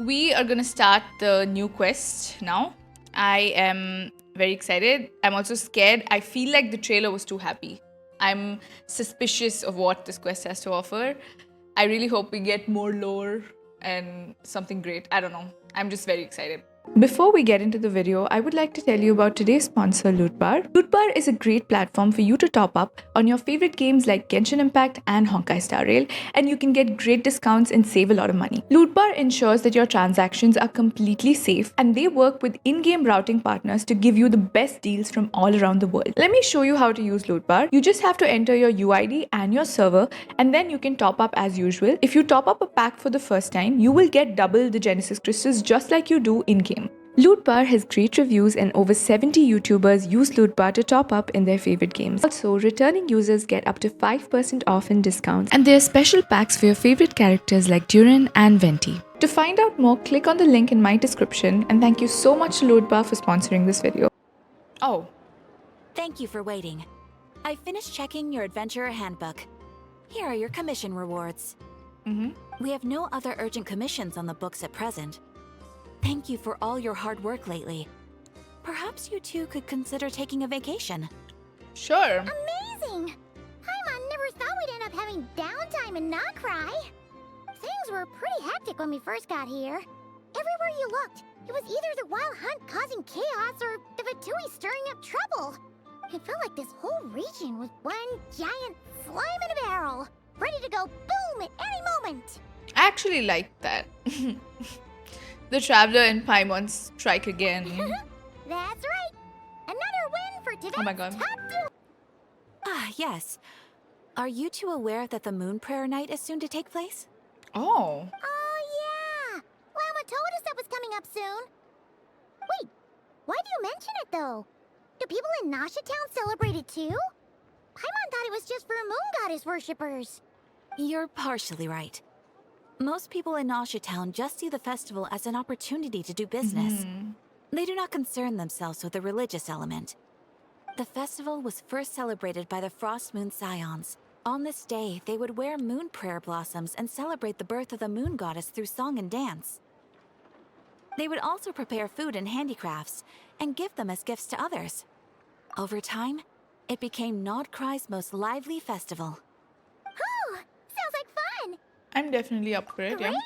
We are gonna start the new quest now. I am very excited. I'm also scared. I feel like the trailer was too happy. I'm suspicious of what this quest has to offer. I really hope we get more lore and something great. I don't know. I'm just very excited. Before we get into the video, I would like to tell you about today's sponsor, Lootbar. Lootbar is a great platform for you to top up on your favorite games like Genshin Impact and Honkai Star Rail, and you can get great discounts and save a lot of money. Lootbar ensures that your transactions are completely safe, and they work with in-game routing partners to give you the best deals from all around the world. Let me show you how to use Lootbar. You just have to enter your UID and your server, and then you can top up as usual. If you top up a pack for the first time, you will get double the Genesis crystals just like you do in-game. Lootbar has great reviews and over 70 YouTubers use Lootbar to top up in their favorite games. Also, returning users get up to 5% off in discounts, and there are special packs for your favorite characters like Durin and Venti. To find out more, click on the link in my description, and thank you so much to Lootbar for sponsoring this video. Oh. Thank you for waiting. I finished checking your adventurer handbook. Here are your commission rewards. We have no other urgent commissions on the books at present. Thank you for all your hard work lately. Perhaps you two could consider taking a vacation. Sure. Amazing! Paimon never thought we'd end up having downtime in Krai. Things were pretty hectic when we first got here. Everywhere you looked, it was either the Wild Hunt causing chaos or the Vatui stirring up trouble. It felt like this whole region was one giant slime in a barrel, ready to go boom at any moment. I actually like that. The Traveler and Paimon strike again. That's right. Another win for Tibet's Oh my god. top two. Ah, yes. Are you two aware that the Moon Prayer Night is soon to take place? Oh. Oh yeah. Lauma told us that was coming up soon. Wait, why do you mention it though? Do people in Nasha Town celebrate it too? Paimon thought it was just for Moon Goddess worshippers. You're partially right. Most people in Nasha Town just see the festival as an opportunity to do business. They do not concern themselves with the religious element. The festival was first celebrated by the Frost Moon Scions. On this day, they would wear moon prayer blossoms and celebrate the birth of the moon goddess through song and dance. They would also prepare food and handicrafts and give them as gifts to others. Over time, it became Nod Krai's most lively festival. Oh, sounds like fun. I'm definitely up for it, Great. yeah.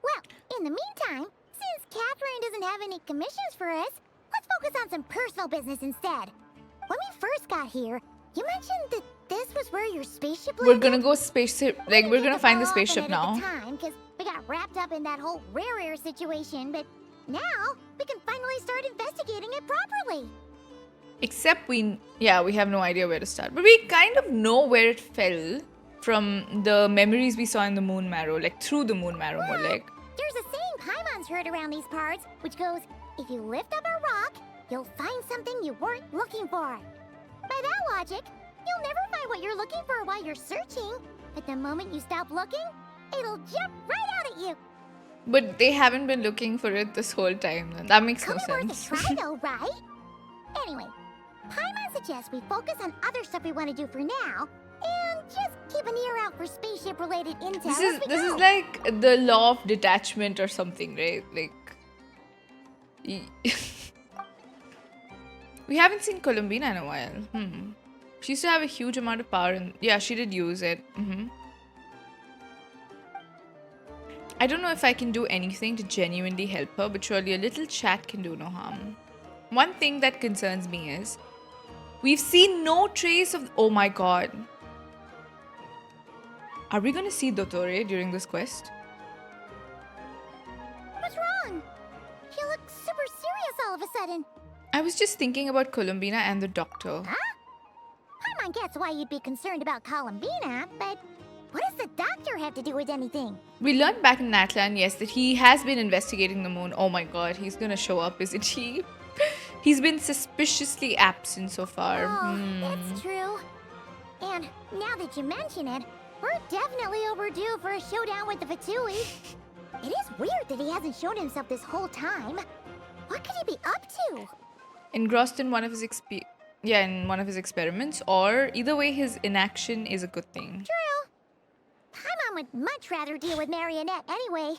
Well, in the meantime, since Catherine doesn't have any commissions for us, let's focus on some personal business instead. When we first got here, you mentioned that this was where your spaceship landed. We're gonna go spaceship, like we're gonna find the spaceship now. Because we got wrapped up in that whole rare situation, but now we can finally start investigating it properly. Except we have no idea where to start. But we kind of know where it fell from the memories we saw in the Moon Marrow, like through the Moon Marrow more like. There's a saying Paimon's heard around these parts, which goes, if you lift up a rock, you'll find something you weren't looking for. By that logic, you'll never find what you're looking for while you're searching, but the moment you stop looking, it'll jump right out at you. But they haven't been looking for it this whole time. That makes no Could be worth sense. a try though, right? Anyway, Paimon suggests we focus on other stuff we want to do for now, and just keep an ear out for spaceship-related intel. This is like the law of detachment or something, right? Like we haven't seen Colombina in a while. She used to have a huge amount of power, and yeah, she did use it. I don't know if I can do anything to genuinely help her, but surely a little chat can do no harm. One thing that concerns me is we've seen no trace of. Oh my god. Are we gonna see Dottore during this quest? What's wrong? She looks super serious all of a sudden. I was just thinking about Colombina and the doctor. Huh? Paimon gets why you'd be concerned about Colombina, but what does the doctor have to do with anything? We learned back in Natlan, yes, that he has been investigating the moon. Oh my god, he's gonna show up, isn't he? He's been suspiciously absent so far. Oh, that's true. And now that you mention it, we're definitely overdue for a showdown with the Vatui. It is weird that he hasn't shown himself this whole time. What could he be up to? Engrossed in one of his experiments, or either way, his inaction is a good thing. True. Paimon would much rather deal with Marionette anyway.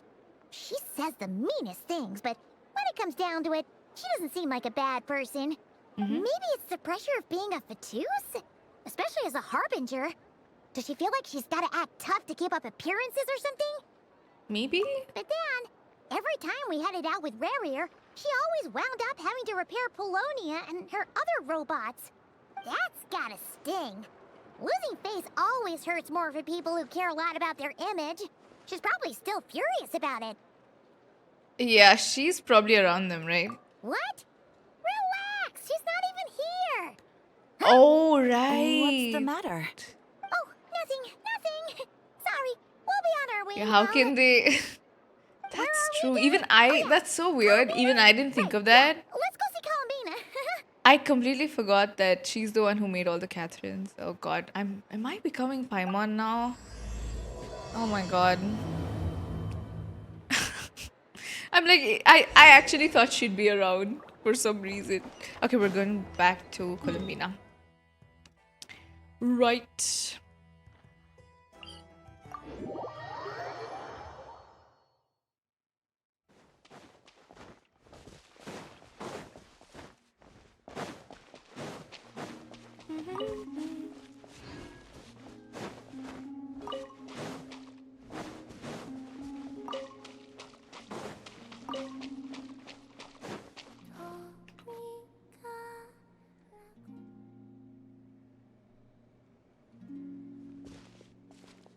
She says the meanest things, but when it comes down to it, she doesn't seem like a bad person. Maybe it's the pressure of being a Fatuse? Especially as a Harbinger. Does she feel like she's gotta act tough to keep up appearances or something? Maybe? But then, every time we headed out with Rarier, she always wound up having to repair Polonia and her other robots. That's gotta sting. Losing face always hurts more for people who care a lot about their image. She's probably still furious about it. Yeah, she's probably around them, right? What? Relax, she's not even here. Oh, right. What's the matter? Oh, nothing. Sorry, we'll be on our way. Yeah, how now. can they... That's are true. we Even again? I... Oh, yeah. That's so weird. Even I didn't think of that. Let's go see Colombina. I completely forgot that she's the one who made all the Catherines. Oh god, am I becoming Paimon now? Oh my god. I'm like, I actually thought she'd be around for some reason. Okay, we're going back to Colombina. Right.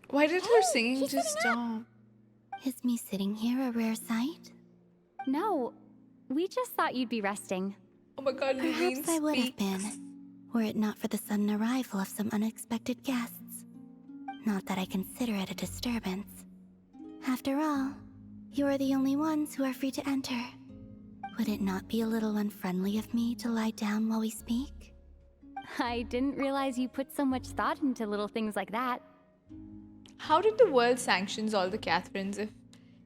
Why did her singing she's just sitting stop? Is me sitting here a rare sight? No, we just thought you'd be resting. Oh my god, Levine Perhaps I would have speaks. been, were it not for the sudden arrival of some unexpected guests. Not that I consider it a disturbance. After all, you are the only ones who are free to enter. Would it not be a little unfriendly of me to lie down while we speak? I didn't realize you put so much thought into little things like that. How did the world sanctions all the Catherines if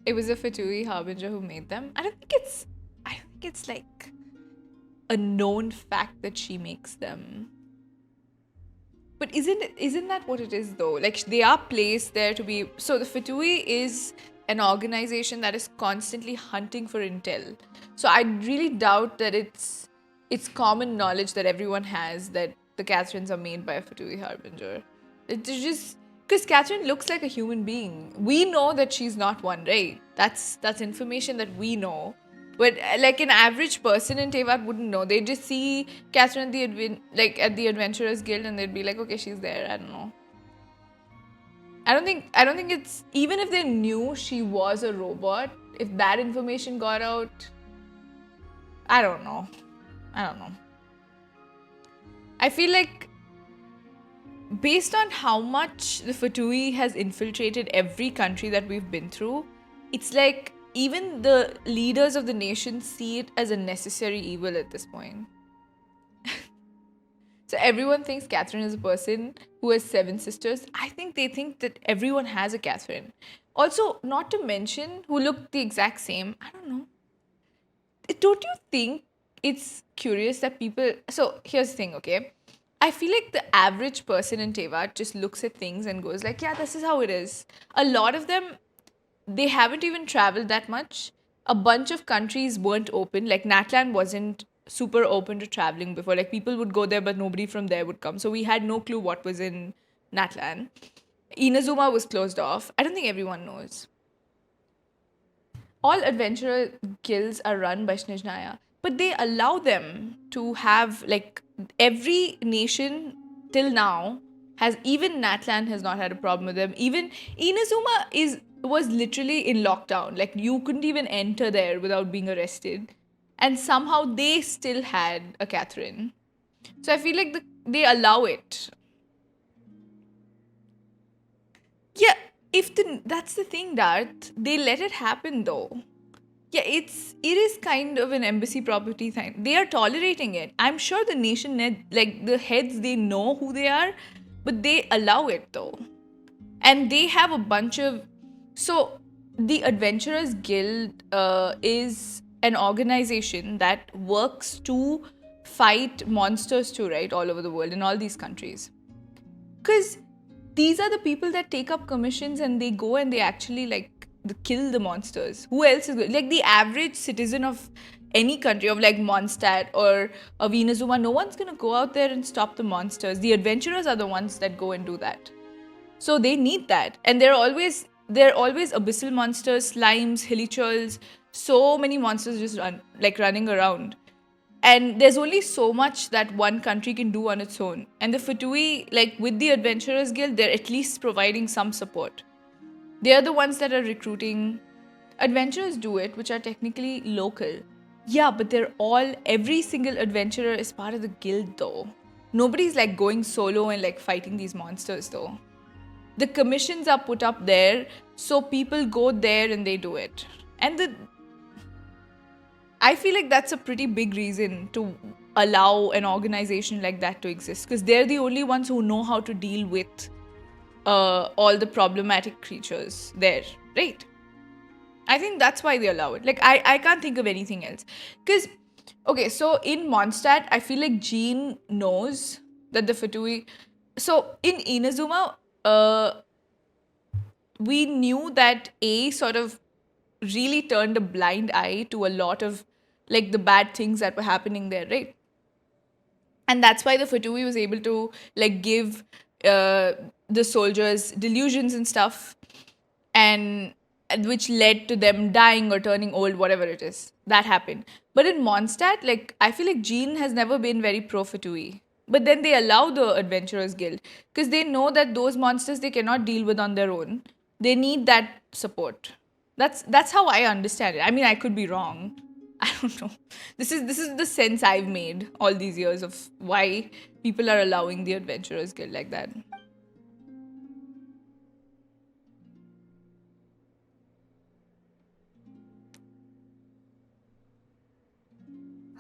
it was a Fatui Harbinger who made them? I don't think it's like a known fact that she makes them. But isn't that what it is though? Like they are placed there to be. So the Fatui is an organization that is constantly hunting for intel. So I really doubt that it's common knowledge that everyone has that the Catherines are made by a Fatui Harbinger. It's just because Catherine looks like a human being. We know that she's not one, right? That's information that we know. But like an average person in Teyvat wouldn't know. They'd just see Catherine at the Adventurers Guild and they'd be like, okay, she's there. I don't know. I don't think it's, even if they knew she was a robot, if that information got out, I don't know. I feel like based on how much the Fatui has infiltrated every country that we've been through, it's like even the leaders of the nation see it as a necessary evil at this point. So everyone thinks Catherine is a person who has 7 sisters. I think they think that everyone has a Catherine. Also, not to mention, who look the exact same. I don't know. Don't you think it's curious that people... So here's the thing, okay? I feel like the average person in Teyvat just looks at things and goes like, yeah, this is how it is. A lot of them, they haven't even traveled that much. A bunch of countries weren't open. Like Natlan wasn't super open to traveling before. Like people would go there, but nobody from there would come. So we had no clue what was in Natlan. Inazuma was closed off. I don't think everyone knows. All adventurer guilds are run by Snezhnaya, but they allow them to have, like, every nation till now has, even Natlan has not had a problem with them. Even Inazuma was literally in lockdown. Like, you couldn't even enter there without being arrested. And somehow they still had a Catherine. So I feel like they allow it. Yeah, that's the thing, Dart. They let it happen though. Yeah, it is kind of an embassy property thing. They are tolerating it. I'm sure the nation, like the heads, they know who they are, but they allow it though. And they have a bunch of... So, the Adventurers Guild is an organization that works to fight monsters too, right? All over the world, in all these countries. Because these are the people that take up commissions and they go and they actually like kill the monsters. Who else is going? Like the average citizen of any country, of like Mondstadt or of Inazuma, no one's gonna go out there and stop the monsters. The adventurers are the ones that go and do that. So they need that, and they're always abyssal monsters, slimes, hilichurls, so many monsters just running around. And there's only so much that one country can do on its own. And the Fatui, like with the Adventurers Guild, they're at least providing some support. They're the ones that are recruiting. Adventurers do it, which are technically local. Yeah, but every single adventurer is part of the guild though. Nobody's like going solo and like fighting these monsters though. The commissions are put up there, so people go there and they do it. And I feel like that's a pretty big reason to allow an organization like that to exist, because they're the only ones who know how to deal with all the problematic creatures there, right? I think that's why they allow it. Like, I can't think of anything else. Because, okay, so in Mondstadt, I feel like Jean knows that the Fatui... So in Inazuma, we knew that A sort of really turned a blind eye to a lot of like the bad things that were happening there, right? And that's why the Fatui was able to like give the soldiers delusions and stuff, and which led to them dying or turning old, whatever it is. That happened. But in Mondstadt, like I feel like Jean has never been very pro Fatui. But then they allow the Adventurers Guild because they know that those monsters they cannot deal with on their own. They need that support. That's how I understand it. I mean, I could be wrong. I don't know. This is the sense I've made all these years of why people are allowing the Adventurers Guild like that.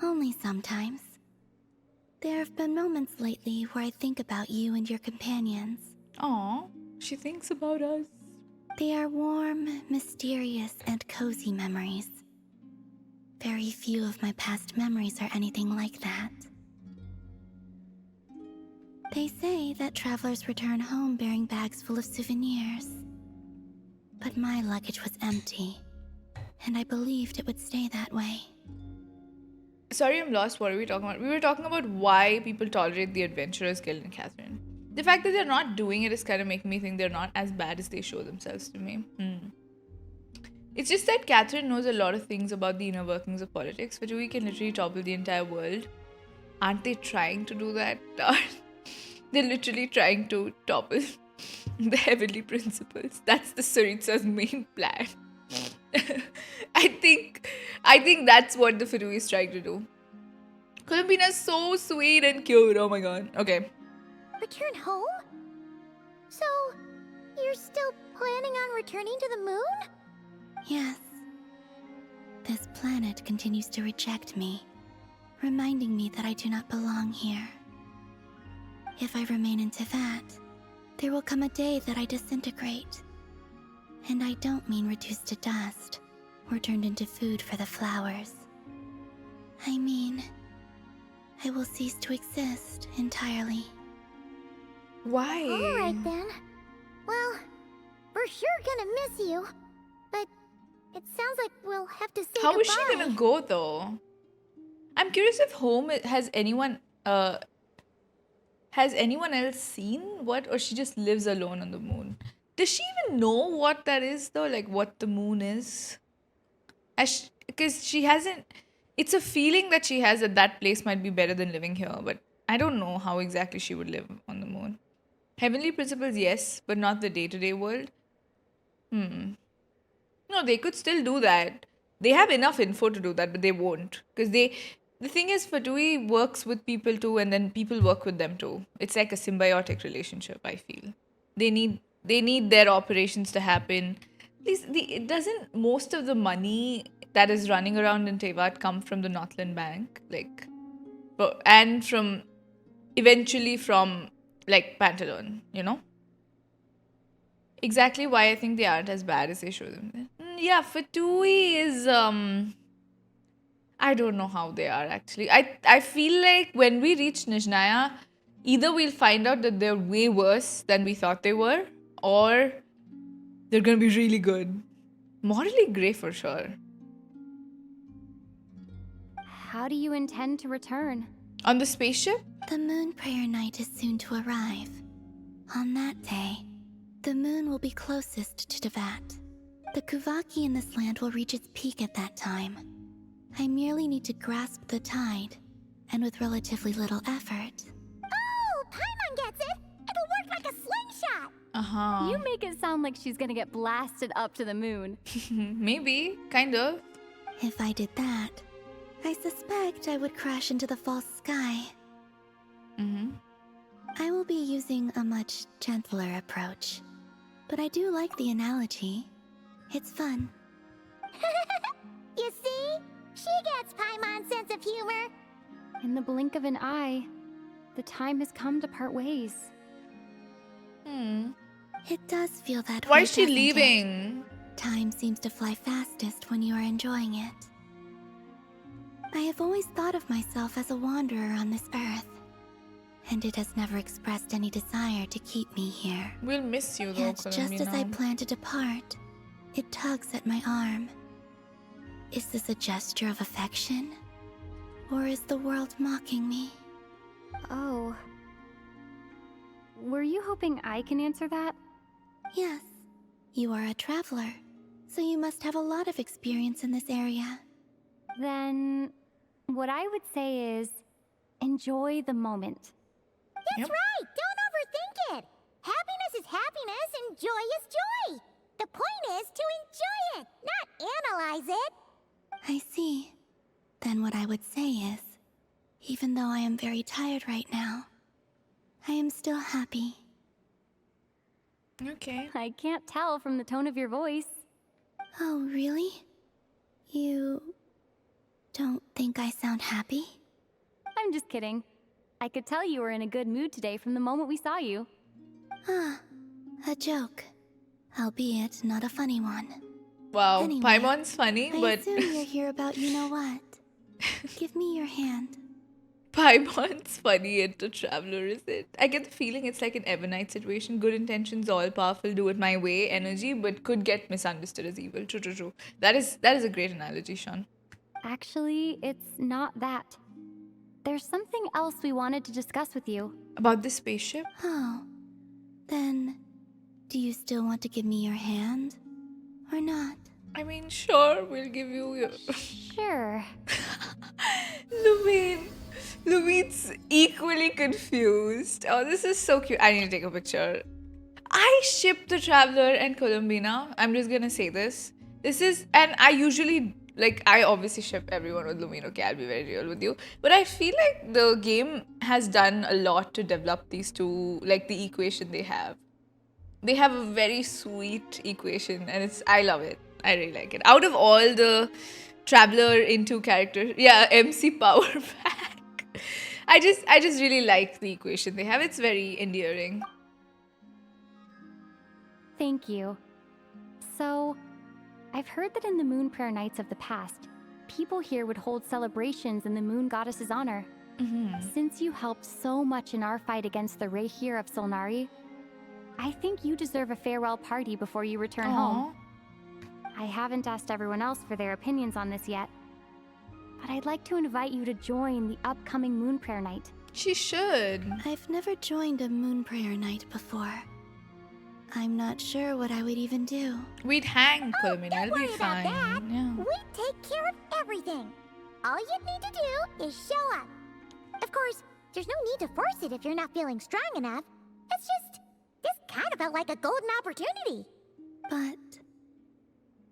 Only sometimes. There have been moments lately where I think about you and your companions. Aw, she thinks about us. They are warm, mysterious, and cozy memories. Very few of my past memories are anything like that. They say that travelers return home bearing bags full of souvenirs. But my luggage was empty, and I believed it would stay that way. Sorry, I'm lost. What are we talking about? We were talking about why people tolerate the Adventurers Guild in Catherine. The fact that they're not doing it is kind of making me think they're not as bad as they show themselves to me. It's just that Catherine knows a lot of things about the inner workings of politics, but we can literally topple the entire world. Aren't they trying to do that? They're literally trying to topple the heavenly principles. That's the Saritsa's main plan. I think that's what the Firu is trying to do. Colombina is so sweet and cute. Oh my god. Okay. Return home? So, you're still planning on returning to the moon? Yes. This planet continues to reject me, reminding me that I do not belong here. If I remain in Teyvat, there will come a day that I disintegrate. And I don't mean reduced to dust or turned into food for the flowers. I mean, I will cease to exist entirely. Why? Alright then. Well, we're sure gonna miss you. But it sounds like we'll have to say How goodbye. is she gonna go though? I'm curious if home has anyone else seen what, or she just lives alone on the moon? Does she even know what that is though? Like what the moon is? Because she hasn't. It's a feeling that she has that place might be better than living here, but I don't know how exactly she would live on the moon. Heavenly principles, yes, but not the day-to-day world. No, they could still do that. They have enough info to do that, but they won't. Because the thing is, Fatui works with people too, and then people work with them too. It's like a symbiotic relationship, I feel. They need their operations to happen. Please, it doesn't most of the money that is running around in Teyvat come from the Natlan Bank, like, and from eventually from like Pantalon, you know? Exactly why I think they aren't as bad as they show them. Yeah, Fatui is I don't know how they are actually. I feel like when we reach Nizhnaya, either we'll find out that they're way worse than we thought they were, or they're gonna be really good. Morally grey for sure. How do you intend to return? On the spaceship? The moon prayer night is soon to arrive. On that day, the moon will be closest to Devat. The Kuvaki in this land will reach its peak at that time. I merely need to grasp the tide, and with relatively little effort. Oh, Paimon gets it! It'll work like a slingshot! Uh-huh. You make it sound like she's gonna get blasted up to the moon. Maybe, kind of. If I did that, I suspect I would crash into the false sky. Mm-hmm. I will be using a much gentler approach. But I do like the analogy. It's fun. You see? She gets Paimon's sense of humor. In the blink of an eye, the time has come to part ways. It does feel that way. Why is she doesn't it? leaving? Time seems to fly fastest when you are enjoying it. I have always thought of myself as a wanderer on this earth, and it has never expressed any desire to keep me here. We'll miss you though, Yet, just as I Colombina. plan to depart, it tugs at my arm. Is this a gesture of affection? Or is the world mocking me? Oh. Were you hoping I can answer that? Yes, you are a traveler, so you must have a lot of experience in this area. Then, what I would say is, enjoy the moment. That's Yep. right! Don't overthink it! Happiness is happiness and joy is joy! The point is to enjoy it, not analyze it! I see. Then what I would say is, even though I am very tired right now, I am still happy. Okay. I can't tell from the tone of your voice. Oh, really? You don't think I sound happy? I'm just kidding. I could tell you were in a good mood today from the moment we saw you. Ah, a joke. Albeit not a funny one. Wow, Anyway, Paimon's funny, I but assume you're here about you-know-what. Give me your hand. Paimon's funny at the traveler, is it? I get the feeling it's like an Ebonite situation. Good intentions, all powerful, do it my way energy, but could get misunderstood as evil. True, true, true. That is a great analogy, Sean. Actually, it's not that. There's something else we wanted to discuss with you. About the spaceship? Oh, then do you still want to give me your hand? Or not? I mean, sure, we'll give you your... Sure. Lumin's equally confused. Oh, this is so cute. I need to take a picture. I ship the Traveler and Colombina. I'm just gonna say this. And I usually, I obviously ship everyone with Lumin. Okay, I'll be very real with you. But I feel like the game has done a lot to develop these two, the equation they have. They have a very sweet equation, and I love it. I really like it. Out of all the Traveler into characters, yeah, MC Power Pack. I just really like the equation they have. It's very endearing. Thank you. So, I've heard that in the Moon Prayer Nights of the past, people here would hold celebrations in the Moon Goddess's honor. Since you helped so much in our fight against the Rehir of Solnari, I think you deserve a farewell party before you return home. I haven't asked everyone else for their opinions on this yet, but I'd like to invite you to join the upcoming Moon Prayer Night. She should. I've never joined a moon prayer night before. I'm not sure what I would even do. We'd hang, Colombina. Don't It'll be worry about fine. that. Yeah. We take care of everything. All you need to do is show up. Of course, there's no need to force it if you're not feeling strong enough. It's just, this kind of felt like a golden opportunity. But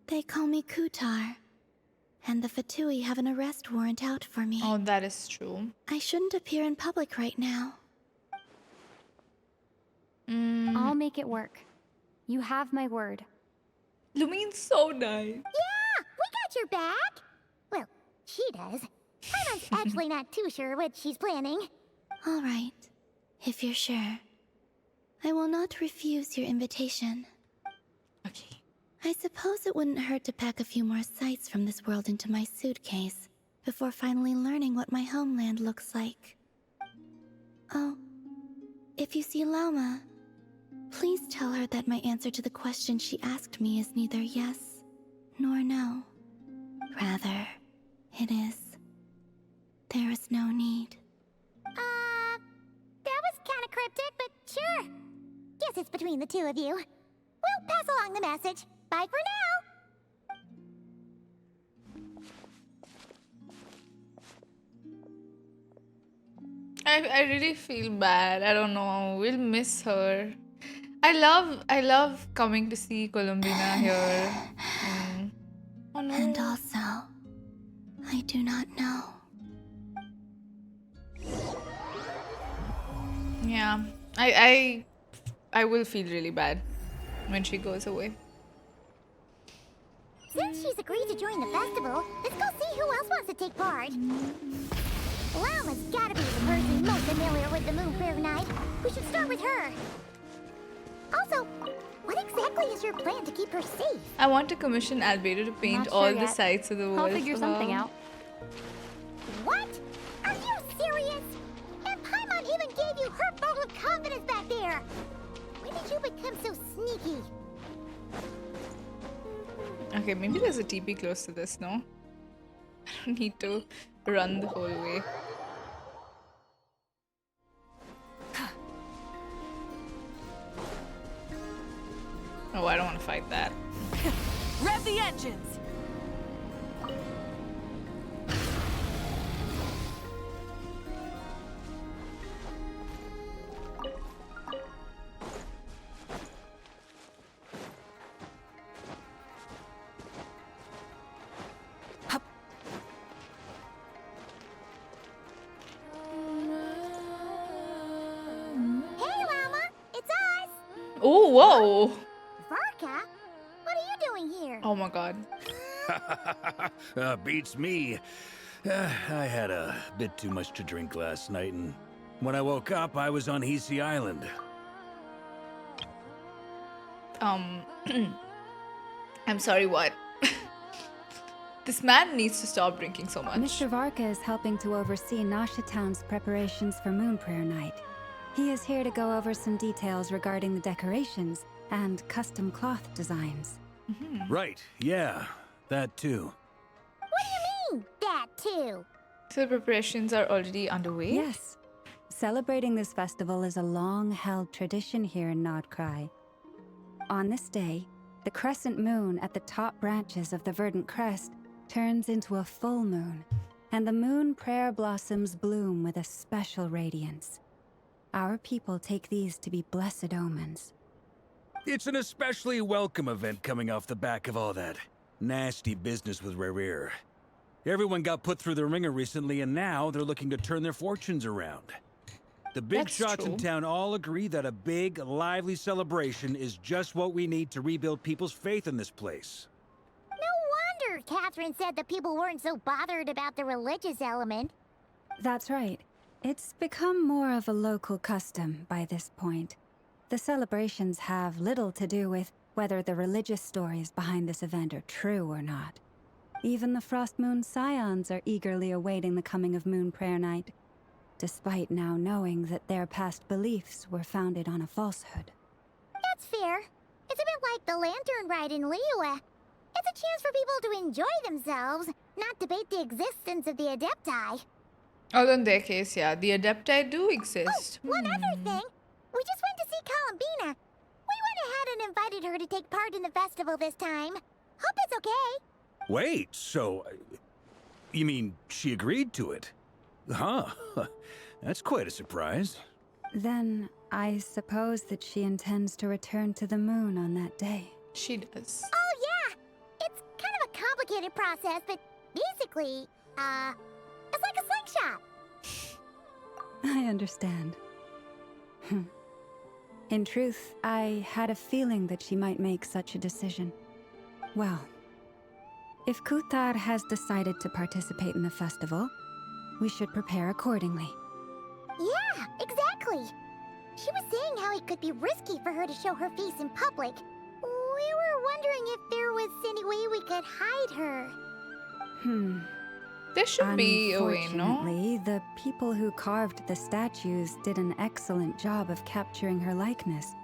they call me Kutar, and the Fatui have an arrest warrant out for me. Oh, that is true. I shouldn't appear in public right now. I'll make it work. You have my word. Lumin's so nice. Yeah, we got your back. Well, she does. Paimon's actually not too sure what she's planning. All right, if you're sure. I will not refuse your invitation. Okay. I suppose it wouldn't hurt to pack a few more sights from this world into my suitcase before finally learning what my homeland looks like. Oh, if you see Lauma, please tell her that my answer to the question she asked me is neither yes nor no. Rather, it is. There is no need. That was kind of cryptic, but sure. Guess it's between the two of you. We'll pass along the message. Bye for now. I really feel bad. I don't know. We'll miss her. I love coming to see Colombina here. Oh no. And also, I do not know. Yeah. I will feel really bad when she goes away. Since she's agreed to join the festival, let's go see who else wants to take part. Lauma's gotta be the person most familiar with the Moon Prayer Night. We should start with her. Also, what exactly is your plan to keep her safe? I want to commission Albedo to paint Not all sure the yet. sides of the world. I'll figure for something her. out. What? Are you serious? And Paimon even gave you her vote of confidence back there. When did you become so sneaky? Okay, maybe there's a TP close to this, no? I don't need to run the whole way. Oh, I don't want to fight that. Rev the engines! Hey, Lauma! It's us! Oh, whoa! Varka? What are you doing here? Oh my god. Beats me. I had a bit too much to drink last night, and when I woke up, I was on Hisi Island. I'm sorry, what? This man needs to stop drinking so much. Mr. Varka is helping to oversee Nasha Town's preparations for Moon Prayer Night. He is here to go over some details regarding the decorations and custom cloth designs. Right, yeah, that too. What do you mean, that too? So the preparations are already underway? Yes. Celebrating this festival is a long-held tradition here in Krai. On this day, the crescent moon at the top branches of the verdant crest turns into a full moon, and the moon prayer blossoms bloom with a special radiance. Our people take these to be blessed omens. It's an especially welcome event coming off the back of all that nasty business with Khaenri'ah. Everyone got put through the ringer recently, and now they're looking to turn their fortunes around. The big That's shots in true. town all agree that a big, lively celebration is just what we need to rebuild people's faith in this place. No wonder Catherine said that people weren't so bothered about the religious element. That's right. It's become more of a local custom by this point. The celebrations have little to do with whether the religious stories behind this event are true or not. Even the Frost Moon Scions are eagerly awaiting the coming of Moon Prayer Night, despite now knowing that their past beliefs were founded on a falsehood. That's fair. It's a bit like the Lantern Ride in Liyue. It's a chance for people to enjoy themselves, not debate the existence of the Adepti. Although in their case, yeah, the Adepti do exist. One other thing. We just went to see Colombina. We went ahead and invited her to take part in the festival this time. Hope it's okay. Wait, so... you mean she agreed to it? Huh. That's quite a surprise. Then, I suppose that she intends to return to the moon on that day. She does. Oh, yeah. It's kind of a complicated process, but basically, it's like a slingshot. I understand. In truth, I had a feeling that she might make such a decision. Well, if Kuthar has decided to participate in the festival, we should prepare accordingly. Yeah, exactly. She was saying how it could be risky for her to show her face in public. We were wondering if there was any way we could hide her. There should be a way, no? Unfortunately, the people who carved the statues did an excellent job of capturing her likeness.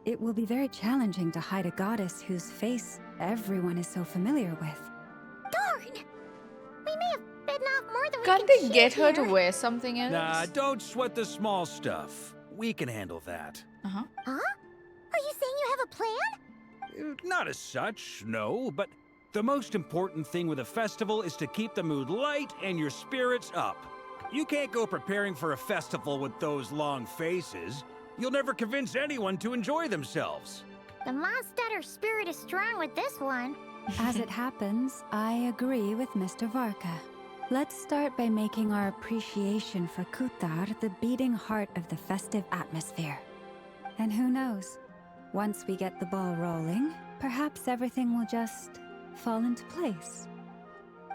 it will be very challenging to hide a goddess whose face everyone is so familiar with. Darn! We may have bitten off more than Can't we they can get chew her to here. wear something else? Nah, don't sweat the small stuff. We can handle that. Uh-huh. Huh? Are you saying you have a plan? Not as such, no, but the most important thing with a festival is to keep the mood light and your spirits up. You can't go preparing for a festival with those long faces. You'll never convince anyone to enjoy themselves. The Mondstatter spirit is strong with this one. As it happens, I agree with Mr. Varka. Let's start by making our appreciation for Kutar the beating heart of the festive atmosphere. And who knows? Once we get the ball rolling, perhaps everything will just fall into place.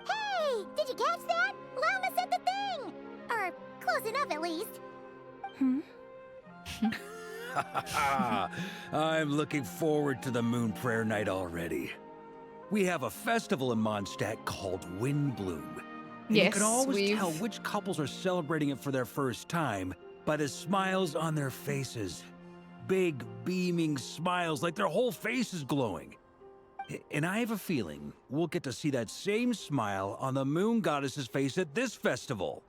Hey! Did you catch that? Lauma said the thing! Or close enough at least. I'm looking forward to the Moon Prayer Night already. We have a festival in Mondstadt called Windbloom. And you Yes, can always we've- tell which couples are celebrating it for their first time by the smiles on their faces. Big, beaming smiles like their whole face is glowing. And I have a feeling we'll get to see that same smile on the Moon Goddess's face at this festival.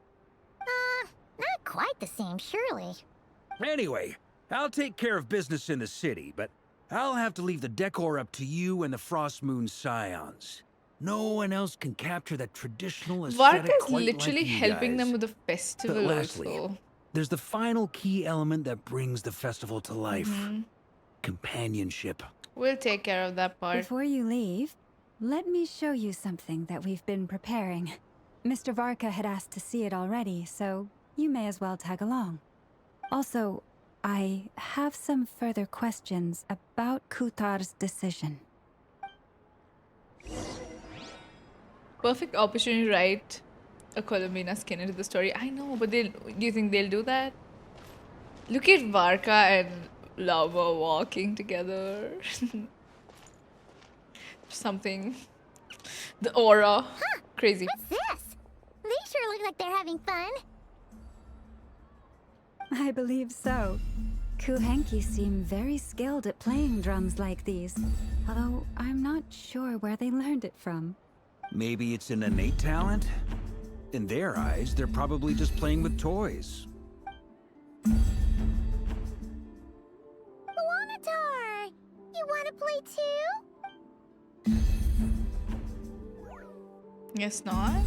Not quite the same, surely. Anyway, I'll take care of business in the city, but I'll have to leave the decor up to you and the Frost Moon Scions. No one else can capture that traditional aesthetic Varka is quite literally like you helping guys. them with the festival But lastly, also. there's the final key element that brings the festival to life. Mm-hmm. Companionship. We'll take care of that part. Before you leave, let me show you something that we've been preparing. Mr. Varka had asked to see it already, so you may as well tag along. Also, I have some further questions about Kutar's decision. Perfect opportunity to write a Colombina skin into the story. I know, but do you think they'll do that? Look at Varka and Lauma walking together. Something. The aura. Crazy. What's this? They sure look like they're having fun. I believe so. Kuhenki seem very skilled at playing drums like these, although I'm not sure where they learned it from. Maybe it's an innate talent? In their eyes, they're probably just playing with toys. Wanatar! You want to play too? Guess not.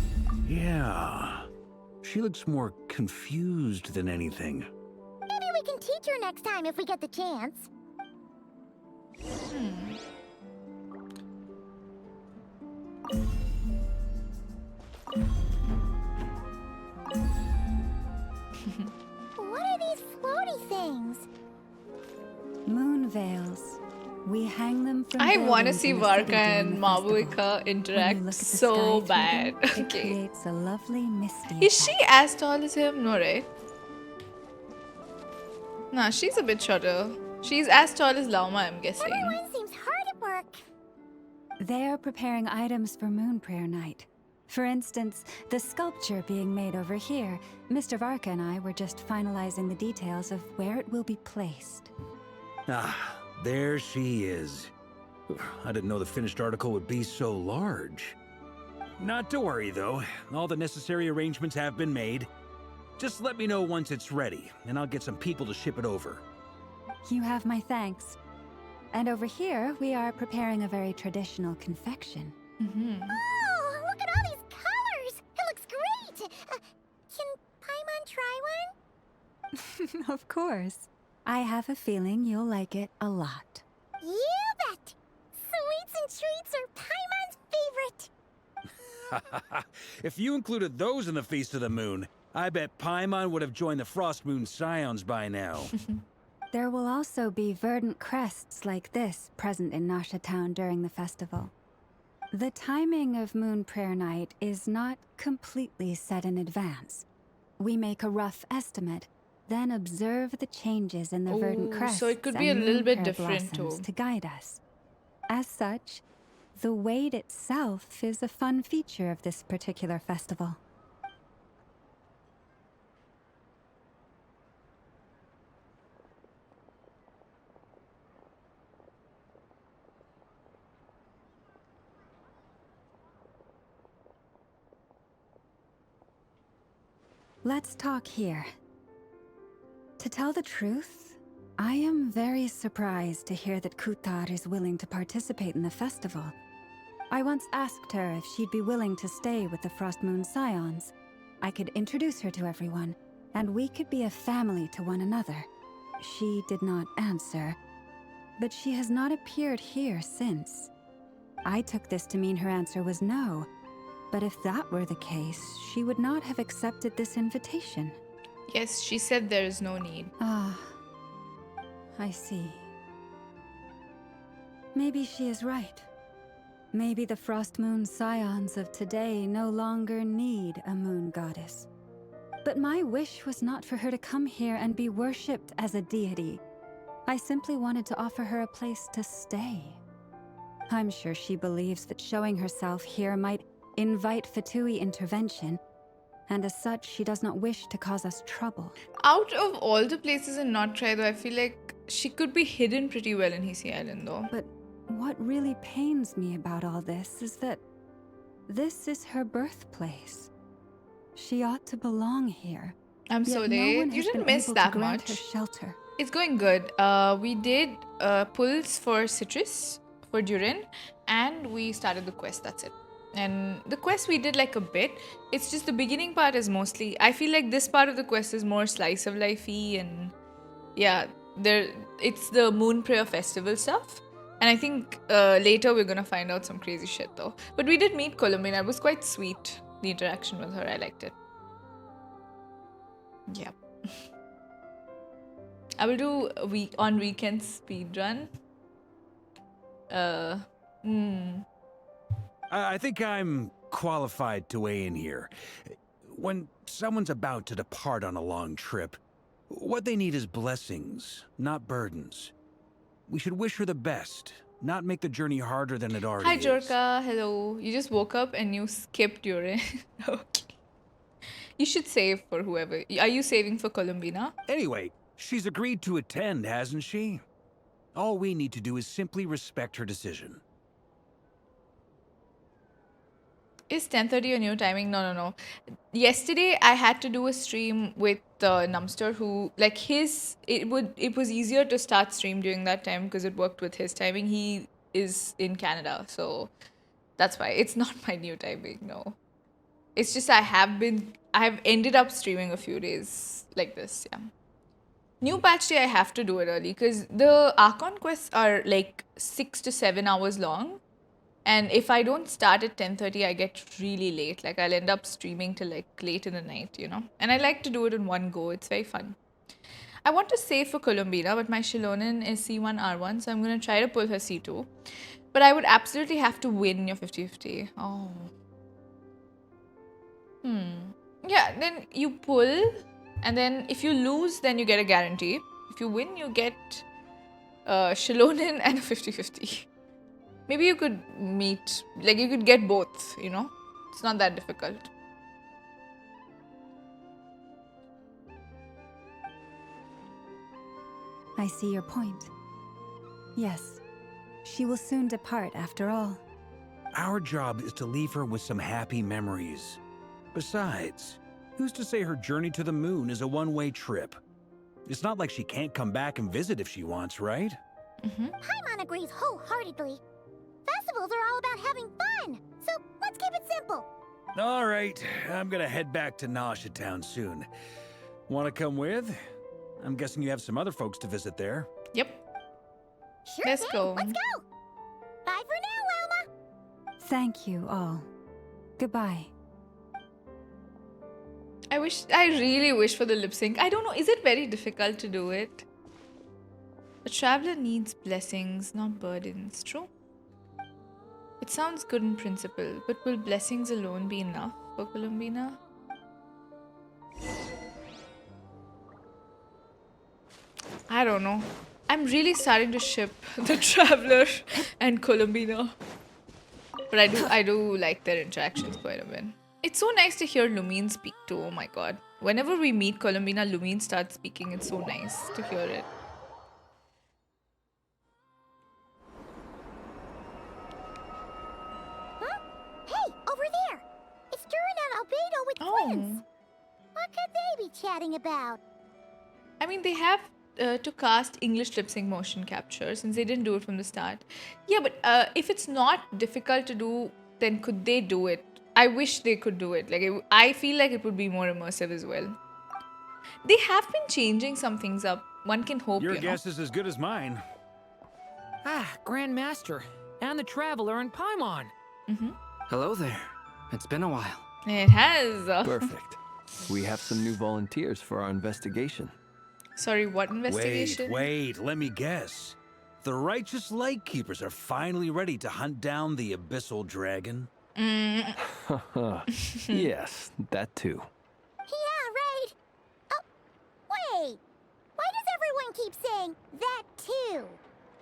Yeah. She looks more confused than anything. Maybe we can teach her next time if we get the chance. What are these floaty things? Moon veils. We hang them from I want to buildings see in the city Varka during and the festival. Mabuika When you interact look at the so sky through bad. them, it Okay. creates a lovely misty Is she effect. as tall as him? No, right? Nah, she's a bit shorter. She's as tall as Lauma, I'm guessing. Everyone seems hard at work. They are preparing items for Moon Prayer Night. For instance, the sculpture being made over here, Mr. Varka and I were just finalizing the details of where it will be placed. Ah, there she is. I didn't know the finished article would be so large. Not to worry, though. All the necessary arrangements have been made. Just let me know once it's ready, and I'll get some people to ship it over. You have my thanks. And over here, we are preparing a very traditional confection. Oh, look at all these colors! It looks great! Can Paimon try one? Of course. I have a feeling you'll like it a lot. You bet! Sweets and treats are Paimon's favorite. If you included those in the Feast of the Moon, I bet Paimon would have joined the Frost Moon Scions by now. There will also be verdant crests like this present in Nasha Town during the festival. The timing of Moon Prayer Night is not completely set in advance. We make a rough estimate, then observe the changes in the verdant Oh, crests so it could be a and little bit moon prayer different blossoms too. to guide us. As such, the wait itself is a fun feature of this particular festival. Let's talk here. To tell the truth, I am very surprised to hear that Kutar is willing to participate in the festival. I once asked her if she'd be willing to stay with the Frost Moon Scions. I could introduce her to everyone, and we could be a family to one another. She did not answer, but she has not appeared here since. I took this to mean her answer was no, but if that were the case, she would not have accepted this invitation. Yes, she said there is no need. Ah, I see. Maybe she is right. Maybe the Frost Moon Scions of today no longer need a moon goddess. But my wish was not for her to come here and be worshipped as a deity. I simply wanted to offer her a place to stay. I'm sure she believes that showing herself here might invite Fatui intervention, and as such, she does not wish to cause us trouble. Out of all the places in Not Try, though, I feel like she could be hidden pretty well in Hisi Island, though. But what really pains me about all this is that this is her birthplace. She ought to belong here. I'm Yet so no late. one You has didn't been miss able that to grant much. her shelter. It's going good. We did pulls for Citrus, for Durin, and we started the quest. That's it. And the quest we did like a bit. It's just the beginning part is mostly. I feel like this part of the quest is more slice of lifey, and yeah, it's the Moon Prayer Festival stuff. And I think later we're gonna find out some crazy shit though. But we did meet Colombina. It was quite sweet. The interaction with her, I liked it. Yeah. I will do on weekend speed run. I think I'm qualified to weigh in here. When someone's about to depart on a long trip, what they need is blessings, not burdens. We should wish her the best, not make the journey harder than it already Hi, is. Jorka. Hello. You just woke up and you skipped Durin. Okay. You should save for whoever. Are you saving for Colombina? Anyway, she's agreed to attend, hasn't she? All we need to do is simply respect her decision. Is 10:30 your new timing? No. Yesterday I had to do a stream with Numster, who like it was easier to start stream during that time because it worked with his timing. He is in Canada, so that's why it's not my new timing. No, it's just I have ended up streaming a few days like this. Yeah. New patch day I have to do it early because the Archon quests are like 6 to 7 hours long. And if I don't start at 10:30, I get really late. Like, I'll end up streaming till, like, late in the night, you know? And I like to do it in one go. It's very fun. I want to save for Colombina, but my Shilonen is C1 R1, so I'm going to try to pull her C2. But I would absolutely have to win your 50-50. Oh. Yeah, then you pull, and then if you lose, then you get a guarantee. If you win, you get Shilonen and a 50-50. Maybe you could meet, like you could get both, you know? It's not that difficult. I see your point. Yes, she will soon depart after all. Our job is to leave her with some happy memories. Besides, who's to say her journey to the moon is a one-way trip? It's not like she can't come back and visit if she wants, right? Paimon agrees wholeheartedly. Festivals are all about having fun, so let's keep it simple. All right, I'm gonna head back to Nausea Town soon. Wanna come with? I'm guessing you have some other folks to visit there. Yep. Sure Let's thing. go. Let's go. Bye for now, Lauma. Thank you all. Goodbye. I really wish for the lip sync. I don't know, is it very difficult to do it? A traveler needs blessings, not burdens. True. It sounds good in principle, but will blessings alone be enough for Colombina? I don't know. I'm really starting to ship the Traveler and Colombina. But I do like their interactions quite a bit. It's so nice to hear Lumine speak too, oh my god. Whenever we meet Colombina, Lumine starts speaking. It's so nice to hear it. Huh? Hey, over there! It's Durin and Albedo with twins! What could be chatting about? I mean, they have to cast English lip sync motion capture since they didn't do it from the start. Yeah, but if it's not difficult to do, then could they do it? I wish they could do it. Like, I feel like it would be more immersive as well. They have been changing some things up. One can hope, Your you know. guess is as good as mine. Ah, Grand Master, and the Traveler and Paimon. Hello there. It's been a while. It has. Perfect. We have some new volunteers for our investigation. Sorry, what investigation? Wait, let me guess. The righteous Lightkeepers are finally ready to hunt down the Abyssal Dragon? Yes, that too. Yeah, right. Oh, wait. Why does everyone keep saying that too?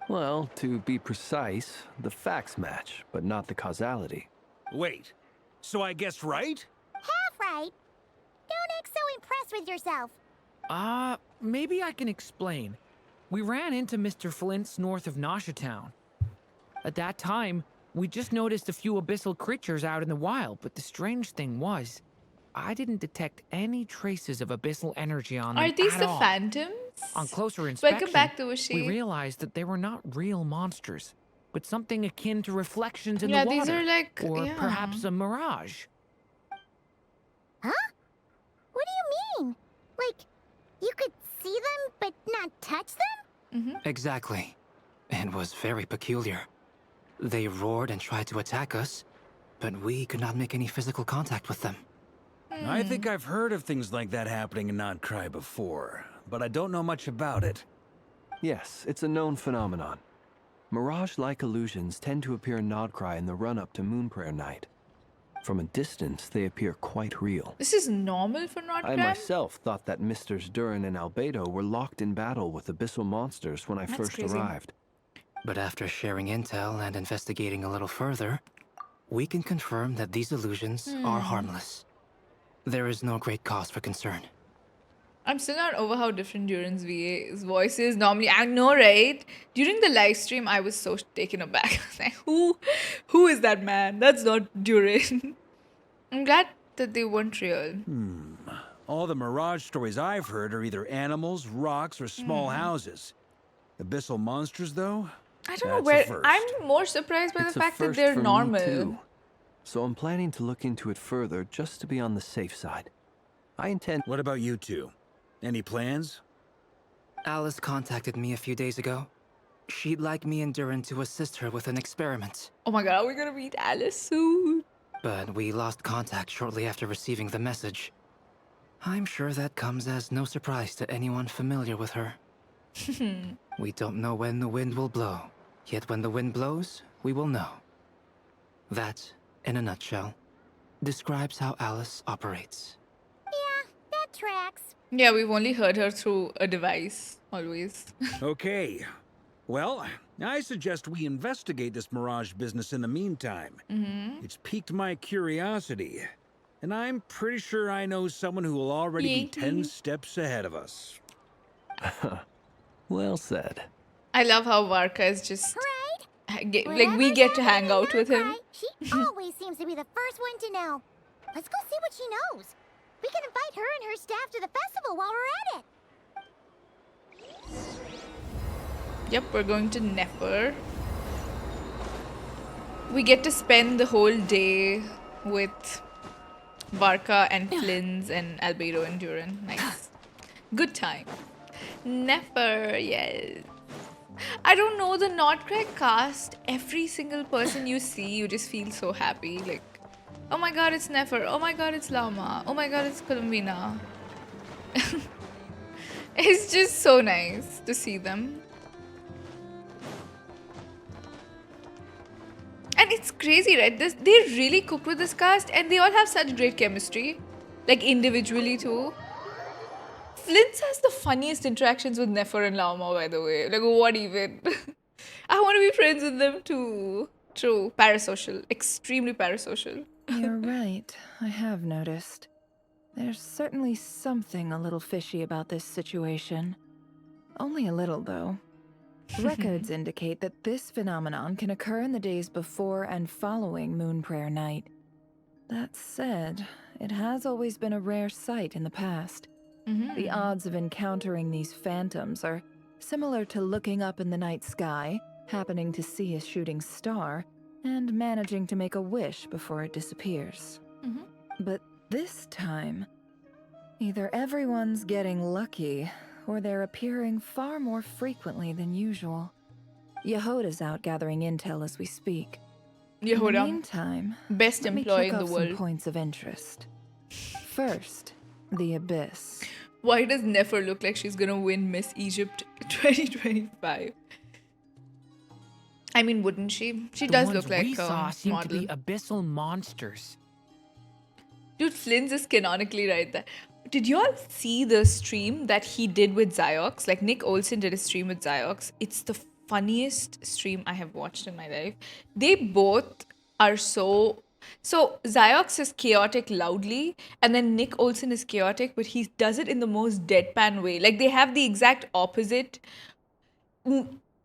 Well, to be precise, the facts match, but not the causality. Wait, so I guessed right? Half right. Don't act so impressed with yourself. Maybe I can explain. We ran into Mr. Flint's north of Noshatown. At that time, we just noticed a few abyssal creatures out in the wild, but the strange thing was, I didn't detect any traces of abyssal energy on them Are these at the all. phantoms? On closer inspection, Welcome back to Ushi. we realized that they were not real monsters, but something akin to reflections in the Yeah, water. these are like, or yeah. perhaps a mirage. Huh? What do you mean? Like, you could see them but not touch them? Exactly. It was very peculiar. They roared and tried to attack us, but we could not make any physical contact with them. I think I've heard of things like that happening in Krai before, but I don't know much about it. Yes, it's a known phenomenon. Mirage-like illusions tend to appear in Krai in the run-up to Moonprayer Night. From a distance, they appear quite real. This is normal for I Nordgram? myself thought that Misters Durin and Albedo were locked in battle with abyssal monsters when I That's first crazy. arrived. But after sharing intel and investigating a little further, we can confirm that these illusions are harmless. There is no great cause for concern. I'm still not over how different Durin's voice is. Normally, I know, right? During the live stream, I was so taken aback. I was like, who is that man? That's not Durin. I'm glad that they weren't real. All the Mirage stories I've heard are either animals, rocks, or small houses. Abyssal monsters, though? I don't know That's a where. first. I'm more surprised by It's the a fact that first they're for me, normal. too. So I'm planning to look into it further just to be on the safe side. I intend... What about you two? Any plans? Alice contacted me a few days ago. She'd like me and Durin to assist her with an experiment. Oh my god, are we gonna meet Alice soon? But we lost contact shortly after receiving the message. I'm sure that comes as no surprise to anyone familiar with her. We don't know when the wind will blow, yet when the wind blows, we will know. That, in a nutshell, describes how Alice operates. Yeah, that tracks. Yeah, we've only heard her through a device, always. Okay. Well, I suggest we investigate this Mirage business in the meantime. It's piqued my curiosity. And I'm pretty sure I know someone who will already be 10 steps ahead of us. Well said. I love how Varka is just... Right? like, we get to hang out with him. She always seems to be the first one to know. Let's go see what she knows. We can invite her and her staff to the festival while we're at it. Yep, we're going to Nefer. We get to spend the whole day with Varka and Flins and Albedo and Durin. Nice. Good time. Nefer, yes. I don't know, the Nordcraig cast, every single person you see, you just feel so happy. Like, oh my god, it's Nefer. Oh my god, it's Lauma. Oh my god, it's Colombina. It's just so nice to see them. And it's crazy, right? They really cooked with this cast and they all have such great chemistry. Like, individually too. Flint's has the funniest interactions with Nefer and Lauma, by the way. Like, what even? I want to be friends with them too. True. Parasocial. Extremely parasocial. You're right. I have noticed. There's certainly something a little fishy about this situation. Only a little, though. Records indicate that this phenomenon can occur in the days before and following Moonprayer Night. That said, it has always been a rare sight in the past. The odds of encountering these phantoms are similar to looking up in the night sky, happening to see a shooting star, and managing to make a wish before it disappears. But this time, either everyone's getting lucky, or they're appearing far more frequently than usual. Jahoda's out gathering intel as we speak. Jahoda, In the meantime, best let me employee kick in the off world. some points of interest. First, the Abyss. Why does Nefer look like she's gonna win Miss Egypt 2025? I mean, wouldn't she? She does look like we saw a seem model. to be abyssal monsters. Dude, Flynn's is canonically right there. Did y'all see the stream that he did with Ziox? Like, Nick Olsen did a stream with Ziox. It's the funniest stream I have watched in my life. They both are so... So, Ziox is chaotic loudly, and then Nick Olsen is chaotic, but he does it in the most deadpan way. Like, they have the exact opposite...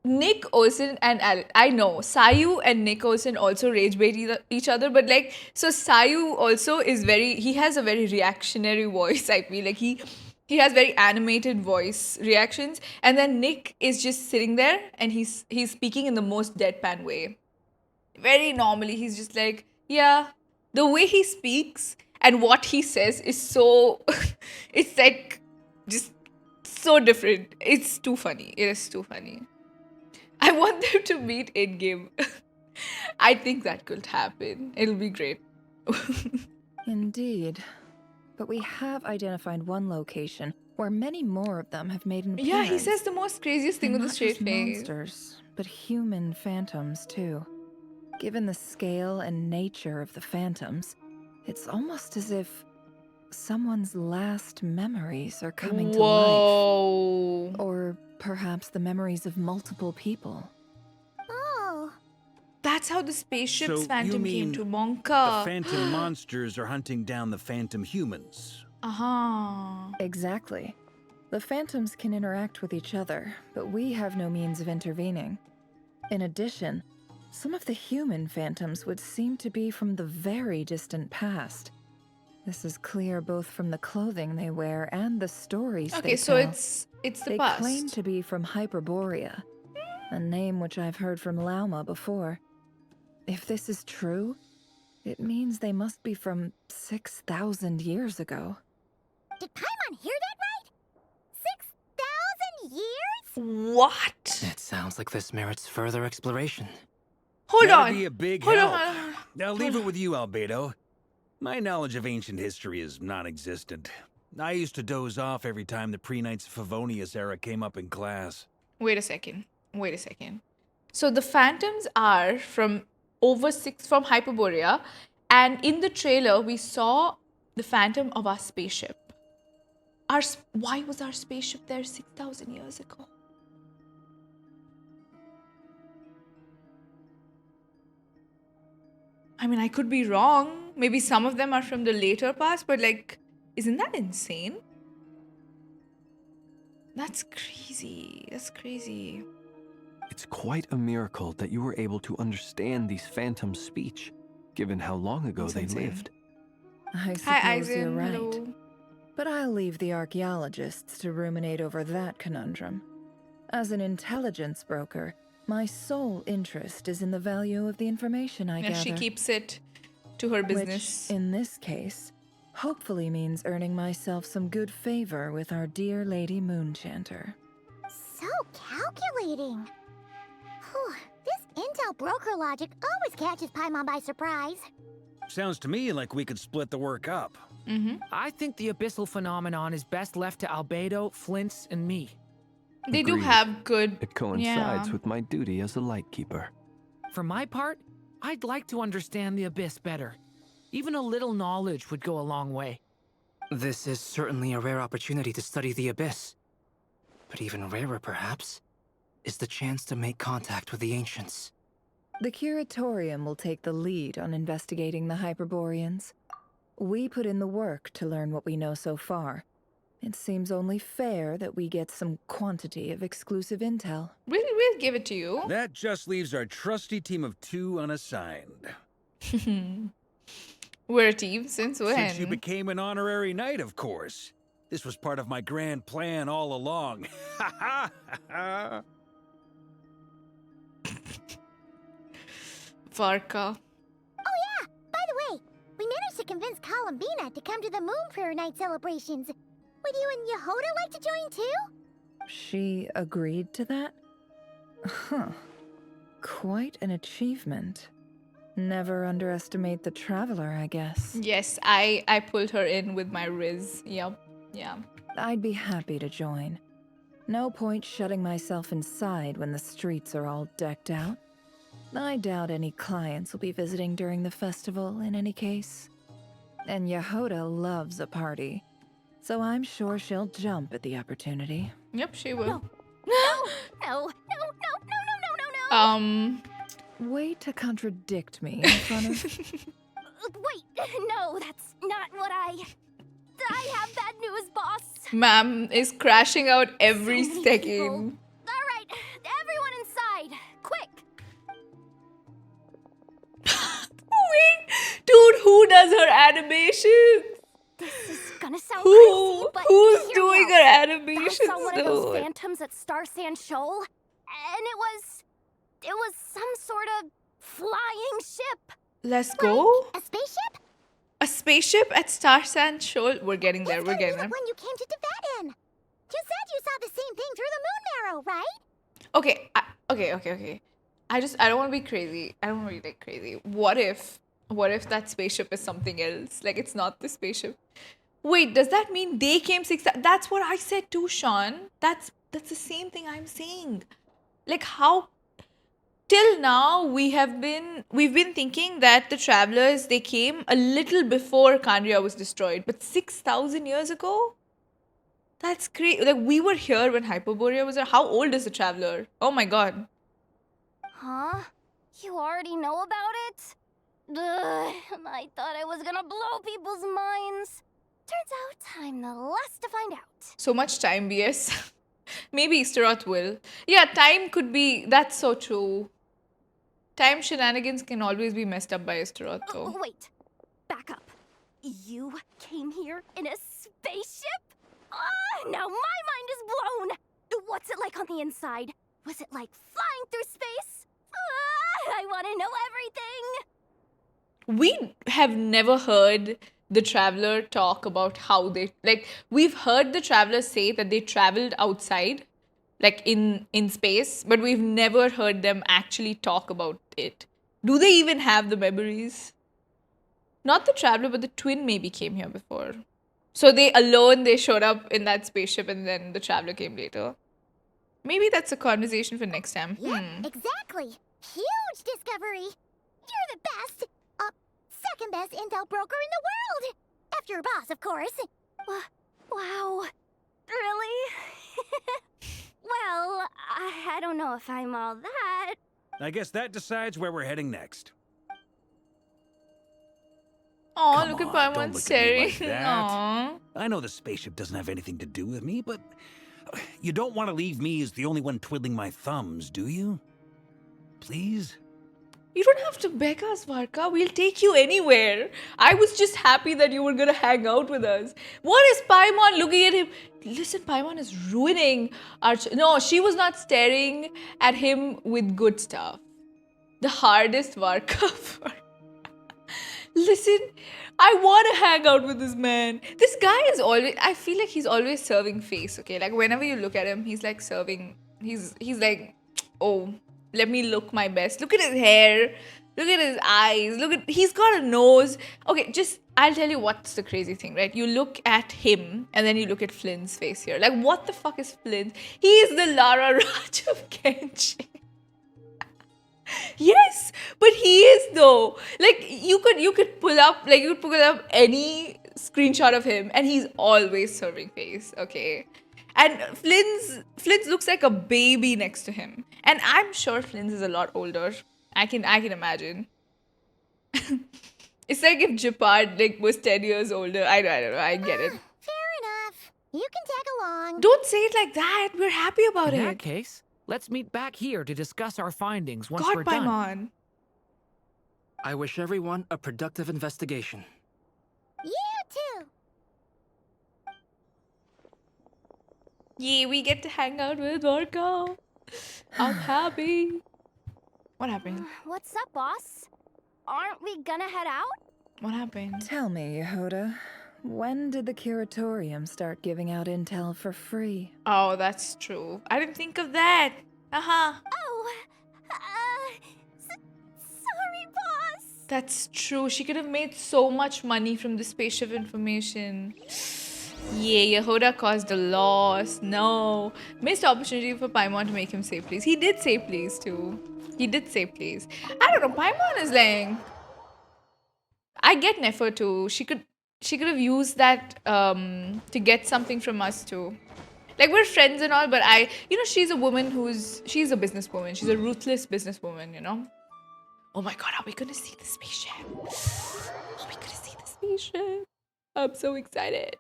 Nick Olsen and I know Sayu and Nick Olsen also rage bait each other, but like, so Sayu also is he has a very reactionary voice. I feel like he has very animated voice reactions, and then Nick is just sitting there and he's speaking in the most deadpan way, very normally. He's just like, yeah, the way he speaks and what he says is so it's like just so different. It's too funny. It is too funny. I want them to meet in-game. I think that could happen. It'll be great. Indeed. But we have identified one location where many more of them have made an appearance. Yeah, he says the most craziest thing And with a not straight just face. monsters, but human phantoms too. Given the scale and nature of the phantoms, it's almost as if someone's last memories are coming to life. Whoa. Or perhaps the memories of multiple people. Oh, That's how the spaceship's So phantom you came mean to The Monka. phantom monsters are hunting down the phantom humans. Uh-huh. Exactly. The phantoms can interact with each other, but we have no means of intervening. In addition, some of the human phantoms would seem to be from the very distant past. This is clear both from the clothing they wear and the stories they Okay, so tell. it's the They past. claim to be from Hyperborea, a name which I've heard from Lauma before. If this is true, it means they must be from 6,000 years ago. did Paimon hear that right? 6,000 years? What? It sounds like this merits further exploration. Hold That'd on. be a big Hold help. on. I'll leave it with you, Albedo. My knowledge of ancient history is non-existent. I used to doze off every time the pre-Knights of Favonius era came up in class. Wait a second. So the phantoms are from from Hyperborea, and in the trailer we saw the phantom of our spaceship. Why was our spaceship there 6,000 years ago? I mean, I could be wrong. Maybe some of them are from the later past, but like, isn't that insane? That's crazy. It's quite a miracle that you were able to understand these phantoms' speech, given how long ago That's they insane. lived. I suppose Hi, you're Eisen. right. Hello. But I'll leave the archaeologists to ruminate over that conundrum. As an intelligence broker, my sole interest is in the value of the information I And gather. she keeps it to her business. Which, in this case, hopefully means earning myself some good favor with our dear Lady Moonchanter. So calculating. Whew, this intel broker logic always catches Paimon by surprise. Sounds to me like we could split the work up. I think the abyssal phenomenon is best left to Albedo, Flint's, and me. They do Agreed. have good. It coincides Yeah. with my duty as a lightkeeper. For my part, I'd like to understand the abyss better. Even a little knowledge would go a long way. This is certainly a rare opportunity to study the abyss. But even rarer, perhaps, is the chance to make contact with the ancients. The Curatorium will take the lead on investigating the Hyperboreans. We put in the work to learn what we know so far. It seems only fair that we get some quantity of exclusive intel. We'll give it to you. That just leaves our trusty team of 2 unassigned. We're a team since when? Since you became an honorary knight, of course. This was part of my grand plan all along. Varka. Oh yeah! By the way, we managed to convince Colombina to come to the Moon Prayer Night celebrations. Would you and Jahoda like to join too? She agreed to that? Huh. Quite an achievement. Never underestimate the traveler, I guess. Yes, I pulled her in with my riz. Yep. Yeah. I'd be happy to join. No point shutting myself inside when the streets are all decked out. I doubt any clients will be visiting during the festival in any case. And Jahoda loves a party, so I'm sure she'll jump at the opportunity. Yep, she will. No, no, no, no, no, no, no. Way to contradict me in front of... Wait, no, that's not what I have bad news, boss. Ma'am is crashing out every So many second. people. All right, everyone inside, quick. Wait, dude, who does her animations? This is gonna sound Who? crazy, but Who's hear me doing out. her I animations, saw one of those dude? phantoms at Star Sand Shoal, and it was some sort of flying ship. Let's go. A spaceship? A spaceship at Star Sand Shoal. We're getting there. It's We're gotta be getting the there. one you came to Tibet in. You said you saw the same thing through the moon marrow, right? Okay. Okay. I don't want to be crazy. I don't want to be like crazy. What if that spaceship is something else? Like it's not the spaceship. Wait, does that mean they came 6? That's what I said too, Sean. That's the same thing I'm saying. Like how till now we've been thinking that the travelers they came a little before Khaenri'ah was destroyed, but 6,000 years ago? That's crazy. Like we were here when Hyperborea was there. How old is the traveler? Oh my god. Huh? You already know about it? Ugh, I thought I was gonna blow people's minds. Turns out I'm the last to find out. So much time, BS. Maybe Istaroth will. Yeah, time could be. That's so true. Time shenanigans can always be messed up by Istaroth, Oh, though. wait. Back up. You came here in a spaceship? Ah, now my mind is blown. What's it like on the inside? Was it like flying through space? I want to know everything. We have never heard the traveler talk about how they like. We've heard the traveler say that they traveled outside, like in space, but we've never heard them actually talk about it. Do they even have the memories? Not the traveler, but the twin maybe came here before. So they showed up in that spaceship and then the traveler came later. Maybe that's a conversation for next time. Yep, exactly. Huge discovery. You're the best. Second best intel broker in the world. After your boss, of course. Wow. Really? Well, I don't know if I'm all that. I guess that decides where we're heading next. Oh, Come look at on, Paimon don't look at me staring. like that. Aw. I know the spaceship doesn't have anything to do with me, but you don't want to leave me as the only one twiddling my thumbs, do you? Please? You don't have to beg us, Varka. We'll take you anywhere. I was just happy that you were gonna hang out with us. What is Paimon looking at him? Listen, Paimon is ruining Archon. No, she was not staring at him with good stuff. The hardest Varka for. Listen, I want to hang out with this man. This guy is always, I feel like he's always serving face, okay? Like whenever you look at him, he's like serving, he's like, oh, let me look my best. Look at his hair. Look at his eyes. He's got a nose. Okay, I'll tell you what's the crazy thing, right? You look at him and then you look at Flynn's face here. Like, what the fuck is Flynn? He is the Lara Raj of Genshin. Yes, but he is though. Like you could pull up any screenshot of him and he's always serving face, okay? And Flynn's looks like a baby next to him. And I'm sure Flynn's is a lot older. I can imagine. It's like if Japard was 10 years older. I don't know. I get it. Fair enough. You can tag along. Don't say it like that. We're happy about In it. that case, let's meet back here to discuss our findings once God, we're done. Paimon. I wish everyone a productive investigation. You too. Yay, we get to hang out with Varka. I'm happy. What happened? What's up, boss? Aren't we gonna head out? What happened? Tell me, Jahoda, when did the curatorium start giving out intel for free? Oh, that's true. I didn't think of that. Uh-huh. Oh, sorry, boss. That's true. She could have made so much money from the spaceship information. Yeah, Jahoda caused a loss. No. Missed opportunity for Paimon to make him say please. He did say please too. He did say please. I don't know. Paimon is like... I get Nefer too. She could have used that to get something from us too. Like, we're friends and all, but she's a woman she's a businesswoman. She's a ruthless businesswoman, you know? Oh my god, are we gonna see the spaceship? Are we gonna see the spaceship? I'm so excited.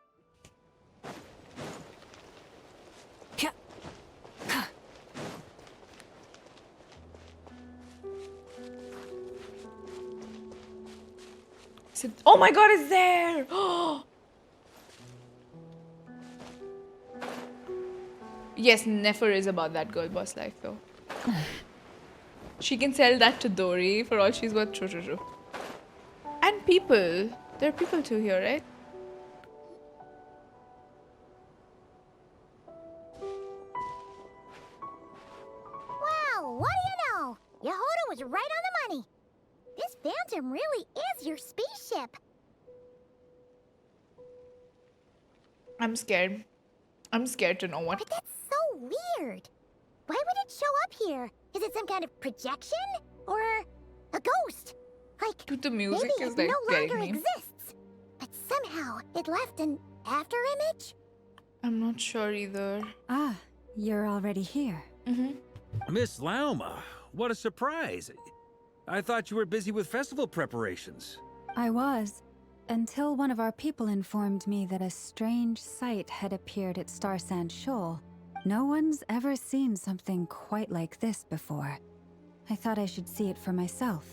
Oh my god, it's there! Yes, Nefer is about that girl boss life though. She can sell that to Dori for all she's worth. True. And people. There are people too here, right? Wow, what do you know? Jahoda was right on the money. This Phantom really is your spaceship. I'm scared. I'm scared to know what. But that's so weird. Why would it show up here? Is it some kind of projection? Or a ghost? Like, Dude, the music maybe is it like no getting longer me. exists. But somehow it left an after image? I'm not sure either. Ah, you're already here. Miss Lauma, what a surprise. I thought you were busy with festival preparations. I was, until one of our people informed me that a strange sight had appeared at Starsand Shoal. No one's ever seen something quite like this before. I thought I should see it for myself.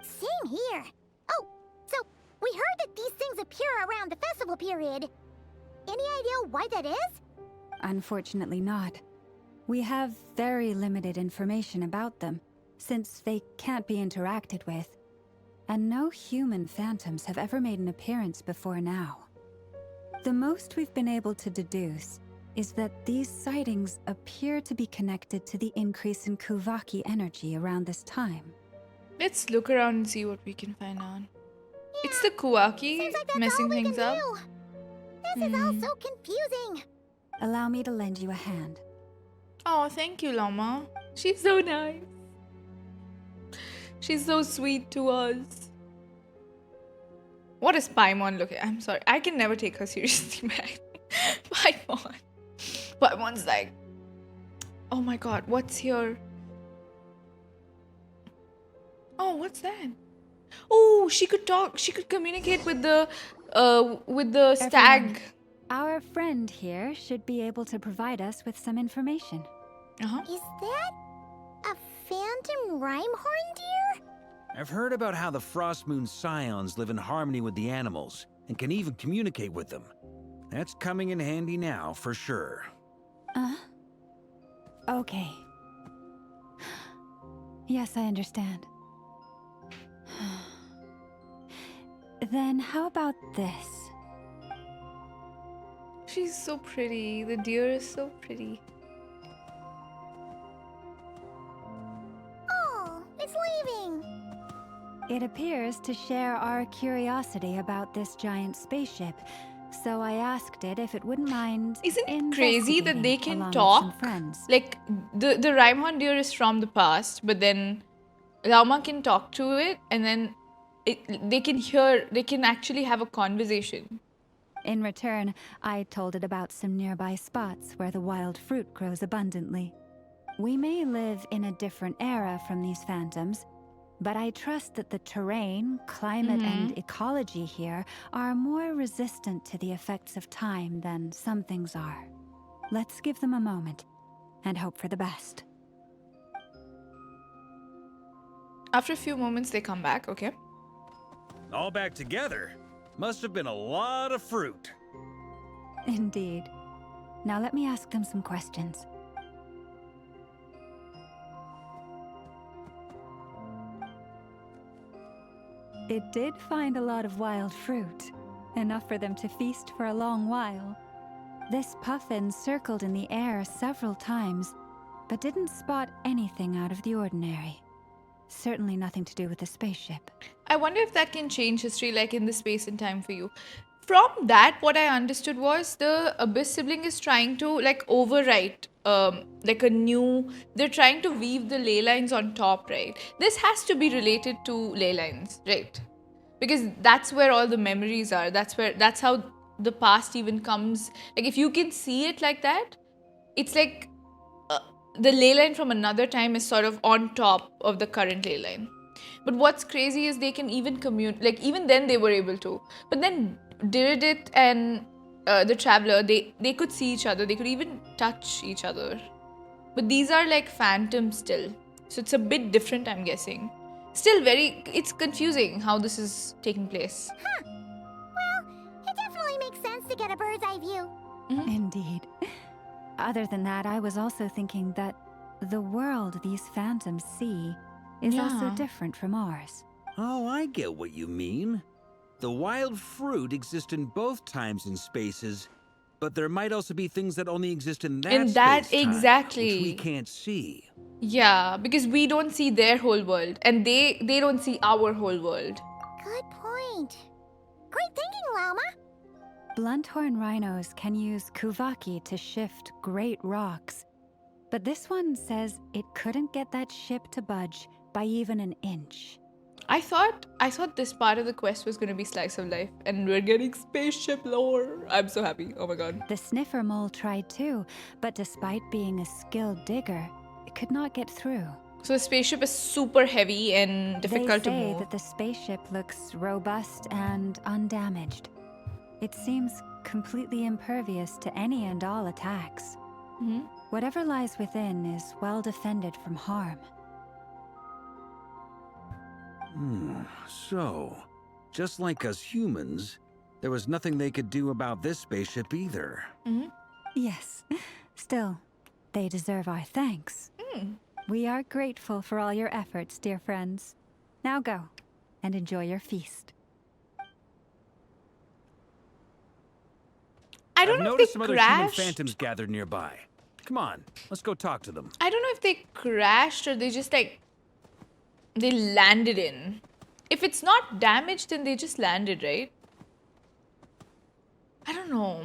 Same here. Oh, so we heard that these things appear around the festival period. Any idea why that is? Unfortunately not. We have very limited information about them, since they can't be interacted with. And no human phantoms have ever made an appearance before now. The most we've been able to deduce is that these sightings appear to be connected to the increase in Kuvaki energy around this time. Let's look around and see what we can find out. It's the Kuwaki Seems like that's messing all we things can up. do. This is all so confusing. Allow me to lend you a hand. Oh, thank you, Lauma. She's so nice. She's so sweet to us. What is Paimon looking? I'm sorry. I can never take her seriously, man. Paimon. Paimon's like, oh my god, what's here? Oh, what's that? Oh, she could talk. She could communicate with the stag. Everyone, our friend here should be able to provide us with some information. Is that a phantom Rhymehorn deer? I've heard about how the Frost Moon Scions live in harmony with the animals and can even communicate with them. That's coming in handy now, for sure. Okay. Yes, I understand. Then how about this? She's so pretty. The deer is so pretty. Oh, it's leaving. It appears to share our curiosity about this giant spaceship, so I asked it if it wouldn't mind. Isn't it crazy that they investigating can along with talk? some friends. Like, the Rhymehorn deer is from the past, but then Lauma can talk to it, and then they can actually have a conversation. In return, I told it about some nearby spots where the wild fruit grows abundantly. We may live in a different era from these phantoms, but I trust that the terrain, climate, and ecology here are more resistant to the effects of time than some things are. Let's give them a moment and hope for the best. After a few moments, they come back, okay? All back together? Must have been a lot of fruit. Indeed. Now let me ask them some questions. It did find a lot of wild fruit, enough for them to feast for a long while. This puffin circled in the air several times, but didn't spot anything out of the ordinary. Certainly nothing to do with the spaceship. I wonder if that can change history, like in the space and time for you. From that, what I understood was the Abyss sibling is trying to like overwrite like a new. They're trying to weave the ley lines on top, right? This has to be related to ley lines, right? Because that's where all the memories are. That's how the past even comes. Like if you can see it like that, it's like the ley line from another time is sort of on top of the current ley line. But what's crazy is they can even like even then they were able to. But then Diridit and the Traveler, they could see each other. They could even touch each other. But these are like phantoms still. So it's a bit different, I'm guessing. Still it's confusing how this is taking place. Huh. Well, it definitely makes sense to get a bird's eye view. Indeed. Other than that, I was also thinking that the world these phantoms see is also different from ours. Oh, I get what you mean. The wild fruit exists in both times and spaces, but there might also be things that only exist in that space-time, exactly, which we can't see. Yeah, because we don't see their whole world, and they don't see our whole world. Good point. Great thinking, Lauma. Blunthorn rhinos can use Kuvaki to shift great rocks, but this one says it couldn't get that ship to budge by even an inch. I thought this part of the quest was going to be slice of life, and we're getting spaceship lore. I'm so happy. Oh my god. The sniffer mole tried too, but despite being a skilled digger, it could not get through. So the spaceship is super heavy and difficult to They say move. that the spaceship looks robust and undamaged. It seems completely impervious to any and all attacks. Whatever lies within is well defended from harm. So, just like us humans, there was nothing they could do about this spaceship either. Yes. Still, they deserve our thanks. We are grateful for all your efforts, dear friends. Now go and enjoy your feast. I don't I've know noticed if some they other human crashed. phantoms gathered nearby. Come on, let's go talk to them. I don't know if they crashed or they just like they landed in. If it's not damaged, then they just landed, right? I don't know.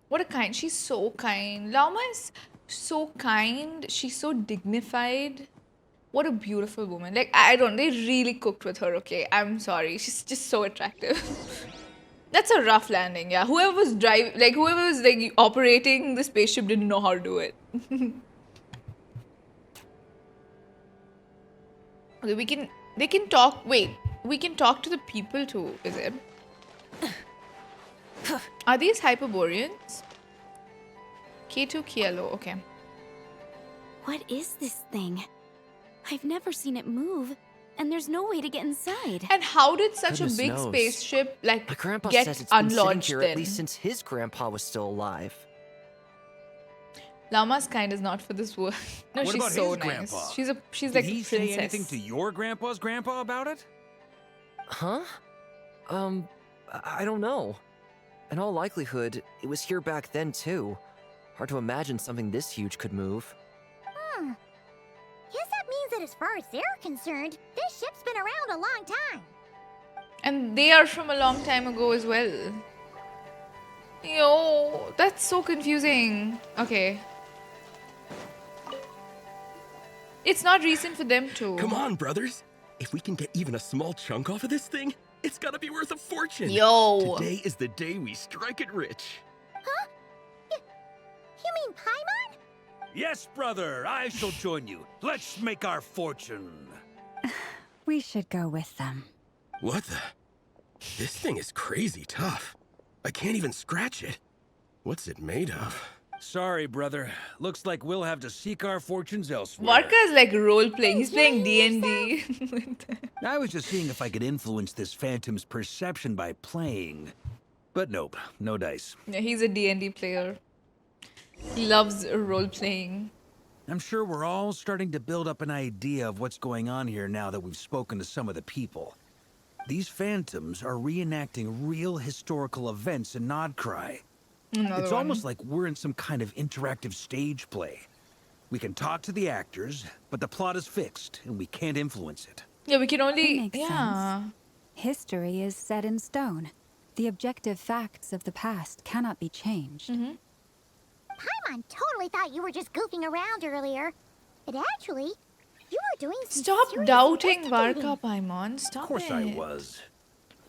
What a kind. She's so kind. Lauma is so kind. She's so dignified. What a beautiful woman. Like, they really cooked with her, okay? I'm sorry. She's just so attractive. That's a rough landing, yeah. Whoever was operating the spaceship didn't know how to do it. Okay, they can talk, wait, we can talk to the people too, is it? Are these Hyperboreans? K2 Kielo, okay. What is this thing? I've never seen it move, and there's no way to get inside. And how did such Goodness a big knows. spaceship, like, My grandpa get says it's been sitting unlodged here then? at least since his grandpa was still alive. Lauma's kind is not for this world. No, What she's about so his nice. grandpa? She's Did like he a princess. say anything to your grandpa's grandpa about it? Huh? I don't know. In all likelihood, it was here back then too. Hard to imagine something this huge could move. Guess that means that as far as they're concerned, this ship's been around a long time. And they are from a long time ago as well. Yo, that's so confusing. Okay. It's not recent for them too. Come on, brothers. If we can get even a small chunk off of this thing, it's gotta be worth a fortune. Yo. Today is the day we strike it rich. Huh? You mean Paimon? Yes, brother, I shall join you. Let's make our fortune. We should go with them. What the? This thing is crazy tough. I can't even scratch it. What's it made of? Sorry, brother. Looks like we'll have to seek our fortunes elsewhere. Varka is like role playing. He's playing D&D. I was just seeing if I could influence this phantom's perception by playing. But nope, no dice. Yeah, he's a D&D player. He loves role-playing. I'm sure we're all starting to build up an idea of what's going on here now that we've spoken to some of the people. These phantoms are reenacting real historical events in Krai. It's almost like we're in some kind of interactive stage play. We can talk to the actors, but the plot is fixed, and we can't influence it. Yeah, we can only... That makes sense. History is set in stone. The objective facts of the past cannot be changed. Paimon totally thought you were just goofing around earlier. But actually, you were doing some Stop serious doubting investigating. Varka, Paimon. Stop it. Of course I was.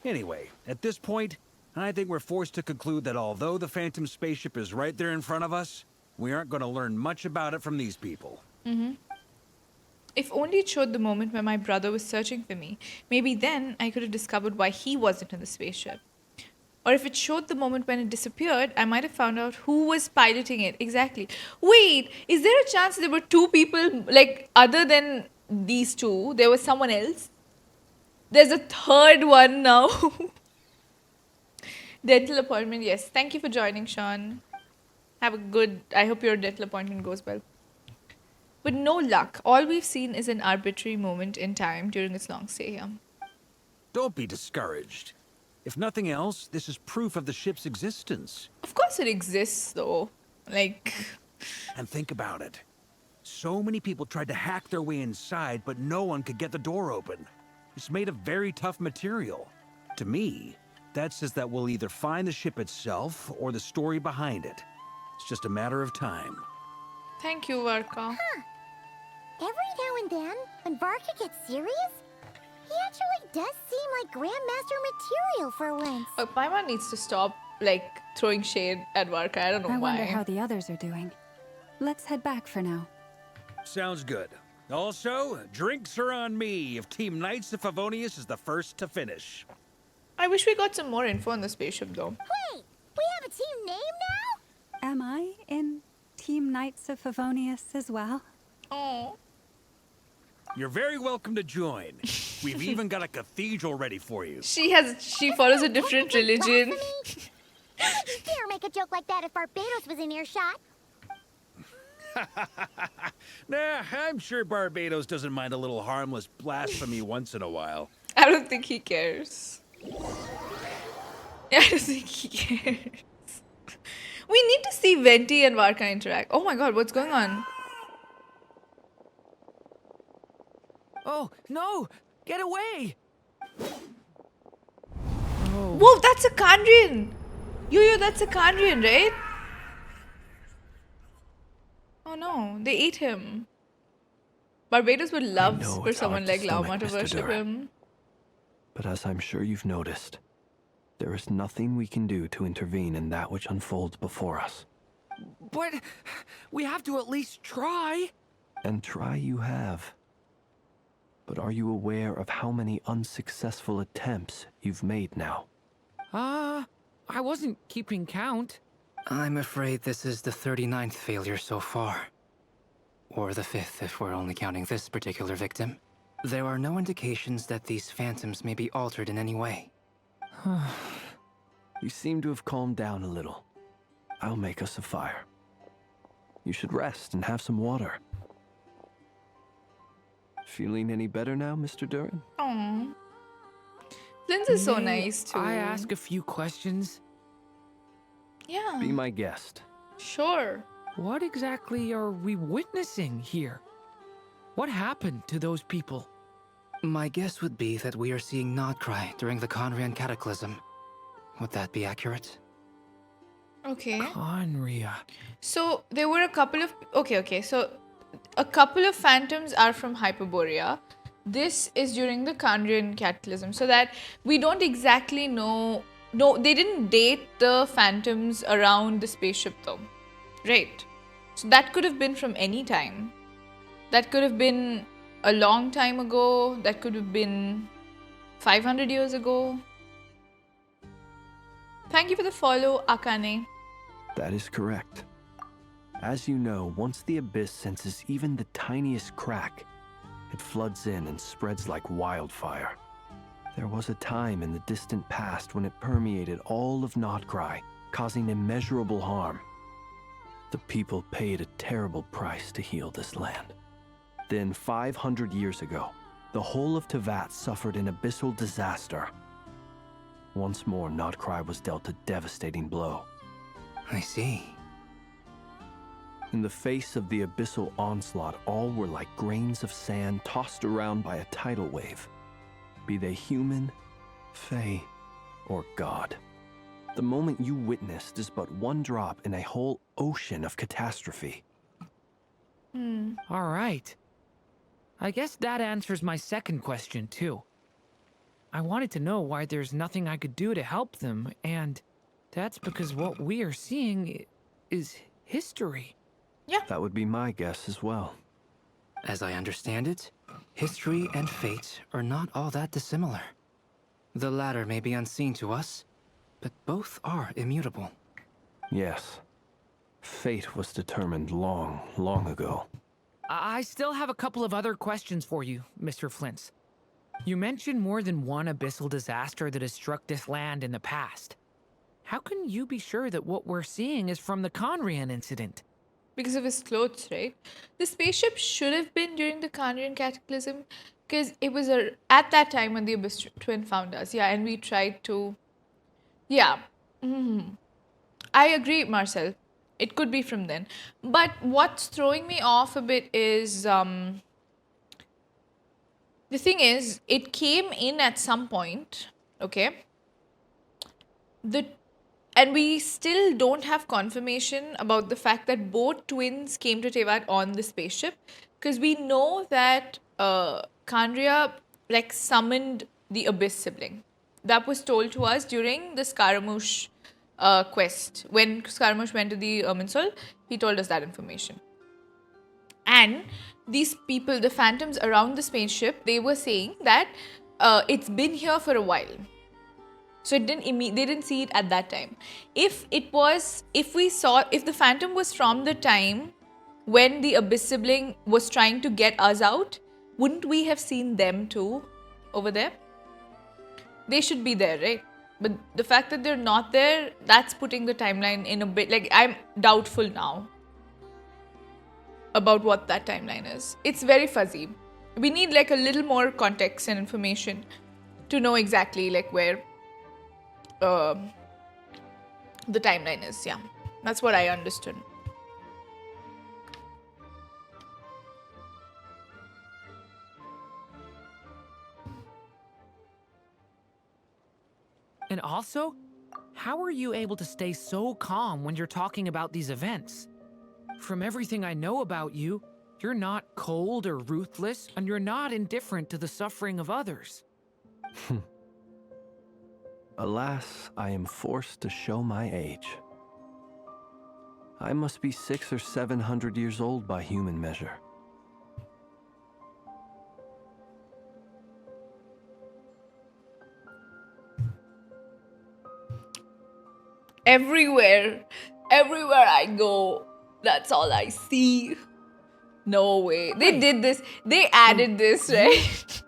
Anyway, at this point, I think we're forced to conclude that although the Phantom spaceship is right there in front of us, we aren't going to learn much about it from these people. If only it showed the moment where my brother was searching for me. Maybe then I could have discovered why he wasn't in the spaceship. Or if it showed the moment when it disappeared, I might have found out who was piloting it. Exactly. Wait, is there a chance there were two people, like, other than these two? There was someone else? There's a third one now. Dental appointment, yes. Thank you for joining, Sean. Have a good... I hope your dental appointment goes well. With no luck, all we've seen is an arbitrary moment in time during its long stay here. Don't be discouraged. If nothing else, this is proof of the ship's existence. Of course it exists, though. Like... And think about it. So many people tried to hack their way inside, but no one could get the door open. It's made of very tough material. To me, that says that we'll either find the ship itself or the story behind it. It's just a matter of time. Thank you, Varka. Every now and then, when Varka gets serious, he actually does seem like Grandmaster material for once. Oh, Paimon needs to stop, like, throwing shade at Varka. I don't know I why. wonder how the others are doing. Let's head back for now. Sounds good. Also, drinks are on me if Team Knights of Favonius is the first to finish. I wish we got some more info on the spaceship, though. Wait, we have a team name now? Am I in Team Knights of Favonius as well? Oh. You're very welcome to join. We've even got a cathedral ready for you. She follows a different religion. How would you dare make a joke like that if Barbados was in earshot? Nah, I'm sure Barbados doesn't mind a little harmless blasphemy once in a while. I don't think he cares. I don't think he cares. We need to see Venti and Varka interact. Oh my god, what's going on? Oh, no! Get away! Oh. Whoa, that's a Khaenri'ah! Yo, that's a Khaenri'ah, right? Oh no, they ate him. Barbados would love for someone like Lauma to worship him. But as I'm sure you've noticed, there is nothing we can do to intervene in that which unfolds before us. But we have to at least try. And try you have. But are you aware of how many unsuccessful attempts you've made now? I wasn't keeping count. I'm afraid this is the 39th failure so far. Or the 5th if we're only counting this particular victim. There are no indications that these phantoms may be altered in any way. You seem to have calmed down a little. I'll make us a fire. You should rest and have some water. Feeling any better now, Mr. Durin? Aww. Linz is so May nice too. I ask a few questions? Yeah. Be my guest. Sure. What exactly are we witnessing here? What happened to those people? My guess would be that we are seeing Krai during the Khaenri'ah cataclysm. Would that be accurate? Okay. Khaenri'ah. So there were a couple of... Okay. So a couple of phantoms are from Hyperborea. This is during the Khaenri'ah cataclysm. So that we don't exactly know... No, they didn't date the phantoms around the spaceship though. Right. So that could have been from any time. That could have been a long time ago. That could have been 500 years ago. Thank you for the follow, Akane. That is correct. As you know, once the Abyss senses even the tiniest crack, it floods in and spreads like wildfire. There was a time in the distant past when it permeated all of Krai, causing immeasurable harm. The people paid a terrible price to heal this land. Then 500 years ago, the whole of Teyvat suffered an abyssal disaster. Once more, Krai was dealt a devastating blow. I see. In the face of the abyssal onslaught, all were like grains of sand tossed around by a tidal wave. Be they human, fae, or god. The moment you witnessed is but one drop in a whole ocean of catastrophe. All right. I guess that answers my second question, too. I wanted to know why there's nothing I could do to help them, and that's because what we are seeing is history. Yeah. That would be my guess as well. As I understand it, history and fate are not all that dissimilar. The latter may be unseen to us, but both are immutable. Yes. Fate was determined long, long ago. I still have a couple of other questions for you, Mr. Flint's. You mentioned more than one abyssal disaster that has struck this land in the past. How can you be sure that what we're seeing is from the Khaenri'ah incident? Because of his clothes, right? The spaceship should have been during the Khaenri'ah cataclysm, because it was at that time when the Abyss Twin found us. Yeah, and we tried to... Yeah. I agree, Marcel. It could be from then. But what's throwing me off a bit is... the thing is, it came in at some point, okay? And we still don't have confirmation about the fact that both twins came to Teyvat on the spaceship. Because we know that Khaenri'ah summoned the Abyss sibling. That was told to us during the Scaramouche quest. When Scaramouche went to the Irminsul, he told us that information. And these people, the phantoms around the spaceship, they were saying that it's been here for a while. So they didn't see it at that time. If the phantom was from the time when the Abyss sibling was trying to get us out, wouldn't we have seen them too over there? They should be there, right? But the fact that they're not there, that's putting the timeline in a bit, I'm doubtful now about what that timeline is. It's very fuzzy. We need a little more context and information to know exactly where the timeline is. Yeah, that's what I understood. And also, how are you able to stay so calm when you're talking about these events? From everything I know about you, you're not cold or ruthless, and you're not indifferent to the suffering of others. Alas, I am forced to show my age. I must be 600 or 700 years old by human measure. Everywhere I go, that's all I see. No way. They did this. They added this, right?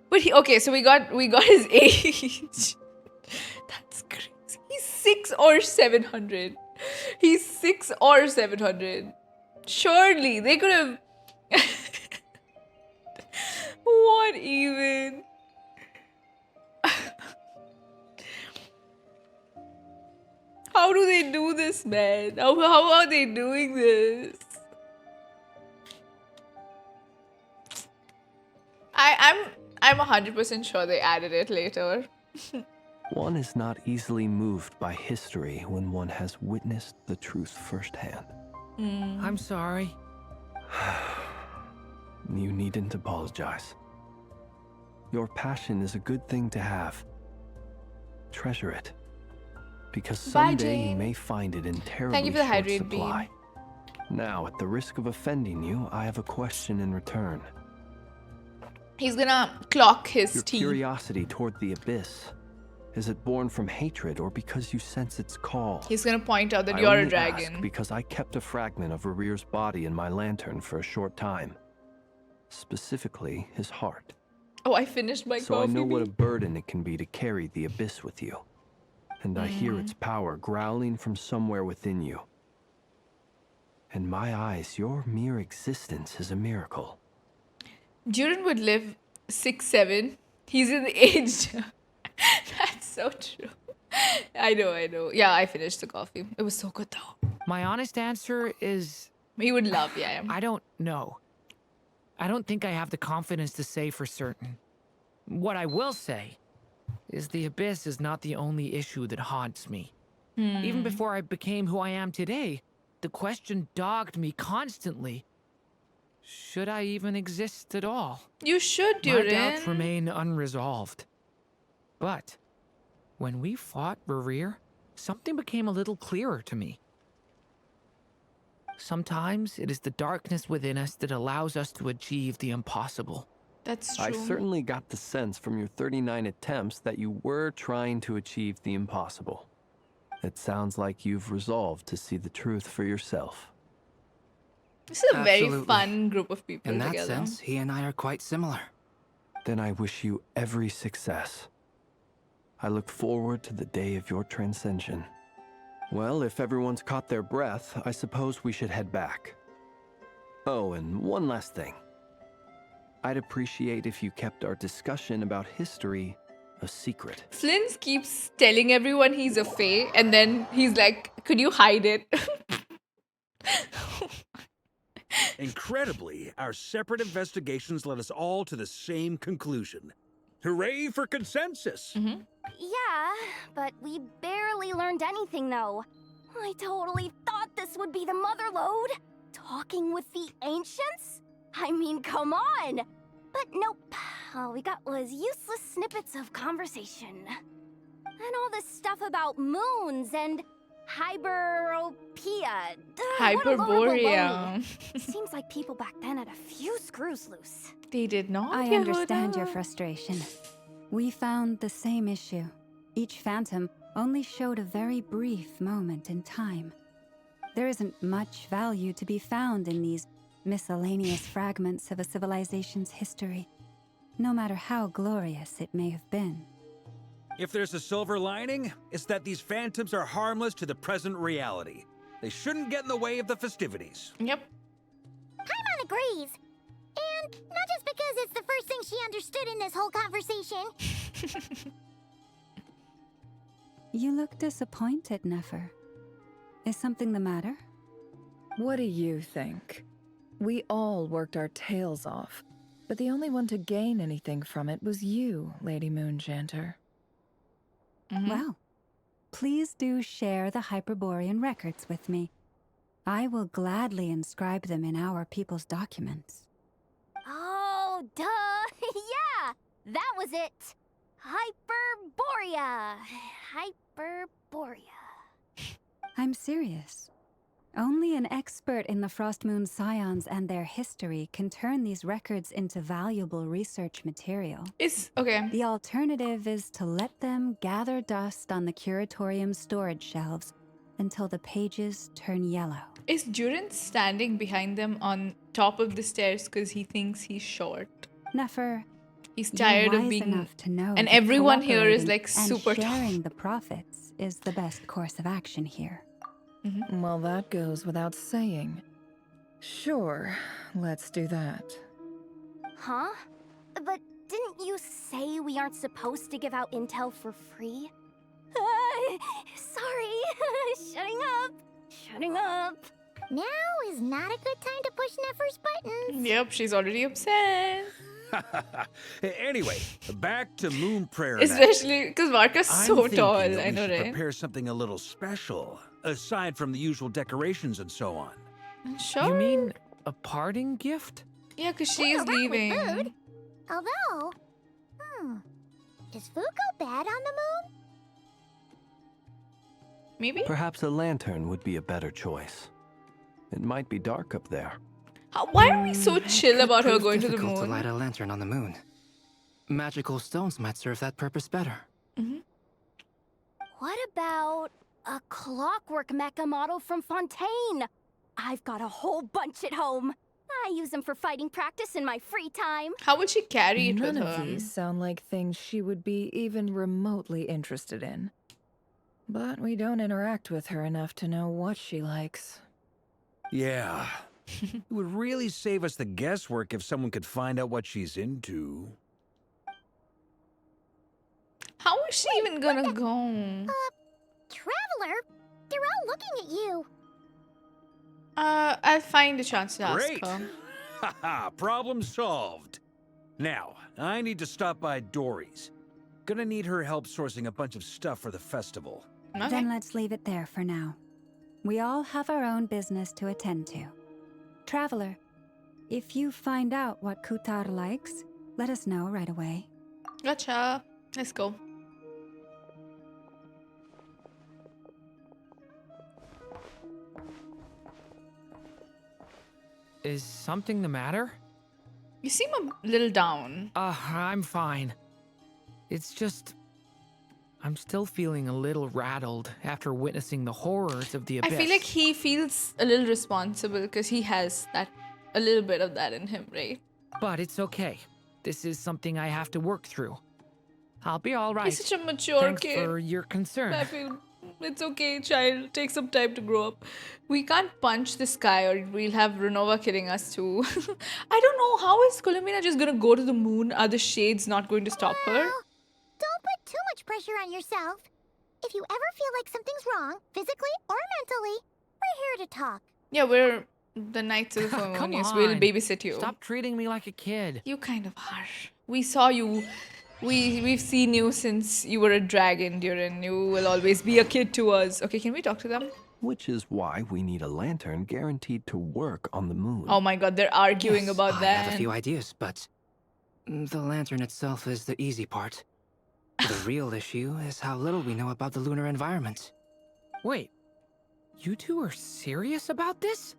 But okay, so we got his age. That's crazy. He's 600 or 700. He's 600 or 700. Surely they could have. What even? How do they do this, man? How are they doing this? I'm 100% sure they added it later. One is not easily moved by history when one has witnessed the truth firsthand. I'm sorry. You needn't apologize. Your passion is a good thing to have. Treasure it. Because someday you may find it in terribly short supply. Now, at the risk of offending you, I have a question in return. He's gonna clock his Your teeth. curiosity toward the Abyss, is it born from hatred or because you sense its call? He's gonna point out that I you're a only dragon. ask because I kept a fragment of Rerear's body in my lantern for a short time. Specifically, his heart. Oh, I finished my So coffee. I know what a burden it can be to carry the Abyss with you. and I hear its power growling from somewhere within you. In my eyes, your mere existence is a miracle. Durin would live 6, 7. He's in the age. That's so true. I know. Yeah, I finished the coffee. It was so good though. My honest answer is... He would love, yeah. I don't know. I don't think I have the confidence to say for certain. What I will say is the Abyss is not the only issue that haunts me. Even before I became who I am today, the question dogged me constantly. Should I even exist at all? You should, Durin. My doubts remain unresolved. But when we fought Rerir, something became a little clearer to me. Sometimes it is the darkness within us that allows us to achieve the impossible. That's true. I certainly got the sense from your 39 attempts that you were trying to achieve the impossible. It sounds like you've resolved to see the truth for yourself. This is a Absolutely. very fun group of people In that together. sense, he and I are quite similar. Then I wish you every success. I look forward to the day of your transcension. Well, if everyone's caught their breath, I suppose we should head back. Oh, and one last thing. I'd appreciate if you kept our discussion about history a secret. Flynn keeps telling everyone he's a fae, and then he's like, could you hide it? Incredibly, our separate investigations led us all to the same conclusion. Hooray for consensus! Yeah, but we barely learned anything, though. I totally thought this would be the mother lode. Talking with the ancients? I mean, come on! But nope. All we got was useless snippets of conversation. And all this stuff about moons and hyperopia. Hyperborea. Seems like people back then had a few screws loose. They did not. I Jahoda. understand your frustration. We found the same issue. Each phantom only showed a very brief moment in time. There isn't much value to be found in these miscellaneous fragments of a civilization's history, no matter how glorious it may have been. If there's a silver lining, it's that these phantoms are harmless to the present reality. They shouldn't get in the way of the festivities. Yep. Paimon agrees. And not just because it's the first thing she understood in this whole conversation. You look disappointed, Nefer. Is something the matter? What do you think? We all worked our tails off, but the only one to gain anything from it was you, Lady Moonjanter. Well, please do share the Hyperborean records with me. I will gladly inscribe them in our people's documents. Oh, duh! Yeah! That was it! Hyperborea! Hyperborea. I'm serious. Only an expert in the Frostmoon Scions and their history can turn these records into valuable research material. Okay. The alternative is to let them gather dust on the curatorium storage shelves until the pages turn yellow. Is Durin standing behind them on top of the stairs because he thinks he's short? Nefer, he's tired of being enough to know and that everyone here is cooperating like super and tall. sharing the profits is the best course of action here. Well, that goes without saying. Sure, let's do that. Huh? But didn't you say we aren't supposed to give out intel for free? Sorry. Shutting up. Now is not a good time to push Nefer's buttons. Yep, she's already upset. Anyway, back to Moon Prayer Night. Especially because Varka's so I'm tall. thinking that I we know, should right? prepare something a little special, aside from the usual decorations and so on. Sure. You mean a parting gift? Yeah, because she is What's wrong with leaving. food? Although, does food go bad on the moon? Maybe? Perhaps a lantern would be a better choice. It might be dark up there. Why are we so chill about her Prove going to the difficult to moon? light a lantern on the moon. Magical stones might serve that purpose better. What about a clockwork mecha model from Fontaine? I've got a whole bunch at home. I use them for fighting practice in my free time. How would she carry it None with of her? these sound like things she would be even remotely interested in. But we don't interact with her enough to know what she likes. Yeah. It would really save us the guesswork if someone could find out what she's into. How is she even gonna go? Traveler? They're all looking at you. I'll find a chance to ask Great. her. Haha, problem solved. Now, I need to stop by Dory's. Gonna need her help sourcing a bunch of stuff for the festival. Okay. Then let's leave it there for now. We all have our own business to attend to. Traveler, if you find out what Kutar likes, let us know right away. Gotcha. Let's go. Is something the matter? You seem a little down. I'm fine. It's just... I'm still feeling a little rattled after witnessing the horrors of the abyss. I feel like he feels a little responsible because he has a little bit of that in him, right? But it's okay. This is something I have to work through. I'll be all right. He's such a mature Thanks kid. for your concern. I feel it's okay, child. Take some time to grow up. We can't punch this guy or we'll have Renova killing us too. I don't know. How is Colombina just gonna go to the moon? Are the shades not going to stop her? Don't put too much pressure on yourself. If you ever feel like something's wrong, physically or mentally, we're here to talk. Yeah, we're the Knights of the Come Harmonious. on. We'll babysit you. Stop treating me like a kid. You kind of are. We saw you. We've seen you since you were a dragon, Durin. You will always be a kid to us. Okay, can we talk to them? Which is why we need a lantern guaranteed to work on the moon. Oh my god, they're arguing Yes, about I that. have a few ideas, but the lantern itself is the easy part. The real issue is how little we know about the lunar environment. Wait, you two are serious about this?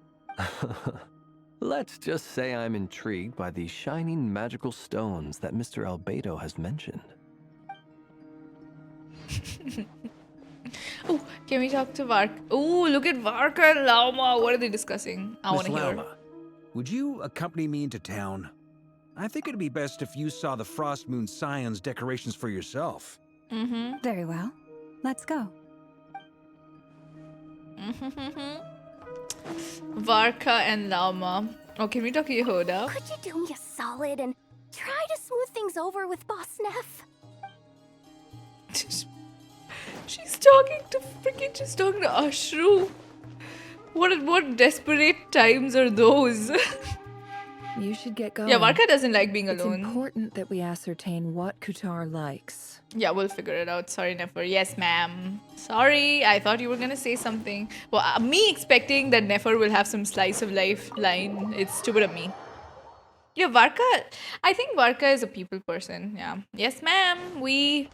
Let's just say I'm intrigued by the shining magical stones that Mr. Albedo has mentioned. Oh, can we talk to Varka? Oh, look at Varka and Lauma. What are they discussing? I want Miss to hear. Lauma, would you accompany me into town? I think it'd be best if you saw the Frost Moon Scion's decorations for yourself. Mm-hmm. Very well. Let's go. Varka and Lauma. Oh, can we talk to Jahoda? Could you do me a solid and try to smooth things over with Boss Neff? She's talking to Ashru. What desperate times are those? You should get going. Yeah, Varka doesn't like being It's alone. important that we ascertain what Kutar likes. Yeah, we'll figure it out. Sorry, Nefer. Yes, ma'am. Sorry, I thought you were gonna say something. Well, me expecting that Nefer will have some slice of life line. It's stupid of me. Yeah, Varka. I think Varka is a people person. Yeah. Yes, ma'am. We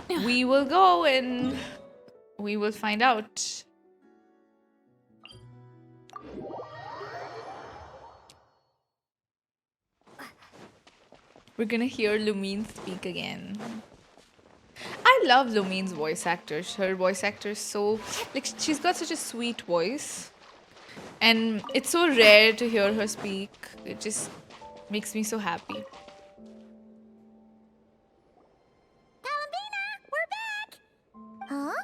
will go and we will find out. We're gonna hear Lumine speak again. I love Lumine's voice actor. Her voice actor is so... like, she's got such a sweet voice. And it's so rare to hear her speak. It just makes me so happy. Colombina, we're back! Huh?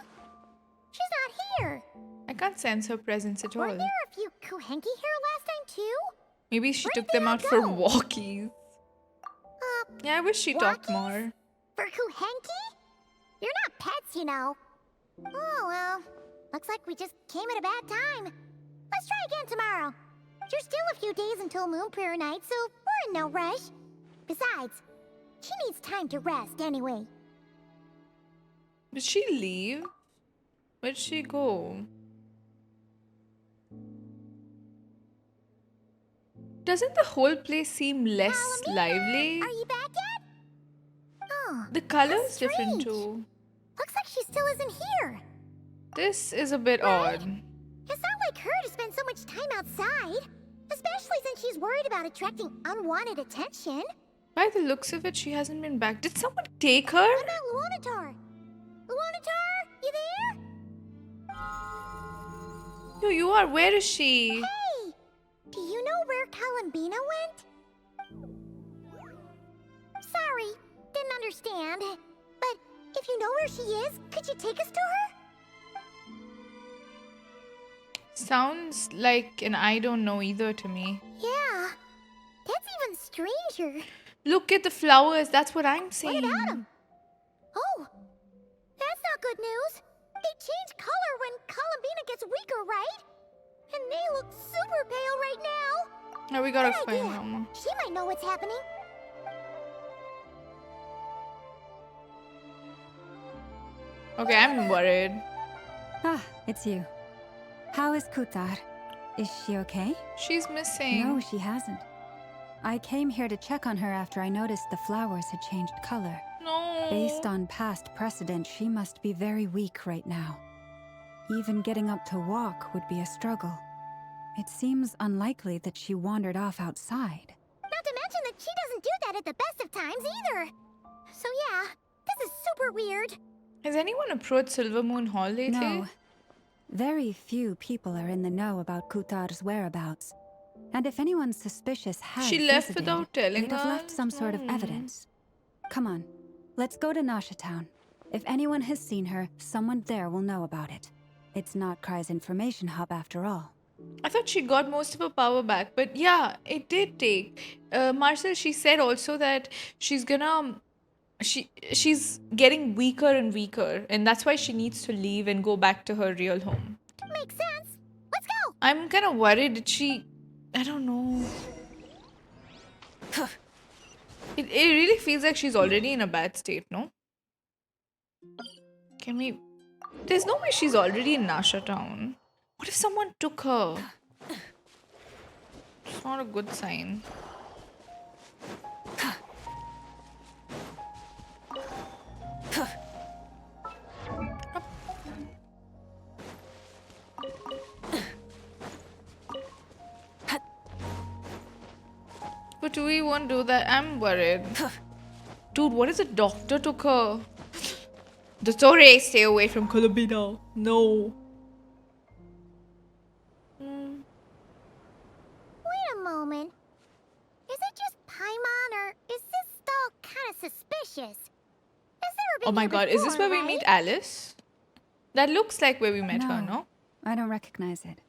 She's not here. I can't sense her presence at Were all. there a few Kuhenki here last time too? Maybe she Where'd took they them all out for go? walkies. Yeah, I wish she talked walkies? more. For Kuhenki? You're not pets, you know. Oh, well. Looks like we just came at a bad time. Let's try again tomorrow. There's still a few days until Moon Prayer Night, so we're in no rush. Besides, she needs time to rest anyway. Did she leave? Where'd she go? Doesn't the whole place seem less lively? Are you back yet? Oh, The color's how different strange. too. Looks like she still isn't here. This is a bit odd. It's not like her to spend so much time outside. Especially since she's worried about attracting unwanted attention. By the looks of it, she hasn't been back. Did someone take her? What about Luanatar? Luanatar, you there? No, you are. Where is she? Hey! Do you know where Colombina went? Sorry, didn't understand. But if you know where she is, could you take us to her? Sounds like an I don't know either to me. Yeah, that's even stranger. Look at the flowers. That's what I'm What saying. about them? Oh, that's not good news. They change color when Colombina gets weaker, right? And they look super pale right now. Now we gotta Good find idea. Lauma. She might know what's happening. Okay, I'm worried. Ah, it's you. How is Kutar? Is she okay? She's missing. No, she hasn't. I came here to check on her after I noticed the flowers had changed color. No. Based on past precedent, she must be very weak right now. Even getting up to walk would be a struggle. It seems unlikely that she wandered off outside. Not to mention that she doesn't do that at the best of times either. So yeah, this is super weird. Has anyone approached Silver Moon Hall lately? No. Very few people are in the know about Kutar's whereabouts. And if anyone suspicious had She left visited, without telling they'd have left us? some sort of evidence. Come on, let's go to Nasha Town. If anyone has seen her, someone there will know about it. It's not Krai's information hub after all. I thought she got most of her power back, but yeah, it did take. Marcel, she said also that she's gonna... She's getting weaker and weaker, and that's why she needs to leave and go back to her real home. Makes sense. Let's go. I'm kind of worried that she... I don't know. It really feels like she's already in a bad state, no? Can we... There's no way she's already in Nasha Town. What if someone took her? It's not a good sign. But do we won't do that? I'm worried. Dude, what if the doctor took her? Dottore, stay away from Colombina. No. Wait a moment. Is it just Paimon, or is this stall kind of suspicious? Has never been Oh my here god, is this before, where we right? meet Alice? That looks like where we met her, no? I don't recognize it.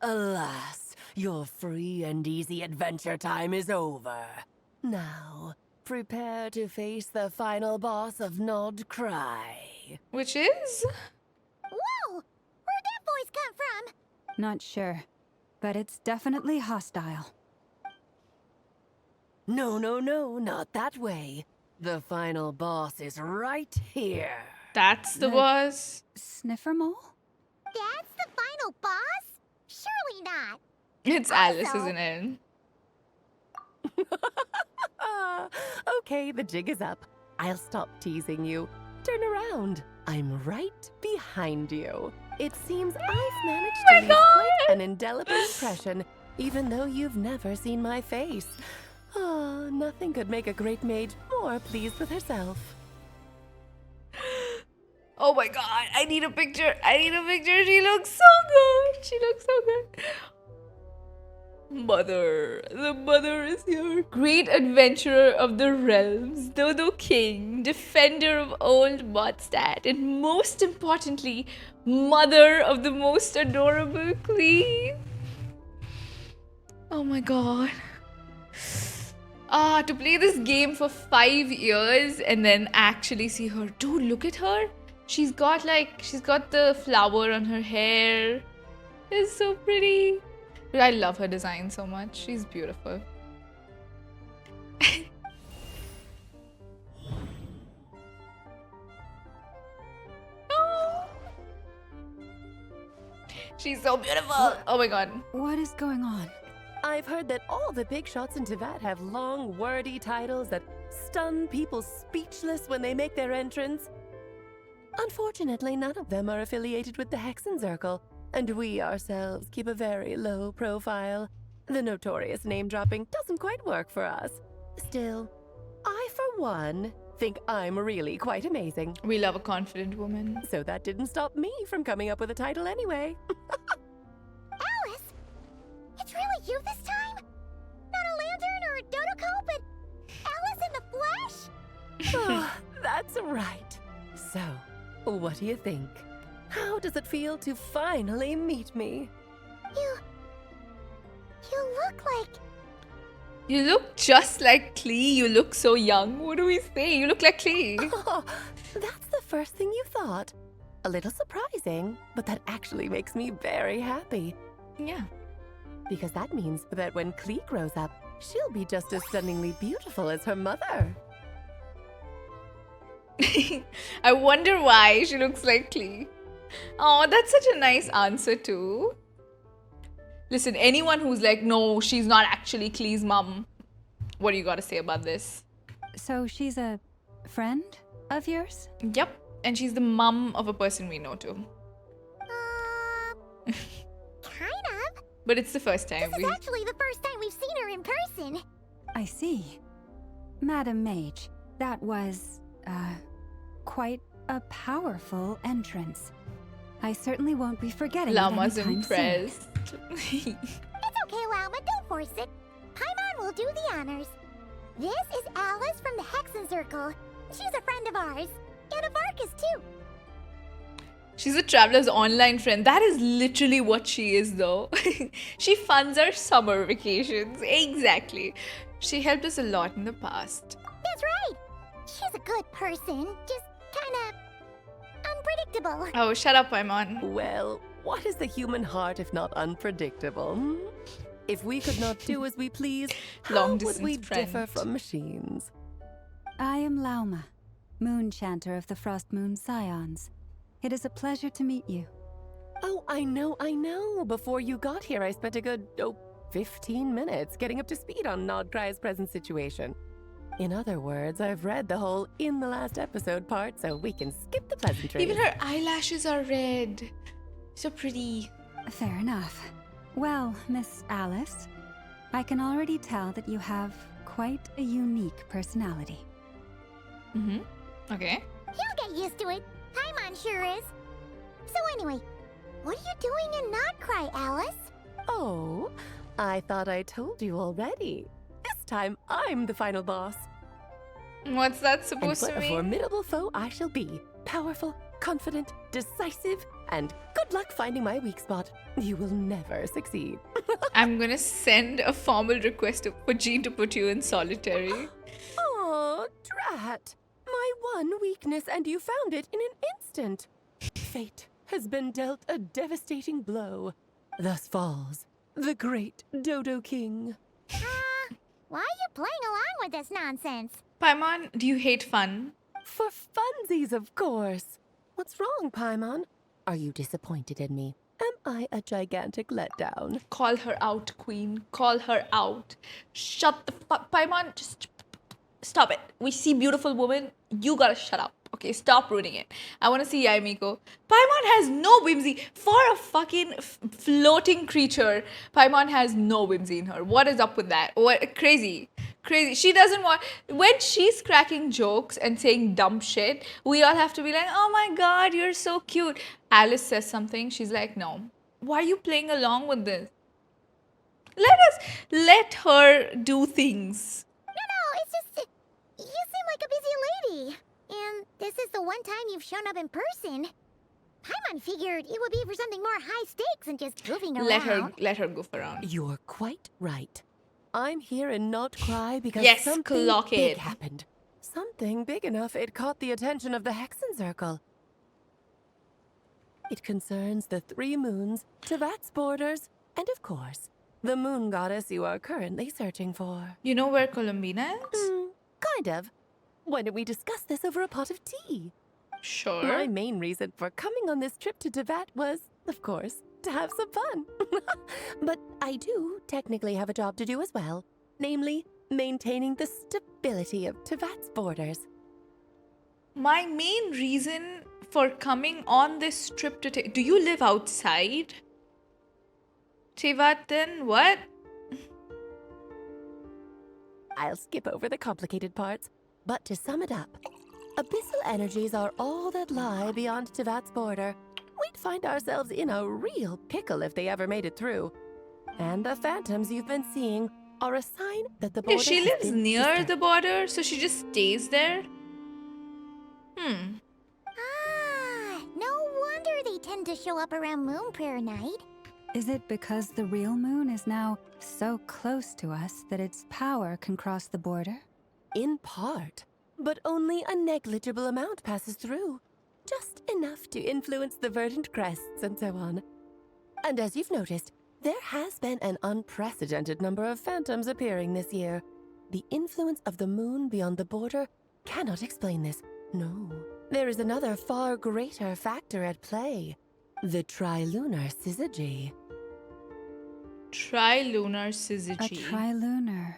Alas, your free and easy adventure time is over. Now, prepare to face the final boss of Nod Krai. Which is? Whoa! Where'd that voice come from? Not sure, but it's definitely hostile. No, not that way. The final boss is right here. That's the boss? Sniffermole? That's the final boss? Surely not. It's Alice, isn't it? Okay, the jig is up. I'll stop teasing you. Turn around. I'm right behind you. It seems I've managed to leave quite an indelible impression, even though you've never seen my face. Oh, nothing could make a great maid more pleased with herself. Oh my god, I need a picture. I need a picture. She looks so good. She looks so good. Mother. The mother is here. Great adventurer of the realms, Dodo King, defender of old Mondstadt, and most importantly, mother of the most adorable queen. Oh my god. To play this game for 5 years and then actually see her. Dude, look at her. She's got the flower on her hair. It's so pretty. Dude, I love her design so much. She's beautiful. Oh. She's so beautiful. Oh my god. What is going on? I've heard that all the big shots in Teyvat have long, wordy titles that stun people speechless when they make their entrance. Unfortunately, none of them are affiliated with the Hexen Circle, and we ourselves keep a very low profile. The notorious name-dropping doesn't quite work for us. Still, I, for one, think I'm really quite amazing. We love a confident woman. So that didn't stop me from coming up with a title anyway. Alice? It's really you this time? Not a lantern or a Dodoko, but Alice in the flesh? Oh, that's right. So, what do you think? How does it feel to finally meet me? You look like... You look just like Klee. You look so young. What do we say? You look like Klee. Oh, that's the first thing you thought. A little surprising, but that actually makes me very happy. Yeah. Because that means that when Klee grows up, she'll be just as stunningly beautiful as her mother. I wonder why she looks like Klee. Oh, that's such a nice answer too. Listen, anyone who's like, no, she's not actually Klee's mom, what do you got to say about this? So she's a friend of yours? Yep, and she's the mom of a person we know too. Kind of. But it's the first time This is actually the first time we've seen her in person. I see. Madam Mage, that was, quite a powerful entrance. I certainly won't be forgetting Lauma's it anytime impressed. It's okay, Lauma, don't force it. Paimon will do the honors. This is Alice from the Hexen Circle. She's a friend of ours. And of Varka's too. She's a traveler's online friend. That is literally what she is though. She funds our summer vacations. Exactly. She helped us a lot in the past. That's right. She's a good person. Just kinda... unpredictable. Oh, shut up, Paimon. Well, what is the human heart if not unpredictable? Hmm? If we could not do as we please, how would we differ from machines? I am Lauma, Moon Chanter of the Frost Moon Scions. It is a pleasure to meet you. Oh, I know. Before you got here, I spent a good, 15 minutes getting up to speed on Nodkrai's present situation. In other words, I've read the whole in the last episode part, so we can skip the pleasantries. Even her eyelashes are red. So pretty. Fair enough. Well, Miss Alice, I can already tell that you have quite a unique personality. Okay. He'll get used to it. Paimon sure is. So anyway, what are you doing in Nodkrai, Alice? Oh, I thought I told you already. This time, I'm the final boss. What's that supposed and to what mean? a formidable foe I shall be. Powerful, confident, decisive, and good luck finding my weak spot. You will never succeed. I'm gonna send a formal request for Jean to put you in solitary. Oh, drat. My one weakness, and you found it in an instant. Fate has been dealt a devastating blow. Thus falls the great Dodo King. Why are you playing along with this nonsense? Paimon, do you hate fun? For funsies, of course. What's wrong, Paimon? Are you disappointed in me? Am I a gigantic letdown? Call her out, Queen. Call her out. Shut the fuck, Paimon. Just stop it. We see beautiful woman. You gotta shut up. Okay, stop ruining it. I want to see Yaimiko. Paimon has no whimsy. For a fucking floating creature, Paimon has no whimsy in her. What is up with that? What crazy. Crazy. She doesn't want... When she's cracking jokes and saying dumb shit, we all have to be like, oh my god, you're so cute. Alice says something. She's like, no. Why are you playing along with this? Let her do things. No, it's just... You seem like a busy lady. And this is the one time you've shown up in person. Paimon figured it would be for something more high stakes than just goofing around. Let her goof around. You're quite right. I'm here in Nodkrai because Yes, something clock big it. happened. Something big enough it caught the attention of the Hexen Circle. It concerns the 3 moons, Tevat's borders, and of course, the moon goddess you are currently searching for. You know where Colombina is? Kind of. Why don't we discuss this over a pot of tea? Sure. My main reason for coming on this trip to Tevat was, of course, to have some fun. But I do technically have a job to do as well. Namely, maintaining the stability of Tevat's borders. My main reason for coming on this trip to... Do you live outside Tevat then? What? I'll skip over the complicated parts. But to sum it up, abyssal energies are all that lie beyond Tevat's border. We'd find ourselves in a real pickle if they ever made it through. And the phantoms you've been seeing are a sign that the border She has lives been near disturbed. the border, so she just stays there? No wonder they tend moon to show up around Moon Prayer Night. Is it because the real moon is now so close to us that its power can cross the border? In part, but only a negligible amount passes through. Just enough to influence the verdant crests and so on. And as you've noticed, there has been an unprecedented number of phantoms appearing this year. The influence of the moon beyond the border cannot explain this. No, there is another far greater factor at play. The trilunar syzygy. Trilunar A syzygy. trilunar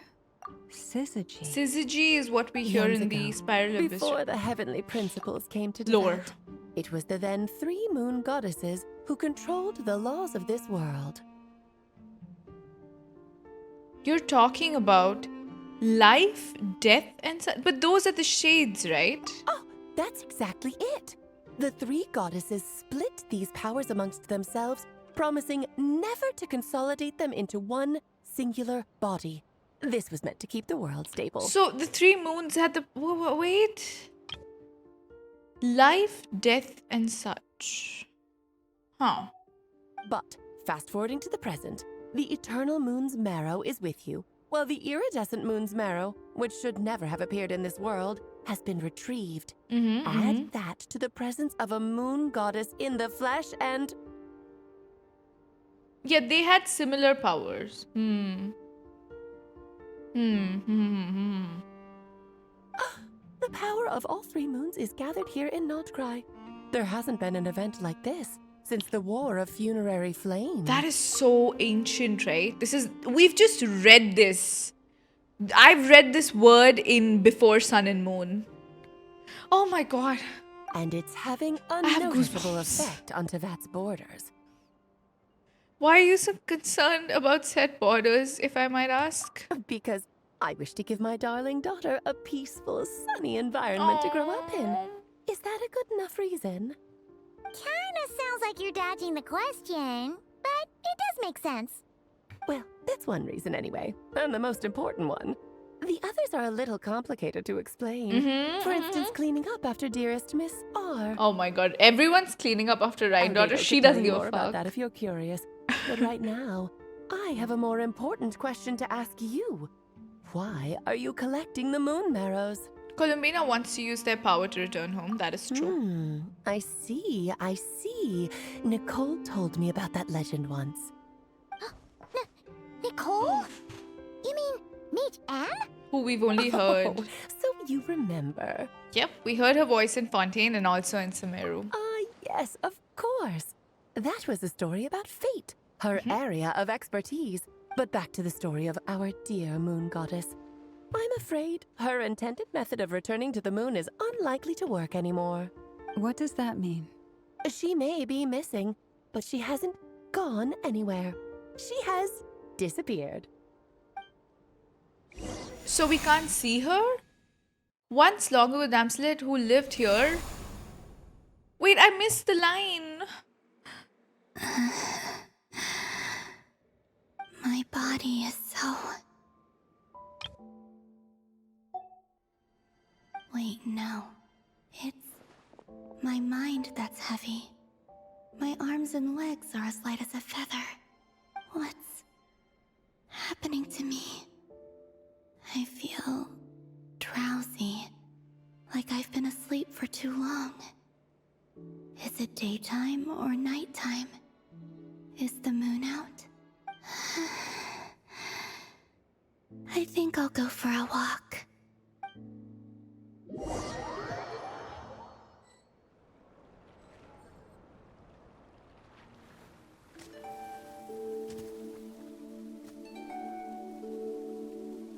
syzygy. Syzygy is what we hear Eons in the ago, Spiral Abyss before the heavenly principles came to lore. Tibet, it was the then 3 moon goddesses who controlled the laws of this world. You're talking about life, death, and but those are the shades, right? Oh, that's exactly it. The 3 goddesses split these powers amongst themselves, promising never to consolidate them into one singular body. This was meant to keep the world stable. So the 3 moons had the wait. Life, death, and such. Huh. But, fast forwarding to the present, the eternal moon's marrow is with you, while the iridescent moon's marrow, which should never have appeared in this world, has been retrieved. Add that to the presence of a moon goddess in the flesh and... Yeah, they had similar powers. The power of all 3 moons is gathered here in Krai. There hasn't been an event like this since the War of Funerary Flame. That is so ancient, right? We've just read this. I've read this word in Before Sun and Moon. Oh my god. And it's having a noticeable effect on Tevat's borders. Why are you so concerned about set borders, if I might ask? Because I wish to give my darling daughter a peaceful, sunny environment to grow up in. Is that a good enough reason? Kinda sounds like you're dodging the question, but it does make sense. Well, that's one reason anyway, and the most important one. The others are a little complicated to explain. For instance, cleaning up after dearest Miss R. Oh my god, everyone's cleaning up after Ryan Albedo daughter. could She tell doesn't you give more a about fuck. that if you're curious. But right now, I have a more important question to ask you. Why are you collecting the moon marrows? Colombina wants to use their power to return home. That is true. I see. Nicole told me about that legend once. Nicole? You mean Mage Anne? Who we've only heard. Oh, so you remember. Yep, we heard her voice in Fontaine and also in Sumeru. Yes, of course. That was a story about fate, her area of expertise. But back to the story of our dear moon goddess. I'm afraid her intended method of returning to the moon is unlikely to work anymore. What does that mean? She may be missing, but she hasn't gone anywhere. She has disappeared. So we can't see her? Once long ago, Dainsleif who lived here. Wait, I missed the line. My body is so... Wait, no. It's my mind that's heavy. My arms and legs are as light as a feather. What's happening to me? I feel drowsy, like I've been asleep for too long. Is it daytime or nighttime? Is the moon out? I think I'll go for a walk.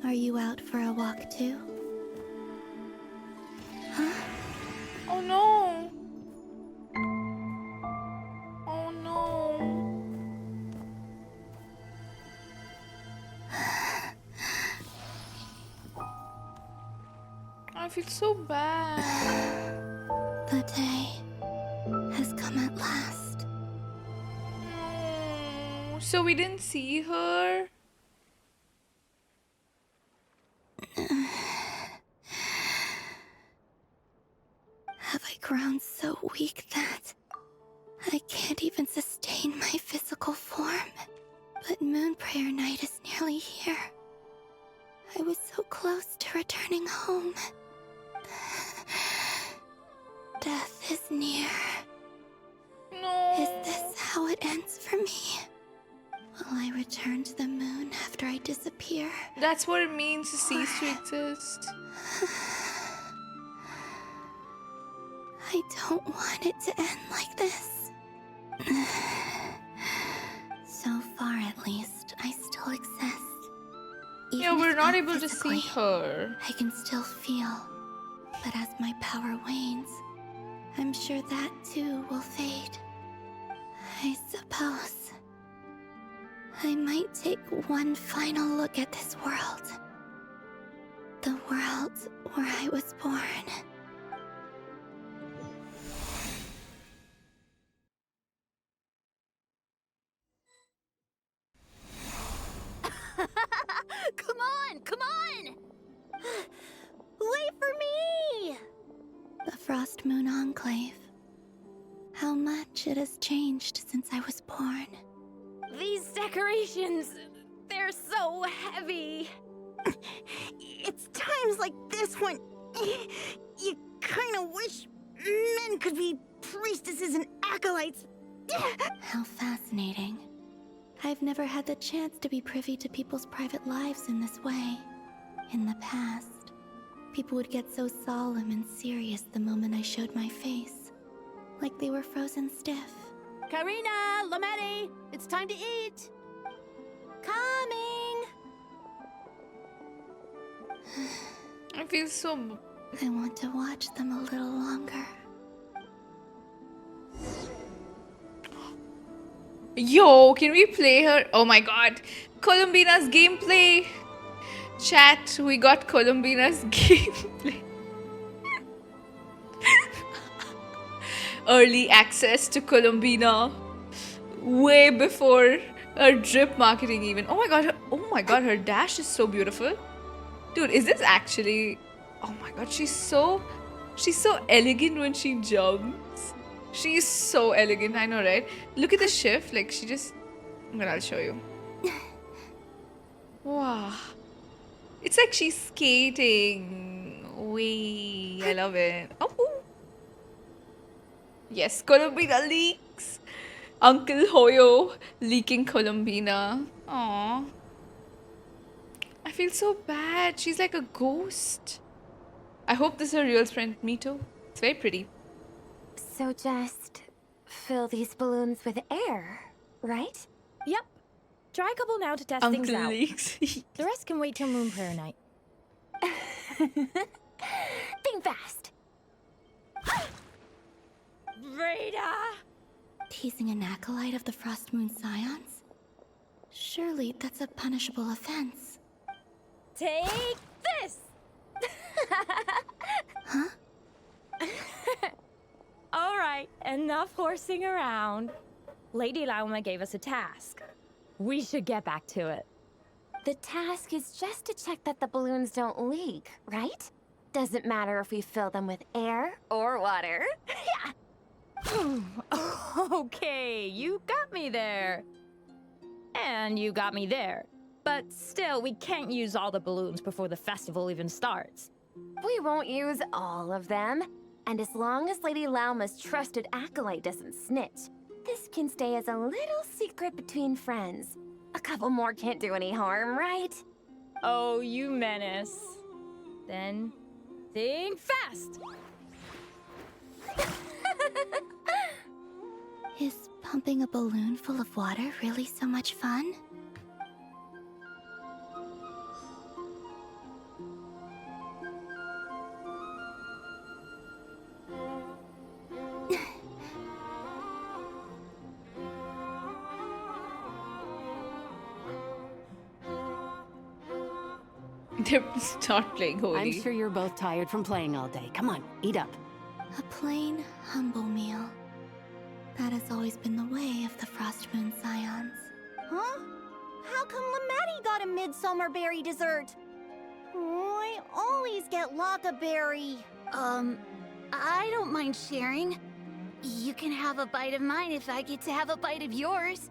Are you out for a walk too? Huh? Oh no. Oh no. I feel so bad. The day has come at last. No. So we didn't see her? Have I grown so weak that I can't even sustain my physical form. But Moon Prayer Night is nearly here. I was so close to returning home. Death is near. No. Is this how it ends for me? Will I return to the moon after I disappear? That's what it means to cease to exist. I don't want it to end like this. So far, at least, I still exist. Yeah, Even we're if not able to physically, see her. I can still feel. But as my power wanes, I'm sure that too will fade. I suppose I might take one final look at this world. The world where I was born. Come on, come on! Wait for me! The Frost Moon Enclave. How much it has changed since I was born. These decorations, they're so heavy. It's times like this when you kind of wish men could be priestesses and acolytes. How fascinating. I've never had the chance to be privy to people's private lives in this way. In the past, people would get so solemn and serious the moment I showed my face. Like they were frozen stiff. Karina, Lametti, it's time to eat. Coming! I feel so... I want to watch them a little longer. Yo, can we play her? Oh my god. Colombina's gameplay. Chat, we got Colombina's gameplay. Early access to Colombina. Way before her drip marketing even. Oh my god, her dash is so beautiful. Dude, is this actually... Oh my god, she's so elegant when she jumps. She's so elegant, I know, right? Look at the shift, like she just... I'll show you. Wow. It's like she's skating. Wee, I love it. Oh. Yes, Colombina leaks. Uncle Hoyo leaking Colombina. Aww. I feel so bad. She's like a ghost. I hope this is her real friend. Me too. It's very pretty. So just fill these balloons with air, right? Yep. Try a couple now to test Uncle things out. leaks. The rest can wait till Moon Prayer Night. Think fast. Rita! Teasing an acolyte of the Frost Moon Scions? Surely that's a punishable offense. Take this! Huh? Alright, enough horsing around. Lady Lauma gave us a task. We should get back to it. The task is just to check that the balloons don't leak, right? Doesn't matter if we fill them with air or water. Yeah. Okay, you got me there. And you got me there. But still, we can't use all the balloons before the festival even starts. We won't use all of them. And as long as Lady Lauma's trusted acolyte doesn't snitch, this can stay as a little secret between friends. A couple more can't do any harm, right? Oh, you menace. Then, think fast! Is pumping a balloon full of water really so much fun? They're not playing holy. I'm sure you're both tired from playing all day. Come on, eat up. A plain, humble meal. That has always been the way of the Frost Moon Scions. Huh? How come Lametti got a midsummer berry dessert? Oh, I always get Lockaberry. I don't mind sharing. You can have a bite of mine if I get to have a bite of yours.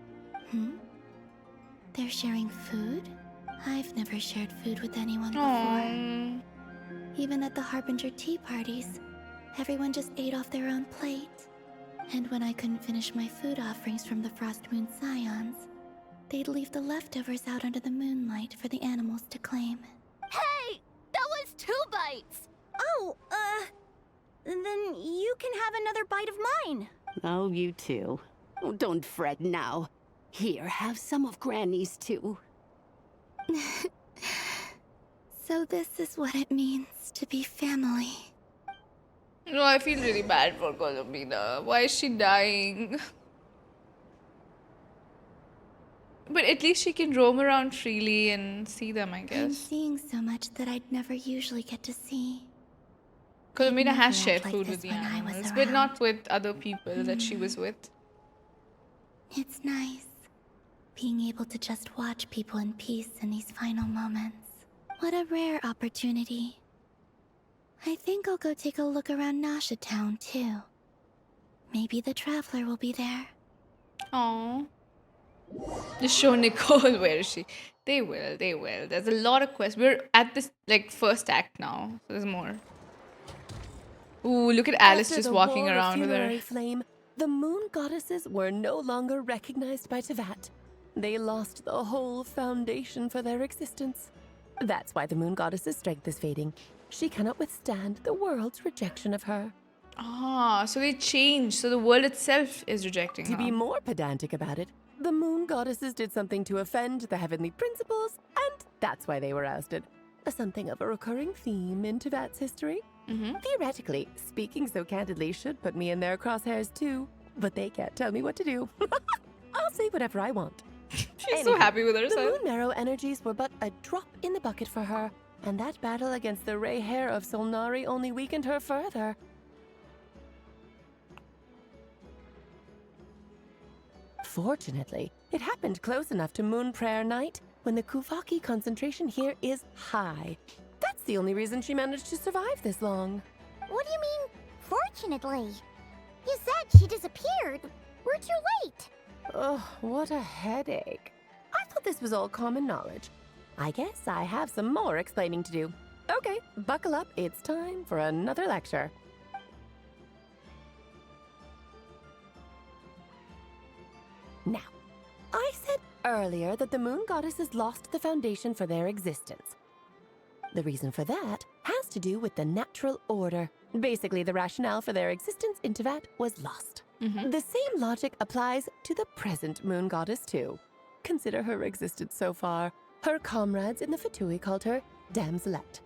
They're sharing food? I've never shared food with anyone before. Even at the Harbinger tea parties, everyone just ate off their own plate. And when I couldn't finish my food offerings from the Frost Moon Scions, they'd leave the leftovers out under the moonlight for the animals to claim. Hey! That was 2 bites! Oh, then you can have another bite of mine. Oh, you too. Oh, don't fret now. Here, have some of Granny's too. So this is what it means to be family. No, I feel really bad for Colombina. Why is she dying? But at least she can roam around freely and see them, I I'm guess. seeing so much that I'd never usually get to see. Colombina I'd has never shared act like food this with the when I was animals, but around. not with other people that she was with. It's nice being able to just watch people in peace in these final moments. What a rare opportunity. I think I'll go take a look around Nasha Town too. Maybe the Traveler will be there. Aww. Just show Nicole. Where is she? They will, they will. There's a lot of quests. We're at this like first act now. So there's more. Ooh, look at Alice After just the walking War of around with her. Funerary Flame, the moon goddesses were no longer recognized by Teyvat. They lost the whole foundation for their existence. That's why the moon goddess's strength is fading. She cannot withstand the world's rejection of her. Ah, so they changed. So the world itself is rejecting To her. be more pedantic about it, the moon goddesses did something to offend the heavenly principles, and that's why they were ousted. Something of a recurring theme in Teyvat's history. Theoretically, speaking so candidly should put me in their crosshairs too, but they can't tell me what to do. I'll say whatever I want. She's so happy with The herself. moon marrow energies were but a drop in the bucket for her, and that battle against the Ray Hair of Solnari only weakened her further. Fortunately, it happened close enough to Moon Prayer Night when the Kuvaki concentration here is high. That's the only reason she managed to survive this long. What do you mean, fortunately? You said she disappeared. We're too late. Ugh, what a headache. I thought this was all common knowledge. I guess I have some more explaining to do. Okay, buckle up. It's time for another lecture. Now, I said earlier that the moon goddesses lost the foundation for their existence. The reason for that has to do with the natural order. Basically, the rationale for their existence in Teyvat was lost. The same logic applies to the present moon goddess too. Consider her existence so far. Her comrades in the Fatui called her Damselette,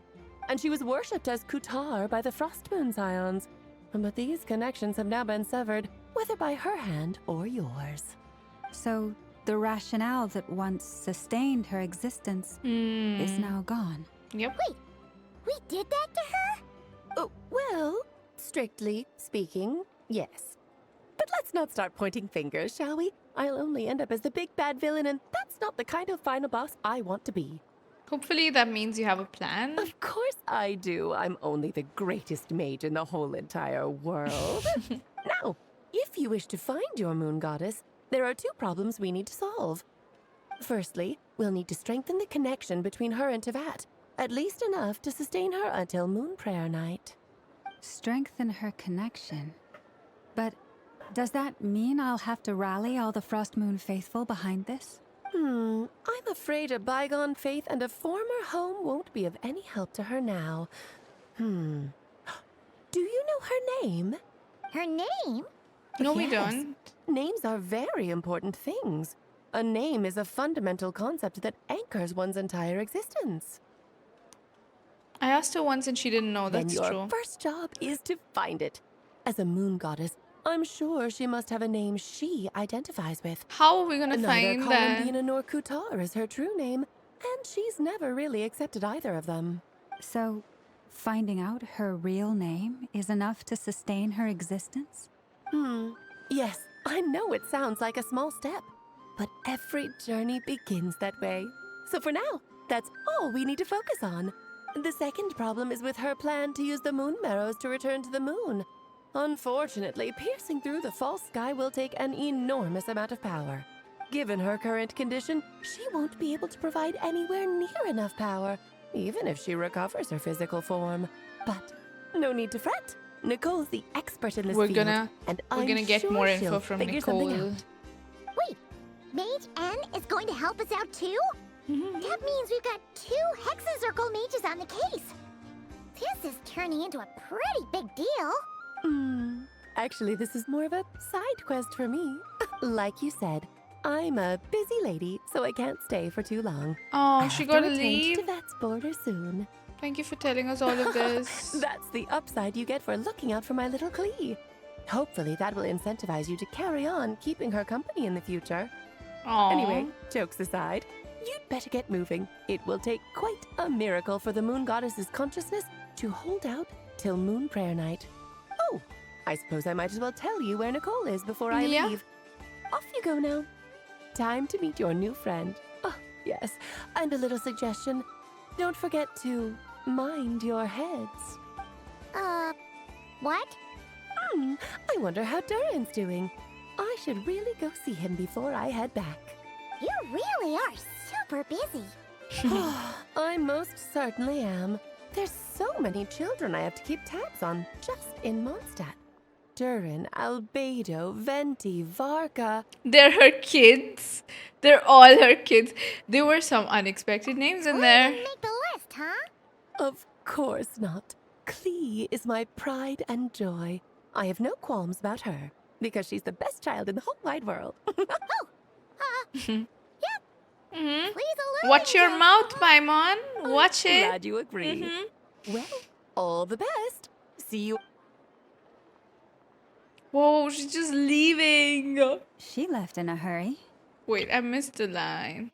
and she was worshipped as Kutar by the Frost Moon Scions. But these connections have now been severed, whether by her hand or yours. So the rationale that once sustained her existence is now gone. Yep. Wait, we did that to her? Oh, well, strictly speaking, yes. But let's not start pointing fingers, shall we? I'll only end up as the big bad villain, and that's not the kind of final boss I want to be. Hopefully that means you have a plan. Of course I do. I'm only the greatest mage in the whole entire world. Now, if you wish to find your moon goddess, there are 2 problems we need to solve. Firstly, we'll need to strengthen the connection between her and Teyvat, at least enough to sustain her until Moon Prayer Night. Strengthen her connection. But does that mean I'll have to rally all the Frost Moon faithful behind this? I'm afraid a bygone faith and a former home won't be of any help to her now. Do you know her name? Her name? No, we Yes. don't. Names are very important things. A name is a fundamental concept that anchors one's entire existence. I asked her once and she didn't know. That's Then your true. first job is to find it. As a moon goddess, I'm sure she must have a name she identifies with. How are we gonna Neither find that? Colombina nor Kutar is her true name, and she's never really accepted either of them. So, finding out her real name is enough to sustain her existence? Yes, I know it sounds like a small step, but every journey begins that way. So for now, that's all we need to focus on. The second problem is with her plan to use the moon marrows to return to the moon. Unfortunately, piercing through the false sky will take an enormous amount of power. Given her current condition, she won't be able to provide anywhere near enough power, even if she recovers her physical form. But no need to fret. Nicole's the expert in this field, and we're gonna get sure more info she'll from figure something Nicole. out. Wait, Mage N is going to help us out too? That means we've got 2 Hexacircle mages on the case. This is turning into a pretty big deal. Actually, this is more of a side quest for me. Like you said, I'm a busy lady, so I can't stay for too long. Oh, she gotta leave. To Vet's border soon. Thank you for telling us all of this. That's the upside you get for looking out for my little Klee. Hopefully that will incentivize you to carry on keeping her company in the future. Aww. Anyway, jokes aside, you'd better get moving. It will take quite a miracle for the Moon Goddess's consciousness to hold out till Moon Prayer Night. Oh, I suppose I might as well tell you where Nicole is before I leave. Off you go now. Time to meet your new friend. Oh, yes, and a little suggestion. Don't forget to mind your heads. What? I wonder how Durin's doing. I should really go see him before I head back. You really are super busy. I most certainly am. There's so many children I have to keep tabs on just in Mondstadt. Durin, Albedo, Venti, Varka. They're her kids. They're all her kids. There were some unexpected names in there. Make the list, huh? Of course not. Klee is my pride and joy. I have no qualms about her, because she's the best child in the whole wide world. Watch your mouth, Paimon. Watch it. Glad you agree. Well, all the best. See you. Whoa, she's just leaving. She left in a hurry. Wait, I missed the line.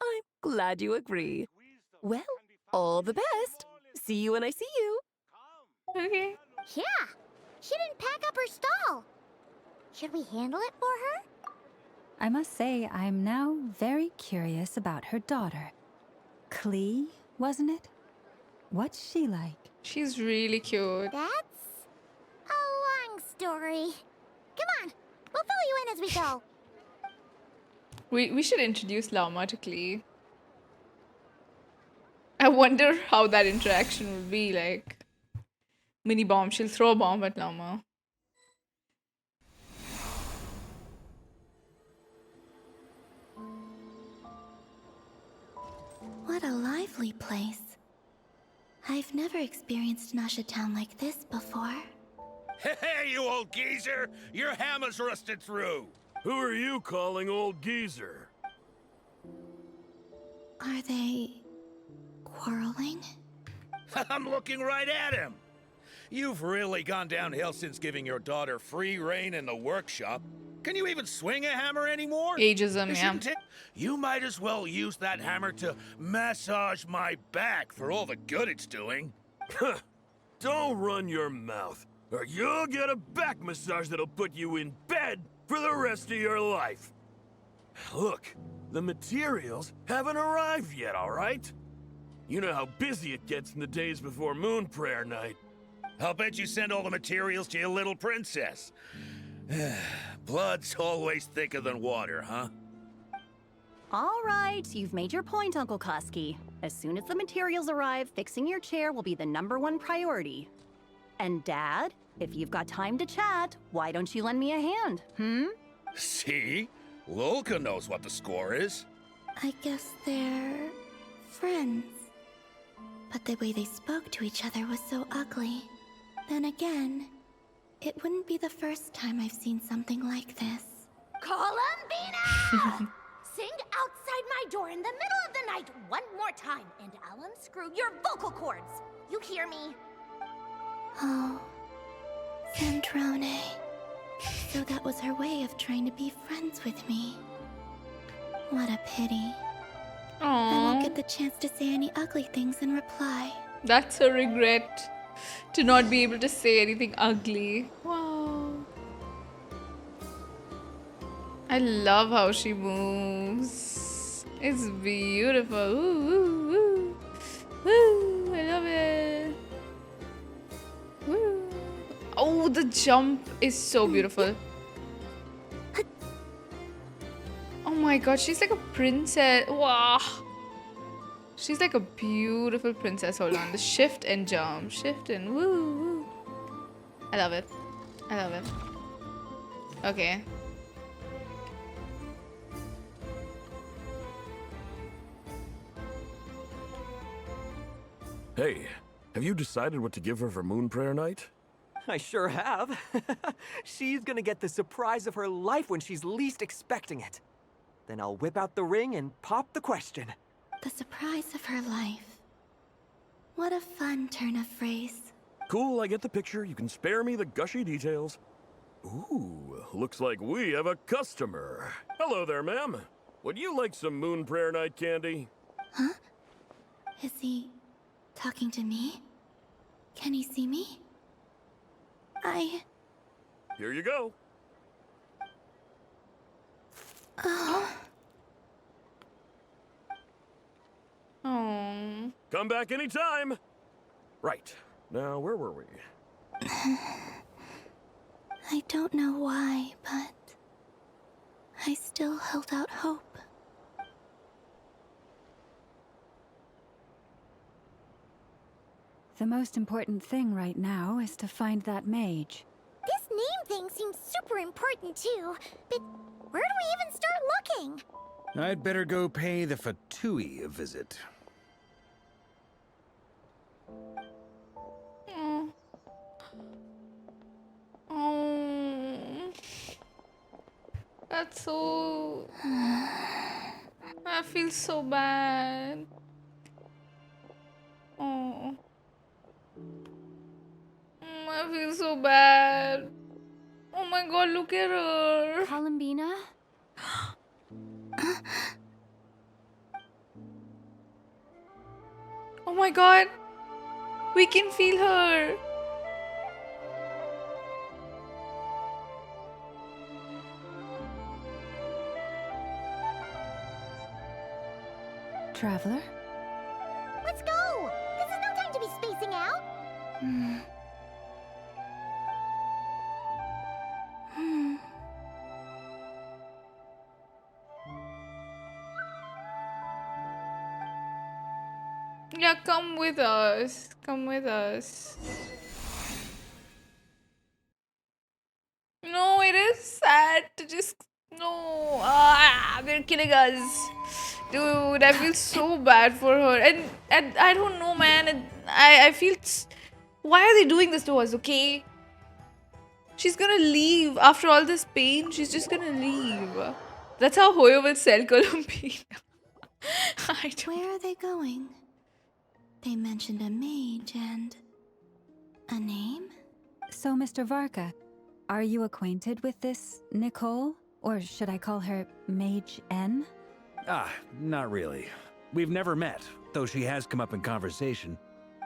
I'm glad you agree. Well, all the best. See you when I see you. Okay. Yeah, she didn't pack up her stall. Should we handle it for her? I must say, I'm now very curious about her daughter. Klee, wasn't it? What's she like? She's really cute. That's a long story. Come on, we'll fill you in as we go. We should introduce Lauma to Klee. I wonder how that interaction would be like. Mini bomb. She'll throw a bomb at Lauma. What a lively place. I've never experienced Nasha Town like this before. Hey, you old geezer! Your hammer's rusted through! Who are you calling old geezer? Are they quarreling? I'm looking right at him! You've really gone downhill since giving your daughter free reign in the workshop. Can you even swing a hammer anymore? Ageism, yeah. You might as well use that hammer to massage my back for all the good it's doing. Don't run your mouth, or you'll get a back massage that'll put you in bed for the rest of your life. Look, the materials haven't arrived yet, all right? You know how busy it gets in the days before Moon Prayer Night. I'll bet you send all the materials to your little princess. Blood's always thicker than water, huh? All right, you've made your point, Uncle Koski. As soon as the materials arrive, fixing your chair will be the #1 priority. And Dad, if you've got time to chat, why don't you lend me a hand, See? Lolka knows what the score is. I guess they're friends. But the way they spoke to each other was so ugly. Then again, it wouldn't be the first time I've seen something like this. Colombina! Sing outside my door in the middle of the night one more time, and I'll unscrew your vocal cords. You hear me? Oh, Sandrone. So that was her way of trying to be friends with me. What a pity. I won't get the chance to say any ugly things in reply. That's a regret. To not be able to say anything ugly. Wow. I love how she moves. It's beautiful. Woo, woo, woo. Woo, I love it. Woo. Oh, the jump is so beautiful. Oh my god, she's like a princess. Wow. She's like a beautiful princess. Hold on. The shift and jump. Shift and woo, woo. I love it. I love it. Okay. Hey, have you decided what to give her for Moon Prayer Night? I sure have. She's gonna get the surprise of her life when she's least expecting it. Then I'll whip out the ring and pop the question. The surprise of her life. What a fun turn of phrase. Cool, I get the picture. You can spare me the gushy details. Ooh, looks like we have a customer. Hello there, ma'am. Would you like some Moon Prayer Night candy? Huh? Is he talking to me? Can he see me? Here you go. Oh. Oh. Come back anytime. Right. Now, where were we? I don't know why, but I still held out hope. The most important thing right now is to find that mage. This name thing seems super important too, but where do we even start looking? I'd better go pay the Fatui a visit. Oh. Oh. That's so... I feel so bad. Oh. I feel so bad. Oh my god, look at her. Colombina? Oh my god. We can feel her. Traveler? Let's go! This is no time to be spacing out! Yeah, come with us. Come with us. No, it is sad to just... No. They're killing us. Dude, I feel so bad for her. And I don't know, man. I feel... Why are they doing this to us, okay? She's gonna leave. After all this pain, she's just gonna leave. That's how Hoyo will sell Colombina. Where are they going? They mentioned a mage and... a name? So, Mr. Varka, are you acquainted with this Nicole? Or should I call her Mage N? Not really. We've never met, though she has come up in conversation.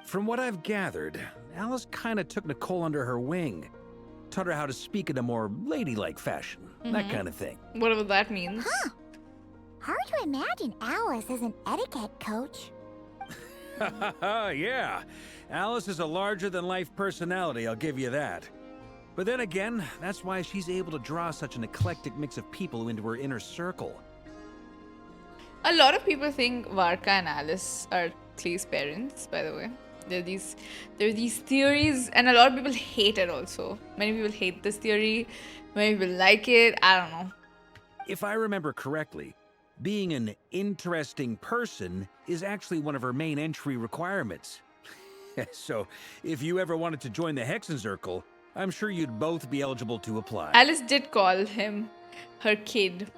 From what I've gathered, Alice kinda took Nicole under her wing. Taught her how to speak in a more ladylike fashion. That kind of thing. Whatever that means. Huh. Hard to imagine Alice as an etiquette coach. Yeah. Alice is a larger-than-life personality, I'll give you that. But then again, that's why she's able to draw such an eclectic mix of people into her inner circle. A lot of people think Varka and Alice are Clay's parents, by the way. There are these theories, and a lot of people hate it also. Many people hate this theory, many people like it, I don't know. If I remember correctly, being an interesting person is actually one of her main entry requirements. So, if you ever wanted to join the Hexenzirkel, I'm sure you'd both be eligible to apply. Alice did call him her kid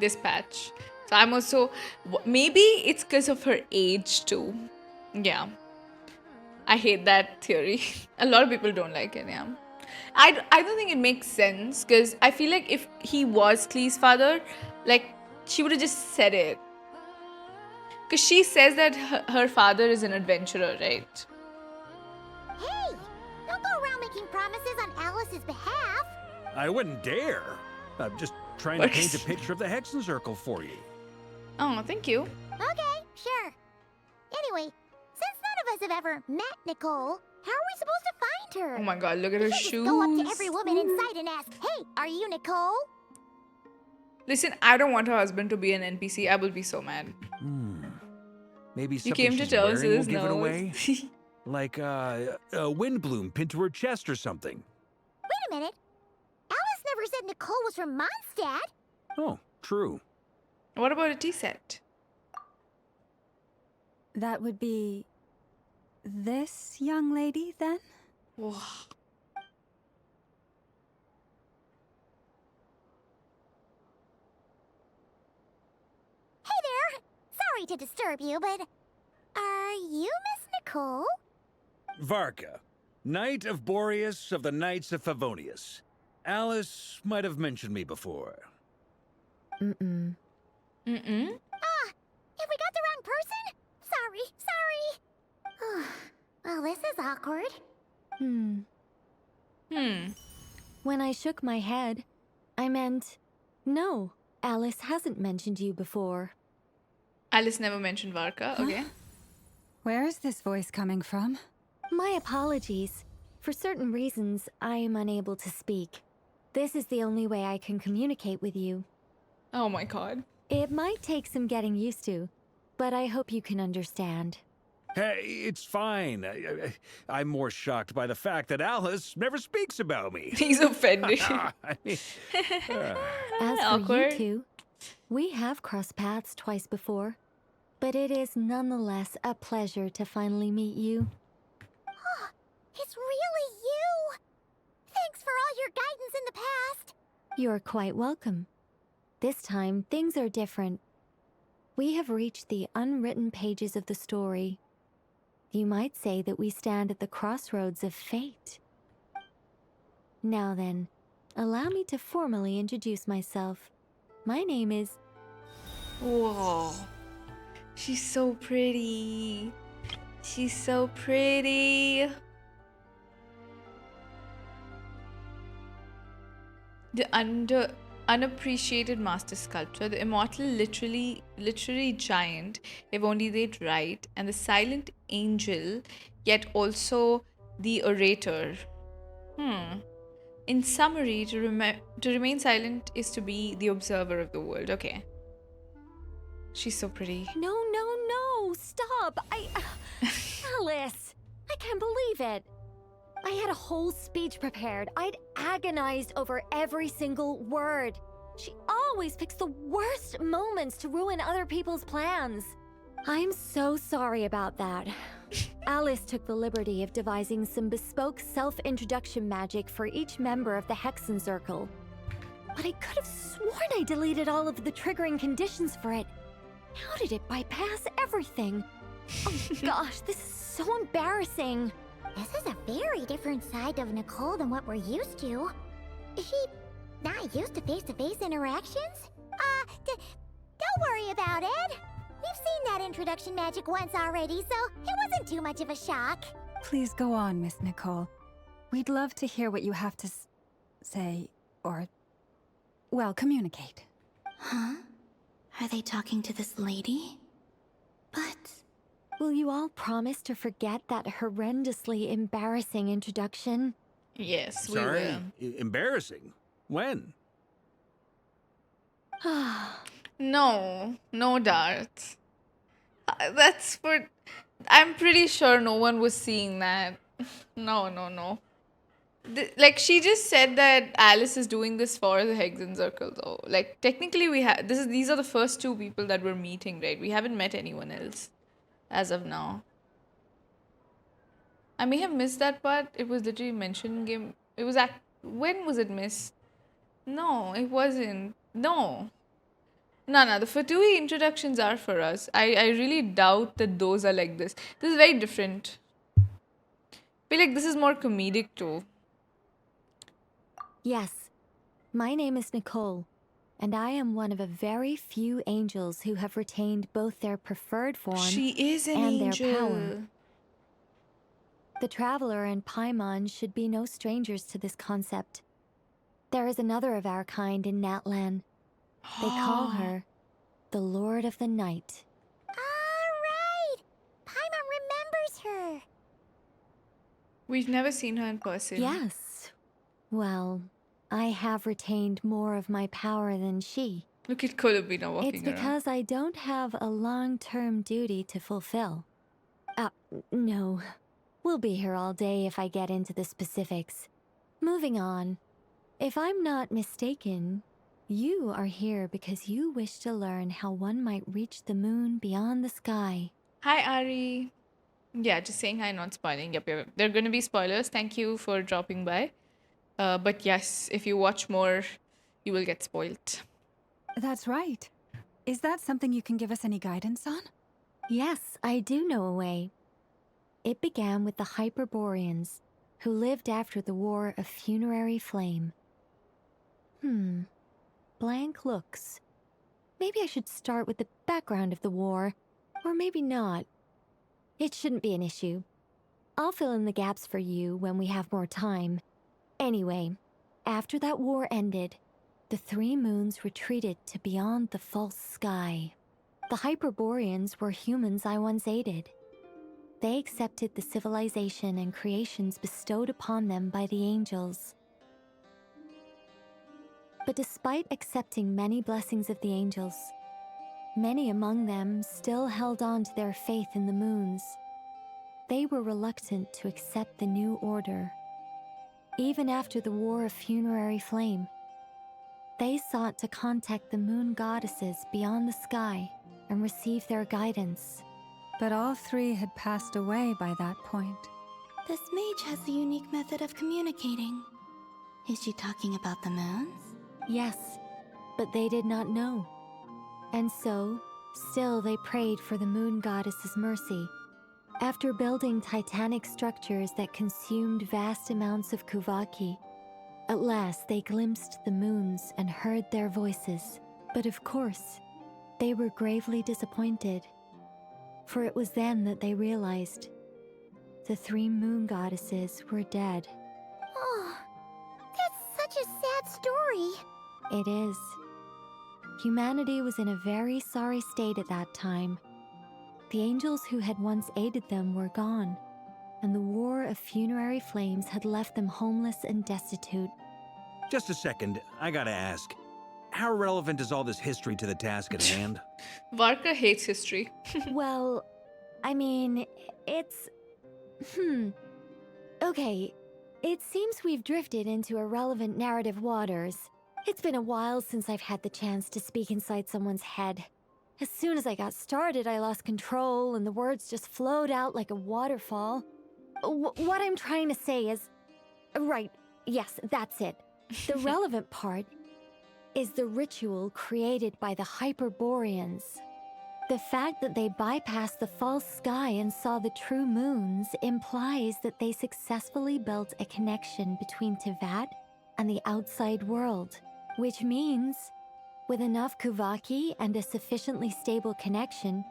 this patch. So I'm also... Maybe it's because of her age too. Yeah. I hate that theory. A lot of people don't like it, yeah. I don't think it makes sense because I feel like if he was Clay's father, like, she would have just said it. Because she says that her father is an adventurer, right? Hey! Don't go around making promises on Alice's behalf. I wouldn't dare. I'm just trying to paint a picture of the Hexenzirkel for you. Oh, thank you. Okay, sure. Anyway, since none of us have ever met Nicole, how are we supposed to find liked her. Oh my god, look at You her can't shoes. just go up to every woman in sight and ask, "Hey, are you Nicole?" Listen, I don't want her husband to be an NPC. I will be so mad. Maybe You something came to she's tell us wearing will his give it nose. away? Like a windbloom pinned to her chest or something. Wait a minute. Alice never said Nicole was from Mondstadt. Oh, true. What about a tea set? That would be this young lady, then? Wow. Hey there. Sorry to disturb you, but are you Miss Nicole? Varka, Knight of Boreas of the Knights of Favonius. Alice might have mentioned me before. Mm-mm. Ah, have we got the wrong person? Sorry. Well, this is awkward. When I shook my head, I meant, no, Alice hasn't mentioned you before. Alice never mentioned Varka, okay. Where is this voice coming from? My apologies. For certain reasons, I am unable to speak. This is the only way I can communicate with you. Oh my god. It might take some getting used to, but I hope you can understand. Hey, it's fine. I'm more shocked by the fact that Alice never speaks about me. He's offended. I mean, As for Awkward. you two, we have crossed paths twice before, but it is nonetheless a pleasure to finally meet you. It's really you. Thanks for all your guidance in the past. You're quite welcome. This time, things are different. We have reached the unwritten pages of the story. You might say that we stand at the crossroads of fate. Now then, allow me to formally introduce myself. My name is... Whoa. She's so pretty. She's so pretty. The unappreciated master sculptor, the immortal literary giant, if only they'd write, and the silent angel, yet also the orator. In summary, to remain silent is to be the observer of the world. Okay. She's so pretty. No, stop! Alice! I can't believe it! I had a whole speech prepared. I'd agonized over every single word. She always picks the worst moments to ruin other people's plans. I'm so sorry about that. Alice took the liberty of devising some bespoke self-introduction magic for each member of the Hexen Circle. But I could have sworn I deleted all of the triggering conditions for it. How did it bypass everything? Oh gosh, this is so embarrassing. This is a very different side of Nicole than what we're used to. Is she not used to face-to-face interactions? Don't worry about it. We've seen that introduction magic once already, so it wasn't too much of a shock. Please go on, Miss Nicole. We'd love to hear what you have to say, or, well, communicate. Huh? Are they talking to this lady? But... Will you all promise to forget that horrendously embarrassing introduction? Yes, we sorry. will. Embarrassing. When? No, Darth. That's for... I'm pretty sure no one was seeing that. No. Like, she just said that Alice is doing this for the Hexen Circle, though. Like, technically, these are the first two people that we're meeting, right? We haven't met anyone else as of now. I may have missed that part. It was literally mentioned in game. It was when was it missed? No, it wasn't. No, the Fatui introductions are for us. I really doubt that those are like this. This is very different. I feel like this is more comedic too. Yes, my name is Nicole, and I am one of a very few angels who have retained both their preferred form She is an and angel. their power. The Traveler and Paimon should be no strangers to this concept. There is another of our kind in Natlan. They call her the Lord of the Night. All right. Paimon remembers her. We've never seen her in person. Yes. Well, I have retained more of my power than she. Look at Colombina walking It's around. because I don't have a long-term duty to fulfill. No. We'll be here all day if I get into the specifics. Moving on. If I'm not mistaken, you are here because you wish to learn how one might reach the moon beyond the sky. Hi, Ari. Yeah, just saying hi, not spoiling. Yep. There are going to be spoilers. Thank you for dropping by. But yes, if you watch more, you will get spoiled. That's right. Is that something you can give us any guidance on? Yes, I do know a way. It began with the Hyperboreans, who lived after the War of Funerary Flame. Blank looks. Maybe I should start with the background of the war, or maybe not. It shouldn't be an issue. I'll fill in the gaps for you when we have more time. Anyway, after that war ended, the three moons retreated to beyond the false sky. The Hyperboreans were humans I once aided. They accepted the civilization and creations bestowed upon them by the angels. But despite accepting many blessings of the angels, many among them still held on to their faith in the moons. They were reluctant to accept the new order. Even after the War of Funerary Flame, they sought to contact the moon goddesses beyond the sky and receive their guidance. But all three had passed away by that point. This mage has a unique method of communicating. Is she talking about the moons? Yes, but they did not know. And so, still they prayed for the moon goddess's mercy. After building titanic structures that consumed vast amounts of Kuvaki, at last they glimpsed the moons and heard their voices. But of course, they were gravely disappointed. For it was then that they realized the three moon goddesses were dead. Oh, that's such a sad story. It is. Humanity was in a very sorry state at that time. The angels who had once aided them were gone, and the War of Funerary Flames had left them homeless and destitute. Just a second, I gotta ask. How relevant is all this history to the task at hand? Varka hates history. Well, I mean, it's... Okay, it seems we've drifted into irrelevant narrative waters. It's been a while since I've had the chance to speak inside someone's head. As soon as I got started, I lost control and the words just flowed out like a waterfall. What I'm trying to say is... Right, yes, that's it. The relevant part is the ritual created by the Hyperboreans. The fact that they bypassed the false sky and saw the true moons implies that they successfully built a connection between Teyvat and the outside world, which means, with enough Kuvaki and a sufficiently stable connection,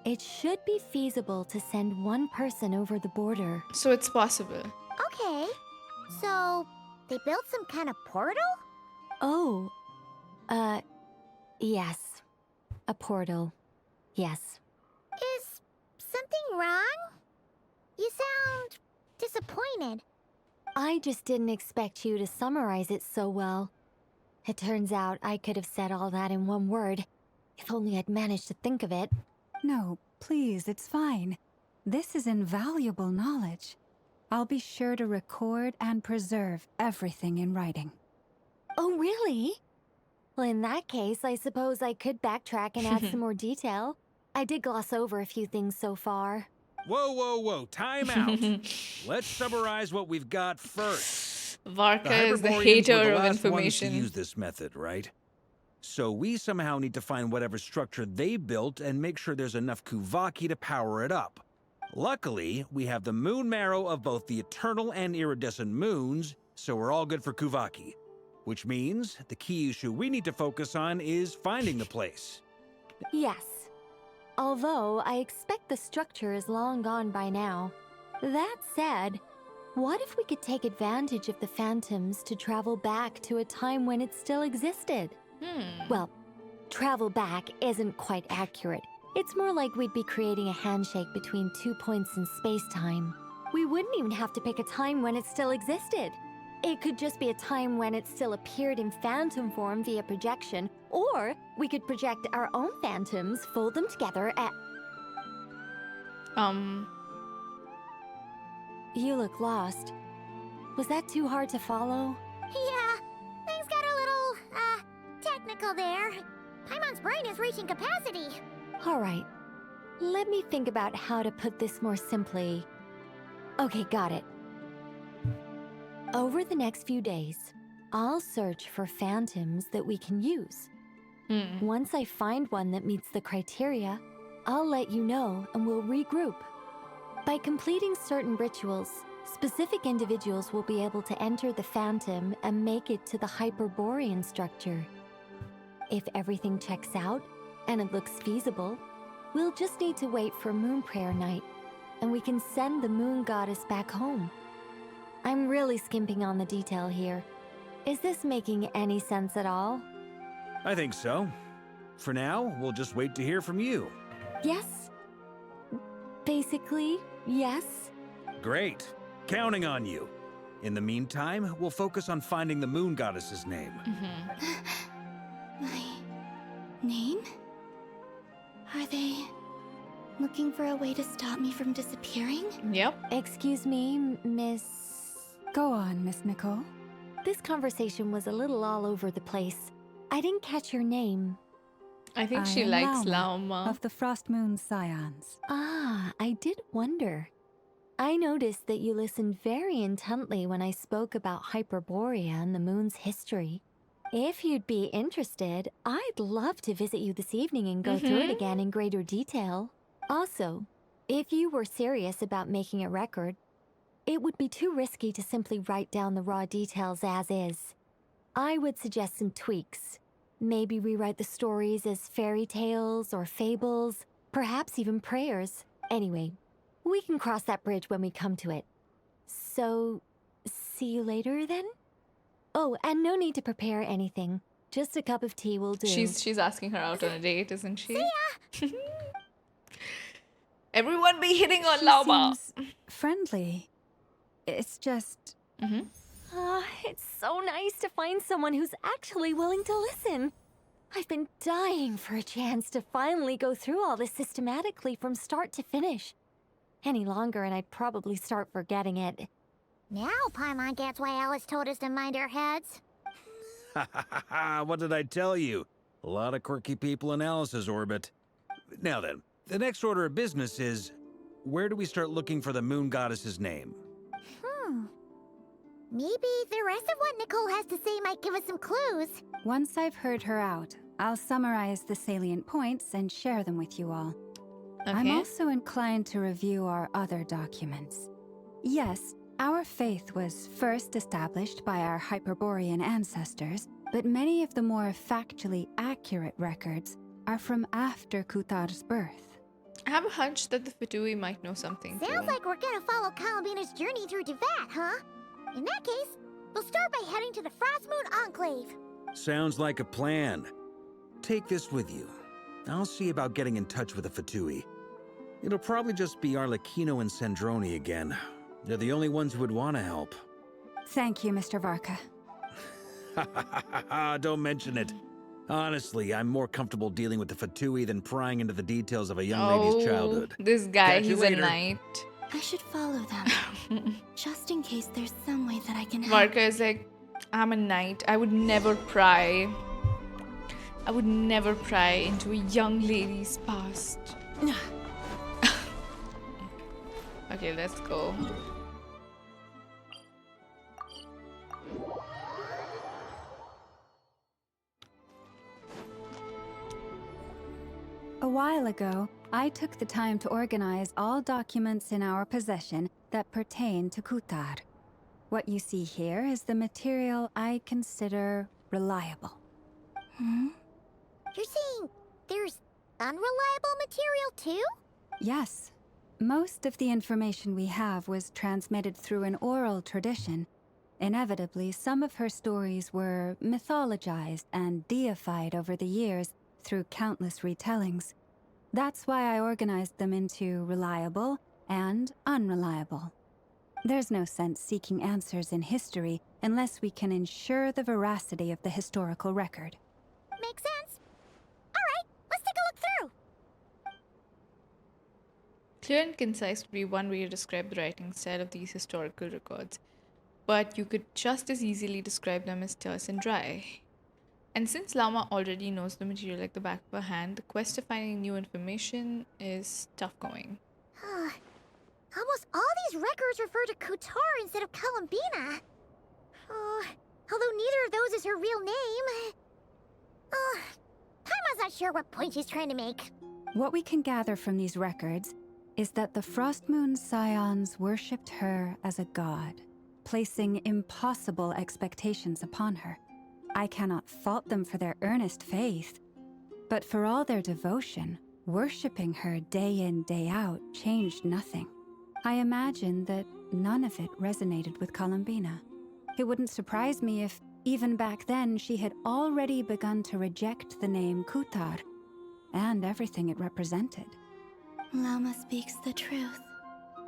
it should be feasible to send one person over the border. So it's possible. Okay, so they built some kind of portal? Oh, yes. A portal. Yes. Is something wrong? You sound disappointed. I just didn't expect you to summarize it so well. It turns out I could have said all that in one word, if only I'd managed to think of it. No, please, it's fine. This is invaluable knowledge. I'll be sure to record and preserve everything in writing. Oh, really? Well, in that case, I suppose I could backtrack and add some more detail. I did gloss over a few things so far. Whoa, time out. Let's summarize what we've got first. Varka is the Hyperboreans were hater the of last information. ones to use this method, right? So we somehow need to find whatever structure they built and make sure there's enough Kuvaki to power it up. Luckily, we have the moon marrow of both the eternal and iridescent moons, so we're all good for Kuvaki. Which means the key issue we need to focus on is finding the place. Yes. Although I expect the structure is long gone by now. That said, what if we could take advantage of the phantoms to travel back to a time when it still existed? Well, travel back isn't quite accurate. It's more like we'd be creating a handshake between 2 points in space-time. We wouldn't even have to pick a time when it still existed. It could just be a time when it still appeared in phantom form via projection, or we could project our own phantoms, fold them together at... You look lost. Was that too hard to follow? Yeah, things got a little, technical there. Paimon's brain is reaching capacity. Alright, let me think about how to put this more simply. Okay, got it. Over the next few days, I'll search for phantoms that we can use. Once I find one that meets the criteria, I'll let you know and we'll regroup. By completing certain rituals, specific individuals will be able to enter the phantom and make it to the Hyperborean structure. If everything checks out and it looks feasible, we'll just need to wait for Moon Prayer Night, and we can send the Moon Goddess back home. I'm really skimping on the detail here. Is this making any sense at all? I think so. For now, we'll just wait to hear from you. Yes? Basically, yes. Great. Counting on you. In the meantime, we'll focus on finding the Moon Goddess's name. My name? Are they looking for a way to stop me from disappearing? Yep. Excuse me, Miss... Go on, Miss Nicole. This conversation was a little all over the place. I didn't catch your name. I think she am likes Lauma, Lauma. of the Frost Moon Scions. Ah, I did wonder. I noticed that you listened very intently when I spoke about Hyperborea and the moon's history. If you'd be interested, I'd love to visit you this evening and go through it again in greater detail. Also, if you were serious about making a record, it would be too risky to simply write down the raw details as is. I would suggest some tweaks. Maybe rewrite the stories as fairy tales or fables, perhaps even prayers. Anyway, we can cross that bridge when we come to it. So, see you later then? Oh, and no need to prepare anything. Just a cup of tea will do. She's asking her out on a date, isn't she? See ya! Everyone be hitting on She Lauma. seems friendly. It's just... It's so nice to find someone who's actually willing to listen. I've been dying for a chance to finally go through all this systematically from start to finish. Any longer and I'd probably start forgetting it. Now Paimon gets why Alice told us to mind our heads. What did I tell you? A lot of quirky people in Alice's orbit. Now then, the next order of business is, where do we start looking for the Moon Goddess's name? Maybe the rest of what Nicole has to say might give us some clues. Once I've heard her out, I'll summarize the salient points and share them with you all. I'm also inclined to review our other documents. Yes, our faith was first established by our Hyperborean ancestors, but many of the more factually accurate records are from after Kutar's birth. I have a hunch that the Fatui might know something. Sounds like we're gonna follow Colombina's journey through Teyvat, huh? In that case, we'll start by heading to the Frost Moon Enclave. Sounds like a plan. Take this with you. I'll see about getting in touch with the Fatui. It'll probably just be Arlecchino and Sandroni again. They're the only ones who would want to help. Thank you, Mr. Varka. Don't mention it. Honestly, I'm more comfortable dealing with the Fatui than prying into the details of a young lady's childhood. This guy, Catch you he's a later. knight. I should follow them, just in case there's some way that I can help. Varka is like, I'm a knight. I would never pry. I would never pry into a young lady's past. Okay, let's go. A while ago, I took the time to organize all documents in our possession that pertain to Kutar. What you see here is the material I consider reliable. You're saying there's unreliable material too? Yes. Most of the information we have was transmitted through an oral tradition. Inevitably, some of her stories were mythologized and deified over the years through countless retellings. That's why I organized them into reliable and unreliable. There's no sense seeking answers in history unless we can ensure the veracity of the historical record. Makes sense. Alright, let's take a look through. Clear and concise would be one way to describe the writing style of these historical records, but you could just as easily describe them as terse and dry. And since Lauma already knows the material like the back of her hand, the quest of finding new information is tough going. Almost all these records refer to Kutar instead of Colombina. Although neither of those is her real name. Paimon's not sure what point she's trying to make. What we can gather from these records is that the Frost Moon Scions worshipped her as a god, placing impossible expectations upon her. I cannot fault them for their earnest faith, but for all their devotion, worshipping her day in, day out changed nothing. I imagine that none of it resonated with Colombina. It wouldn't surprise me if, even back then, she had already begun to reject the name Kutar and everything it represented. Lauma speaks the truth.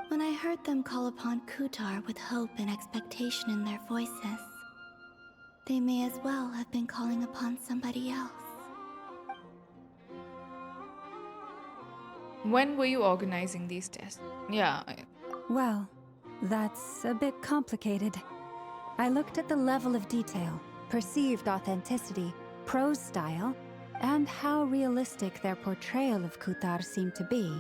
When I heard them call upon Kutar with hope and expectation in their voices, they may as well have been calling upon somebody else. When were you organizing these tests? Yeah. Well, that's a bit complicated. I looked at the level of detail, perceived authenticity, prose style, and how realistic their portrayal of Kutar seemed to be.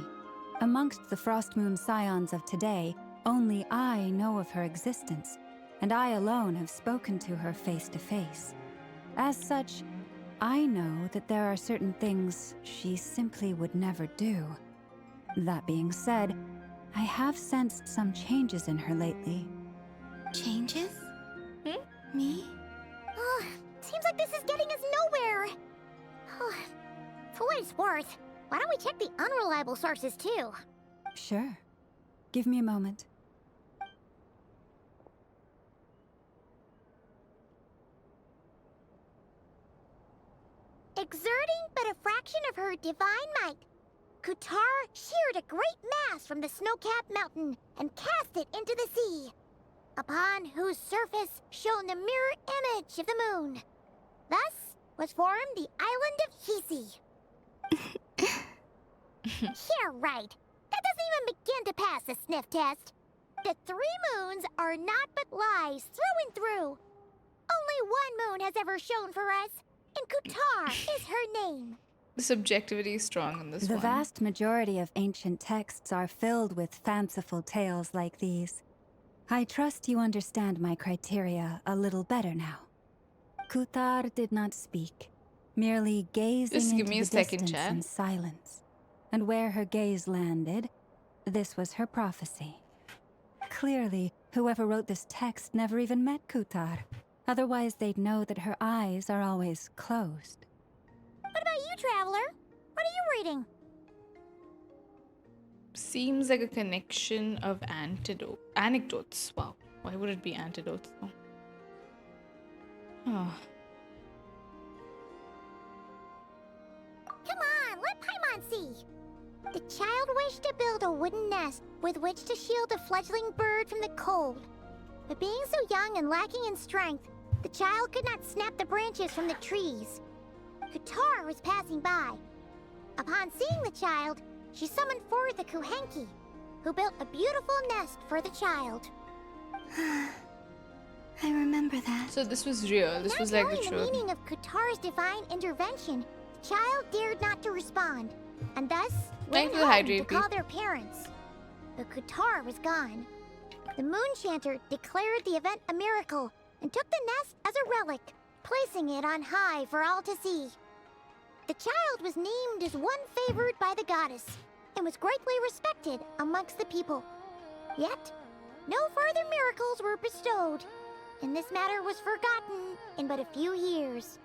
Amongst the Frost Moon Scions of today, only I know of her existence, and I alone have spoken to her face to face. As such, I know that there are certain things she simply would never do. That being said, I have sensed some changes in her lately. Changes? Me? Seems like this is getting us nowhere. For what it's worth, why don't we check the unreliable sources too? Sure. Give me a moment. Exerting but a fraction of her divine might, Kutar sheared a great mass from the snow-capped mountain and cast it into the sea, upon whose surface shone the mirror image of the moon. Thus was formed the island of Hisi. Yeah, right. That doesn't even begin to pass the sniff test. The 3 moons are naught but lies through and through. Only one moon has ever shone for us, and Kutar is her name. The subjectivity is strong in this The one. vast majority of ancient texts are filled with fanciful tales like these. I trust you understand my criteria a little better now. Kutar did not speak, merely gazing Just give into me a the second, distance chat. in silence. And where her gaze landed, this was her prophecy. Clearly, whoever wrote this text never even met Kutar. Otherwise, they'd know that her eyes are always closed. What about you, Traveler? What are you reading? Seems like a connection of anecdotes. Wow. Why would it be antidotes though? Oh. Come on, let Paimon see. The child wished to build a wooden nest with which to shield a fledgling bird from the cold. But being so young and lacking in strength, the child could not snap the branches from the trees. Kutar was passing by. Upon seeing the child, she summoned forth a Kuhenki, who built a beautiful nest for the child. I remember that. So this was real. This was like the Knowing the truth. meaning of Kutar's divine intervention, the child dared not to respond, and thus Thank went you for the home hydrate, to call their parents. But Kutar was gone. The Moon Chanter declared the event a miracle and took the nest as a relic, placing it on high for all to see. The child was named as one favored by the goddess and was greatly respected amongst the people. Yet, no further miracles were bestowed, and this matter was forgotten in but a few years.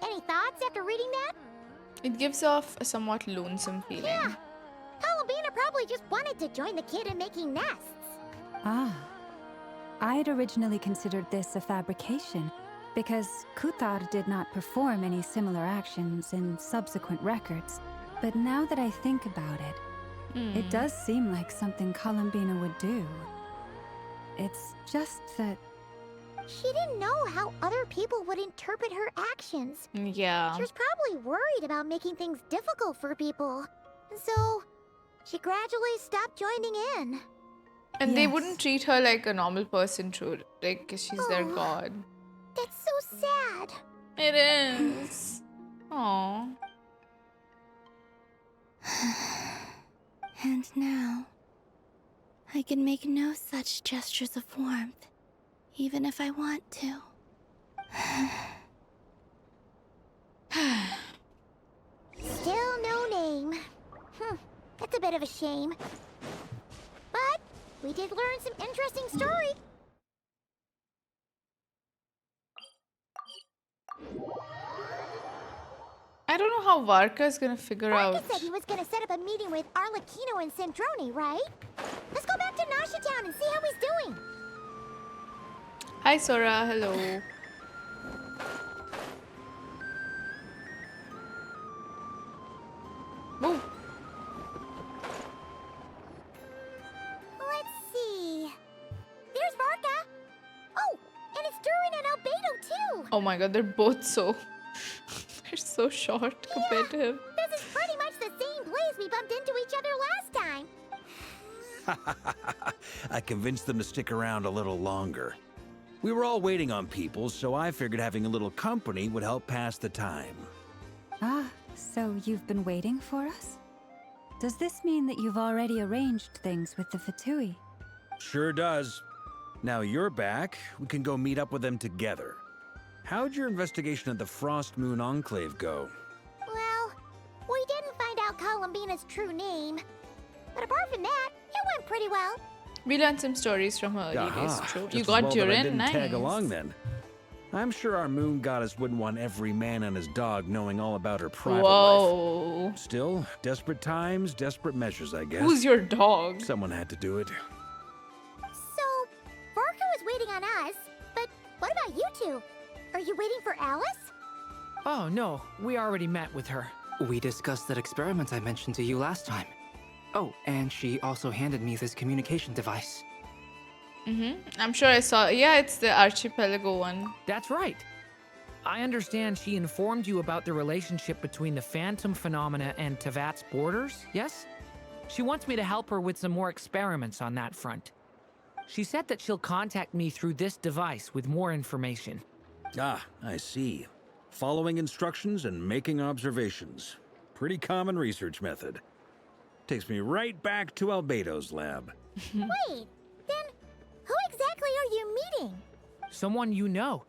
Any thoughts after reading that? It gives off a somewhat lonesome feeling. Yeah. Colombina probably just wanted to join the kid in making nests. Ah. I'd originally considered this a fabrication, because Kutar did not perform any similar actions in subsequent records. But now that I think about it, it does seem like something Colombina would do. It's just that... She didn't know how other people would interpret her actions. Yeah. She was probably worried about making things difficult for people. And so, she gradually stopped joining in. And they wouldn't treat her like a normal person, true. Like, 'cause she's their Oh. god. That's so sad. It is. Aww. And now, I can make no such gestures of warmth, even if I want to. Still no name. That's a bit of a shame. But we did learn some interesting story. I don't know how Varka is gonna figure out. Varka said he was gonna set up a meeting with Arlecchino and Sandrone, right? Let's go back to Nasha Town and see how he's doing. Hi, Sora. Hello. Woo. Let's see. There's Varka. Oh, and it's Durin and Albedo too. Oh my god, they're both so... they're so short compared to him. This is pretty much the same place we bumped into each other last time. I convinced them to stick around a little longer. We were all waiting on people, so I figured having a little company would help pass the time. Ah, so you've been waiting for us? Does this mean that you've already arranged things with the Fatui? Sure does. Now you're back, we can go meet up with them together. How'd your investigation at the Frost Moon Enclave go? Well, we didn't find out Colombina's true name. But apart from that, it went pretty well. We learned some stories from her early days, true. Just You as got well that I Durin, didn't nice. tag along then. I'm sure our moon goddess wouldn't want every man and his dog knowing all about her private Whoa. life. Still, desperate times, desperate measures, I guess. Who's your dog? Someone had to do it. So, Varka was waiting on us, but what about you two? Are you waiting for Alice? Oh, no. We already met with her. We discussed that experiment I mentioned to you last time. Oh, and she also handed me this communication device. I'm sure I saw... Yeah, it's the Archipelago one. That's right. I understand she informed you about the relationship between the Phantom phenomena and Tevat's borders, yes? She wants me to help her with some more experiments on that front. She said that she'll contact me through this device with more information. Ah, I see. Following instructions and making observations. Pretty common research method. Takes me right back to Albedo's lab. Wait, then who exactly are you meeting? Someone you know.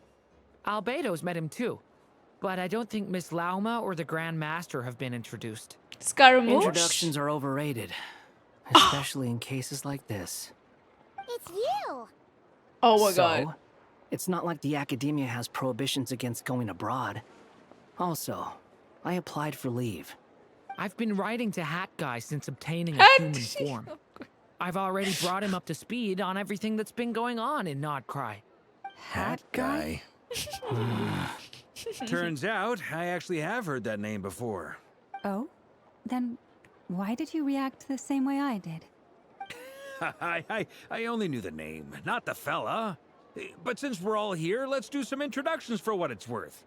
Albedo's met him too. But I don't think Miss Lauma or the Grand Master have been introduced. Scaramouche? Introductions are overrated. Especially in cases like this. It's you! Oh my god. It's not like the academia has prohibitions against going abroad. Also, I applied for leave. I've been writing to Hat Guy since obtaining a Hat human form. I've already brought him up to speed on everything that's been going on in Krai. Hat guy? Turns out, I actually have heard that name before. Oh? Then why did you react the same way I did? I only knew the name, not the fella. But since we're all here, let's do some introductions for what it's worth.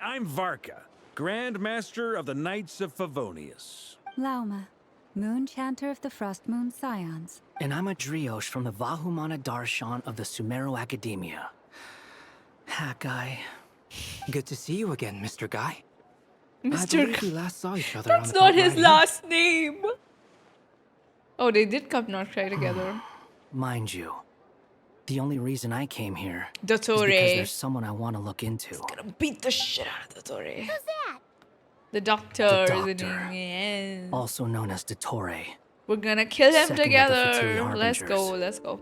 I'm Varka, Grand Master of the Knights of Favonius. Lauma, Moon Chanter of the Frost Moon Scions. And I'm a Driosh from the Vahumana Darshan of the Sumero Academia. Hat Guy. Good to see you again, Mr. Guy. I believe we last saw each other That's on the not boat his ride last name. Oh, they did come Krai together. Mind you, the only reason I came here is Dottore. because there's someone I want to look into. Beat the shit out of Dottore. Who's that? The doctor. The isn't doctor. he? Yes. Also known as Dottore. We're gonna kill him Second of the Fatui together. Let's Harbingers. go, let's go.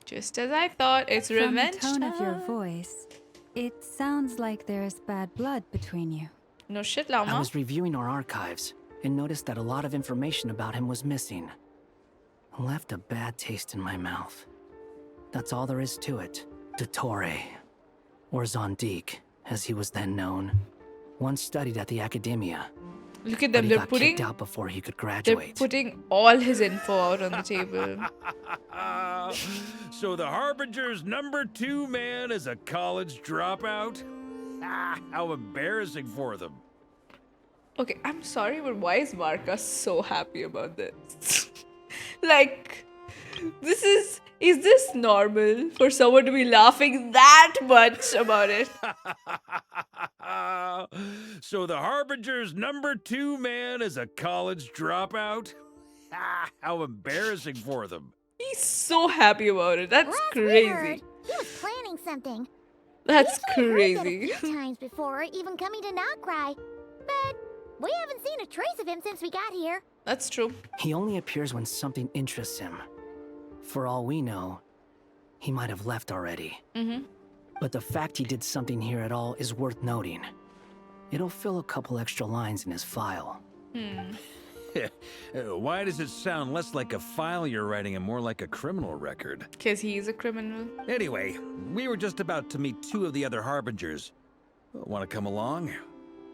Just as I thought, it's From revenge the tone of your time. voice, it sounds like there's bad blood between you. No shit, I Lauma. was reviewing our archives and noticed that a lot of information about him was missing. Left a bad taste in my mouth. That's all there is to it. Dottore, or Zondik, as he was then known, once studied at the Academia. Look at but them. he They're got putting. kicked out before he could They're graduate. putting all his info out on the table. So the Harbinger's #2 man is a college dropout? How embarrassing for them. Okay, I'm sorry, but why is Varka so happy about this? Like, is this normal for someone to be laughing that much about it? So the Harbinger's #2 man is a college dropout? How embarrassing for them. He's so happy about it. That's Last we crazy. heard, he was planning something. That's We've only heard that crazy. a few times before, even coming to Krai, but we haven't seen a trace of him since we got here. That's true. He only appears when something interests him. For all we know, he might have left already. But the fact he did something here at all is worth noting. It'll fill a couple extra lines in his file. Why does it sound less like a file you're writing and more like a criminal record? Because he's a criminal. Anyway, we were just about to meet 2 of the other Harbingers. Want to come along?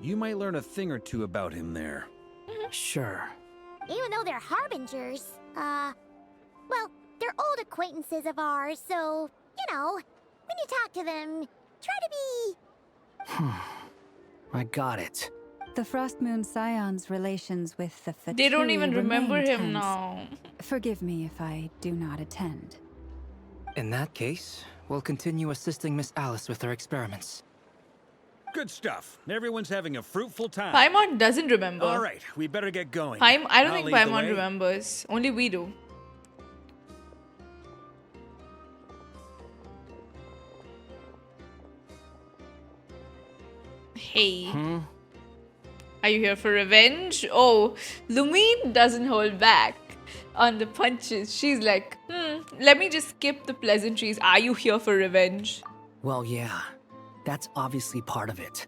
You might learn a thing or two about him there. Sure. Even though they're harbingers, well, they're old acquaintances of ours, so, you know, when you talk to them, try to be... I got it. The Frost Moon Scion's relations with the Fatui They don't even remember remain him tense. now. Forgive me if I do not attend. In that case, we'll continue assisting Miss Alice with her experiments. Good stuff. Everyone's having a fruitful time. Paimon doesn't remember. All right, we better get going. I don't I'll think lead the Paimon way. remembers. Only we do. Hey. Are you here for revenge? Oh, Lumine doesn't hold back on the punches. She's like, let me just skip the pleasantries. Are you here for revenge? Well, yeah. That's obviously part of it.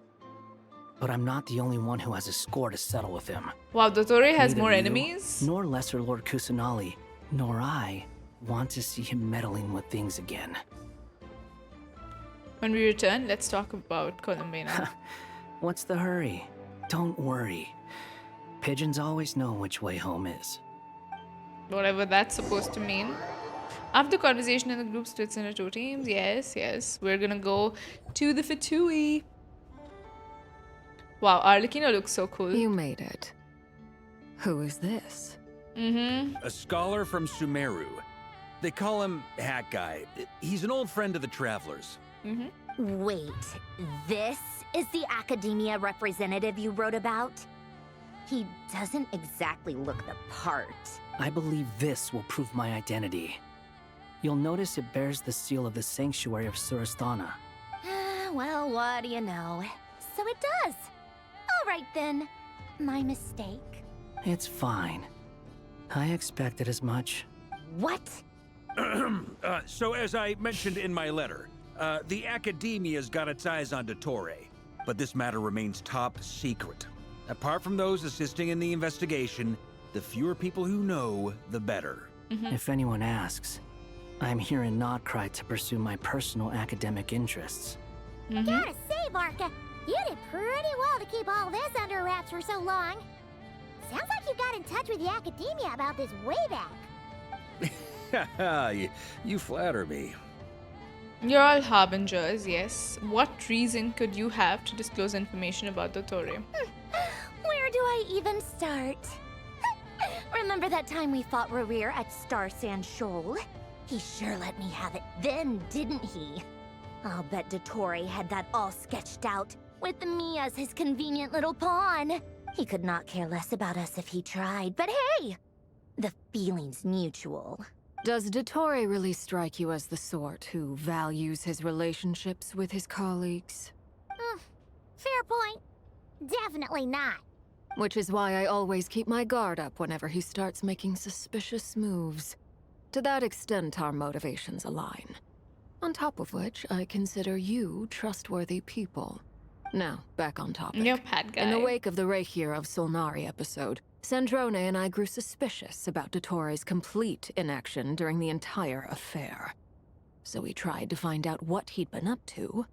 But I'm not the only one who has a score to settle with him. Wow, Dottore has Neither more you, enemies? Nor Lesser Lord Kusanali, nor I want to see him meddling with things again. When we return, let's talk about Colombina. What's the hurry? Don't worry. Pigeons always know which way home is. Whatever that's supposed to mean. After conversation in the group splits into 2 teams. Yes. We're gonna go to the Fatui. Wow, Arlecchino looks so cool. You made it. Who is this? A scholar from Sumeru. They call him Hat Guy. He's an old friend of the Travelers. Wait, this is the academia representative you wrote about? He doesn't exactly look the part. I believe this will prove my identity. You'll notice it bears the seal of the Sanctuary of Surasthana. Well, what do you know? So it does. All right then. My mistake. It's fine. I expected as much. What? So as I mentioned in my letter, the Academia's got its eyes on Dottore, but this matter remains top secret. Apart from those assisting in the investigation, the fewer people who know, the better. If anyone asks, I'm here in Krai to pursue my personal academic interests. Gotta say, Varka, you did pretty well to keep all this under wraps for so long. Sounds like you got in touch with the academia about this way back. You flatter me. You're all harbingers, yes. What reason could you have to disclose information about Dottore? Where do I even start? Remember that time we fought Rerir at Star Sand Shoal? He sure let me have it then, didn't he? I'll bet Dottore had that all sketched out, with me as his convenient little pawn. He could not care less about us if he tried, but hey! The feeling's mutual. Does Dottore really strike you as the sort who values his relationships with his colleagues? Fair point. Definitely not. Which is why I always keep my guard up whenever he starts making suspicious moves. To that extent, our motivations align. On top of which, I consider you trustworthy people. Now, back on topic. Yep, Hat Guy. In the wake of the Reikir of Solnari episode, Sandrone and I grew suspicious about Dottore's complete inaction during the entire affair. So we tried to find out what he'd been up to,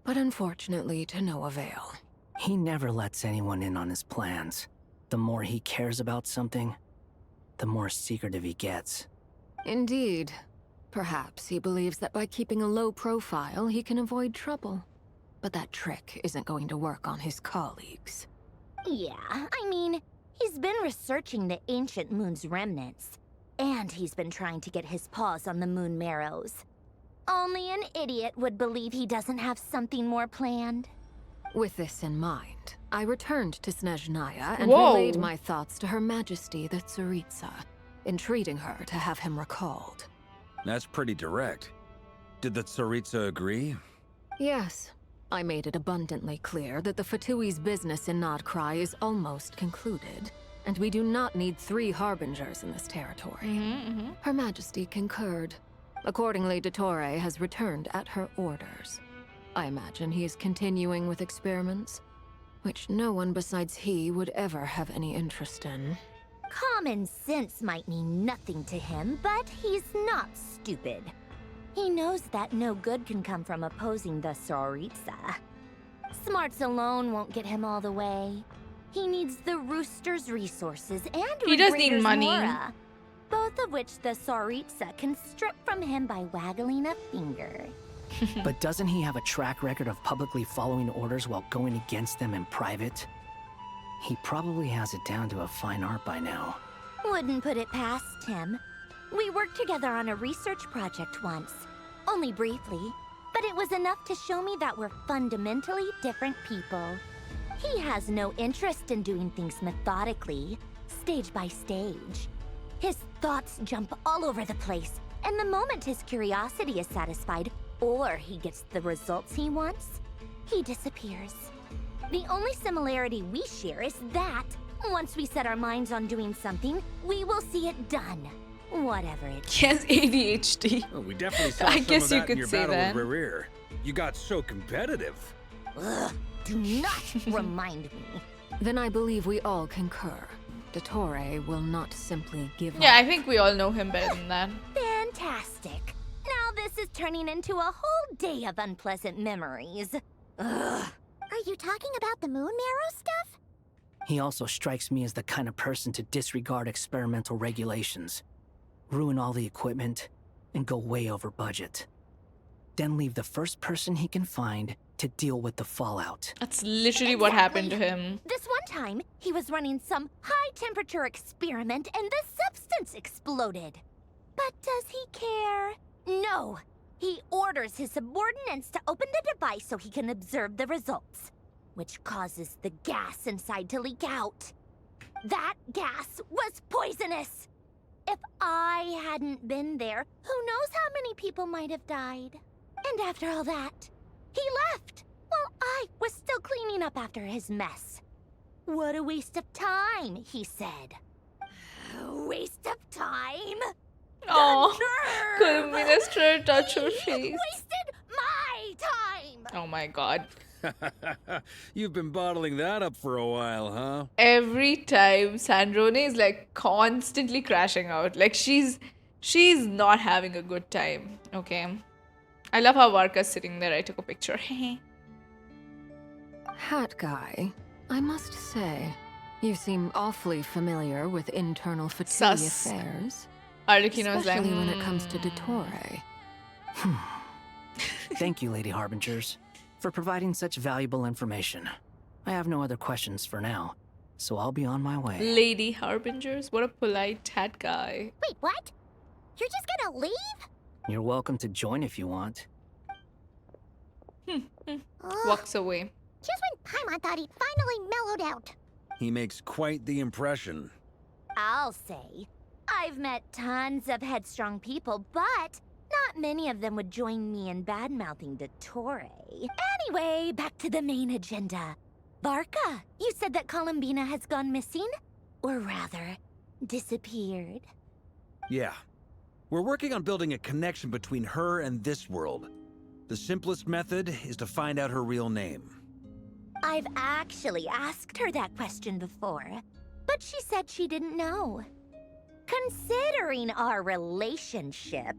but unfortunately to no avail. He never lets anyone in on his plans. The more he cares about something, the more secretive he gets. Indeed. Perhaps he believes that by keeping a low profile, he can avoid trouble. But that trick isn't going to work on his colleagues. Yeah, I mean, he's been researching the ancient moon's remnants. And he's been trying to get his paws on the moon marrows. Only an idiot would believe he doesn't have something more planned. With this in mind, I returned to Snezhnaya and Whoa. relayed my thoughts to Her Majesty the Tsaritsa, entreating her to have him recalled. That's pretty direct. Did the Tsaritsa agree? Yes. I made it abundantly clear that the Fatui's business in Krai is almost concluded, and we do not need 3 harbingers in this territory. Her Majesty concurred. Accordingly, Dottore has returned at her orders. I imagine he is continuing with experiments, which no one besides he would ever have any interest in. Common sense might mean nothing to him, but he's not stupid. He knows that no good can come from opposing the Tsaritsa. Smarts alone won't get him all the way. He needs the Rooster's resources and He does need Regrader's money. Mora, both of which the Tsaritsa can strip from him by waggling a finger. But doesn't he have a track record of publicly following orders while going against them in private? He probably has it down to a fine art by now. Wouldn't put it past him. We worked together on a research project once. Only briefly, but it was enough to show me that we're fundamentally different people. He has no interest in doing things methodically, stage by stage. His thoughts jump all over the place, and the moment his curiosity is satisfied, or he gets the results he wants, he disappears. The only similarity we share is that, once we set our minds on doing something, we will see it done. Whatever it is. He has ADHD. Oh, we definitely saw I some guess of you that in could your say battle that. with Rerir. You got so competitive. Ugh, do not remind me. Then I believe we all concur. Dottore will not simply give Yeah, up. I think we all know him better than that. Fantastic. Now this is turning into a whole day of unpleasant memories. Ugh. Are you talking about the moon marrow stuff? He also strikes me as the kind of person to disregard experimental regulations, ruin all the equipment, and go way over budget. Then leave the first person he can find to deal with the fallout. That's literally what happened to him. This one time, he was running some high-temperature experiment and the substance exploded. But does he care? No. He orders his subordinates to open the device so he can observe the results, which causes the gas inside to leak out. That gas was poisonous! If I hadn't been there, who knows how many people might have died. And after all that, he left while I was still cleaning up after his mess. What a waste of time, he said. Waste of time? Oh, Minister touch her face. Wasted my time! Oh my god. You've been bottling that up for a while, huh? Every time Sandrone is like constantly crashing out. Like she's not having a good time. Okay. I love how Varka's sitting there. I took a picture. Hat guy, I must say, you seem awfully familiar with internal Fatui Sus. affairs. Arlecchino's like, Especially when it comes to Dottore. Thank you, Lady Harbingers, for providing such valuable information. I have no other questions for now, so I'll be on my way. Lady Harbingers? What a polite hat guy. Wait, what? You're just gonna leave? You're welcome to join if you want. Walks away. Just when Paimon thought he'd finally mellowed out. He makes quite the impression. I'll say. I've met tons of headstrong people, but not many of them would join me in bad-mouthing Dottore. Anyway, back to the main agenda. Varka, you said that Colombina has gone missing? Or rather, disappeared. Yeah. We're working on building a connection between her and this world. The simplest method is to find out her real name. I've actually asked her that question before, but she said she didn't know. Considering our relationship,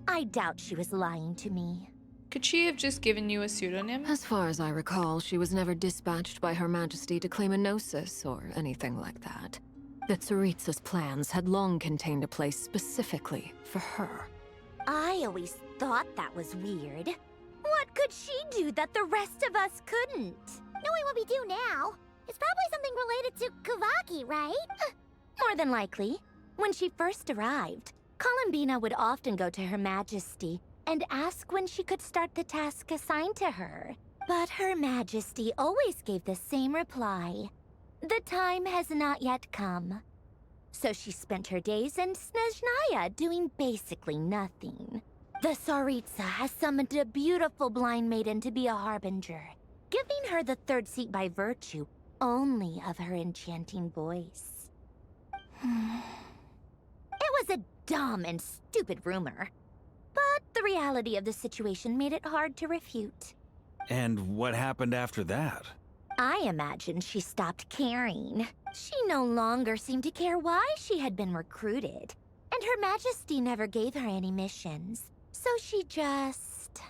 I doubt she was lying to me. Could she have just given you a pseudonym? As far as I recall, she was never dispatched by Her Majesty to claim a gnosis or anything like that. The Tsaritsa's plans had long contained a place specifically for her. I always thought that was weird. What could she do that the rest of us couldn't? Knowing what we do now, it's probably something related to Kavaki, right? More than likely. When she first arrived, Colombina would often go to Her Majesty and ask when she could start the task assigned to her. But Her Majesty always gave the same reply. The time has not yet come. So she spent her days in Snezhnaya doing basically nothing. The Tsaritsa has summoned a beautiful blind maiden to be a harbinger, giving her the third seat by virtue only of her enchanting voice. It was a dumb and stupid rumor, but the reality of the situation made it hard to refute. And what happened after that? I imagine she stopped caring. She no longer seemed to care why she had been recruited, and Her Majesty never gave her any missions. So she just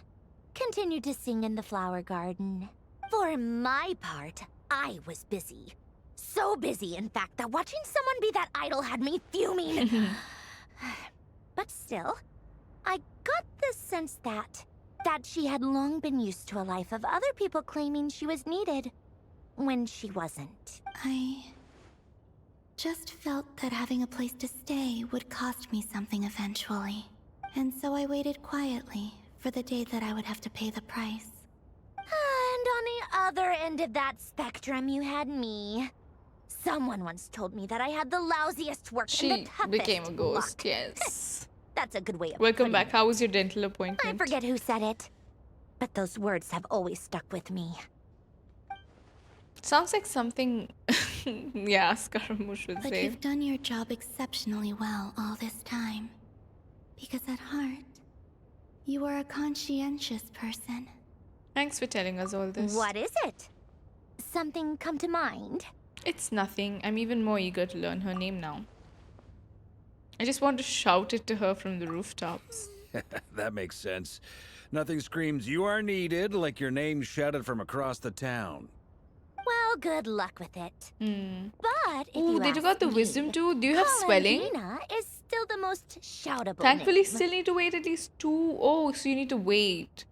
continued to sing in the flower garden. For my part, I was busy. So busy, in fact, that watching someone be that idol had me fuming. But still, I got the sense that she had long been used to a life of other people claiming she was needed when she wasn't. I just felt that having a place to stay would cost me something eventually. And so I waited quietly for the day that I would have to pay the price. And on the other end of that spectrum, you had me. Someone once told me that I had the lousiest work and the toughest became a ghost, luck. yes. That's a good way of Welcome putting back. it. How was your dental appointment? I forget who said it, but those words have always stuck with me. Sounds like something, yeah, Scaramouche would But say. you've done your job exceptionally well all this time. Because at heart, you are a conscientious person. Thanks for telling us all this. What is it? Something come to mind? It's nothing. I'm even more eager to learn her name now. I just want to shout it to her from the rooftops. That makes sense. Nothing screams you are needed like your name shouted from across the town. Well, good luck with it. But if Ooh, you did you got ask the me, wisdom too? Do you have swelling? Colombina is still the most shoutable Thankfully, name. still need to wait at least 2. Oh, so you need to wait.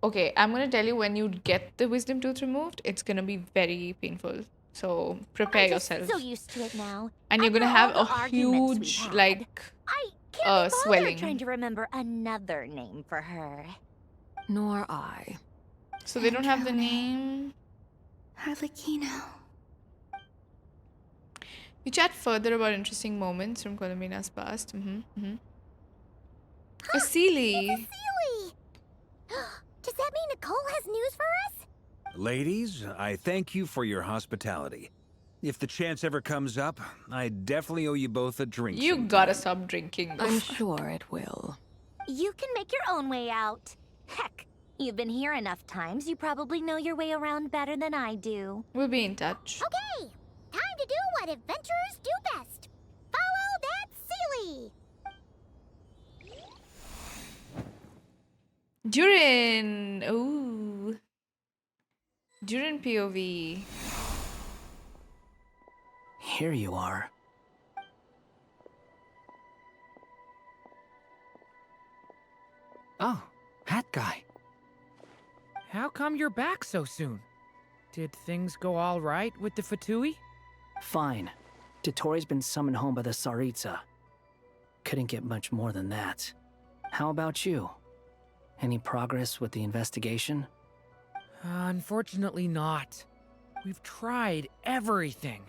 Okay, I'm gonna tell you when you get the wisdom tooth removed, it's gonna be very painful. So prepare I'm just yourself. so used to it now. And you're gonna After have all the a arguments we've huge, had, like, I can't be bothered swelling. trying to remember another name for her. Nor I. So they don't have the name. Harlequino. We chat further about interesting moments from Colombina's past. A Sealy. Sealy! Does that mean Nicole has news for us? Ladies, I thank you for your hospitality. If the chance ever comes up, I definitely owe you both a drink. You gotta stop drinking. I'm sure it will. You can make your own way out. Heck, you've been here enough times, you probably know your way around better than I do. We'll be in touch. Okay, time to do what adventurers do best. Follow that Sealy! Durin. Ooh. Durin POV. Here you are. Oh, hat guy. How come you're back so soon? Did things go all right with the Fatui? Fine. Dotori's been summoned home by the Tsaritsa. Couldn't get much more than that. How about you? Any progress with the investigation? Unfortunately not. We've tried everything.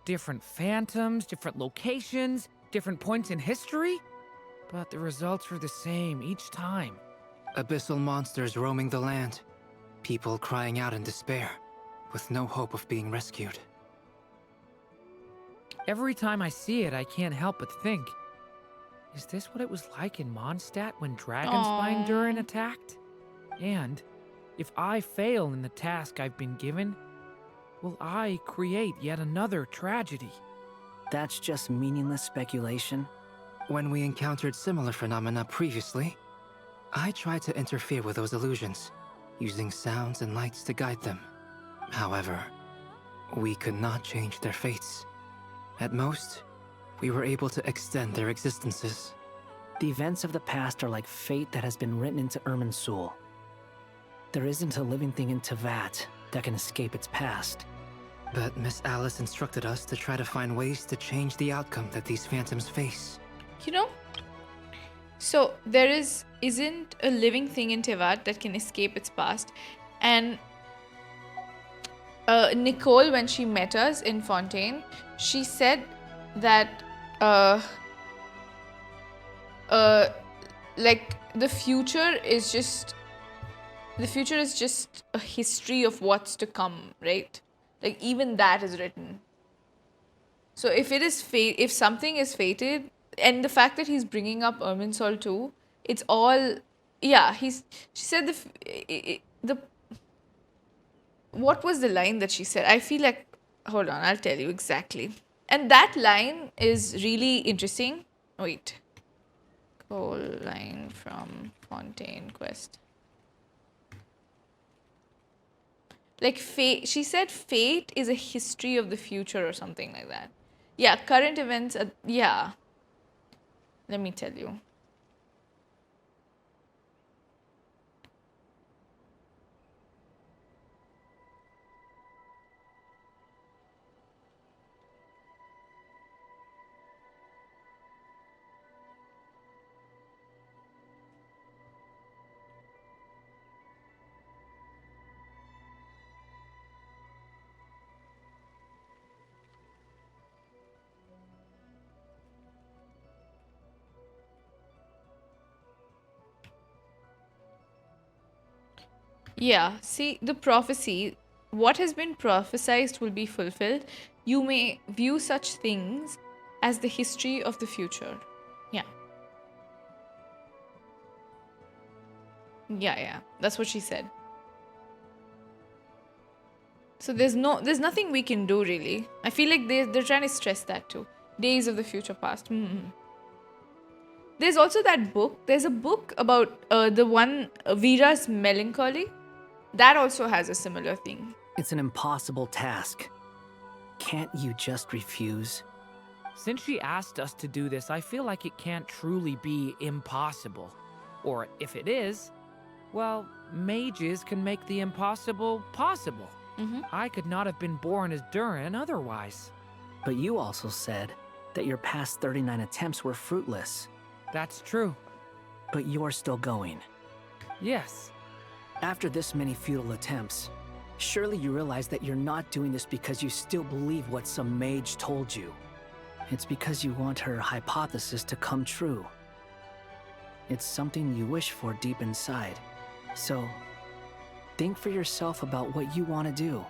Different phantoms, different locations, different points in history. But the results were the same each time. Abyssal monsters roaming the land. People crying out in despair, with no hope of being rescued. Every time I see it, I can't help but think, is this what it was like in Mondstadt when Dragonspine Durin attacked? And if I fail in the task I've been given, will I create yet another tragedy? That's just meaningless speculation. When we encountered similar phenomena previously, I tried to interfere with those illusions, using sounds and lights to guide them. However, we could not change their fates. At most, we were able to extend their existences. The events of the past are like fate that has been written into Irminsul. There isn't a living thing in Teyvat that can escape its past. But Miss Alice instructed us to try to find ways to change the outcome that these phantoms face. You know, so there isn't a living thing in Teyvat that can escape its past. And Nicole, when she met us in Fontaine, she said that like the future is just a history of what's to come, right? Like even that is written. So if it is if something is fated, and the fact that he's bringing up Irminsul too, it's all, yeah. She said the what was the line that she said? I feel like, hold on, I'll tell you exactly. And that line is really interesting. Wait. Whole line from Fontaine Quest. Like fate, she said fate is a history of the future or something like that. Yeah, current events, yeah. Let me tell you. Yeah, see, the prophecy, what has been prophesied will be fulfilled. You may view such things as the history of the future. Yeah. Yeah. That's what she said. So there's nothing we can do really. I feel like they're trying to stress that too. Days of the future past. There's also that book. There's a book about the one Vira's Melancholy. That also has a similar thing. It's an impossible task. Can't you just refuse? Since she asked us to do this, I feel like it can't truly be impossible. Or if it is, well, mages can make the impossible possible. I could not have been born as Durin otherwise. But you also said that your past 39 attempts were fruitless. That's true. But you're still going. Yes. After this many futile attempts, surely you realize that you're not doing this because you still believe what some mage told you. It's because you want her hypothesis to come true. It's something you wish for deep inside. So, think for yourself about what you want to do.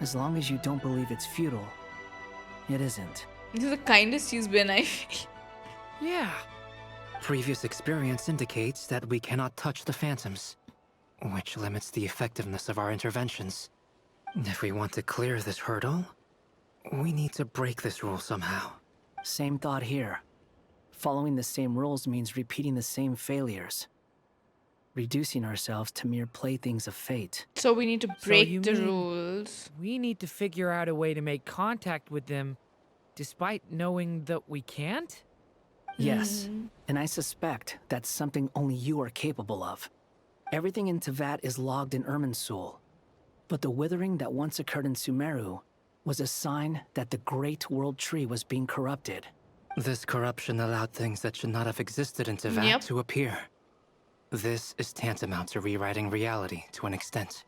As long as you don't believe it's futile, it isn't. This is the kindest he's been, I feel. Yeah. Previous experience indicates that we cannot touch the phantoms, which limits the effectiveness of our interventions. If we want to clear this hurdle, we need to break this rule somehow. Same thought here. Following the same rules means repeating the same failures. Reducing ourselves to mere playthings of fate. So we need to break the rules. We need to figure out a way to make contact with them, despite knowing that we can't? Yes, and I suspect that's something only you are capable of. Everything in Teyvat is logged in Irminsul, but the withering that once occurred in Sumeru was a sign that the Great World Tree was being corrupted. This corruption allowed things that should not have existed in Teyvat to appear. This is tantamount to rewriting reality to an extent.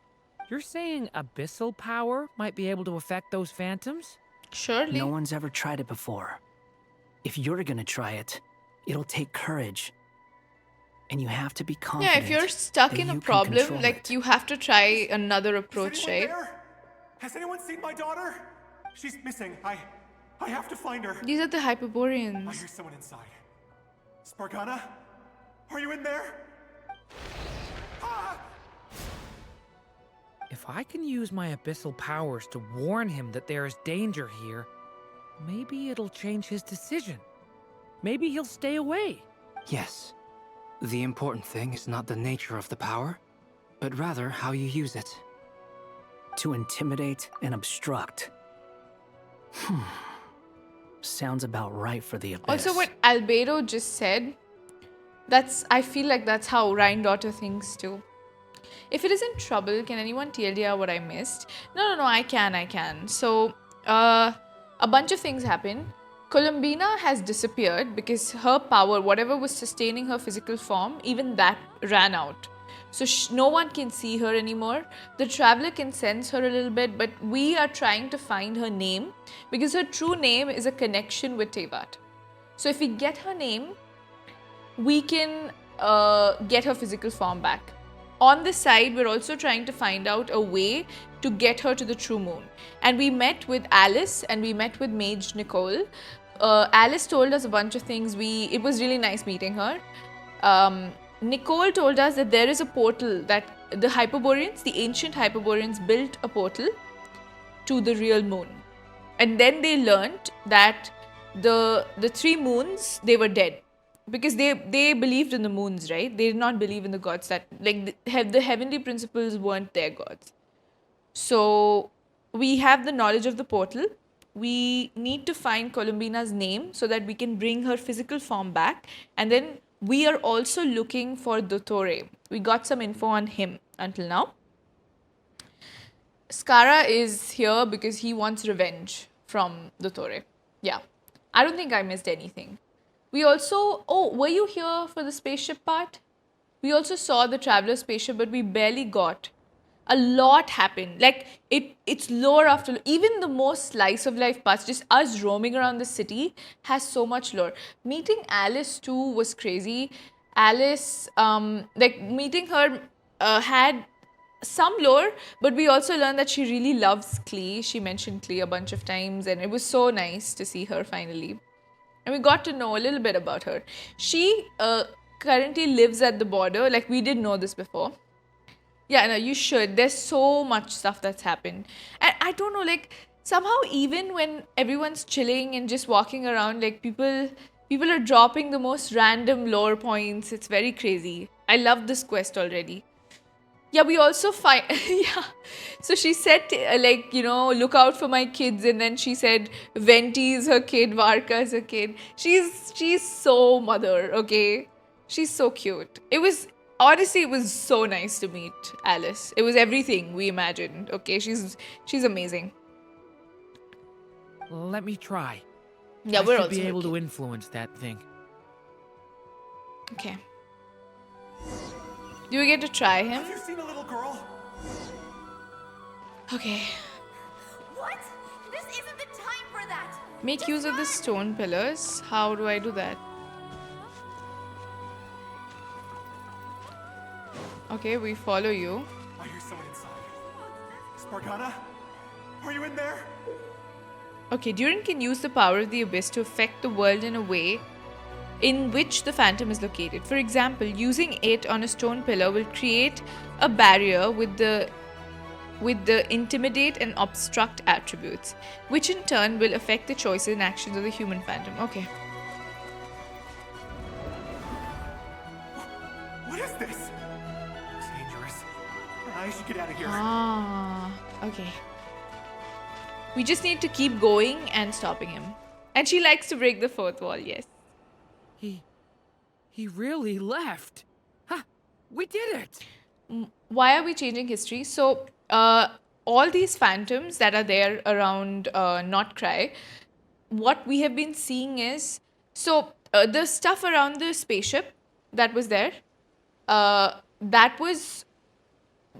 You're saying abyssal power might be able to affect those phantoms? Surely. No one's ever tried it before. If you're gonna try it, it'll take courage. And you have to be confident. Yeah, if you're stuck in a problem, like, you have to try another approach, right? Has anyone seen my daughter? She's missing. I have to find her. These are the Hyperboreans. I hear someone inside. Spargana? Are you in there? If I can use my abyssal powers to warn him that there is danger here, maybe it'll change his decision. Maybe he'll stay away. Yes. The important thing is not the nature of the power, but rather how you use it. To intimidate and obstruct. Sounds about right for the Abyss. Also, what Albedo just said, I feel like that's how Rhine-Daughter thinks too. If it isn't trouble, can anyone TLDR what I missed? No, I can. So, a bunch of things happen. Colombina has disappeared because her power, whatever was sustaining her physical form, even that ran out. So no one can see her anymore. The Traveler can sense her a little bit, but we are trying to find her name because her true name is a connection with Teyvat. So if we get her name, we can get her physical form back. On this side, we're also trying to find out a way to get her to the true moon. And we met with Alice and we met with Mage Nicole. Alice told us a bunch of things. It was really nice meeting her. Nicole told us that there is a portal that the Hyperboreans, the ancient Hyperboreans, built a portal to the real moon. And then they learned that the three moons, they were dead. Because they believed in the moons, right? They did not believe in the gods. That like the heavenly principles weren't their gods. So we have the knowledge of the portal. We need to find Colombina's name so that we can bring her physical form back. And then we are also looking for Dottore. We got some info on him until now. Skara is here because he wants revenge from Dottore. Yeah. I don't think I missed anything. We also, were you here for the spaceship part? We also saw the Traveler spaceship, but we barely got. A lot happened. Like, it's lore after lore. Even the most slice of life parts, just us roaming around the city, has so much lore. Meeting Alice too was crazy. Alice, meeting her had some lore, but we also learned that she really loves Klee. She mentioned Klee a bunch of times, and it was so nice to see her finally. And we got to know a little bit about her. She currently lives at the border. Like, we did know this before. Yeah, no, you should. There's so much stuff that's happened. And I don't know, like, somehow even when everyone's chilling and just walking around, like, people are dropping the most random lore points. It's very crazy. I love this quest already. Yeah, we also find, yeah. So she said, look out for my kids. And then she said, Venti is her kid, Varka is her kid. She's so mother, okay? She's so cute. Honestly, it was so nice to meet Alice. It was everything we imagined, okay? She's amazing. Let me try. Yeah, I should be able to influence that thing. Okay. Do we get to try him? Have you seen a little girl? Okay. What? This isn't the time for that. Make use of the stone pillars. How do I do that? Okay, we follow you. I hear someone inside. Spargana? Are you in there? Okay, Durin can use the power of the Abyss to affect the world in a way in which the phantom is located. For example, using it on a stone pillar will create a barrier with the intimidate and obstruct attributes, which in turn will affect the choices and actions of the human phantom. Okay. What is this? It's dangerous. I should get out of here. Okay. We just need to keep going and stopping him. And she likes to break the fourth wall, yes. He really left. Huh, we did it. Why are we changing history? So, all these phantoms that are there around not Krai, what we have been seeing is, the stuff around the spaceship that was there, that was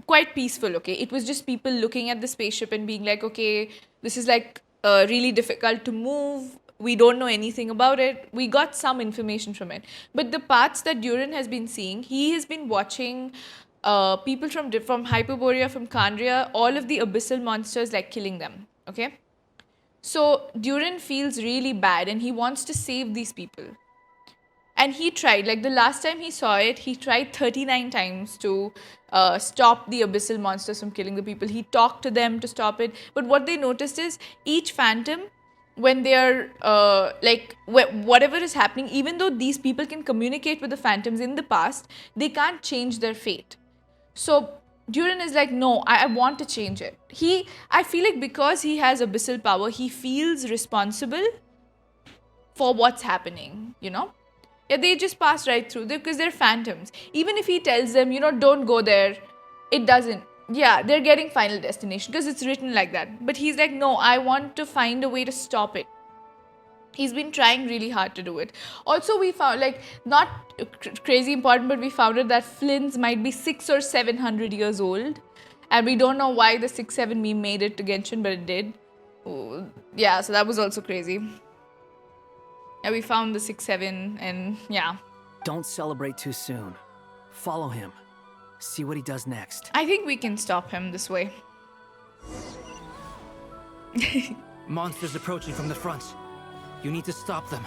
quite peaceful, okay? It was just people looking at the spaceship and being like, okay, this is like really difficult to move. We don't know anything about it. We got some information from it. But the parts that Durin has been seeing, he has been watching people from Hyperborea, from Khaenri'ah, all of the abyssal monsters, like killing them, okay? So Durin feels really bad and he wants to save these people. And he tried, like the last time he saw it, he tried 39 times to stop the abyssal monsters from killing the people. He talked to them to stop it. But what they noticed is each phantom when they're whatever is happening, even though these people can communicate with the phantoms in the past, they can't change their fate. So Durin is like, no, I want to change it. I feel like because he has abyssal power, he feels responsible for what's happening, you know? Yeah, they just pass right through because they're phantoms. Even if he tells them, you know, don't go there, it doesn't. Yeah, they're getting final destination because it's written like that. But he's like, no, I want to find a way to stop it. He's been trying really hard to do it. Also, we found, like, not crazy important, but we found out that Flynn's might be 600 or 700 years old. And we don't know why the 6-7 meme made it to Genshin, but it did. Ooh, yeah, so that was also crazy. Yeah, we found the 6-7 and yeah. Don't celebrate too soon. Follow him. See what he does next. I think we can stop him this way. Monsters approaching from the front. You need to stop them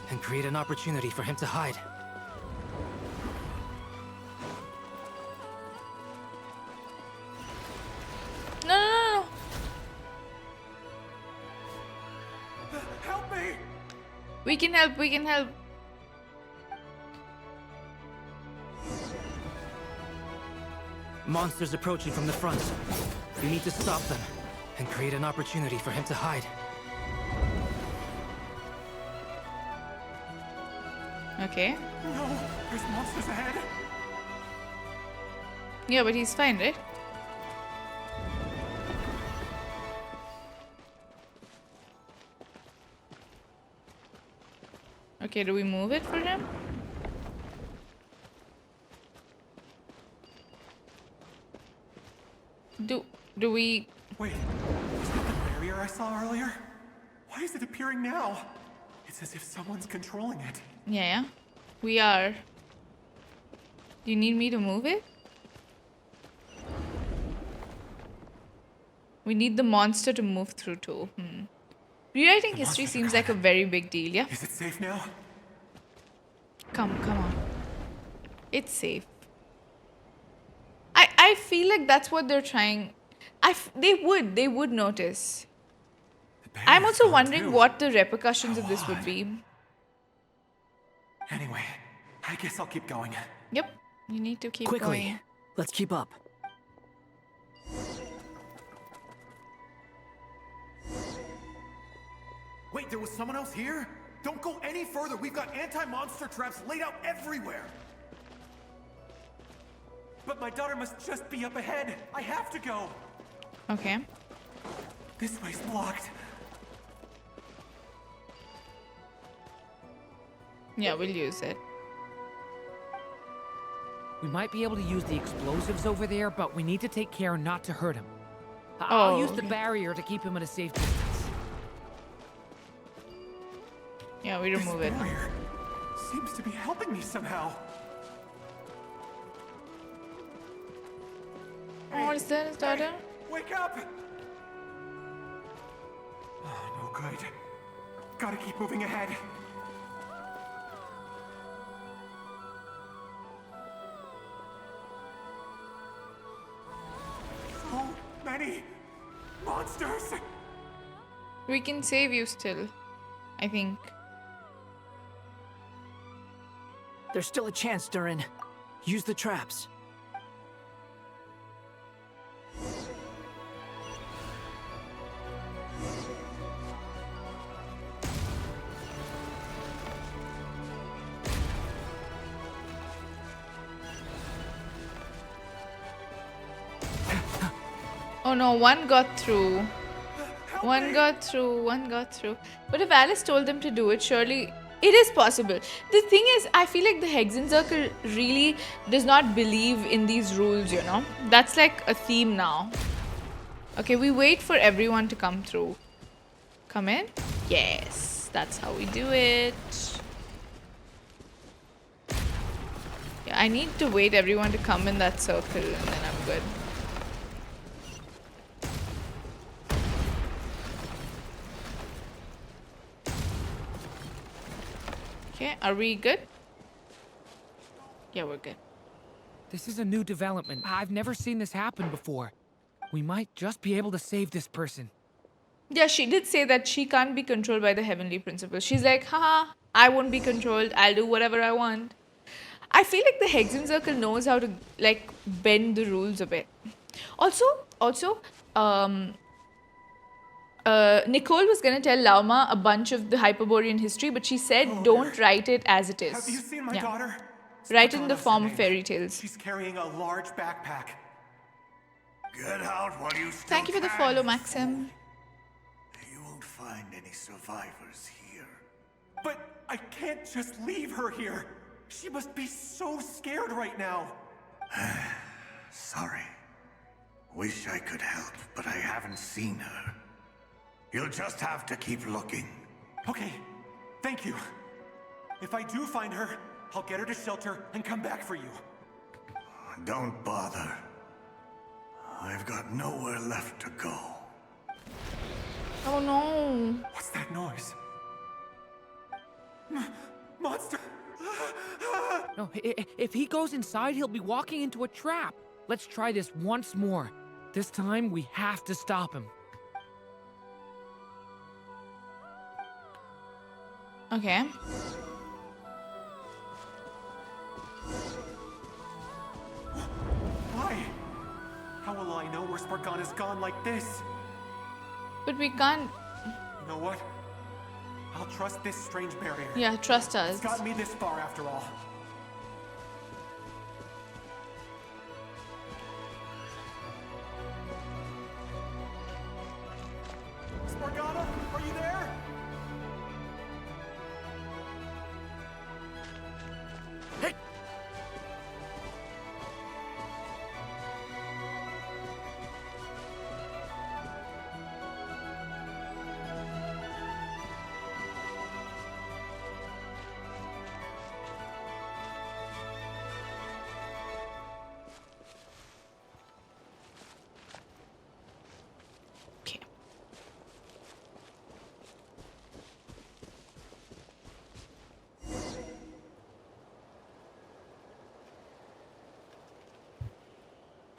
and create an opportunity for him to hide. No. Help me! We can help. Monsters approaching from the front. You need to stop them and create an opportunity for him to hide. Okay. No, there's monsters ahead. Yeah, but he's fine, right? Okay, do we move it for him? Do we... Wait, is that the barrier I saw earlier? Why is it appearing now? It's as if someone's controlling it. Yeah. We are. Do you need me to move it? We need the monster to move through too. Rewriting history seems like a very big deal, yeah? Is it safe now? Come on. It's safe. I feel like that's what they're trying. They would notice. I'm also wondering what the repercussions of this would be. Anyway, I guess I'll keep going. Yep, you need to keep Quickly. going. Let's keep up. Wait, there was someone else here? Don't go any further. We've got anti-monster traps laid out everywhere. But my daughter must just be up ahead. I have to go. Okay. This way's blocked. Yeah, we'll use it. We might be able to use the explosives over there, but we need to take care not to hurt him. I'll use the barrier to keep him at a safe distance. Yeah, we remove it. Barrier seems to be helping me somehow. Oh, is that his daughter? Wake up! Oh, no good. Gotta keep moving ahead. So many monsters! We can save you still, I think. There's still a chance, Durin. Use the traps. Oh no, one got through. One got through. But if Alice told them to do it, surely it is possible. The thing is, I feel like the Hexen Circle really does not believe in these rules, you know? That's like a theme now. Okay, we wait for everyone to come through. Come in? Yes, that's how we do it. Yeah, I need to wait everyone to come in that circle and then I'm good. Okay, are we good? Yeah, we're good. This is a new development. I've never seen this happen before. We might just be able to save this person. Yeah, she did say that she can't be controlled by the heavenly principle. She's like, haha, I won't be controlled. I'll do whatever I want. I feel like the Hexen Circle knows how to like bend the rules a bit. Also, Nicole was gonna tell Lauma a bunch of the Hyperborean history, but she said don't write it as it is. Have you seen my daughter? Write it in the Spargana's form her of name. fairy tales. She's carrying a large backpack. Get out while you still Thank you for the can. follow, Maxim. You won't find any survivors here. But I can't just leave her here. She must be so scared right now. Sorry. Wish I could help, but I haven't seen her. You'll just have to keep looking. Okay, thank you. If I do find her, I'll get her to shelter and come back for you. Don't bother. I've got nowhere left to go. Oh no. What's that noise? Monster! No, if he goes inside, he'll be walking into a trap. Let's try this once more. This time, we have to stop him. Okay. Why? How will I know where Spargana's gone like this? But we can't. You know what? I'll trust this strange barrier. Yeah, trust us. It's gotten me this far after all. Spargana, are you there? Hey!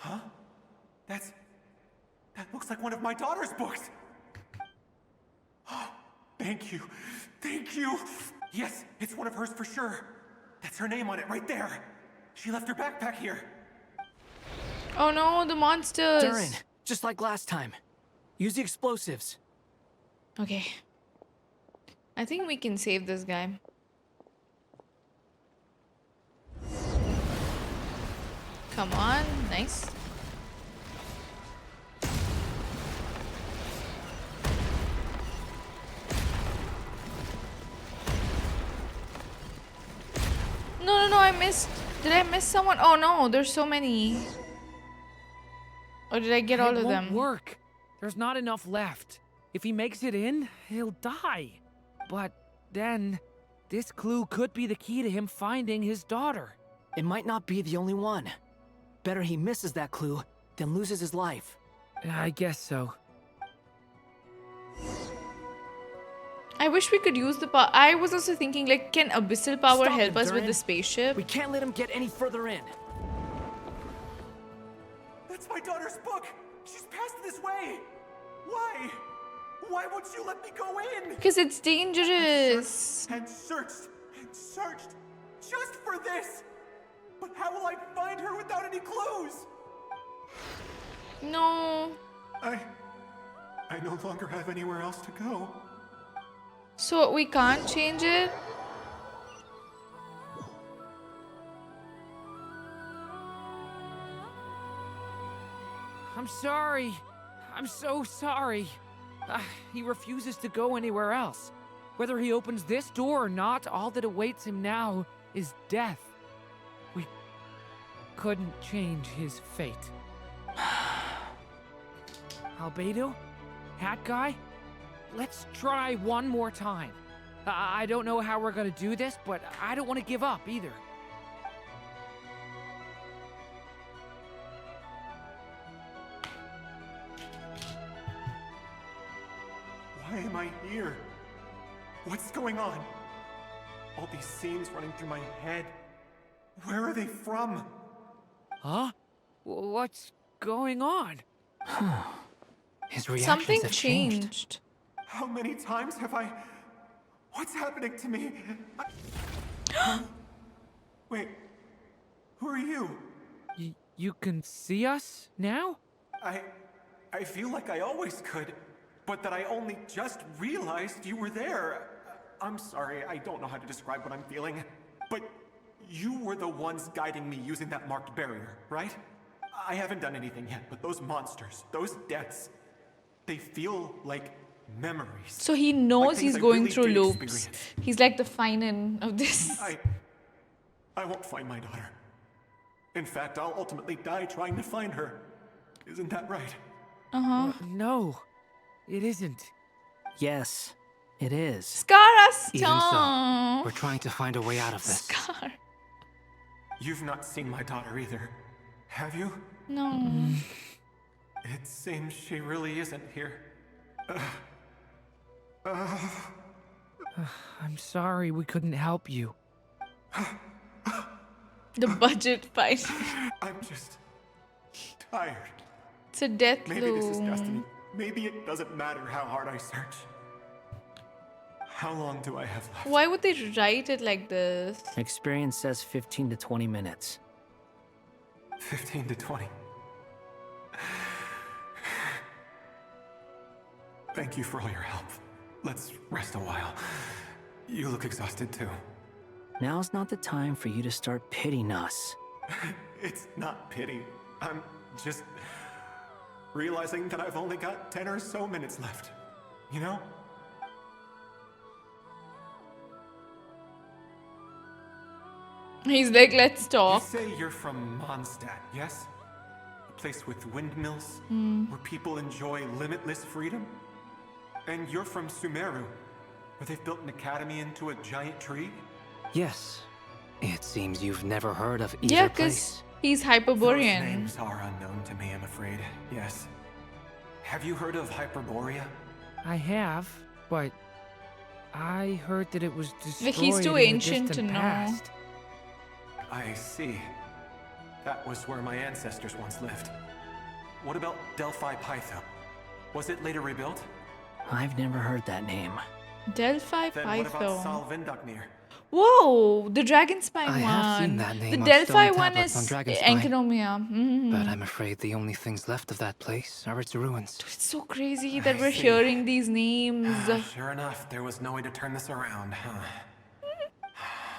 Huh? That looks like one of my daughter's books. Thank you. Thank you. Yes, it's one of hers for sure. That's her name on it right there. She left her backpack here. Oh no, the monsters. Durin, just like last time. Use the explosives. Okay. I think we can save this guy. Come on, nice. No, I missed. Did I miss someone? Oh no, there's so many. Or did I get all of them? It won't work. There's not enough left. If he makes it in, he'll die. But then, this clue could be the key to him finding his daughter. It might not be the only one. Better he misses that clue than loses his life. I guess so. I wish we could use the power. I was also thinking, like, can abyssal power Stop help him, us with Durin. the spaceship? We can't let him get any further in. That's my daughter's book. She's passed this way. Why? Why won't you let me go in? Because it's dangerous. And searched just for this. But how will I find her without any clues? No. I no longer have anywhere else to go. So we can't change it? I'm sorry. I'm so sorry. He refuses to go anywhere else. Whether he opens this door or not, all that awaits him now is death. We couldn't change his fate. Albedo? Hat guy? Let's try one more time. I don't know how we're gonna do this, but I don't want to give up either. Why am I here? What's going on? All these scenes running through my head. Where are they from? Huh? What's going on? His reactions Something have changed. How many times have I... What's happening to me? Wait, who are you? You can see us now? I feel like I always could, but that I only just realized you were there. I'm sorry, I don't know how to describe what I'm feeling, but you were the ones guiding me using that marked barrier, right? I haven't done anything yet, but those monsters, those deaths, they feel like memories. So he knows like he's I going really through did loops. experience. He's like the Finan of this. I won't find my daughter. In fact, I'll ultimately die trying to find her. Isn't that right? Uh-huh. No, it isn't. Yes, it is. Scar us, Even so, Tom. we're trying to find a way out of this. Scar. You've not seen my daughter either, have you? No. It seems she really isn't here. I'm sorry we couldn't help you. The budget fight. I'm just tired. It's a death Maybe this is loop. destiny. Maybe it doesn't matter how hard I search. How long do I have left? Why would they write it like this? Experience says 15 to 20 minutes. 15 to 20. Thank you for all your help. Let's rest a while. You look exhausted too. Now's not the time for you to start pitying us. It's not pity. I'm just realizing that I've only got 10 or so minutes left. You know? He's like, let's talk. You say you're from Mondstadt, yes? A place with windmills, where people enjoy limitless freedom? And you're from Sumeru, where they've built an academy into a giant tree? Yes. It seems you've never heard of either Yeah, place. because he's Those Hyperborean. names are unknown to me, I'm afraid. Yes. Have you heard of Hyperborea? I have, but I heard that it was destroyed He's too in the ancient to distant know. past. I see. That was where my ancestors once lived. What about Delphi Pytho? Was it later rebuilt? I've never heard that name. Delphi Then what about Python. Sal Vindaknir? Whoa, the Dragon Spine I one. have seen that name The on Delphi stone one tablets on is Dragon Spine. Enkanomiya. But I'm afraid the only things left of that place are its ruins. It's so crazy that I we're see. hearing these names. Sure enough, there was no way to turn this around, huh?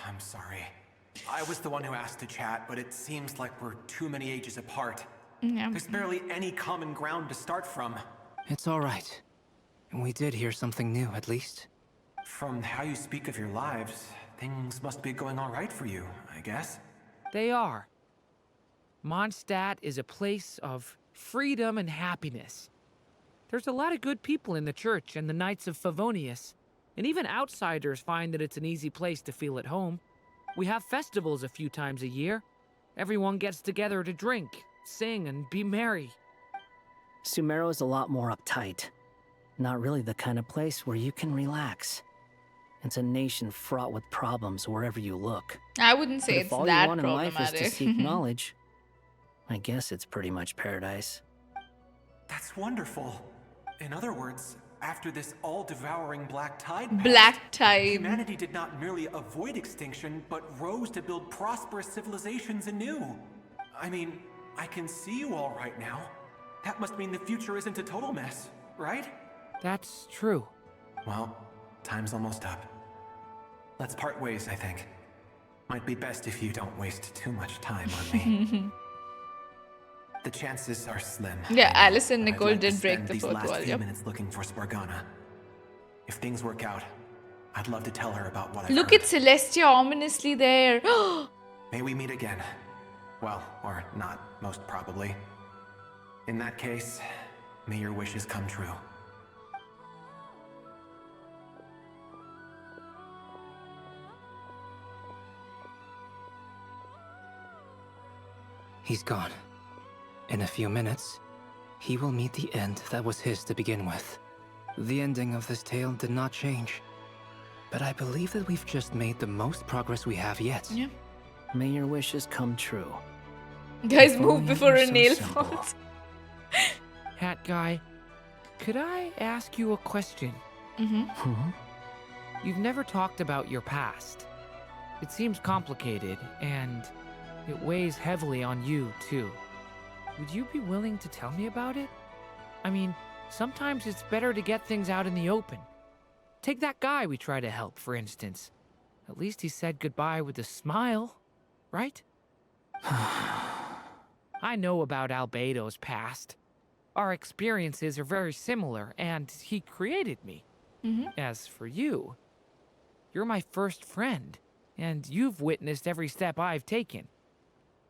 I'm sorry. I was the one who asked to chat, but it seems like we're too many ages apart. Yeah. There's barely any common ground to start from. It's all right. We did hear something new, at least. From how you speak of your lives, things must be going all right for you, I guess. They are. Mondstadt is a place of freedom and happiness. There's a lot of good people in the church and the Knights of Favonius, and even outsiders find that it's an easy place to feel at home. We have festivals a few times a year. Everyone gets together to drink, sing, and be merry. Sumeru is a lot more uptight. Not really the kind of place where you can relax. It's a nation fraught with problems wherever you look. I wouldn't say But it's if all that you want in life is to problematic. seek knowledge, I guess it's pretty much paradise. That's wonderful. In other words, after this all-devouring black tide passed, Black Tide. humanity did not merely avoid extinction, but rose to build prosperous civilizations anew. I mean, I can see you all right now. That must mean the future isn't a total mess, right? That's true. Well, time's almost up. Let's part ways, I think. Might be best if you don't waste too much time on me. The chances are slim. Yeah, Alice and but I'd Nicole like to did break spend the these fourth last wall, few yep. minutes looking for Spargana. If things work out, I'd love to tell her about what I've Look heard. at Celestia ominously there. May we meet again. Well, or not, most probably. In that case, may your wishes come true. He's gone. In a few minutes, he will meet the end that was his to begin with. The ending of this tale did not change. But I believe that we've just made the most progress we have yet. Yeah. May your wishes come true. Guys, If move only it before were a so nail simple. falls. Hat guy, Could I ask you a question? Mm-hmm. You've never talked about your past. It seems complicated, and it weighs heavily on you, too. Would you be willing to tell me about it? I mean, sometimes it's better to get things out in the open. Take that guy we try to help, for instance. At least he said goodbye with a smile, right? I know about Albedo's past. Our experiences are very similar, and he created me. As for you, you're my first friend, and you've witnessed every step I've taken.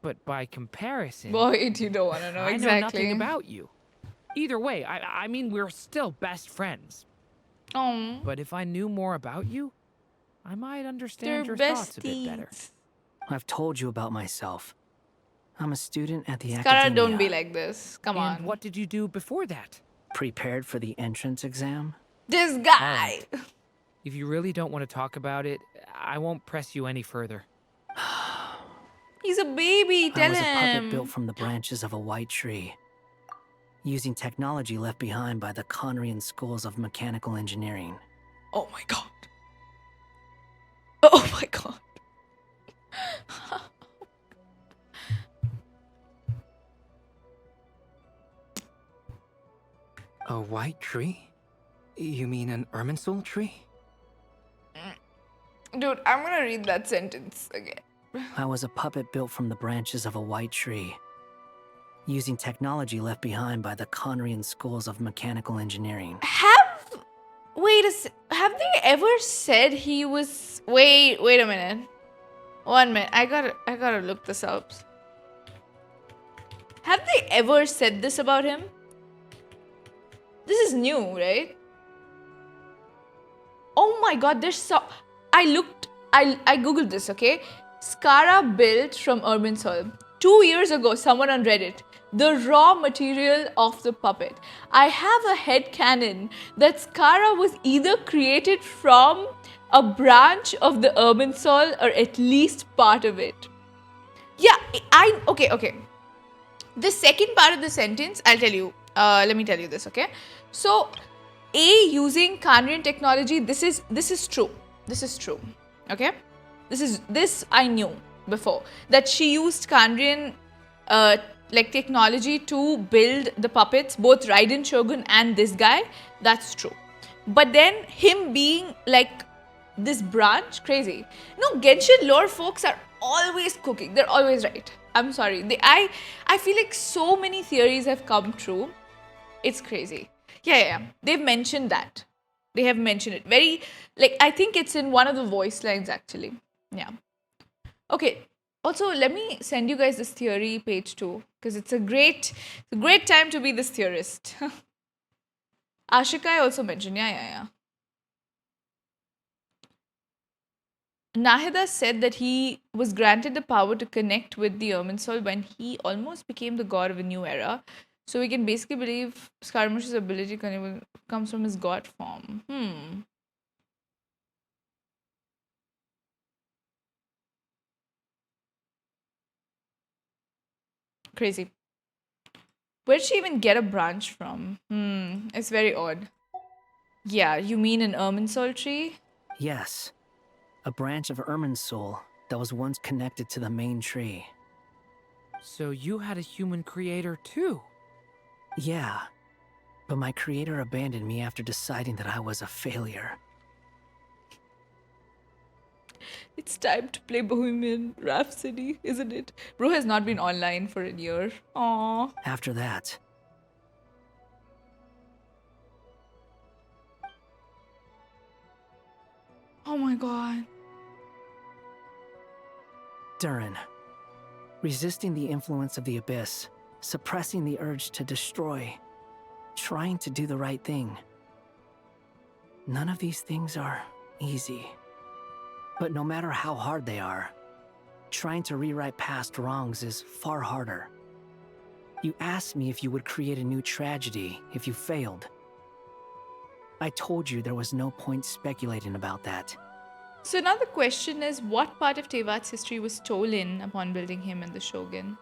But by comparison... Boy, you don't want to know exactly. I know nothing about you. Either way, I mean, we're still best friends. But if I knew more about you, I might understand your thoughts a bit better. I've told you about myself. I'm a student at the Skara, academia. don't be like this. Come on. And what did you do before that? Prepared for the entrance exam. This guy! If you really don't want to talk about it, I won't press you any further. He's a baby, tell him. I was a puppet built from the branches of a white tree, using technology left behind by the Khaenri'ah schools of mechanical engineering. Oh my god. Oh my god. A white tree? You mean an Irminsul tree? Dude, I'm gonna read that sentence again. I was a puppet built from the branches of a white tree, using technology left behind by the Khaenri'ah schools of mechanical engineering. Have they ever said he was... Wait a minute. 1 minute. I gotta look this up. Have they ever said this about him? This is new, right? Oh my god, there's so... I googled this, okay? Skara built from Irminsul. 2 years ago, someone on Reddit. The raw material of the puppet. I have a headcanon that Skara was either created from a branch of the Irminsul or at least part of it. Yeah, okay. The second part of the sentence, I'll tell you. Let me tell you this, okay? So, using Khaenri'ah technology, this is true. This is true, okay? This I knew before, that she used Khaenri'ah technology to build the puppets, both Raiden Shogun and this guy. That's true. But then him being like this branch, crazy. No, Genshin lore folks are always cooking. They're always right. I'm sorry. I feel like so many theories have come true. It's crazy. Yeah. They've mentioned that. They have mentioned it. Very, I think it's in one of the voice lines actually. Yeah. Okay. Also, let me send you guys this theory page too, because it's a great time to be this theorist. Ashikai also mentioned. Yeah. Nahida said that he was granted the power to connect with the Irminsul when he almost became the god of a new era. So we can basically believe Scaramouche's ability comes from his god form. Crazy. Where'd she even get a branch from? It's very odd. Yeah, you mean an Irminsul tree? Yes. A branch of Irminsul that was once connected to the main tree. So you had a human creator too? Yeah. But my creator abandoned me after deciding that I was a failure. It's time to play Bohemian Rhapsody, isn't it? Bro has not been online for a year. Aww. After that, oh my god. Durin. Resisting the influence of the abyss, suppressing the urge to destroy, trying to do the right thing. None of these things are easy. But no matter how hard they are, trying to rewrite past wrongs is far harder. You asked me if you would create a new tragedy if you failed. I told you there was no point speculating about that. So now the question is, what part of Tevat's history was stolen upon building him and the Shogun?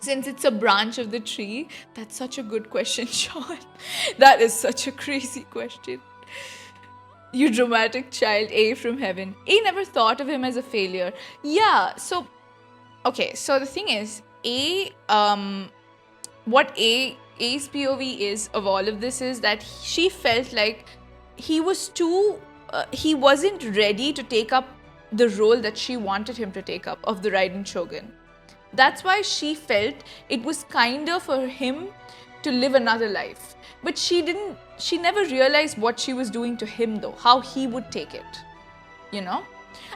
Since it's a branch of the tree, that's such a good question, Sean. That is such a crazy question. You dramatic child, A from heaven. A never thought of him as a failure. Yeah, so... Okay, so the thing is, what A's POV is of all of this is that she felt like he was he wasn't ready to take up the role that she wanted him to take up of the Raiden Shogun. That's why she felt it was kinder for him to live another life. But she never realized what she was doing to him though, how he would take it, you know?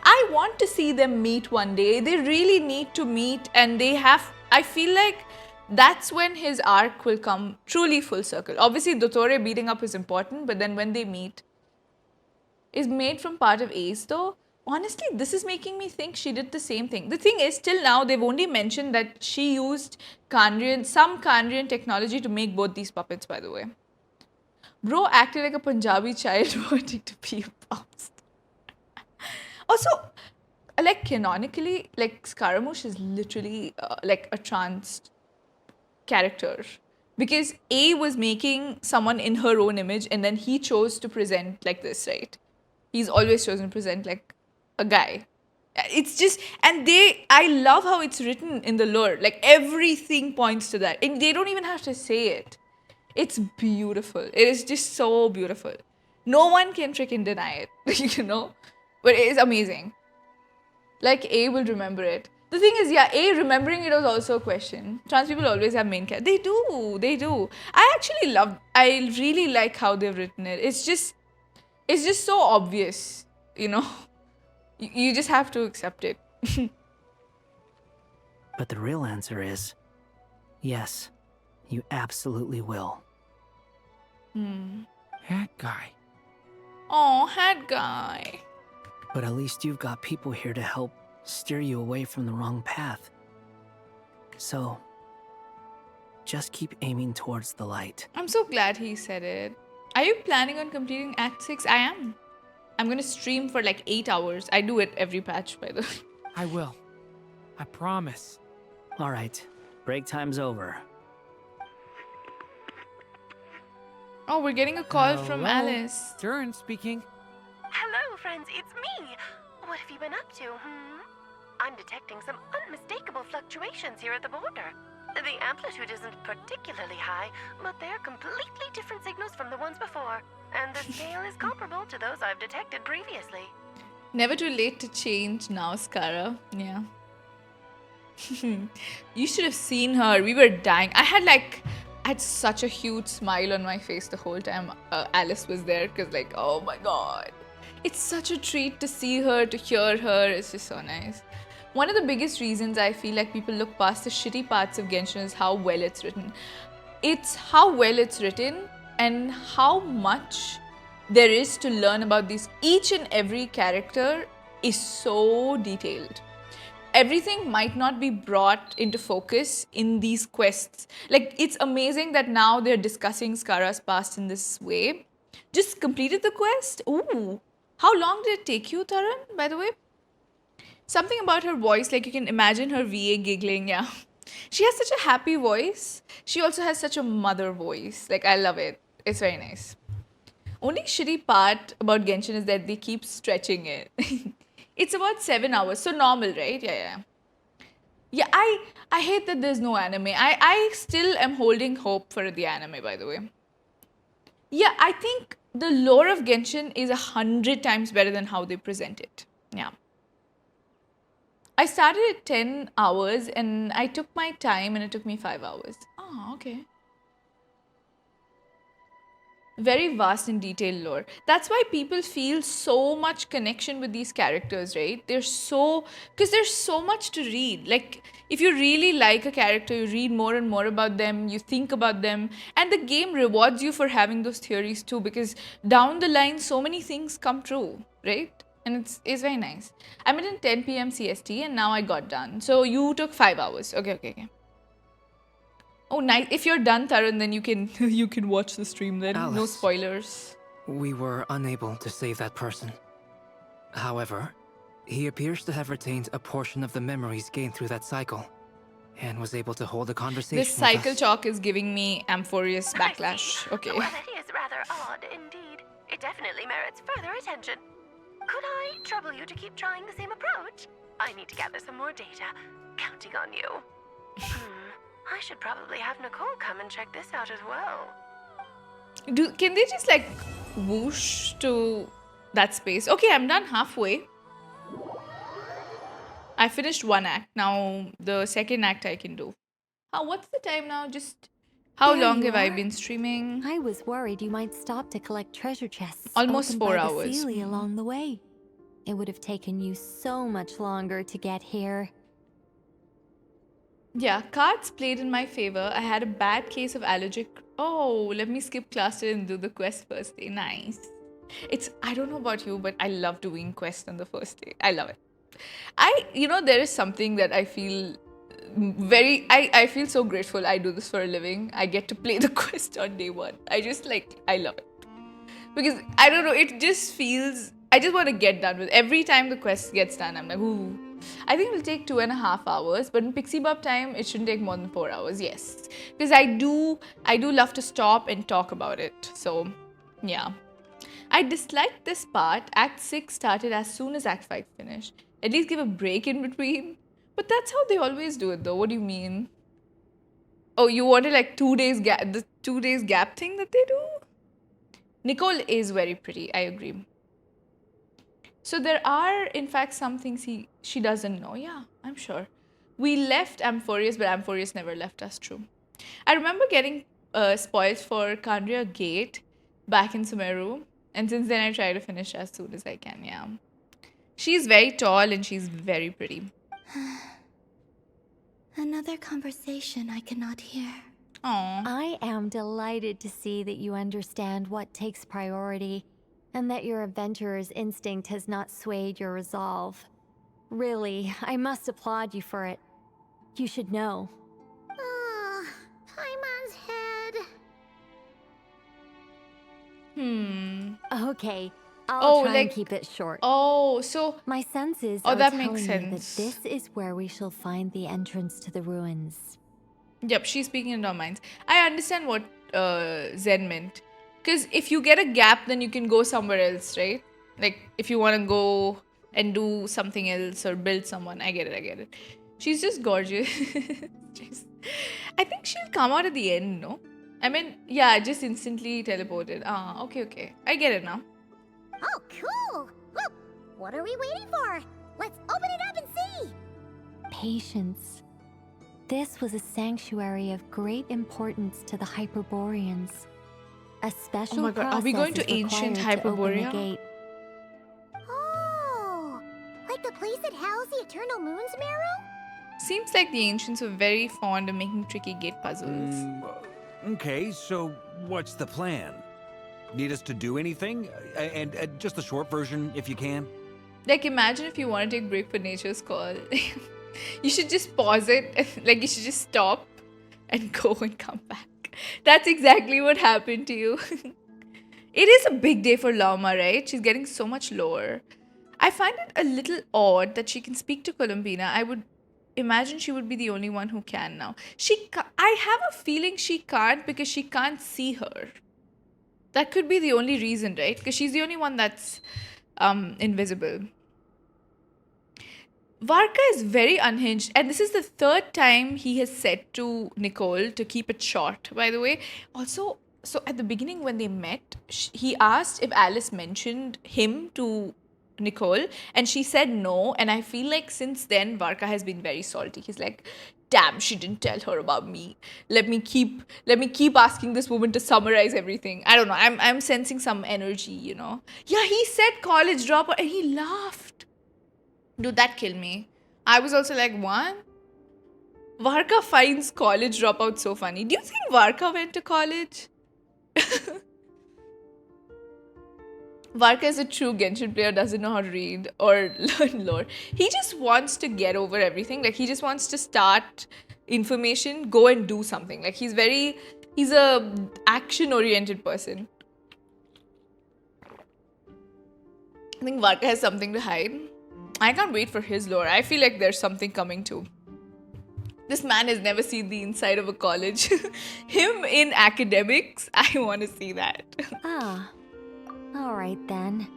I want to see them meet one day. They really need to meet, and I feel like that's when his arc will come truly full circle. Obviously, Dottore beating up is important, but then when they meet, is made from part of Ace though. Honestly, this is making me think she did the same thing. The thing is, till now, they've only mentioned that she used some Khaenri'ah technology to make both these puppets, by the way. Bro acted like a Punjabi child wanting to be a pop star. Also, like canonically, like Scaramouche is literally like a trans character. Because A was making someone in her own image and then he chose to present like this, right? He's always chosen to present like a guy. It's just, and I love how it's written in the lore. Like everything points to that. And they don't even have to say it. It's beautiful. It is just so beautiful. No one can freaking deny it, you know? But it is amazing. Like A will remember it. The thing is, yeah, A remembering it was also a question. Trans people always have main characters. They do. I really like how they've written it. It's just so obvious, you know? You just have to accept it. But the real answer is, yes, you absolutely will. Hat guy. Oh, hat guy. But at least you've got people here to help steer you away from the wrong path. So, just keep aiming towards the light. I'm so glad he said it. Are you planning on completing Act 6? I am. I'm gonna stream for like 8 hours. I do it every patch, by the way. I will. I promise. Alright, break time's over. Oh, we're getting a call from Alice. Durin speaking. Hello, friends, it's me. What have you been up to, I'm detecting some unmistakable fluctuations here at the border. The amplitude isn't particularly high, but they're completely different signals from the ones before. And the scale is comparable to those I've detected previously. Never too late to change now, Skara. Yeah. You should have seen her. We were dying. I had such a huge smile on my face the whole time Alice was there. Because like, oh my god. It's such a treat to see her, to hear her. It's just so nice. One of the biggest reasons I feel like people look past the shitty parts of Genshin is how well it's written. It's how well it's written and how much there is to learn about these. Each and every character is so detailed. Everything might not be brought into focus in these quests. Like, it's amazing that now they're discussing Skara's past in this way. Just completed the quest? Ooh. How long did it take you, Taran, by the way? Something about her voice, like you can imagine her VA giggling, yeah. She has such a happy voice. She also has such a mother voice. Like, I love it. It's very nice. Only shitty part about Genshin is that they keep stretching it. It's about 7 hours, so normal, right? Yeah. Yeah, I hate that there's no anime. I still am holding hope for the anime, by the way. Yeah, I think the lore of Genshin is 100 times better than how they present it. Yeah. I started at 10 hours and I took my time and it took me 5 hours. Oh, okay. Very vast and detailed lore. That's why people feel so much connection with these characters, right? Because there's so much to read. Like, if you really like a character, you read more and more about them, you think about them, and the game rewards you for having those theories too, because down the line, so many things come true, right? And it's very nice. I met in 10 p.m. CST and now I got done. So you took 5 hours. Okay. Oh, nice. If you're done, Taran, then you can watch the stream then. Alice, no spoilers. We were unable to save that person. However, he appears to have retained a portion of the memories gained through that cycle. and was able to hold a conversation This cycle with us. talk is giving me Amphorius backlash. Okay. Well, it is rather odd indeed. It definitely merits further attention. Could I trouble you to keep trying the same approach? I need to gather some more data. Counting on you. I should probably have Nicole come and check this out as well. Can they just like whoosh to that space? Okay, I'm done halfway. I finished one act. Now the second act I can do. What's the time now? Just how There long you have I are. been streaming? I was worried you might stop to collect treasure chests. Almost opened 4 by the hours. Sealy along the way. It would have taken you so much longer to get here. Yeah, cards played in my favor. I had a bad case of allergic. Oh, let me skip class and do the quest first day. Nice. I don't know about you, but I love doing quests on the first day. I love it. There is something that I feel I feel so grateful I do this for a living. I get to play the quest on day one. I love it. Because, I don't know, it just feels, I just want to get done with it. Every time the quest gets done, I'm like, ooh. I think it will take 2.5 hours, but in Pixieebub time, it shouldn't take more than 4 hours, yes. Because I do love to stop and talk about it. So, yeah. I disliked this part. Act 6 started as soon as Act 5 finished. At least give a break in between. But that's how they always do it though. What do you mean? Oh, you wanted like 2 days gap, the 2 days gap thing that they do? Nicole is very pretty, I agree. So there are, in fact, some things she doesn't know. Yeah, I'm sure. We left Amphorius, but Amphorius never left us, true. I remember getting spoils for Khaenri'ah Gate back in Sumeru. And since then, I try to finish as soon as I can, yeah. She's very tall and she's very pretty. Another conversation I cannot hear. Aww. I am delighted to see that you understand what takes priority and that your adventurer's instinct has not swayed your resolve. Really, I must applaud you for it. You should know. Paimon's head. Okay, I'll try and keep it short. Oh, so... My senses are that telling makes me sense. That this is where we shall find the entrance to the ruins. Yep, she's speaking in our minds. I understand what Zen meant. Because if you get a gap, then you can go somewhere else, right? Like, if you want to go and do something else or build someone. I get it. She's just gorgeous. I think she'll come out at the end, no? I mean, yeah, just instantly teleported. Okay. I get it now. Oh, cool! Look, what are we waiting for? Let's open it up and see! Patience. This was a sanctuary of great importance to the Hyperboreans. A special Oh my god, are we going to ancient Hyperborea? Oh, like the place that housed the Eternal Moon's Marrow? Seems like the ancients were very fond of making tricky gate puzzles. Okay, so what's the plan? Need us to do anything? And just the short version, if you can. Like, imagine if you want to take a break for nature's call. You should just pause it. Like, you should just stop and go and come back. That's exactly what happened to you. It is a big day for Lauma, right? She's getting so much lower. I find it a little odd that she can speak to Colombina. I would imagine she would be the only one who can now. I have a feeling she can't because she can't see her. That could be the only reason, right? Because she's the only one that's invisible. Varka is very unhinged, and this is the third time he has said to Nicole to keep it short, by the way. Also, so at the beginning when they met, he asked if Alice mentioned him to Nicole, and she said no, and I feel like since then Varka has been very salty. He's like, damn, she didn't tell her about me. Let me keep asking this woman to summarize everything. I don't know, I'm sensing some energy, you know. Yeah, he said college dropout and he laughed. Dude, that killed me. I was also like, what? Varka finds college dropout so funny. Do you think Varka went to college? Varka is a true Genshin player, doesn't know how to read or learn lore. He just wants to get over everything. Like, he just wants to start information, go and do something. Like, he's a action-oriented person. I think Varka has something to hide. I can't wait for his lore. I feel like there's something coming too. This man has never seen the inside of a college. Him in academics, I want to see that. Ah, alright then.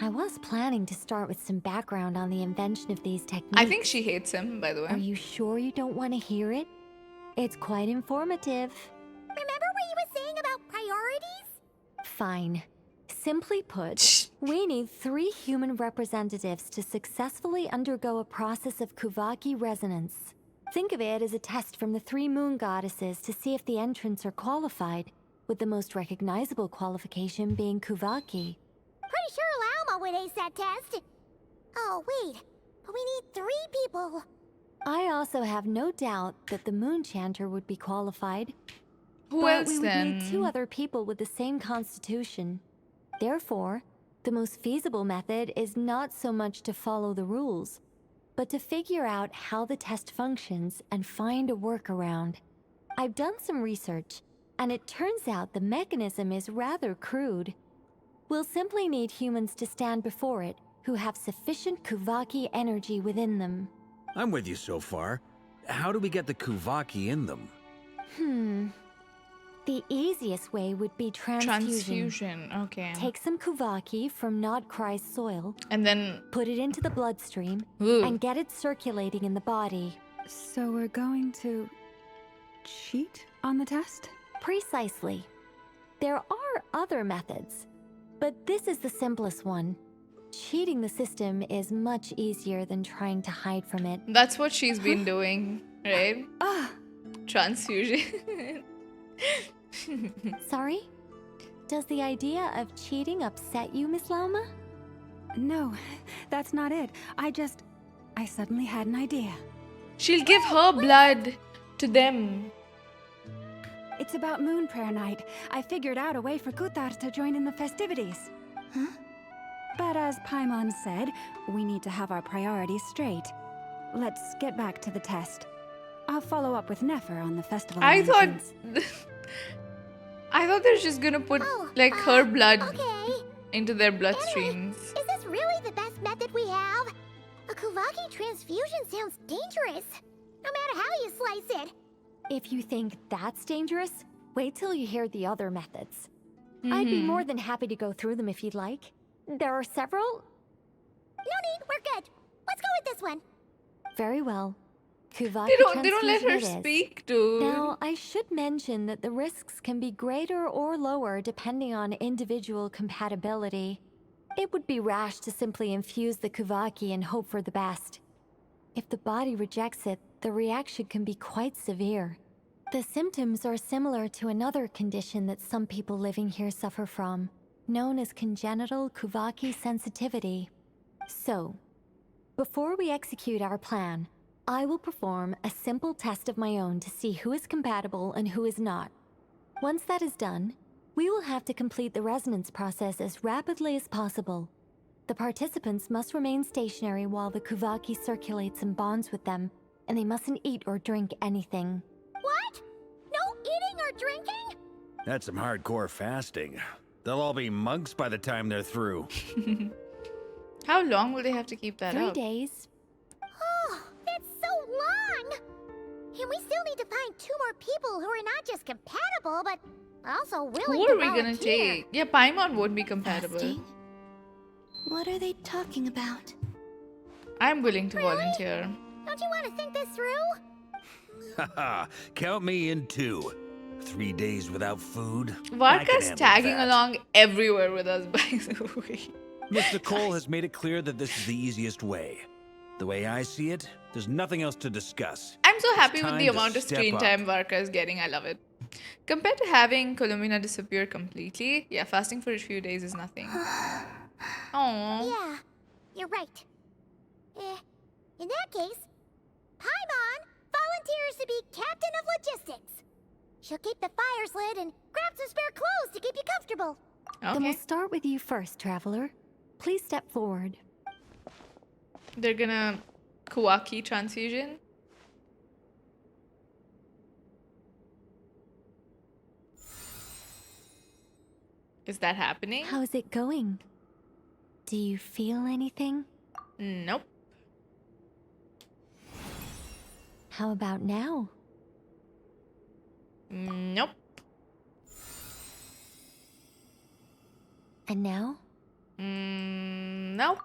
I was planning to start with some background on the invention of these techniques. I think she hates him, by the way. Are you sure you don't want to hear it? It's quite informative. Remember what you were saying about priorities? Fine. Simply put, we need 3 human representatives to successfully undergo a process of Kuvaki resonance. Think of it as a test from the 3 moon goddesses to see if the entrants are qualified, with the most recognizable qualification being Kuvaki. Pretty sure Lauma would ace that test. Oh, wait. But we need 3 people. I also have no doubt that the Moon Chanter would be qualified. Who but else we would then? need 2 other people with the same constitution. Therefore, the most feasible method is not so much to follow the rules, but to figure out how the test functions and find a workaround. I've done some research, and it turns out the mechanism is rather crude. We'll simply need humans to stand before it who have sufficient Kuvaki energy within them. I'm with you so far. How do we get the Kuvaki in them? The easiest way would be transfusion. Okay. Take some Kuvaki from Nod Krai's soil, and then put it into the bloodstream, Ooh. and get it circulating in the body. So we're going to cheat on the test? Precisely. There are other methods, but this is the simplest one. Cheating the system is much easier than trying to hide from it. That's what she's been doing, right? Transfusion. Sorry? Does the idea of cheating upset you, Miss Lauma? No, that's not it. I suddenly had an idea. She'll give her blood to them. It's about Moon Prayer Night. I figured out a way for Kutar to join in the festivities. Huh? But as Paimon said, we need to have our priorities straight. Let's get back to the test. I'll follow up with Nefer on the festival. I thought they're just gonna put like her blood into their bloodstreams. Is this really the best method we have? A Kuvaki transfusion sounds dangerous, no matter how you slice it. If you think that's dangerous, wait till you hear the other methods. I'd be more than happy to go through them if you'd like. There are several. No need, we're good. Let's go with this one. Very well. Kuvaki They don't let her transfusion it is. speak, dude. Now, I should mention that the risks can be greater or lower depending on individual compatibility. It would be rash to simply infuse the Kuvaki and hope for the best. If the body rejects it, the reaction can be quite severe. The symptoms are similar to another condition that some people living here suffer from, known as congenital Kuvaki sensitivity. So, before we execute our plan, I will perform a simple test of my own to see who is compatible and who is not. Once that is done, we will have to complete the resonance process as rapidly as possible. The participants must remain stationary while the Kuvaki circulates and bonds with them, and they mustn't eat or drink anything. What? No eating or drinking? That's some hardcore fasting. They'll all be monks by the time they're through. How long will they have to keep that 3 up? days. Oh, that's so long! And we still need to find 2 more people who are not just compatible, but also willing Who to are we gonna volunteer. take? Yeah, Paimon won't be compatible. Fasting? What are they talking about? I'm willing to volunteer. Don't you want to think this through? Haha, count me in too. 3 days without food. I can Varka's handle tagging that. along everywhere with us, by the way. Mr. Cole has made it clear that this is the easiest way. The way I see it, there's nothing else to discuss. I'm so happy with time the to amount of step screen up. time Varka is getting. I love it. Compared to having Colombina disappear completely, yeah, fasting for a few days is nothing. Aww. Yeah, you're right. In that case, Paimon volunteers to be captain of logistics. She'll keep the fires lit and grab some spare clothes to keep you comfortable. Then we'll start with you first, Traveler. Please step forward. They're gonna Kuvaki transfusion. Is that happening? How's it going? Do you feel anything? Nope. How about now? Nope. And now? Nope.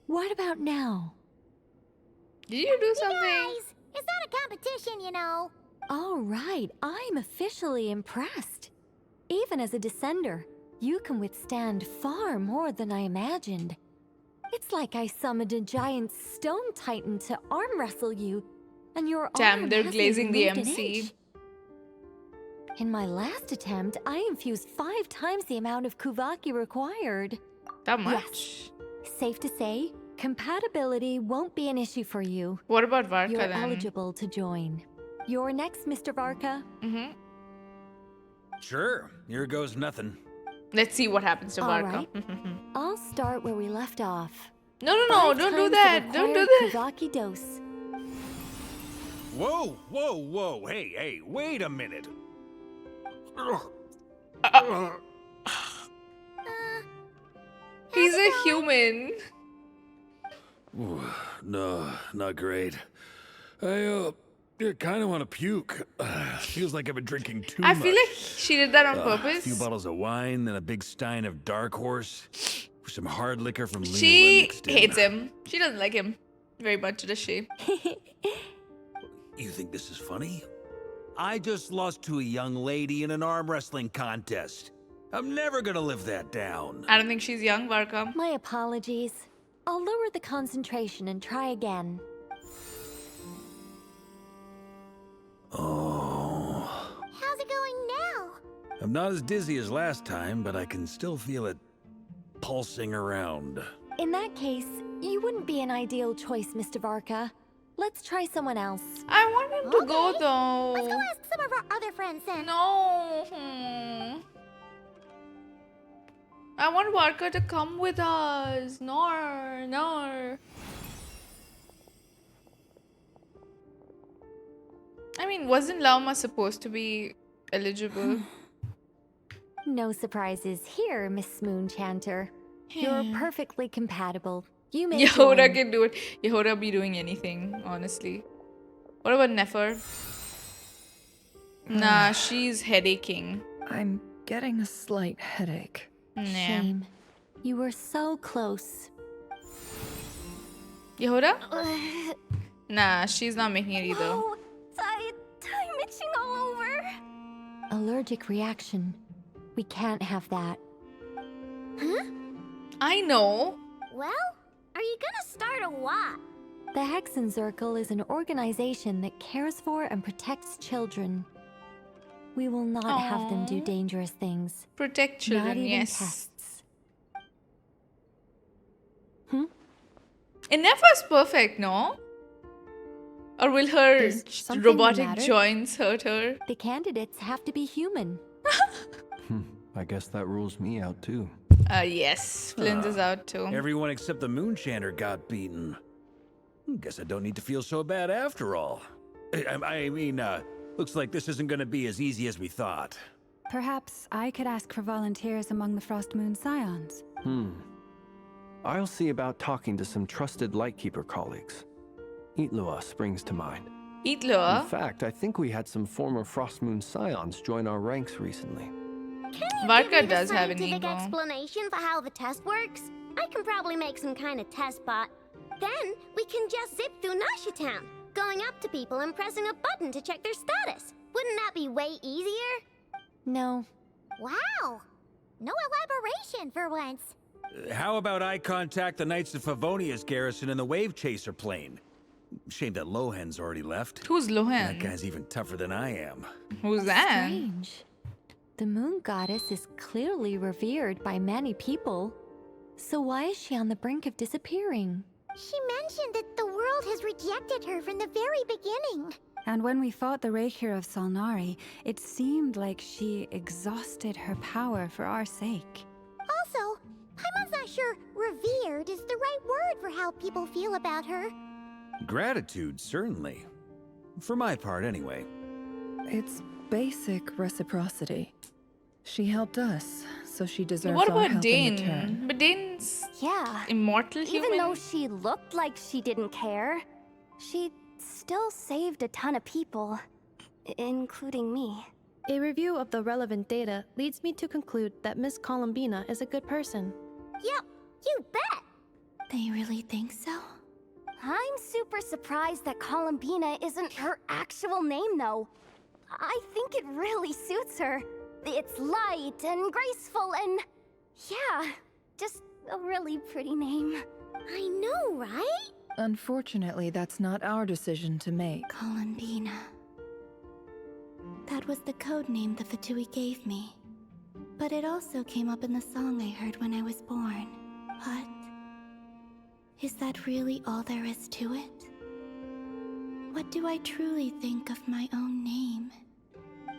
What about now? Did you do something? Guys, it's not a competition, you know. All right, I'm officially impressed. Even as a descender, you can withstand far more than I imagined. It's like I summoned a giant stone titan to arm wrestle you, and your Damn, arm they're hasn't glazing the moved an MC. inch. In my last attempt, I infused 5 times the amount of Kuvaki required. That much? Yes. Safe to say, compatibility won't be an issue for you. What about Varka You're then? eligible to join. You're next, Mr. Varka. Sure, here goes nothing. Let's see what happens to All Varka. right. I'll start where we left off. No, 5 don't do times the that. Don't do required that. Kuvaki dose. Whoa. Hey, wait a minute. He's a human. Ooh, no, not great. I kind of want to puke. Feels like I've been drinking too much. I feel like she did that on A purpose. few bottles of wine, then a big stein of Dark Horse, with some hard liquor from Lila She mixed in. hates him. She doesn't like him very much, does she? You think this is funny? I just lost to a young lady in an arm wrestling contest. I'm never gonna live that down. I don't think she's young, Varka. My apologies. I'll lower the concentration and try again. Oh. How's it going now? I'm not as dizzy as last time, but I can still feel it pulsing around. In that case, you wouldn't be an ideal choice, Mr. Varka. Let's try someone else. I want him to go though. Let's go ask some of our other friends then. No. I want Varka to come with us. No. I mean, wasn't Lauma supposed to be eligible? No surprises here, Miss Moonchanter. You're perfectly compatible. You may Jahoda join. can do it. Jahoda be doing anything, honestly. What about Nefer? Nah, she's headaching. I'm getting a slight headache. Shame. You were so close. Jahoda? Nah, she's not making it either. Oh, time itching all over. Allergic reaction. We can't have that. Huh? I know. Well, are you gonna start a what? The Hexenzirkel is an organization that cares for and protects children. We will not have them do dangerous things. Protect children, not even yes. tests. And Nefer's perfect, no? Or will her Does something robotic matter? joints hurt her? The candidates have to be human. I guess that rules me out too. Yes. Flint is out too. Everyone except the Moonchanter got beaten. Guess I don't need to feel so bad after all. I mean, looks like this isn't gonna be as easy as we thought. Perhaps I could ask for volunteers among the Frost Moon Scions. I'll see about talking to some trusted Lightkeeper colleagues. Itlua springs to mind. Itlua? In fact, I think we had some former Frost Moon Scions join our ranks recently. Varka does have an Scientific ego. explanation for how the test works? I can probably make some kind of test bot. Then we can just zip through Nasha Town, going up to people and pressing a button to check their status. Wouldn't that be way easier? No. Wow! No elaboration for once. How about I contact the Knights of Favonia's garrison in the Wave Chaser plane? Shame that Lohan's already left. Who's Lohan? That guy's even tougher than I am. Who's that? Strange. The moon goddess is clearly revered by many people. So why is she on the brink of disappearing? She mentioned that the world has rejected her from the very beginning. And when we fought the Rakier of Solnari, it seemed like she exhausted her power for our sake. Also, Paimon's not sure revered is the right word for how people feel about her. Gratitude, certainly. For my part, anyway. It's basic reciprocity. She helped us, so she deserves What our about help in Dane? return. But But Dane's Yeah. immortal human. Even though she looked like she didn't care, she still saved a ton of people, including me. A review of the relevant data leads me to conclude that Miss Colombina is a good person. Yep, you bet! They really think so? I'm super surprised that Colombina isn't her actual name, though. I think it really suits her. It's light and graceful and... yeah, just a really pretty name. I know, right? Unfortunately, that's not our decision to make. Colombina. That was the code name the Fatui gave me. But it also came up in the song I heard when I was born. But... is that really all there is to it? What do I truly think of my own name?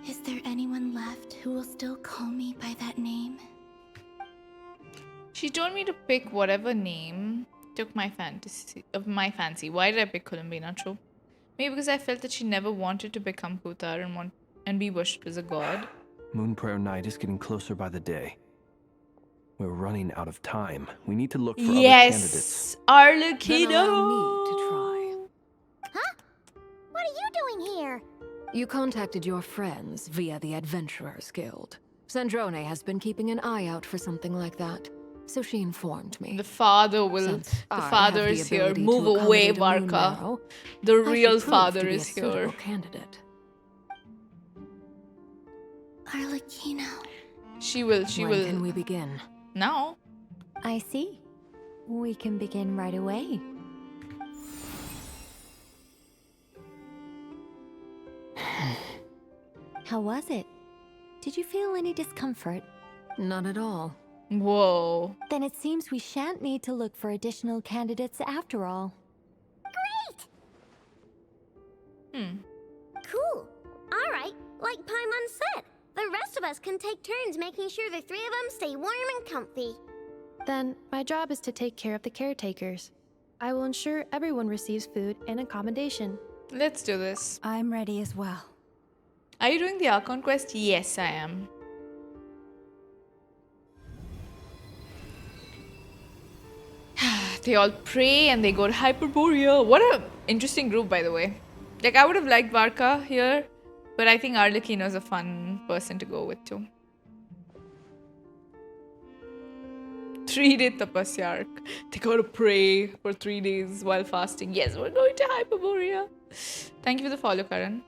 Is there anyone left who will still call me by that name? She told me to pick whatever name took my fancy. Why did I pick Colombina? True. Maybe because I felt that she never wanted to become Kutar and be worshipped as a god. Moon Prayer Night is getting closer by the day. We're running out of time. We need to look for other candidates. Yes, Arlecchino. Then allow me to try. Huh? What are you doing here? You contacted your friends via the Adventurers Guild. Sandrone has been keeping an eye out for something like that, so she informed me. The father will. The father is here. Move away, Varka. The real father is here. Candidate. Arlecchino. She will. When can we begin? Now. I see. We can begin right away. How was it? Did you feel any discomfort? Not at all. Whoa. Then it seems we shan't need to look for additional candidates after all. Cool. Alright, like Paimon said, the rest of us can take turns making sure the three of them stay warm and comfy. Then, my job is to take care of the caretakers. I will ensure everyone receives food and accommodation. Let's do this. I'm ready as well. Are you doing the Archon quest? Yes, I am. They all pray and they go to Hyperborea. What a interesting group, by the way. Like, I would have liked Varka here, but I think Arlecchino is a fun person to go with too. 3-day tapasya arc. They gotta pray for 3 days while fasting. Yes, we're going to Hyperborea. Thank you for the follow, Karan.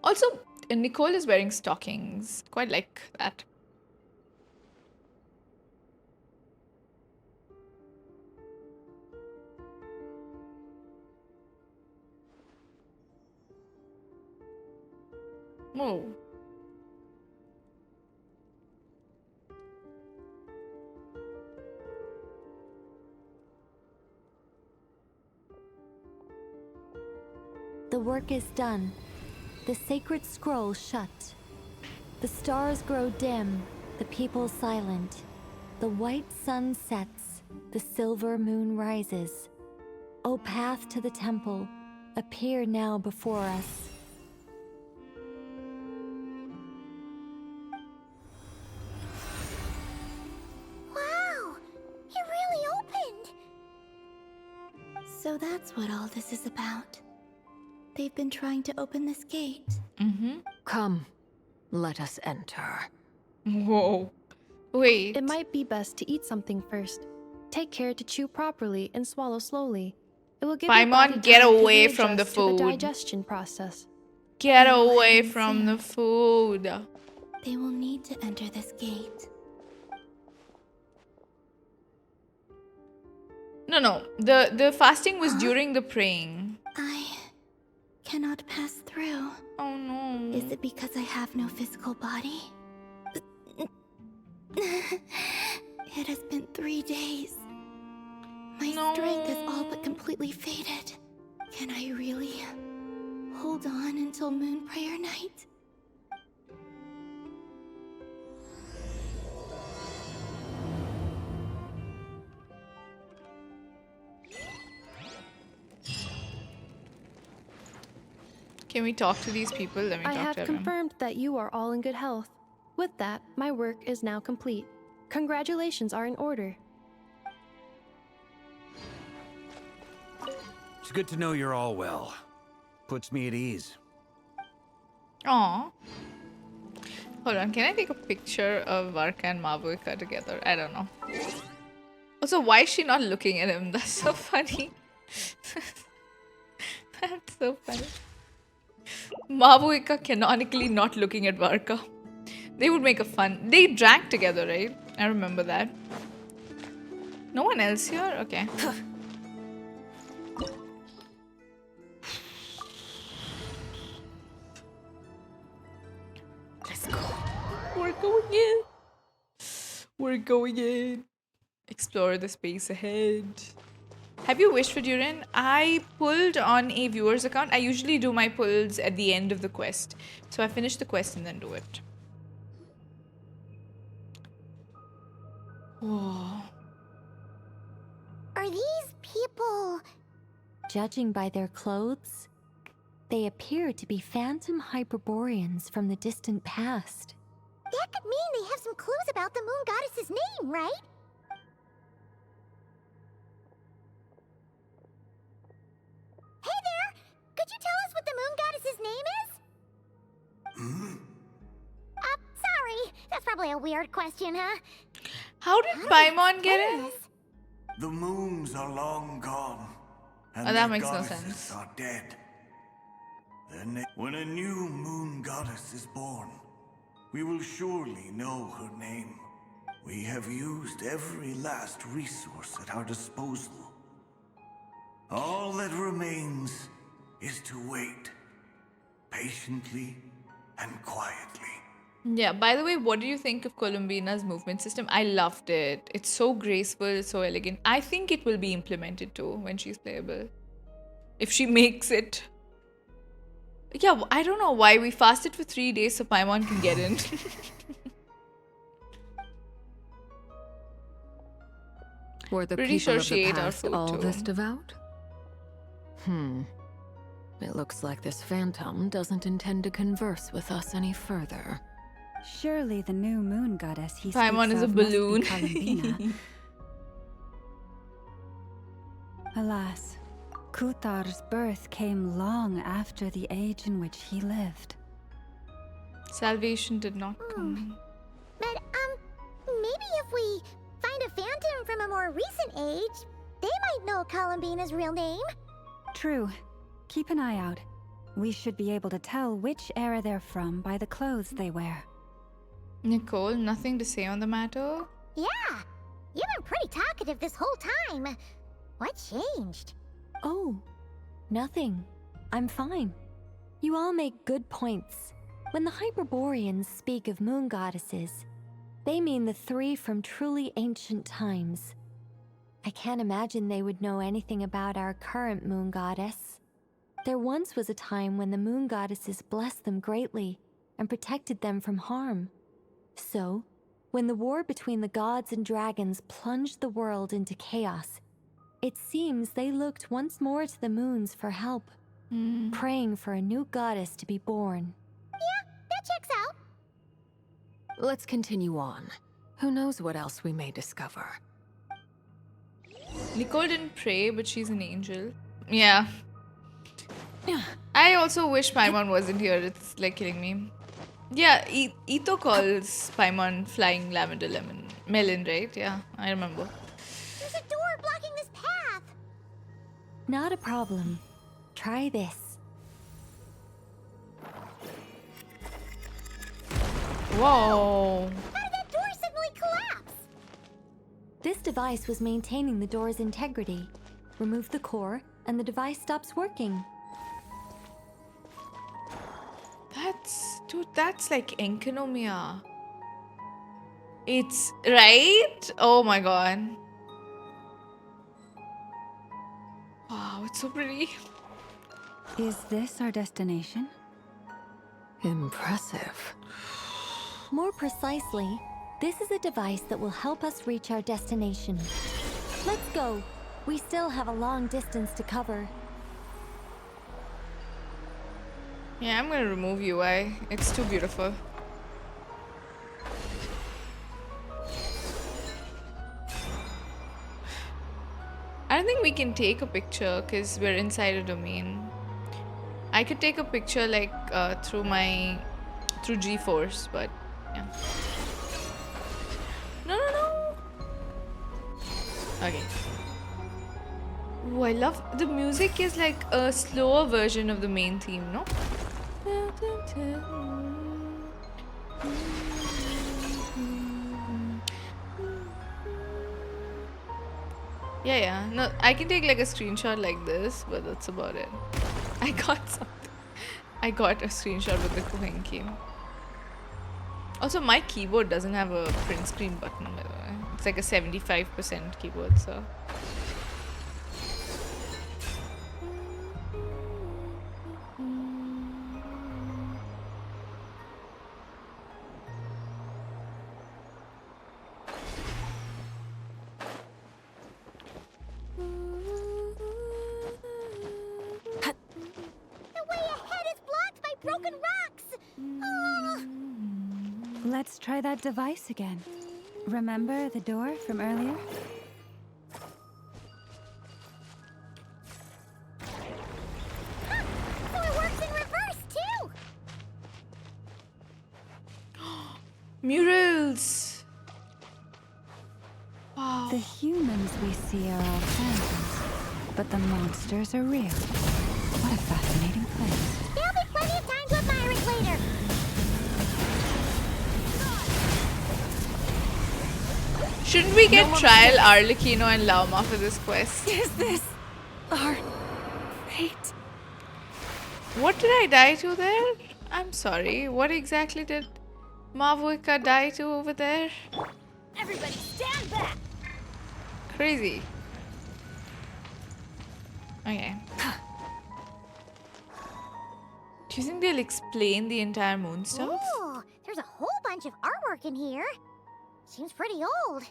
Also, Nicole is wearing stockings. Quite like that. Whoa. The work is done. The sacred scroll shut. The stars grow dim, the people silent. The white sun sets, the silver moon rises. O path to the temple, appear now before us. Wow! It really opened! So that's what all this is about. They've been trying to open this gate. Come, let us enter. Whoa. Wait. It might be best to eat something first. Take care to chew properly and swallow slowly. It will give your body Paimon, get time to away from readjust the to food. the digestion process. Get away from the food. They will need to enter this gate. No. The fasting was during the praying. I cannot pass through. Oh no. Is it because I have no physical body? It has been 3 days. My strength is all but completely faded. Can I really hold on until Moon Prayer Night? Can we talk to these people? Let me I talk have to everyone. confirmed that you are all in good health. With that, my work is now complete. Congratulations are in order. It's good to know you're all well. Puts me at ease. Aw. Hold on, can I take a picture of Varka and Mavuika together? I don't know. Also, why is she not looking at him? That's so funny. That's so funny. Mavuika canonically not looking at Varka. They would make a fun... They drank together, right? I remember that. No one else here? Okay. Let's go. We're going in. We're going in. Explore the space ahead. Have you wished for Durin? I pulled on a viewer's account. I usually do my pulls at the end of the quest. So I finish the quest and then do it. Whoa. Are these people... Judging by their clothes, they appear to be phantom Hyperboreans from the distant past. That could mean they have some clues about the moon goddess's name, right? Hey there! Could you tell us what the moon goddess's name is? Sorry. That's probably a weird question, huh? How did Paimon get in? The moons are long gone, and that their makes no goddesses sense. are dead. When a new moon goddess is born, we will surely know her name. We have used every last resource at our disposal. All that remains is to wait, patiently and quietly. Yeah, by the way, what do you think of Colombina's movement system? I loved it. It's so graceful, it's so elegant. I think it will be implemented too when she's playable. If she makes it. Yeah, I don't know why we fasted for 3 days so Paimon can get in. Were the Pretty people sure of she the ate our past food all too. this devout? It looks like this phantom doesn't intend to converse with us any further. Surely the new moon goddess he Paimon speaks is a of must be balloon. Colombina. Alas, Kuthar's birth came long after the age in which he lived. Salvation did not come. But, maybe if we find a phantom from a more recent age, they might know Colombina's real name. True. Keep an eye out. We should be able to tell which era they're from by the clothes they wear. Nicole, nothing to say on the matter? Yeah, you've been pretty talkative this whole time. What changed? Oh, nothing. I'm fine. You all make good points. When the Hyperboreans speak of moon goddesses, they mean the three from truly ancient times. I can't imagine they would know anything about our current moon goddess. There once was a time when the moon goddesses blessed them greatly and protected them from harm. So, when the war between the gods and dragons plunged the world into chaos, it seems they looked once more to the moons for help, praying for a new goddess to be born. Yeah, that checks out. Let's continue on. Who knows what else we may discover. Nicole didn't pray, but she's an angel. Yeah. I also wish Paimon wasn't here. It's like killing me. Yeah, Ito calls Paimon flying lavender lemon. Melon, right? Yeah, I remember. There's a door blocking this path. Not a problem. Try this. Whoa. How did that door suddenly collapse? This device was maintaining the door's integrity. Remove the core, and the device stops working. That's like Enkinomia. It's right? Oh my god. Wow, it's so pretty. Is this our destination? Impressive. More precisely, this is a device that will help us reach our destination. Let's go. We still have a long distance to cover. Yeah, I'm gonna remove UI. It's too beautiful. don't think we can take a picture because we're inside a domain. I could take a picture like through GeForce, but yeah. No. Okay. Oh, I love the music. Is like a slower version of the main theme, no? Yeah. No, I can take like a screenshot like this, but that's about it. I got something. I got a screenshot with the Kohen key. Also, my keyboard doesn't have a print screen button, by the way. It's like a 75% keyboard, so. Broken rocks! Oh. Let's try that device again. Remember the door from earlier? So it works in reverse, too! Murals! Wow. The humans we see are all phantoms, but the monsters are real. What a fascinating place. There'll be plenty of time to admire it later. Shouldn't we get Trial, Arlecchino, and Lauma for this quest? Is this our fate? What did I die to there? I'm sorry. What exactly did Mavuika die to over there? Everybody stand back! Crazy. Okay. Do you think they'll explain the entire moon stuff? Ooh, there's a whole bunch of artwork in here. Seems pretty old.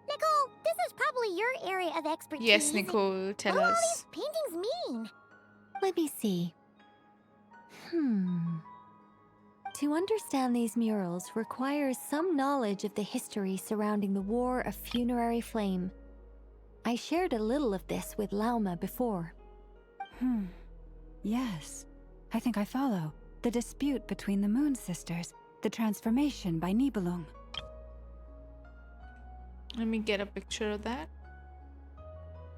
Nicole, this is probably your area of expertise. Yes, Nicole, tell what do all us. these paintings mean? Let me see. To understand these murals requires some knowledge of the history surrounding the War of Funerary Flame. I shared a little of this with Lauma before. Yes. I think I follow. The dispute between the Moon Sisters, the transformation by Nibelung. Let me get a picture of that.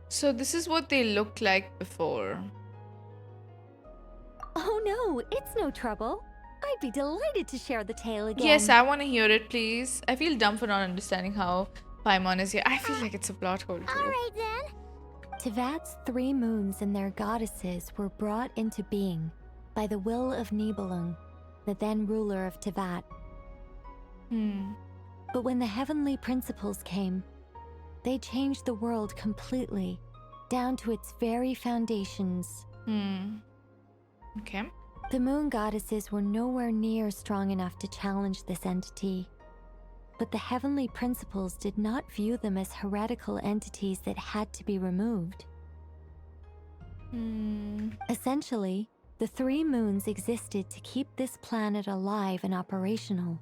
So this is what they looked like before. Oh no, it's no trouble. I'd be delighted to share the tale again. Yes, I want to hear it, please. I feel dumb for not understanding how Paimon is here. I feel like it's a plot hole too. Alright then. Tevat's 3 moons and their goddesses were brought into being by the will of Nibelung, the then ruler of Tevat. But when the heavenly principles came, they changed the world completely, down to its very foundations. Okay. The moon goddesses were nowhere near strong enough to challenge this entity. But the heavenly principles did not view them as heretical entities that had to be removed. Essentially, the 3 moons existed to keep this planet alive and operational,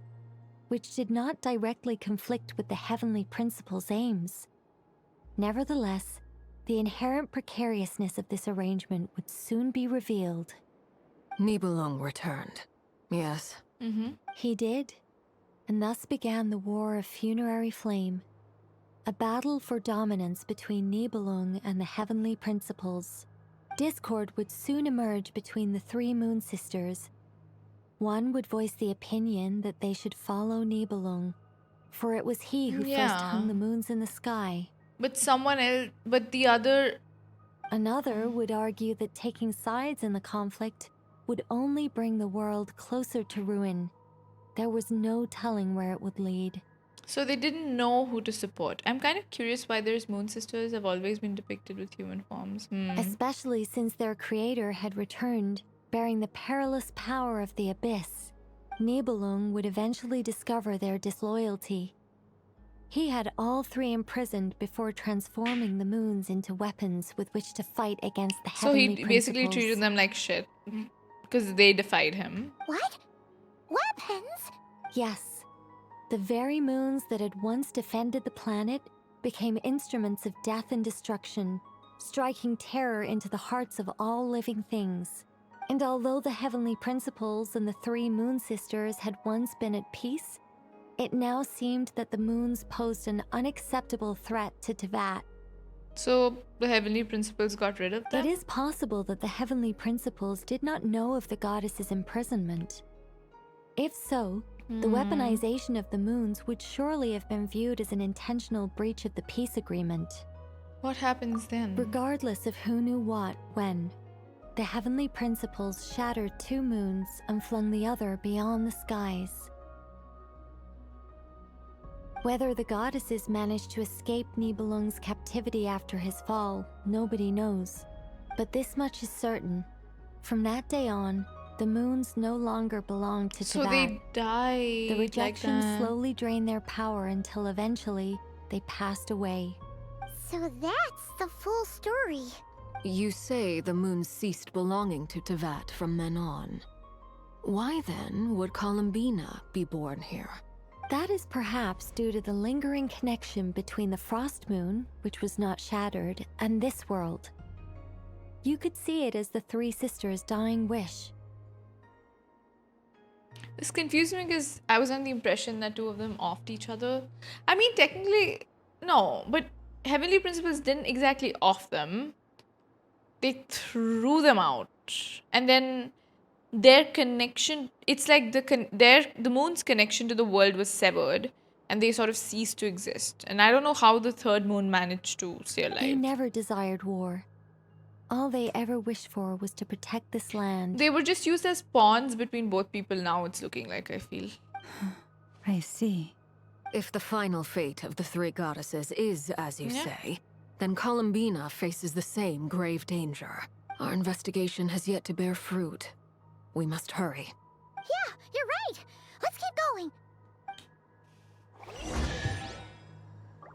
which did not directly conflict with the heavenly principles' aims. Nevertheless, the inherent precariousness of this arrangement would soon be revealed. Nibelung returned. Yes. He did, and thus began the War of Funerary Flame, a battle for dominance between Nibelung and the heavenly principles. Discord would soon emerge between the 3 moon sisters. One would voice the opinion that they should follow Nibelung, for it was he who first hung the moons in the sky. But someone else, but the other... Another would argue that taking sides in the conflict would only bring the world closer to ruin. There was no telling where it would lead. So they didn't know who to support. I'm kind of curious why their moon sisters have always been depicted with human forms. Especially since their creator had returned, bearing the perilous power of the abyss. Nibelung would eventually discover their disloyalty. He had all 3 imprisoned before transforming the moons into weapons with which to fight against the heavenly principles. So he basically treated them like shit because they defied him. What? Weapons? Yes. The very moons that had once defended the planet became instruments of death and destruction, striking terror into the hearts of all living things. And although the heavenly principles and the three Moon Sisters had once been at peace, it now seemed that the moons posed an unacceptable threat to Teyvat. So the heavenly principles got rid of them? It is possible that the heavenly principles did not know of the goddess's imprisonment. If so, the weaponization of the moons would surely have been viewed as an intentional breach of the peace agreement. What happens then? Regardless of who knew what, when, the heavenly principles shattered two moons and flung the other beyond the skies. Whether the goddesses managed to escape Nibelung's captivity after his fall, nobody knows. But this much is certain. From that day on, the moons no longer belonged to Teyvat. So they die. The rejection slowly drained their power until eventually they passed away. So that's the full story. You say the moons ceased belonging to Teyvat from then on. Why then would Colombina be born here? That is perhaps due to the lingering connection between the Frost Moon, which was not shattered, and this world. You could see it as the three sisters' dying wish. This confused me because I was under the impression that two of them offed each other. I mean, technically, no, but heavenly principles didn't exactly off them. They threw them out. And then their connection, it's like the moon's connection to the world was severed, and they sort of ceased to exist. And I don't know how the third moon managed to stay alive. They never desired war. All they ever wished for was to protect this land. They were just used as pawns between both people now, it's looking like, I feel. I see. If the final fate of the three goddesses is as you say, then Colombina faces the same grave danger. Our investigation has yet to bear fruit. We must hurry. Yeah, you're right. Let's keep going.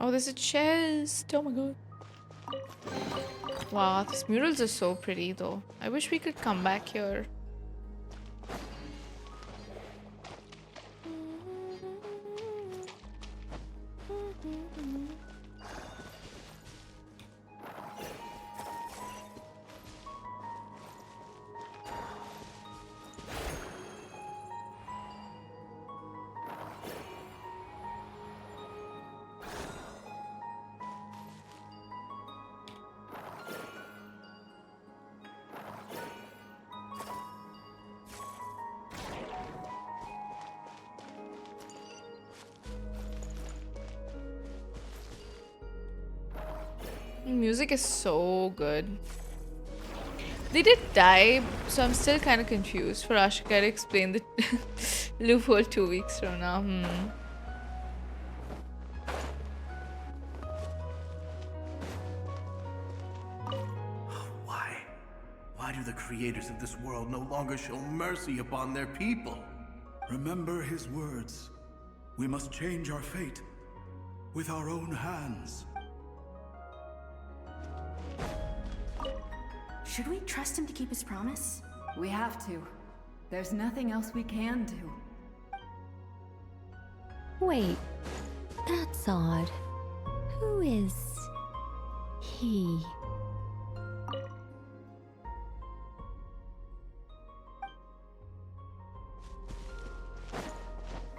Oh, there's a chest. Oh my god. Wow, these murals are so pretty though. I wish we could come back here. Music is so good. They did die, so I'm still kind of confused. For Ashika to explain the loophole 2 weeks from now. Why do the creators of this world no longer show mercy upon their people? Remember his words. We must change our fate with our own hands. Should we trust him to keep his promise? We have to. There's nothing else we can do. Wait, that's odd. Who is he?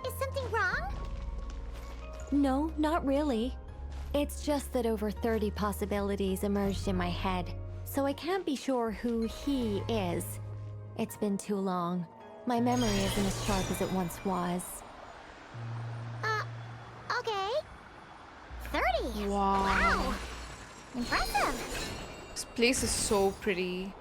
Is something wrong? No, not really. It's just that over 30 possibilities emerged in my head, so I can't be sure who he is. It's been too long. My memory isn't as sharp as it once was. Okay. 30. Wow. Impressive. This place is so pretty.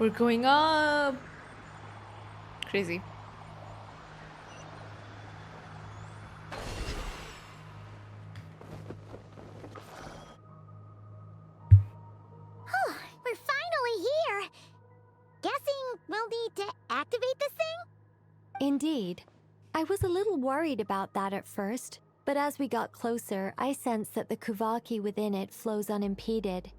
We're going up. Crazy. We're finally here. Guessing we'll need to activate this thing? Indeed. I was a little worried about that at first, But as we got closer, I sensed that the Kuvaki within it flows unimpeded.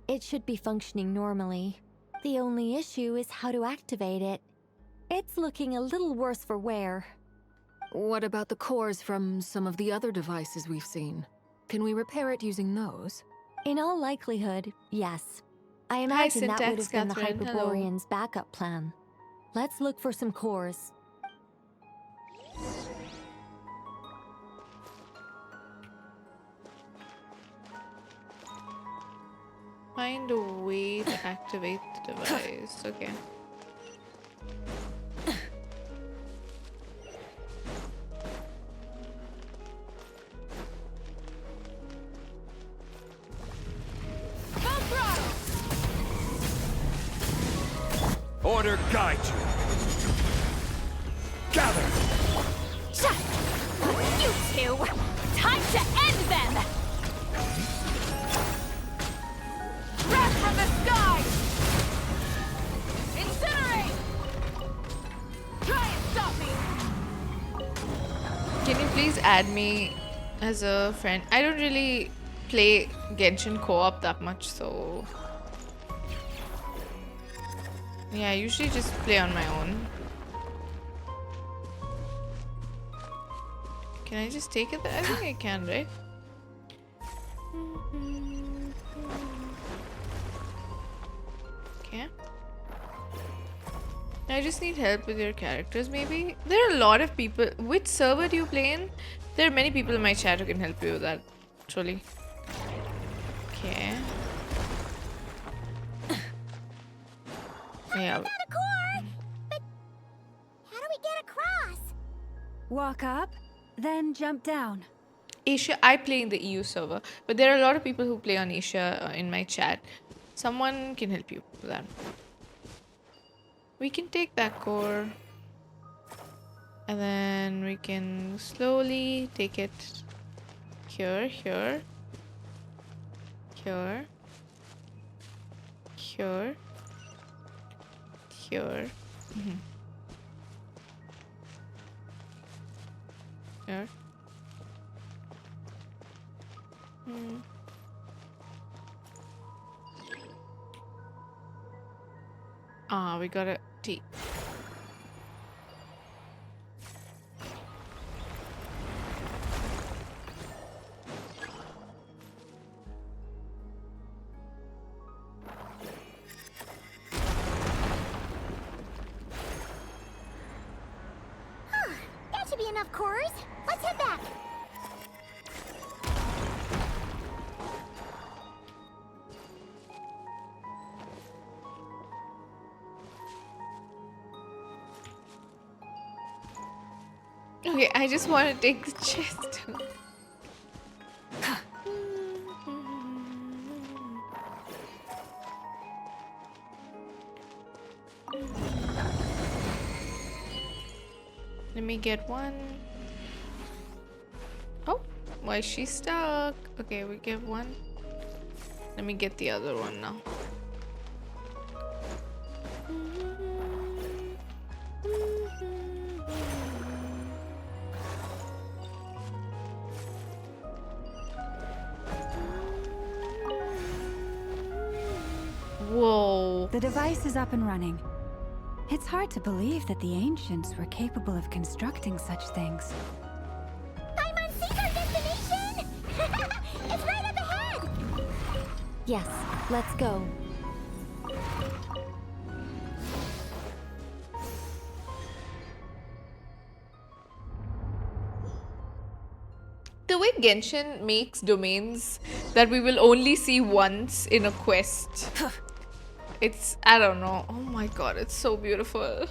It should be functioning normally. The only issue is how to activate it. It's looking a little worse for wear. What about the cores from some of the other devices we've seen? Can we repair it using those? In all likelihood, yes. I imagine that would have been the Catherine. Hello. Hyperborean's backup plan. Let's look for some cores. Find a way to activate the device. Okay. Order guide you. Gather. You two! Time to end them! Breath from the sky! Incinerate! Try and stop me! Can you please add me as a friend? I don't really play Genshin co-op that much, so yeah, I usually just play on my own. Can I just take it there? I think I can, right? Okay. I just need help with your characters, maybe? There are a lot of people. Which server do you play in? There are many people in my chat who can help you with that, actually. Okay. Yeah. A core! But how do we get across? Walk up, then jump down. Asia, I play in the EU server, but there are a lot of people who play on Asia in my chat. Someone can help you with that. We can take that core, and then we can slowly take it here, here, here, here, here. Here. Ah, we got a T. That should be enough cores. Let's head back. Okay, I just want to take the chest. Let me get one. Oh, why is she stuck? Okay, we get one. Let me get the other one now. Whoa. The device is up and running. It's hard to believe that the ancients were capable of constructing such things. Paimon sees our destination! It's right up ahead! Yes, let's go. The way Genshin makes domains that we will only see once in a quest. It's, I don't know. Oh my god, it's so beautiful.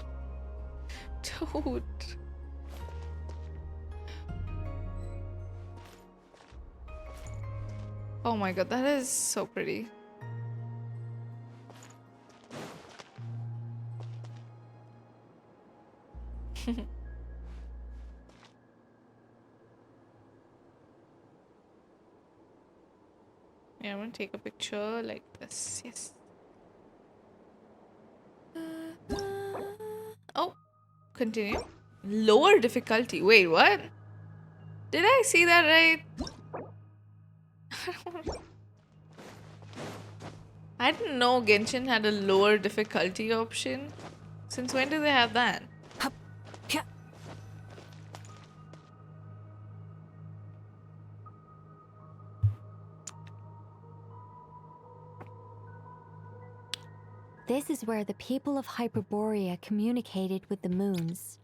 Dude. Oh my god, that is so pretty. Yeah, I'm gonna take a picture like this. Yes. Oh, continue. Lower difficulty. Wait, what? Did I see that right? I didn't know Genshin had a lower difficulty option. Since when do they have that? This is where the people of Hyperborea communicated with the moons.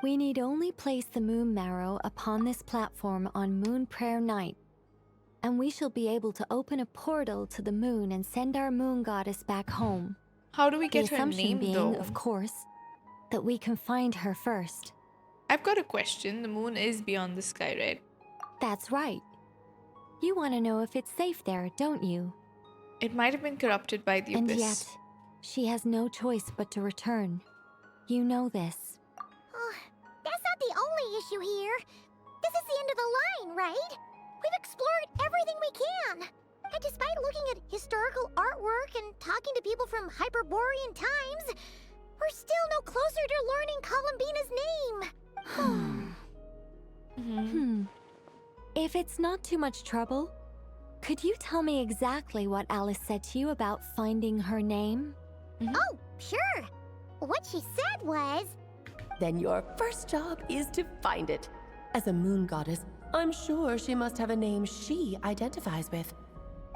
We need only place the moon marrow upon this platform on Moon Prayer Night, and we shall be able to open a portal to the moon and send our moon goddess back home. How do we get the her assumption name, being, though? of course, that we can find her first. I've got a question. The moon is beyond the sky, right? That's right. You want to know if it's safe there, don't you? It might have been corrupted by the And abyss. yet, she has no choice but to return. You know this. That's not the only issue here. This is the end of the line, right? We've explored everything we can. And despite looking at historical artwork and talking to people from Hyperborean times, we're still no closer to learning Colombina's name. If it's not too much trouble, could you tell me exactly what Alice said to you about finding her name? Oh, sure. What she said was... Then your first job is to find it. As a moon goddess, I'm sure she must have a name she identifies with.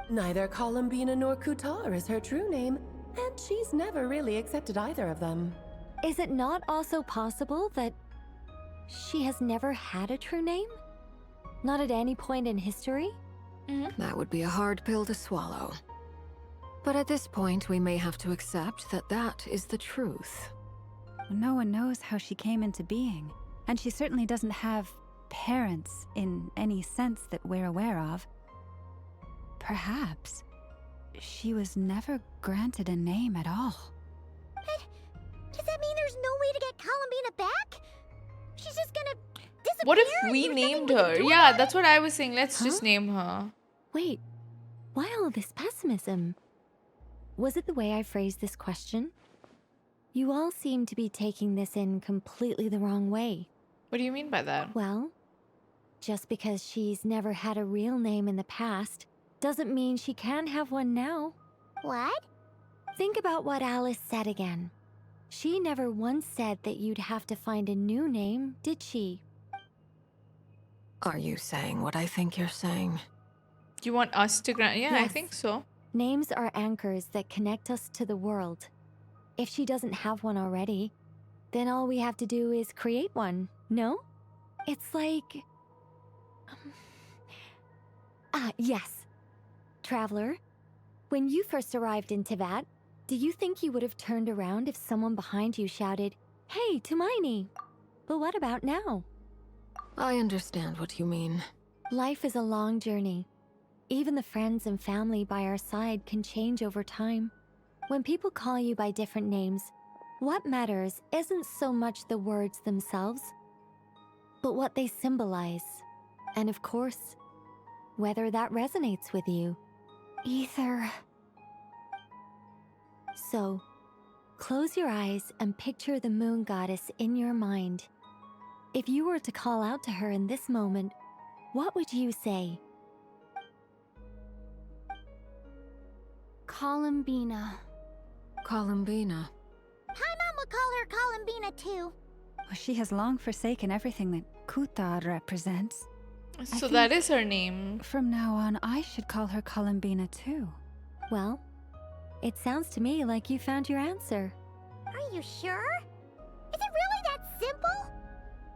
Neither Colombina nor Kutar is her true name, and she's never really accepted either of them. Is it not also possible that she has never had a true name? Not at any point in history? That would be a hard pill to swallow. But at this point, we may have to accept that that is the truth. No one knows how she came into being, and she certainly doesn't have parents in any sense that we're aware of. Perhaps she was never granted a name at all. But does that mean there's no way to get Colombina back? She's just gonna disappear? What if we named her? Yeah, that's what I was saying. Let's just name her. Wait, why all this pessimism? Was it the way I phrased this question? You all seem to be taking this in completely the wrong way. What do you mean by that? Well, just because she's never had a real name in the past doesn't mean she can't have one now. What? Think about what Alice said again. She never once said that you'd have to find a new name, did she? Are you saying what I think you're saying? You want us to grant? Yeah, I Yes. think so. Names are anchors that connect us to the world. If she doesn't have one already, then all we have to do is create one, no? It's like... yes. Traveler, when you first arrived in Teyvat, do you think you would have turned around if someone behind you shouted, "Hey, Tumaini"? But what about now? I understand what you mean. Life is a long journey. Even the friends and family by our side can change over time. When people call you by different names, what matters isn't so much the words themselves, but what they symbolize. And of course, whether that resonates with you. Ether. So, close your eyes and picture the moon goddess in your mind. If you were to call out to her in this moment, what would you say? Colombina. Colombina. Paimon would call her Colombina too. Well, she has long forsaken everything that Kutar represents. So that is her name. From now on, I should call her Colombina too. Well, it sounds to me like you found your answer. Are you sure? Is it really that simple?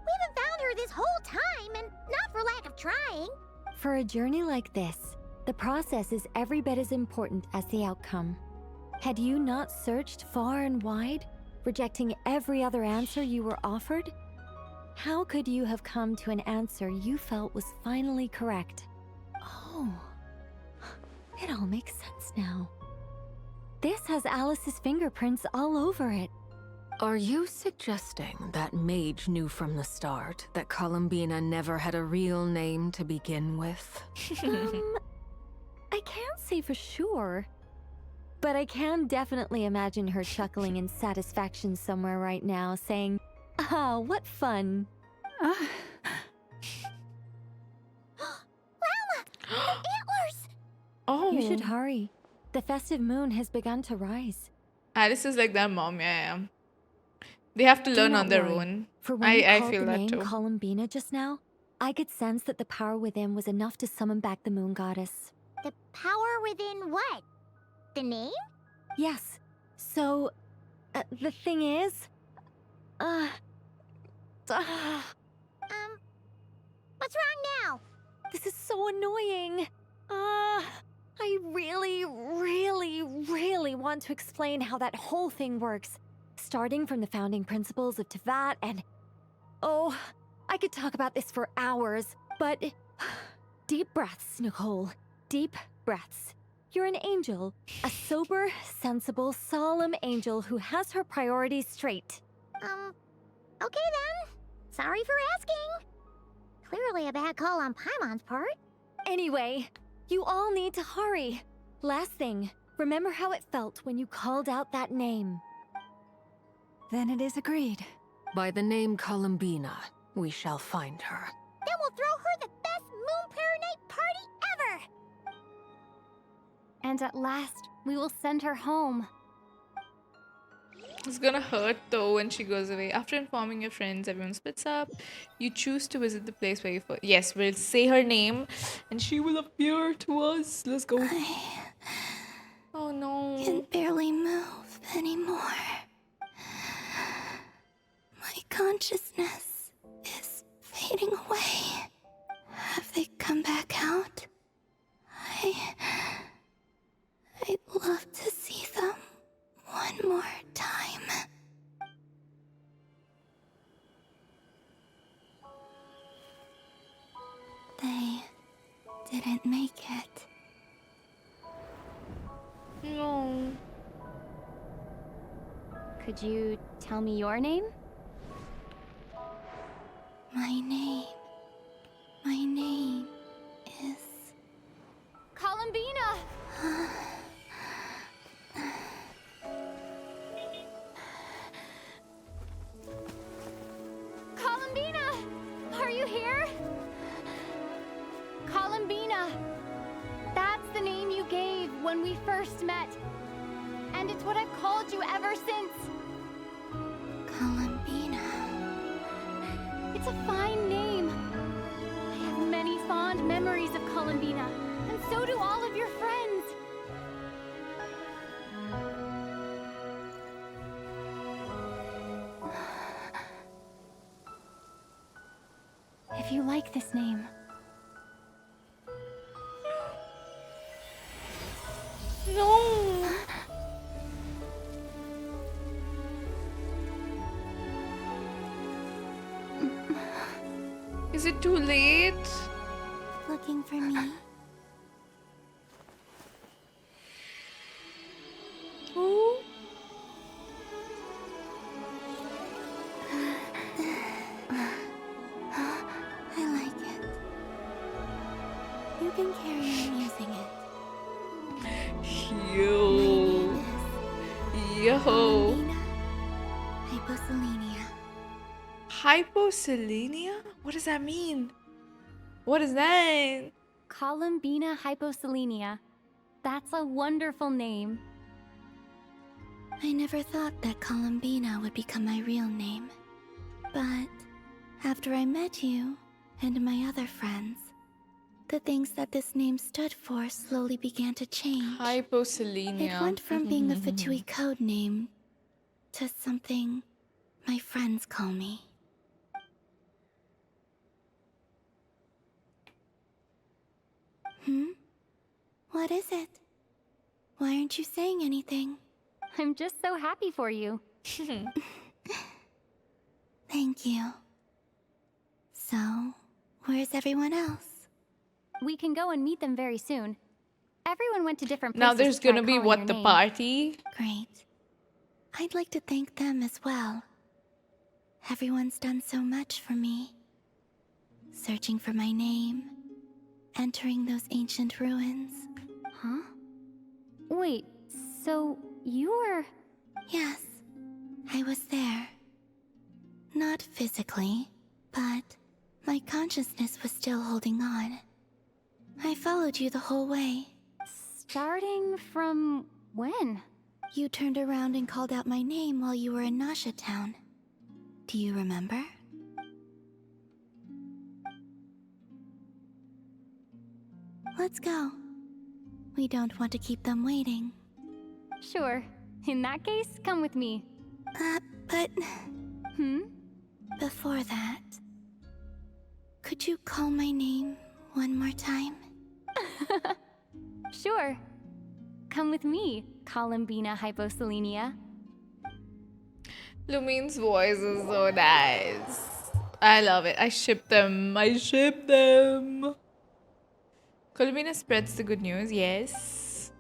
We haven't found her this whole time, and not for lack of trying. For a journey like this, the process is every bit as important as the outcome. Had you not searched far and wide, rejecting every other answer you were offered? How could you have come to an answer you felt was finally correct? Oh, it all makes sense now. This has Alice's fingerprints all over it. Are you suggesting that Mage knew from the start that Colombina never had a real name to begin with? I can't say for sure. But I can definitely imagine her chuckling in satisfaction somewhere right now, saying, "Ah, what fun." Lauma! Your antlers! Oh. You should hurry. The festive moon has begun to rise. Alice is like their mom, yeah. They have to Do learn not on their worry. own. For when you I called feel the that name too. Colombina just now, I could sense that the power within was enough to summon back the moon goddess. The power within what? The name? Yes. So, the thing is... What's wrong now? This is so annoying. I really want to explain how that whole thing works. Starting from the founding principles of Teyvat and... Oh, I could talk about this for hours, but... Deep breaths, Nicole. Deep breaths. You're an angel. A sober, sensible, solemn angel who has her priorities straight. Okay then. Sorry for asking. Clearly a bad call on Paimon's part. Anyway, you all need to hurry. Last thing, remember how it felt when you called out that name. Then it is agreed. By the name Colombina, we shall find her. Then we'll throw her the best Moon Pair Night party ever! And at last, we will send her home. It's gonna hurt though when she goes away. After informing your friends, everyone splits up. You choose to visit the place where you first... Yes, we'll say her name and she will appear to us. Let's go. Oh no. I can barely move anymore. My consciousness is fading away. Have they come back out? I'd love to see them one more time. They didn't make it. No. Could you tell me your name? My name is... Colombina! Colombina! Are you here? Colombina! That's the name you gave when we first met. And it's what I've called you ever since. Colombina. It's a fine name. I have many fond memories of Colombina, and so do all of your friends. If you like this name. No. Is it too late? Looking for me? Oh. I like it. You can carry on using it. Yo. Yo. Colombina hyposelenia. Hyposelenia? What does that mean? What is that? Colombina hyposelenia. That's a wonderful name. I never thought that Colombina would become my real name. But after I met you and my other friends, the things that this name stood for slowly began to change. Hyposelenia. It went from being a Fatui code name to something my friends call me. What is it? Why aren't you saying anything? I'm just so happy for you. Thank you. So, where's everyone else? We can go and meet them very soon. Everyone went to different places. Now there's to try gonna be calling what, your the name. party? Great. I'd like to thank them as well. Everyone's done so much for me. Searching for my name, entering those ancient ruins. Huh? Wait, So, you were... Yes, I was there. Not physically, but my consciousness was still holding on. I followed you the whole way. Starting from when? You turned around and called out my name while you were in Nasha Town. Do you remember? Let's go. We don't want to keep them waiting. Sure. In that case, come with me. But... Hmm? Before that... Could you call my name one more time? Sure. Come with me, Colombina Hyposelenia. Lumine's voice is so nice. I love it. I ship them. I ship them. Colombina spreads the good news, yes.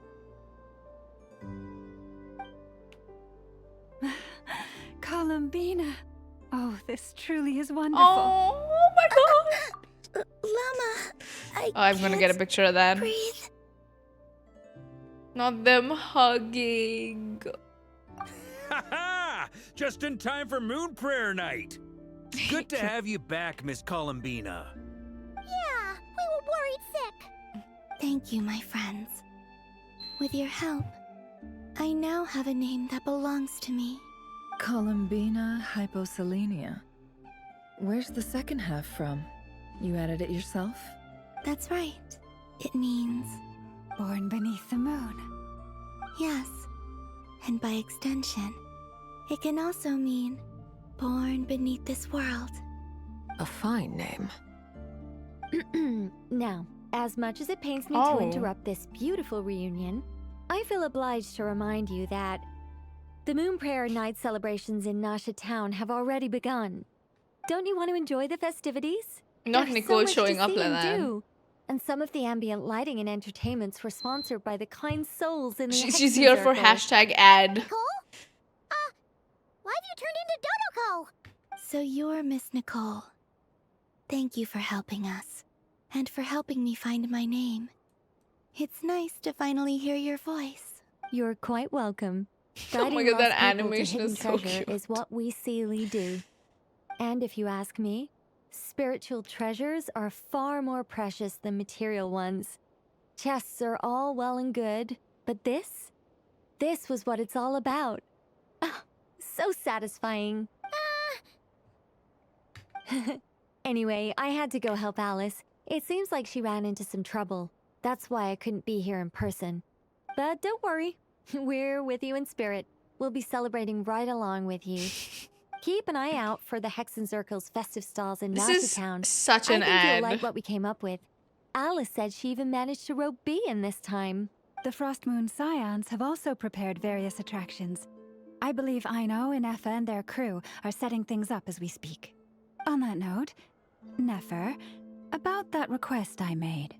Colombina. Oh, this truly is wonderful. Oh my god. Lauma, I'm gonna get a picture of that. Breathe. Not them hugging. Ha! Just in time for Moon Prayer Night. It's good to have you back, Miss Colombina. Yeah, we were worried sick. Thank you, my friends. With your help, I now have a name that belongs to me. Colombina Hyposelenia. Where's the second half from? You added it yourself? That's right. It means... Born beneath the moon. Yes. And by extension, it can also mean born beneath this world. A fine name. Now, as much as it pains me to interrupt this beautiful reunion, I feel obliged to remind you that the Moon Prayer Night celebrations in Nasha Town have already begun. Don't you want to enjoy the festivities? Not There's Nicole so much showing to up see like and that. do. And some of the ambient lighting and entertainments were sponsored by the kind souls in the She's Hexen here for Circle. hashtag ad. Nicole? Why have you turned into Dodoko? So you're Miss Nicole. Thank you for helping us, and for helping me find my name. It's nice to finally hear your voice. You're quite welcome. Oh my Guiding god, that lost people to animation hidden is so treasure cute. is what we Seelie do. And if you ask me, spiritual treasures are far more precious than material ones. Chests are all well and good, but this was what it's all about. Ah, so satisfying. Anyway, I had to go help Alice. It seems like she ran into some trouble. That's why I couldn't be here in person. But don't worry, we're with you in spirit. We'll be celebrating right along with you. Keep an eye out for the Hexen Circle's festive stalls in This Nasha is Town. such an I think ad. you'll like what we came up with. Alice said she even managed to rope B in this time. The Frost Moon Scions have also prepared various attractions. I believe Aino, Nefer, and their crew are setting things up as we speak. On that note, Nefer, about that request I made.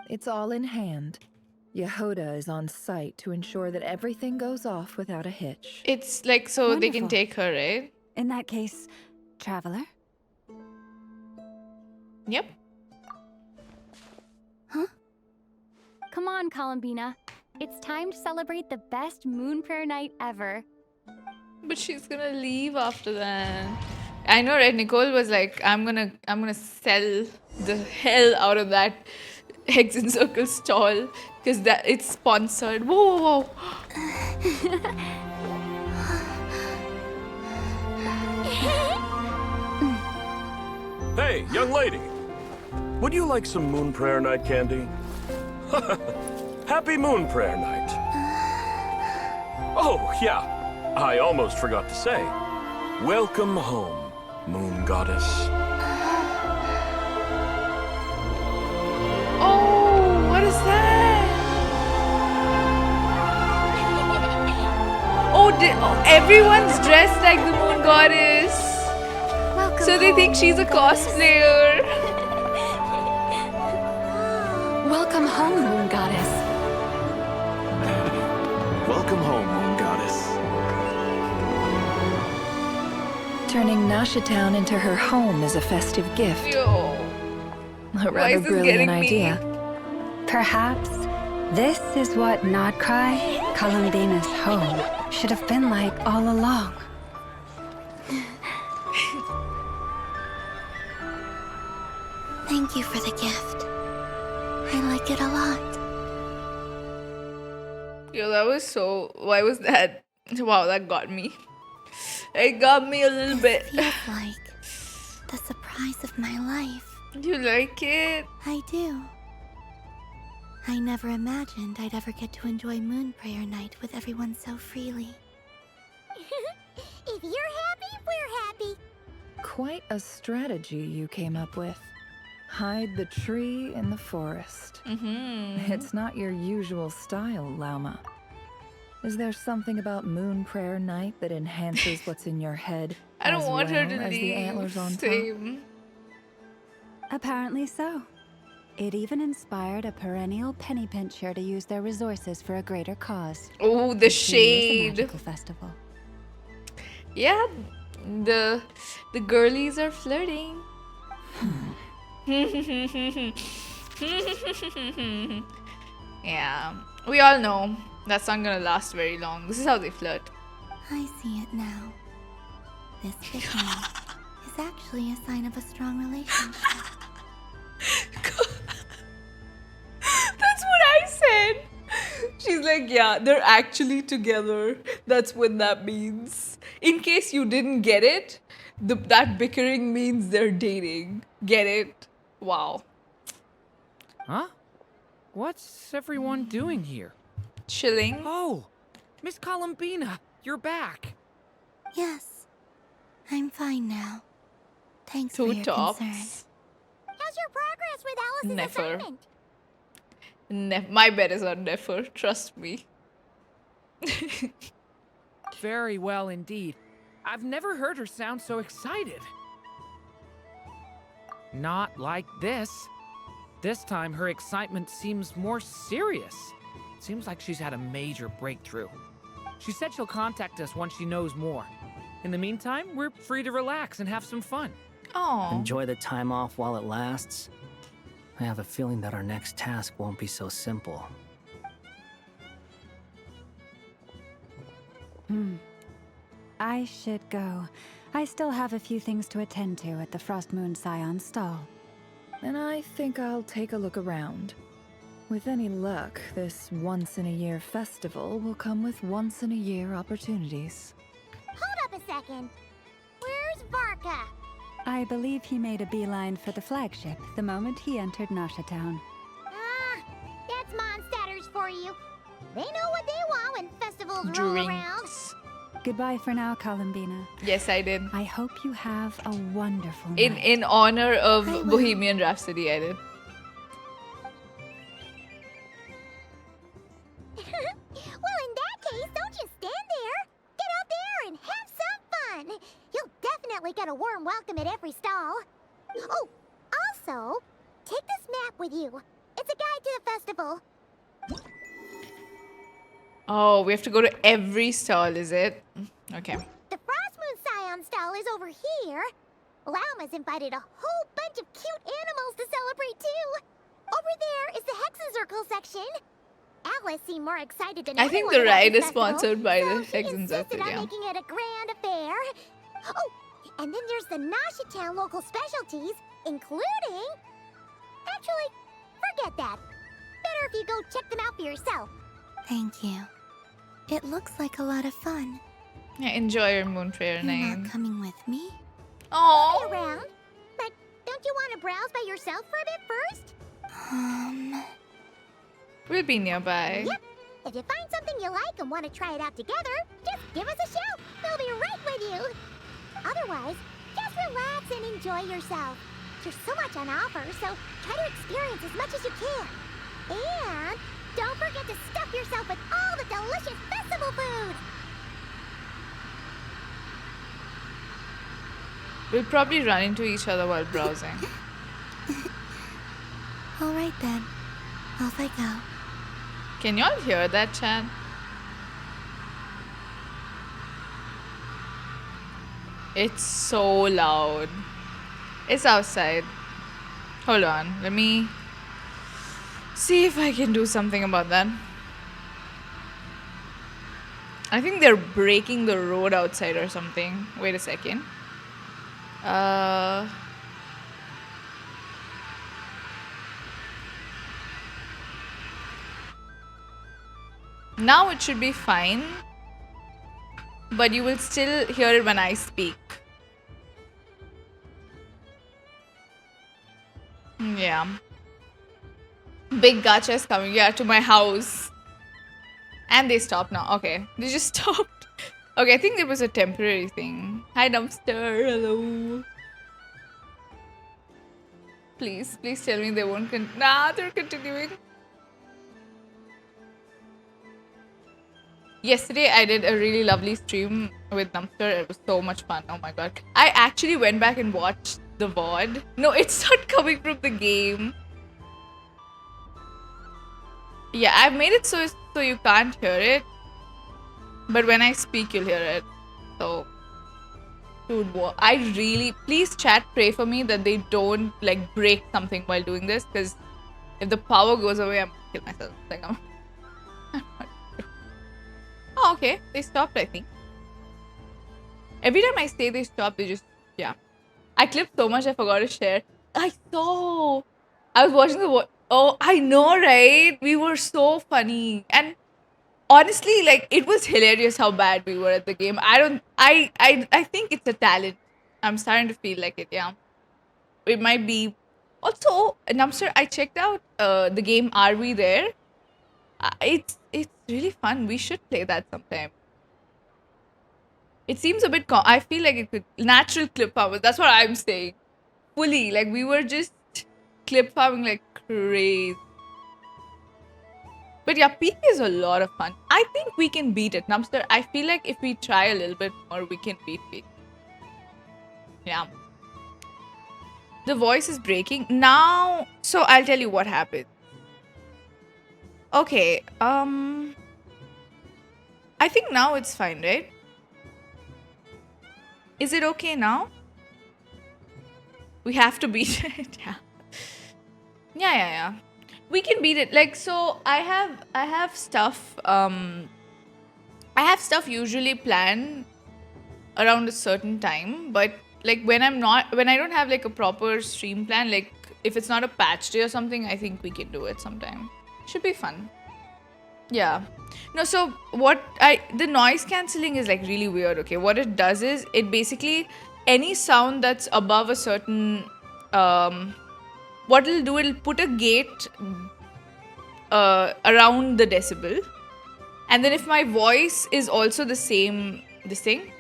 It's all in hand. Jahoda is on site to ensure that everything goes off without a hitch. It's like so they can Wonderful. take her, right? In that case, Traveler? Yep. Come on, Colombina. It's time to celebrate the best Moon Prayer Night ever. But she's gonna leave after that. I know, right? Nicole was like, I'm gonna sell the hell out of that Hexen Circle stall because that it's sponsored. Whoa, whoa, whoa. Hey, young lady. Would you like some Moon Prayer Night candy? Happy Moon Prayer Night. Oh, yeah. I almost forgot to say. Welcome home, Moon Goddess. Oh, what is that? Oh, everyone's dressed like the Moon Goddess. Welcome So they think home, she's a Moon Goddess. cosplayer. Welcome home, Moon Goddess. Welcome home, Moon Goddess. Turning Nasha Town into her home is a festive gift. Yo. A Why rather is this brilliant getting me? idea. Perhaps This is what Krai, Colombina's home, should have been like all along. Thank you for the gift. I like it a lot. Yo, that was so... Why was that? Wow, that got me. It got me a little bit. Feels like the surprise of my life. You like it? I do. I never imagined I'd ever get to enjoy Moon Prayer Night with everyone so freely. If you're happy, we're happy. Quite a strategy you came up with. Hide the tree in the forest. It's not your usual style, Lauma. Is there something about Moon Prayer Night that enhances what's in your head? I don't want her to as the antlers on leave. Apparently so. It even inspired a perennial penny pincher to use their resources for a greater cause. Oh, the shade. Magical festival. Yeah, the girlies are flirting. Yeah, we all know that's not gonna last very long. This is how they flirt. I see it now. This bickering is actually a sign of a strong relationship. That's what I said. She's like, yeah, they're actually together. That's what that means. In case you didn't get it, that bickering means they're dating. Get it? Wow. Huh? What's everyone doing here? Chilling. Oh, Miss Colombina, you're back. Yes, I'm fine now. Thanks for your concern. How's your progress with Alice's Never. assignment? My bet is on never. Trust me. Very well indeed. I've never heard her sound so excited. Not like this. This time her excitement seems more serious. Seems like she's had a major breakthrough. She said she'll contact us once she knows more. In the meantime, we're free to relax and have some fun. Oh. Enjoy the time off while it lasts. I have a feeling that our next task won't be so simple. I should go. I still have a few things to attend to at the Frost Moon Scion stall. And I think I'll take a look around. With any luck, this once-in-a-year festival will come with once-in-a-year opportunities. Hold up a second. Where's Varka? I believe he made a beeline for the flagship the moment he entered Nasha Town. Ah, that's Mondstadters for you. They know what they want when festivals roll Drinks. around. Goodbye for now, Colombina. Yes, I did. I hope you have a wonderful night. In honor of Bohemian Rhapsody, I did. Well, in that case, don't just stand there. Get out there and have some fun. You'll definitely get a warm welcome at every stall. Oh, also, take this map with you. It's a guide to the festival. Oh, we have to go to every stall, is it? Okay. The Frost Moon Scion stall is over here. Lauma's invited a whole bunch of cute animals to celebrate too. Over there is the Hexencircle section. Alice seemed more excited than I think anyone the about ride this is sponsored by festival, the so she Hexencircle, insisted on yeah. making it a grand affair. Oh, and then there's the Nasha Town local specialties, including... Actually, forget that. Better if you go check them out for yourself. Thank you. It looks like a lot of fun. Yeah, enjoy your Moon Prayer You're Night. not coming with me? I'll be around. But don't you want to browse by yourself for a bit first? We'll be nearby. Yep. If you find something you like and want to try it out together, just give us a shout. We'll be right with you. Otherwise, just relax and enjoy yourself. There's so much on offer, so try to experience as much as you can. And don't forget to stuff yourself with all the delicious festival food. We'll probably run into each other while browsing. All right then. Off I go. Can y'all hear that, chat? It's so loud. It's outside. Hold on, let me See if I can do something about that. I think they're breaking the road outside or something. Wait a second. Now it should be fine. But you will still hear it when I speak. Yeah. Big gacha is coming, yeah, to my house. And they stopped now. Okay. They just stopped. Okay, I think it was a temporary thing. Hi, dumpster. Hello. Please tell me they won't Nah, they're continuing. Yesterday, I did a really lovely stream with Dumpster. It was so much fun. Oh my god. I actually went back and watched the VOD. No, it's not coming from the game. Yeah, I've made it so you can't hear it. But when I speak, you'll hear it. So, dude, I really... Please, chat, pray for me that they don't, like, break something while doing this. Because if the power goes away, I'm gonna kill myself. Like, I'm oh, okay. They stopped, I think. Every time I say they stop, they just... Yeah. I clipped so much, I forgot to share. I saw... I was watching the... Oh, I know, right? We were so funny. And honestly, like, it was hilarious how bad we were at the game. I think it's a talent. I'm starting to feel like it, yeah. It might be... Also, Namster, I checked out the game Are We There? It's really fun. We should play that sometime. It seems a bit... I feel like it could... Natural clip farmers. That's what I'm saying. Fully. Like, we were just clip farming like crazy. But yeah, Peak is a lot of fun. I think we can beat it. Namster, I feel like if we try a little bit more, we can beat Peak. Yeah. The voice is breaking. Now... So, I'll tell you what happened. Okay, I think now it's fine, right? Is it okay now? We have to beat it. Yeah. We can beat it. Like, so I have stuff usually planned around a certain time, but like when I don't have like a proper stream plan, like if it's not a patch day or something, I think we can do it sometime. Should be fun. Yeah. No, so the noise cancelling is like really weird, okay? What it does is it basically any sound that's above a certain what it'll do, it'll put a gate around the decibel. And then if my voice is also the same this thing.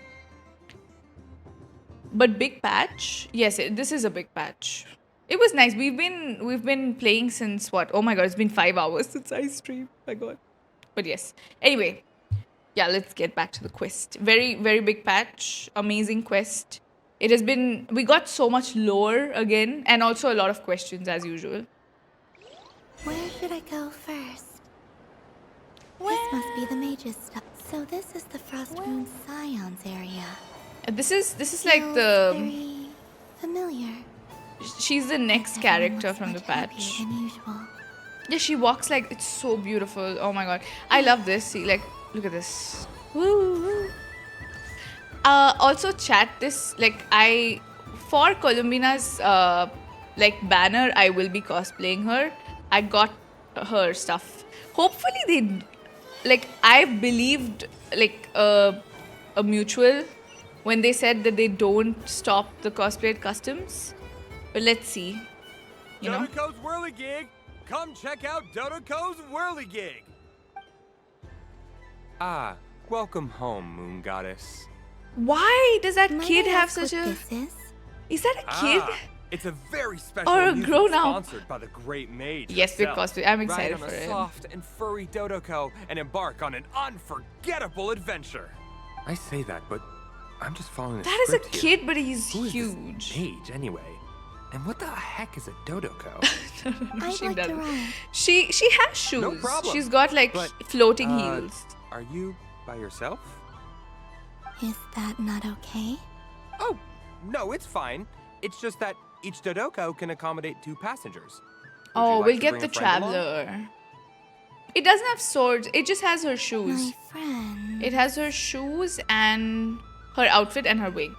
But big patch? Yes, this is a big patch. It was nice. We've been playing since what? Oh my god, it's been 5 hours since I streamed. My god. But yes. Anyway, yeah, let's get back to the quest. Very, very big patch. Amazing quest. It has been... We got so much lore again. And also a lot of questions as usual. Where should I go first? This must be the mage's stuff. So this is the Frostmoon Scions area. This is like the... Very familiar. She's the next character from the patch. Yeah, she walks like... It's so beautiful. Oh my god. I love this. See, like, look at this. Woo. Also, chat this. Like, for Colombina's like banner, I will be cosplaying her. I got her stuff. Hopefully they... Like, I believed like a mutual when they said that they don't stop the cosplay at customs. But let's see. You know? Dodoco's Whirligig! Come check out Dodoco's Whirligig! Ah, welcome home, Moon Goddess. Why does that kid have such a... Is that a kid? It's a very special or a music grown-up sponsored by the great mage Yes, herself. because I'm excited Ride on for a it. soft and furry Dodoco and embark on an unforgettable adventure. I say that, but I'm just following the That is a script here. kid, but he's Who is huge. This mage, anyway? And what the heck is a Dodoco? She I'd like to doesn't. ride. She has shoes. No problem. She's got like But, floating heels. Are you by yourself? Is that not okay? Oh, no, it's fine. It's just that each Dodoco can accommodate 2 passengers. Oh, like we'll to get bring the a friend along? traveler. It doesn't have swords. It just has her shoes. My friend. It has her shoes and her outfit and her wig.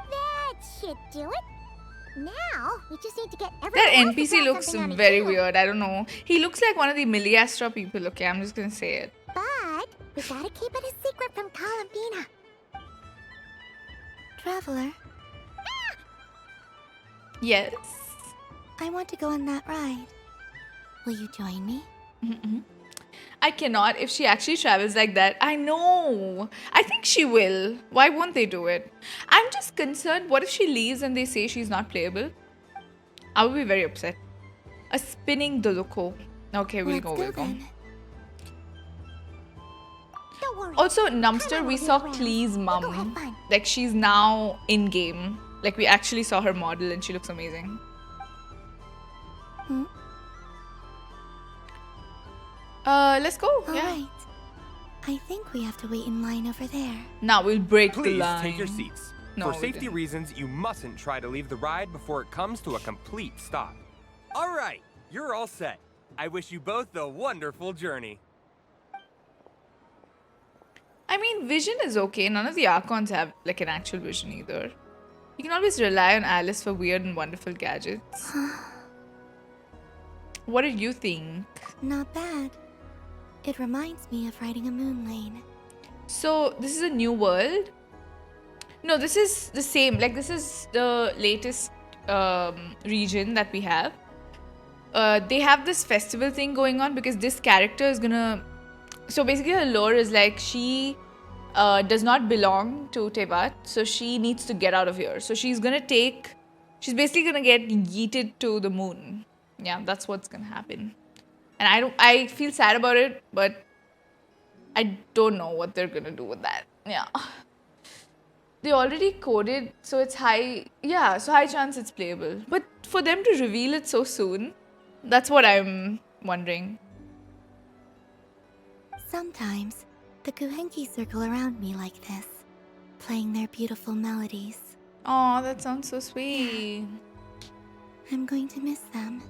That should do it. Now, we just need to get That everyone else to NPC grab looks something on it very too. weird. I don't know. He looks like one of the Miliastra people. Okay, I'm just gonna say it. But we gotta keep it a secret from Colombina. Traveler, Yes. I want to go on that ride. Will you join me? I cannot if she actually travels like that. I know. I think she will. Why won't they do it? I'm just concerned. What if she leaves and they say she's not playable? I will be very upset. A spinning Doloco. Okay, we'll go. Don't worry. Also, Numster, we saw Klee's mum. Like, she's now in-game. Like, we actually saw her model and she looks amazing. Let's go. All right. I think we have to wait in line over there. Now we'll break the Please line. take your seats. No, For we safety didn't. reasons, you mustn't try to leave the ride before it comes to a complete stop. All right, you're all set. I wish you both a wonderful journey. I mean, vision is okay. None of the Archons have like an actual vision either. You can always rely on Alice for weird and wonderful gadgets. What did you think? Not bad. It reminds me of riding a moon lane. So, this is a new world? No, this is the same. Like, this is the latest region that we have. They have this festival thing going on because this character is gonna... So, basically, her lore is like she does not belong to Tevat. So, she needs to get out of here. So, she's gonna take... She's basically gonna get yeeted to the moon. Yeah, that's what's gonna happen. And I feel sad about it, but I don't know what they're gonna do with that. Yeah. They already coded, so it's high... Yeah, so high chance it's playable. But for them to reveal it so soon, that's what I'm wondering. Sometimes, the Kuhenki circle around me like this, playing their beautiful melodies. Oh, that sounds so sweet. I'm going to miss them.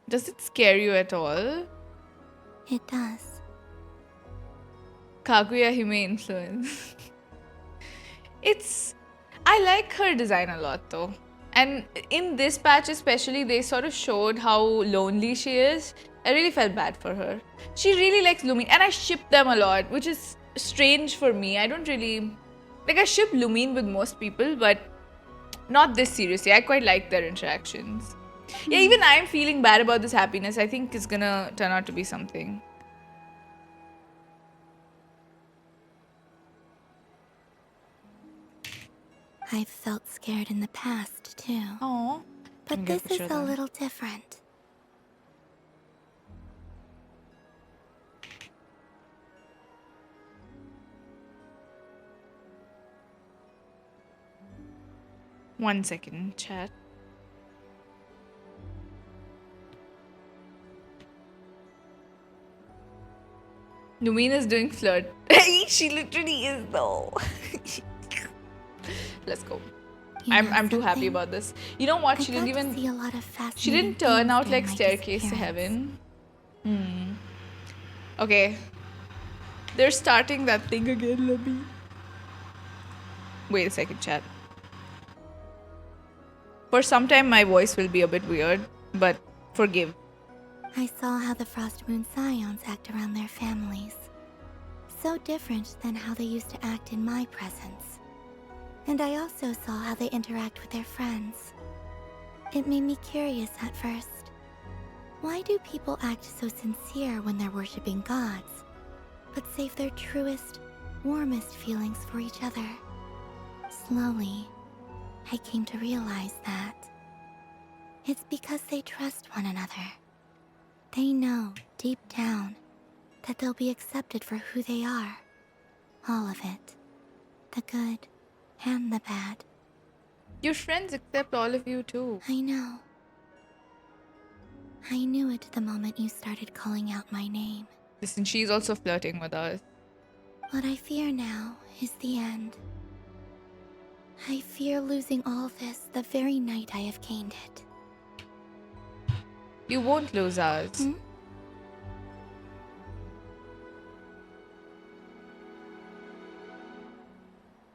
Does it scare you at all? It does. Kaguya Hime influence. I like her design a lot though. And in this patch especially, they sort of showed how lonely she is. I really felt bad for her. She really likes Lumine, and I ship them a lot, which is strange for me. I don't really... Like, I ship Lumine with most people, but not this seriously. I quite like their interactions. Yeah, even I'm feeling bad about this happiness. I think it's gonna turn out to be something. I've felt scared in the past, too. Oh. But this is a little different. One second, chat. Lumine is doing flirt. She literally is though. Let's go. I'm too happy about this. You know what? She didn't even... See a lot of She didn't turn out like Staircase to Heaven. Okay. They're starting that thing again, let me... Wait a second, chat. For some time, my voice will be a bit weird, but forgive. I saw how the Frost Moon Scions act around their families. So different than how they used to act in my presence. And I also saw how they interact with their friends. It made me curious at first. Why do people act so sincere when they're worshipping gods, but save their truest, warmest feelings for each other? Slowly, I came to realize that it's because they trust one another. They know, deep down, that they'll be accepted for who they are. All of it. The good and the bad. Your friends accept all of you too. I know. I knew it the moment you started calling out my name. Listen, she's also flirting with us. What I fear now is the end. I fear losing all this the very night I have gained it. You won't lose ours.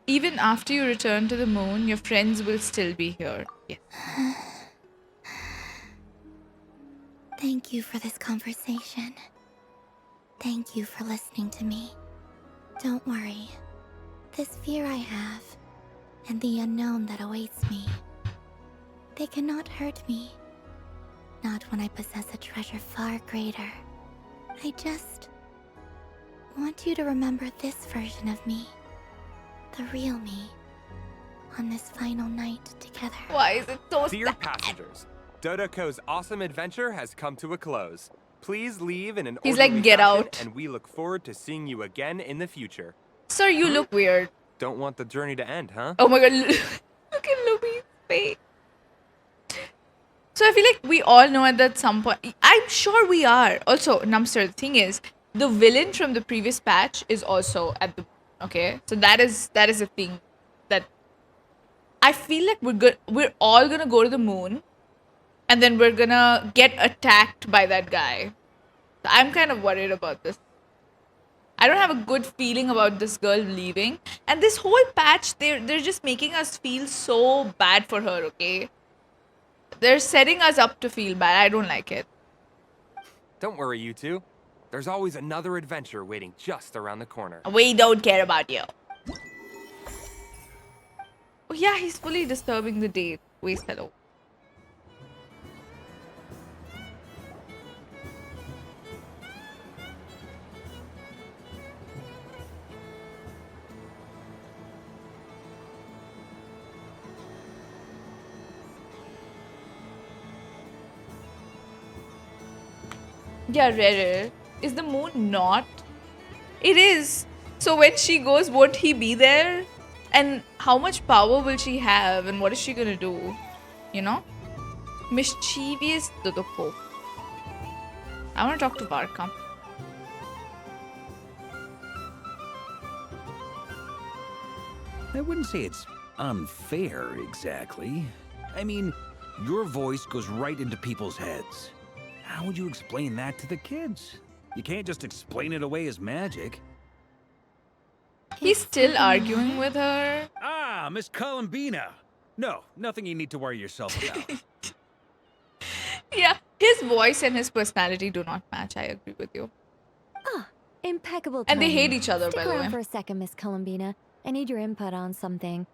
Even after you return to the moon, your friends will still be here. Yes. Thank you for this conversation. Thank you for listening to me. Don't worry. This fear I have, and the unknown that awaits me, they cannot hurt me. Not when I possess a treasure far greater. I just want you to remember this version of me. The real me. On this final night together. Why is it so Dear passengers, Dodoco's awesome adventure has come to a close. Please leave in an He's orderly like, get fashion, out. and we look forward to seeing you again in the future. Sir, you look weird. Don't want the journey to end, huh? Oh my god, look at Luby's face. So I feel like we all know at some point. I'm sure we are. Also, Numster, the thing is, the villain from the previous patch is also at the... Okay? So that is a thing that... I feel like we're all gonna go to the moon, and then we're gonna get attacked by that guy. So I'm kind of worried about this. I don't have a good feeling about this girl leaving. And this whole patch, they're just making us feel so bad for her, okay? They're setting us up to feel bad. I don't like it. Don't worry, you two. There's always another adventure waiting just around the corner. We don't care about you. Oh yeah, he's fully disturbing the date. Waste hello. Yeah, rarer. Is the moon not? It is. So when she goes, won't he be there? And how much power will she have? And what is she gonna do? You know? Mischievous Dodoko. I wanna talk to Varka. I wouldn't say it's unfair, exactly. I mean, your voice goes right into people's heads. How would you explain that to the kids? You can't just explain it away as magic. He's still arguing with her. Ah, Miss Colombina. No, nothing you need to worry yourself about. Yeah, his voice and his personality do not match. I agree with you. Ah, impeccable. And they timing. hate each other, Stick by the around way. for a second, Miss Colombina. I need your input on something.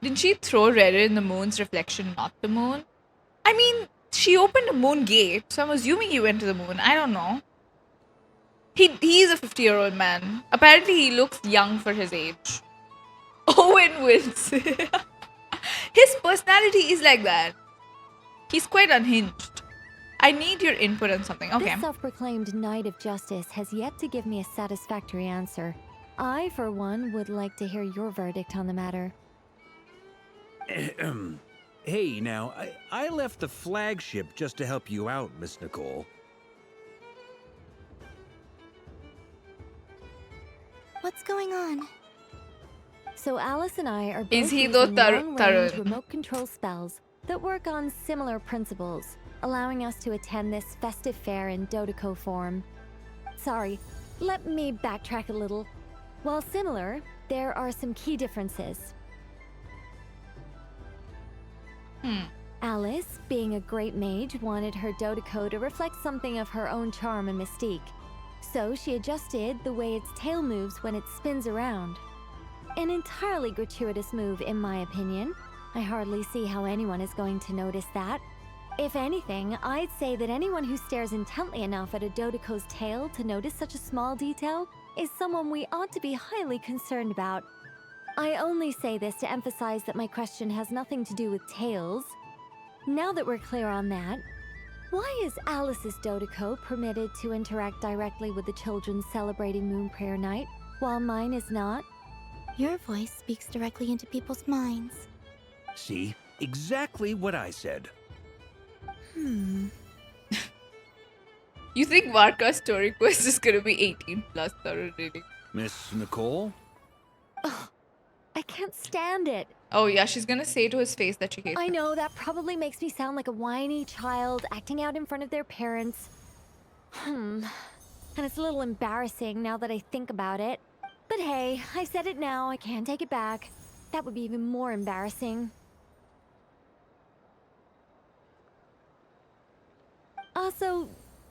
Didn't she throw Rere in the moon's reflection, not the moon? I mean, she opened a moon gate, so I'm assuming he went to the moon. I don't know. He's a 50-year-old man. Apparently, he looks young for his age. Owen wins. His personality is like that. He's quite unhinged. I need your input on something. Okay. This self-proclaimed Knight of Justice has yet to give me a satisfactory answer. I, for one, would like to hear your verdict on the matter. Hey, now, I left the flagship just to help you out, Miss Nicole. What's going on? So Alice and I are both Is he using the long-range Tarun? remote control spells that work on similar principles, allowing us to attend this festive fair in Dodoco form. Sorry, let me backtrack a little. While similar, there are some key differences. Alice, being a great mage, wanted her Dodoco to reflect something of her own charm and mystique. So she adjusted the way its tail moves when it spins around. An entirely gratuitous move, in my opinion. I hardly see how anyone is going to notice that. If anything, I'd say that anyone who stares intently enough at a Dodoco's tail to notice such a small detail is someone we ought to be highly concerned about. I only say this to emphasize that my question has nothing to do with tails. Now that we're clear on that, why is Alice's Dodoco permitted to interact directly with the children celebrating Moon Prayer Night, while mine is not? Your voice speaks directly into people's minds. See? Exactly what I said. You think Varka's story quest is gonna be 18 plus, really? Miss Nicole? I can't stand it. Oh yeah, she's gonna say to his face that she hates I him. know that probably makes me sound like a whiny child acting out in front of their parents. And it's a little embarrassing now that I think about it. But hey, I said it now, I can't take it back. That would be even more embarrassing. Also,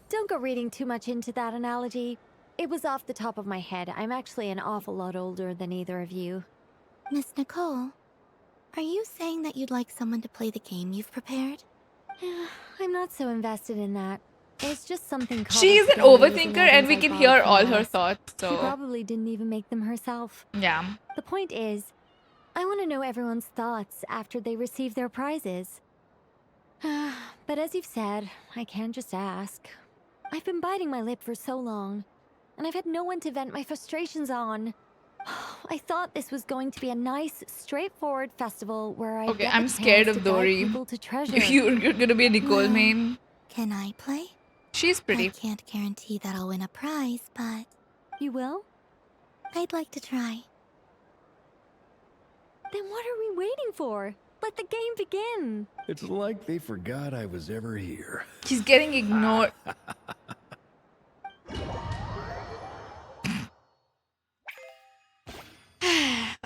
don't go reading too much into that analogy. It was off the top of my head. I'm actually an awful lot older than either of you. Miss Nicole, are you saying that you'd like someone to play the game you've prepared? I'm not so invested in that. It's just something She is an overthinker and we can hear all her thoughts, She so... probably didn't even make them herself. Yeah. The point is, I want to know everyone's thoughts after they receive their prizes. But as you've said, I can't just ask. I've been biting my lip for so long, and I've had no one to vent my frustrations on. I thought this was going to be a nice, straightforward festival where I Okay, I'm scared of Durin. to treasure. You're gonna be a Nicole main. Can I play? She's pretty. I can't guarantee that I'll win a prize, but... You will? I'd like to try. Then what are we waiting for? Let the game begin! It's like they forgot I was ever here. He's getting ignored.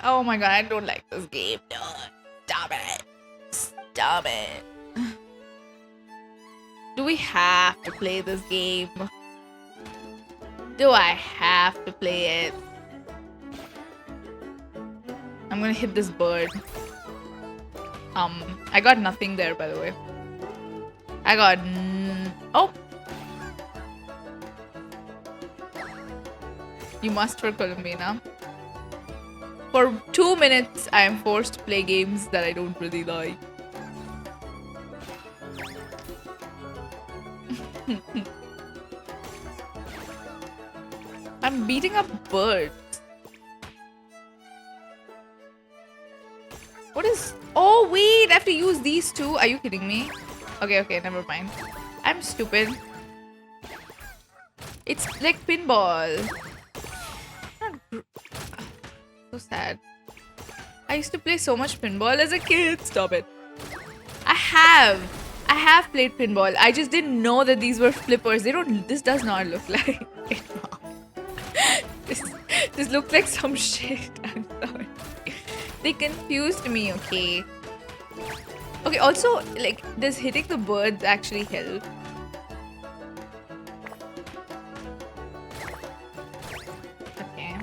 Oh my god, I don't like this game. No, stop it. Stop it. Do we have to play this game? Do I have to play it? I'm gonna hit this bird. I got nothing there, by the way. I got... Oh! You must for Colombina. For 2 minutes, I am forced to play games that I don't really like. I'm beating up birds. What is... Oh, wait! I have to use these two? Are you kidding me? Okay, okay, never mind. I'm stupid. It's like pinball. So sad. I used to play so much pinball as a kid. Stop it. I have played pinball. I just didn't know that these were flippers. They don't... This does not look like it. This looks like some shit. I'm sorry. They confused me, okay? Okay, also, like, does hitting the birds actually help? Okay.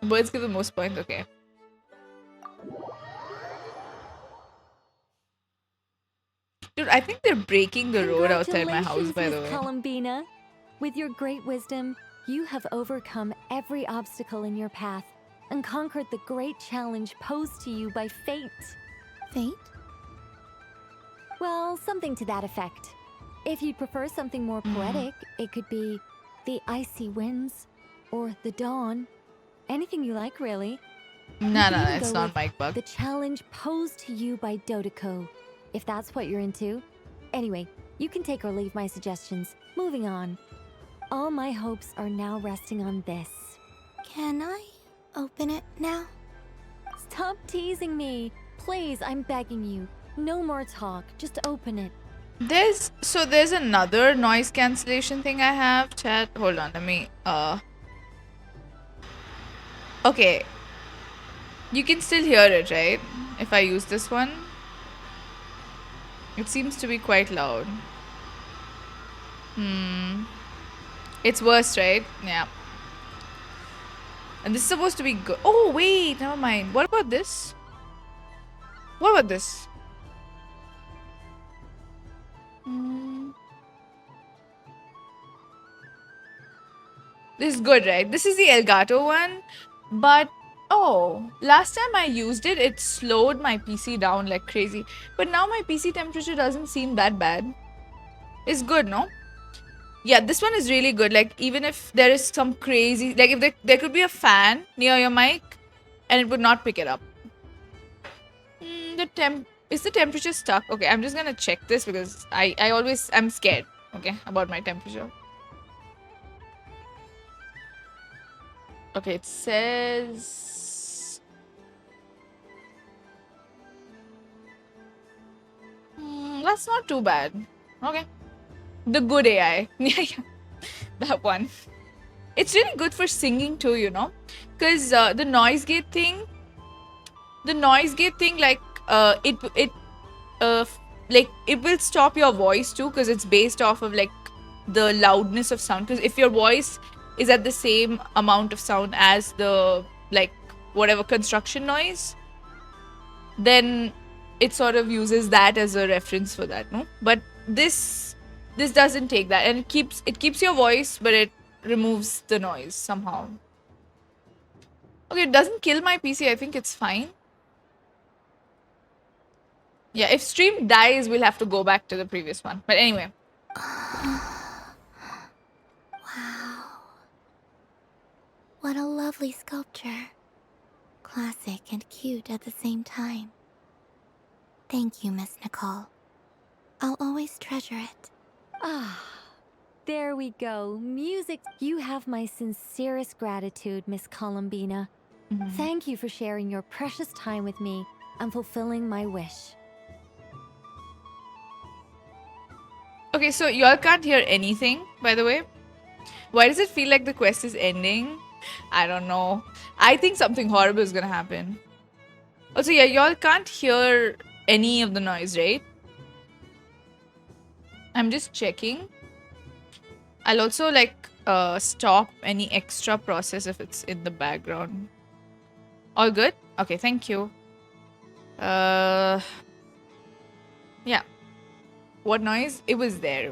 Birds give the most points, okay. Dude, I think they're breaking the road outside my house, by the way. Colombina. With your great wisdom, you have overcome every obstacle in your path and conquered the great challenge posed to you by fate. Fate? Well, something to that effect. If you'd prefer something more poetic, it could be the icy winds or the dawn. Anything you like, really. No, it's not Mike Bug. The challenge posed to you by Dodoko, if that's what you're into. Anyway, you can take or leave my suggestions. Moving on. All my hopes are now resting on this. Can I open it now? Stop teasing me. Please, I'm begging you. No more talk. Just open it. There's another noise cancellation thing I have, chat. Hold on, let me okay. You can still hear it, right? If I use this one. It seems to be quite loud. It's worse, right? Yeah. And this is supposed to be good. Oh, wait, never mind. What about this? What about this? This is good, right? This is the Elgato one, but Oh, last time I used it, it slowed my PC down like crazy. But now my PC temperature doesn't seem that bad. It's good, no? Yeah, this one is really good. Like, even if there is some crazy... Like, if there could be a fan near your mic and it would not pick it up. Is the temperature stuck? Okay, I'm just gonna check this because I'm scared, okay, about my temperature. Okay, it says... that's not too bad. Okay. The good AI. Yeah, that one. It's really good for singing too, you know? Because the noise gate thing, like, it will stop your voice too, because it's based off of, like, the loudness of sound. Because if your voice is at the same amount of sound as the, like, whatever construction noise, then it sort of uses that as a reference for that, no? But this doesn't take that, and it keeps your voice, but it removes the noise somehow. Okay, it doesn't kill my PC. I think it's fine. Yeah, if stream dies, we'll have to go back to the previous one. But anyway. Wow. What a lovely sculpture. Classic and cute at the same time. Thank you, Miss Nicole. I'll always treasure it. Ah, there we go. Music. You have my sincerest gratitude, Miss Colombina. Thank you for sharing your precious time with me and fulfilling my wish. Okay, so y'all can't hear anything, by the way. Why does it feel like the quest is ending? I don't know. I think something horrible is gonna happen. Also, yeah, y'all can't hear any of the noise, right? I'm just checking. I'll also, like, stop any extra process if it's in the background. All good? Okay, thank you. Yeah. What noise? It was there.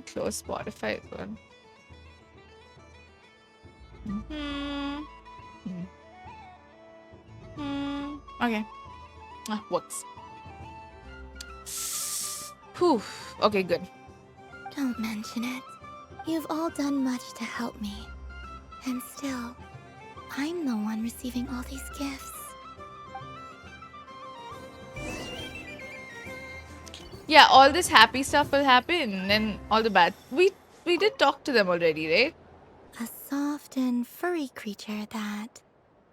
Close Spotify as well. Okay. Works. Whew. Okay, good. Don't mention it. You've all done much to help me. And still, I'm the one receiving all these gifts. Yeah, all this happy stuff will happen, and then all the bad. We did talk to them already, right? A soft and furry creature that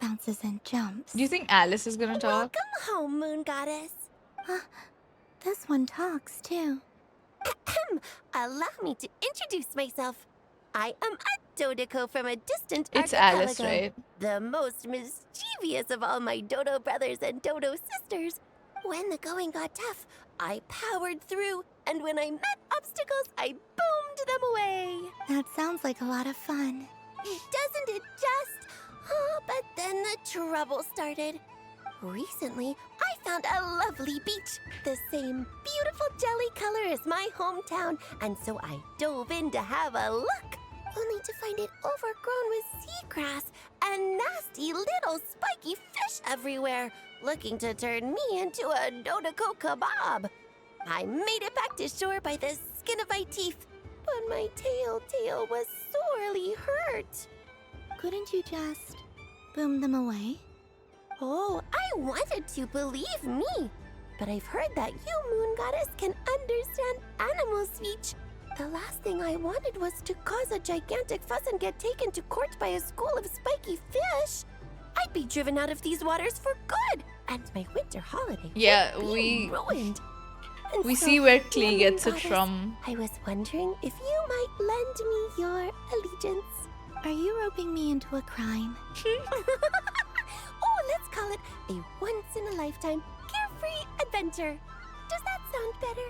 bounces and jumps. Do you think Alice is gonna talk? Welcome home, Moon Goddess. This one talks too. Allow me to introduce myself. I am a Dodoko from a distant It's archipelago. Alice, right? The most mischievous of all my Dodo brothers and Dodo sisters. When the going got tough, I powered through, and when I met obstacles, I boomed them away. That sounds like a lot of fun. Doesn't it just? Oh, but then the trouble started. Recently, I found a lovely beach, the same beautiful jelly color as my hometown, and so I dove in to have a look, only to find it overgrown with seagrass and nasty little spiky fish everywhere, looking to turn me into a Dodoko kebab. I made it back to shore by the skin of my teeth, but my tail was sorely hurt. Couldn't you just boom them away? Oh, I wanted to, believe me. But I've heard that you, Moon Goddess, can understand animal speech. The last thing I wanted was to cause a gigantic fuss and get taken to court by a school of spiky fish. I'd be driven out of these waters for good, and my winter holiday would be ruined. And we so, see where Klee Moon gets it Goddess, from. I was wondering if you might lend me your allegiance. Are you roping me into a crime? Oh, let's call it a once-in-a-lifetime carefree adventure. Does that sound better?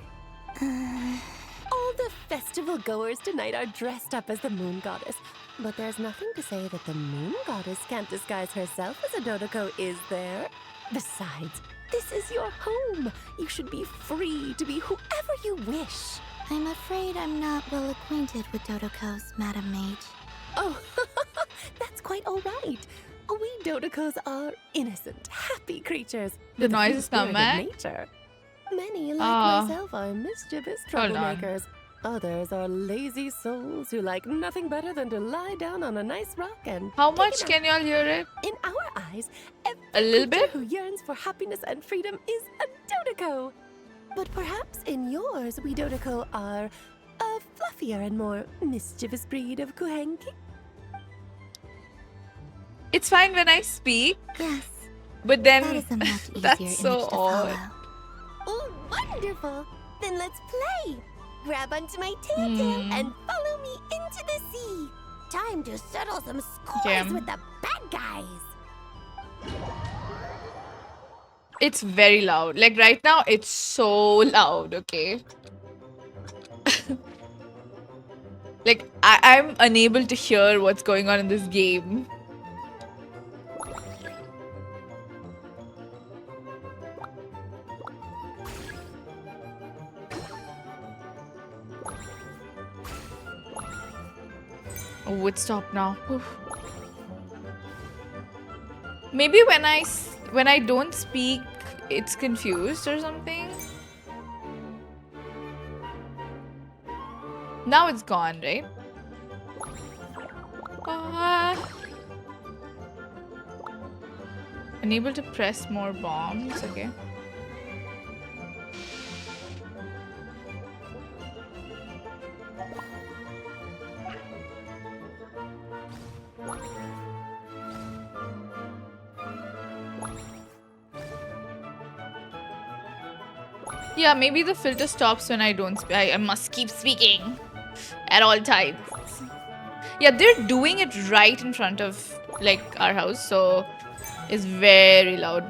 All the festival goers tonight are dressed up as the Moon Goddess. But there's nothing to say that the Moon Goddess can't disguise herself as a Dodoko, is there? Besides, this is your home. You should be free to be whoever you wish. I'm afraid I'm not well acquainted with Dodokos, Madam Mage. Oh, that's quite all right. We Dodocos are innocent, happy creatures. The with a noises free come spirit of back. nature. Many, like Ah. myself, are mischievous Hold on. troublemakers. Others are lazy souls who like nothing better than to lie down on a nice rock and How take much a can y'all hear it? In our eyes, A little creature bit? who yearns for happiness and freedom is a Dodoco. But perhaps in yours, we Dodoco are a fluffier and more mischievous breed of Kuhenki. It's fine when I speak. Yes. But then That is a much easier that's so image to odd. follow. Oh, wonderful! Then let's play! Grab onto my tail and follow me into the sea. Time to settle some scores Okay. with the bad guys. It's very loud. Like right now, it's so loud, okay? Like, I'm unable to hear what's going on in this game. Oh, it stopped now. Oof. Maybe when I don't speak, it's confused or something. Now it's gone, right? Unable to press more bombs. Okay. Yeah, maybe the filter stops when I don't speak. I must keep speaking at all times. Yeah, they're doing it right in front of like our house, so it's very loud.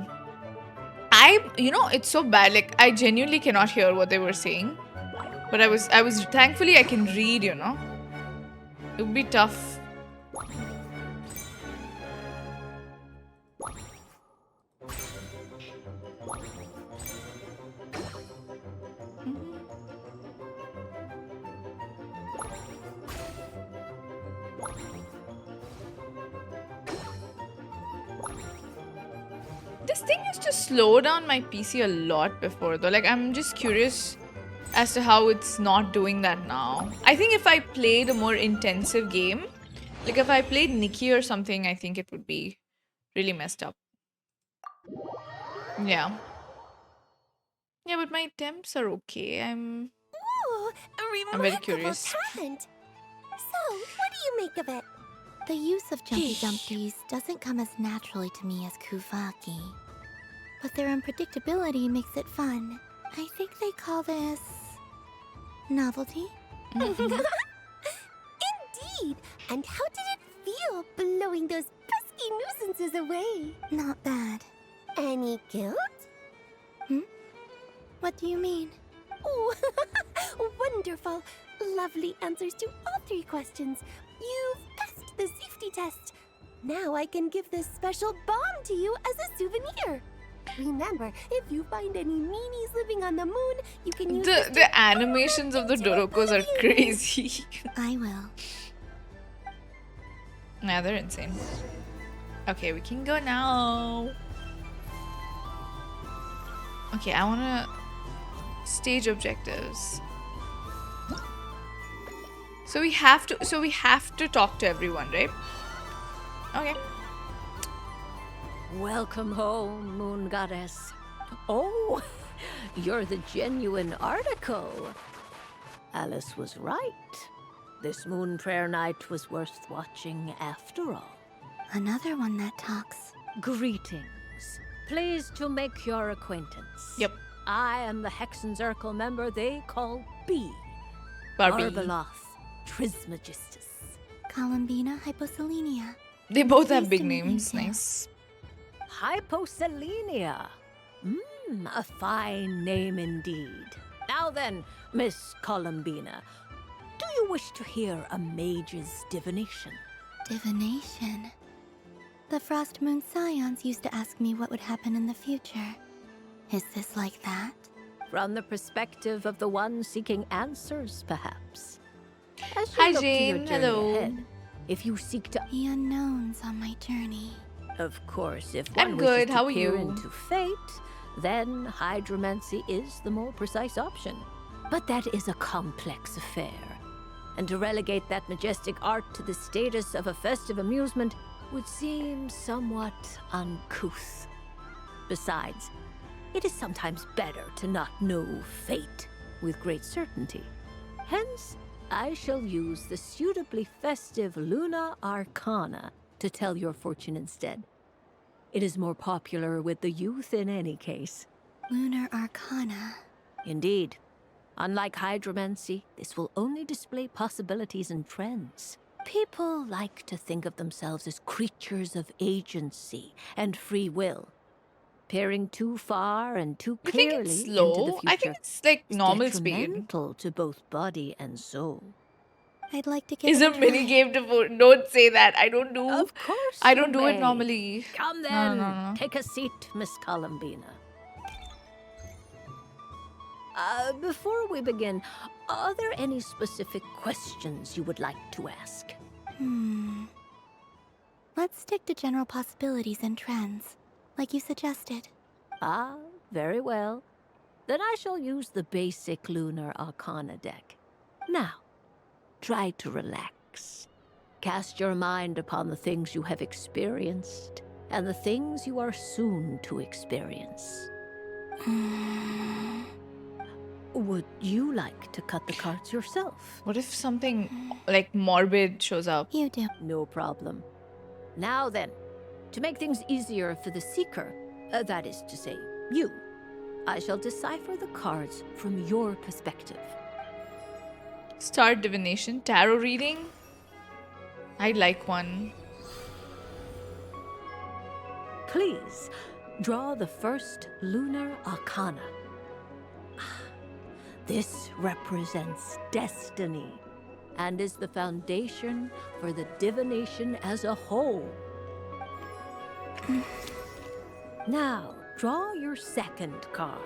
It's so bad. Like I genuinely cannot hear what they were saying, but I was thankfully I can read. It would be tough. This thing used to slow down my PC a lot before though. Like I'm just curious as to how it's not doing that now. I think if I played a more intensive game, like if I played Nikki or something, I think it would be really messed up. Yeah. Yeah, but my temps are okay. I'm very curious. Talent. So, what do you make of it? The use of jumpy jumpies doesn't come as naturally to me as Kuvaki. But their unpredictability makes it fun. I think they call this novelty. Indeed. And how did it feel blowing those pesky nuisances away? Not bad. Any guilt? What do you mean? Oh, wonderful. Lovely answers to all 3 questions. You've passed the safety test. Now I can give this special bomb to you as a souvenir. Remember, if you find any meanies living on the moon, you can use The animations of the Dorokos are crazy. I will. Yeah, they're insane. Okay, we can go now. Okay, I wanna stage objectives. So we have to talk to everyone, right? Okay. Welcome home, Moon Goddess. Oh, you're the genuine article. Alice was right. This Moon Prayer Night was worth watching after all. Another one that talks. Greetings. Pleased to make your acquaintance. Yep. I am the Hexenzirkel member they call B. Barbie. Arbeloth Trismegistus. Colombina hyposelenia. They both have big names. Nice. Hyposelenia. A fine name indeed. Now then, Miss Colombina, do you wish to hear a mage's divination? Divination? The Frost Moon Scions used to ask me what would happen in the future. Is this like that? From the perspective of the one seeking answers, perhaps. As you Hi, look to your Jane. journey Hello. ahead, If you seek to... The unknowns on my journey. Of course, if I'm one good. wishes How to are peer you? into fate, then hydromancy is the more precise option. But that is a complex affair. And to relegate that majestic art to the status of a festive amusement would seem somewhat uncouth. Besides, it is sometimes better to not know fate with great certainty. Hence, I shall use the suitably festive Luna Arcana to tell your fortune instead. It is more popular with the youth in any case. Lunar Arcana. Indeed. Unlike hydromancy, this will only display possibilities and trends. People like to think of themselves as creatures of agency and free will. Peering too far and too You think clearly it's into the slow? future I think it's like is normal speed. detrimental to both body and soul. I'd like to give It's it a a mini try. game to vote. Don't say that. I don't do. Of course I you don't do it may. normally. Come No, then, no, no. take a seat, Miss Colombina. Before we begin, are there any specific questions you would like to ask? Let's stick to general possibilities and trends, like you suggested. Ah, very well. Then I shall use the basic Lunar Arcana deck. Now, try to relax. Cast your mind upon the things you have experienced and the things you are soon to experience. Would you like to cut the cards yourself? What if something like morbid shows up? You do. No problem. Now then, to make things easier for the seeker, that is to say, you, I shall decipher the cards from your perspective. Start divination, tarot reading. I'd like one. Please, draw the first Lunar Arcana. This represents destiny and is the foundation for the divination as a whole. Now, draw your second card.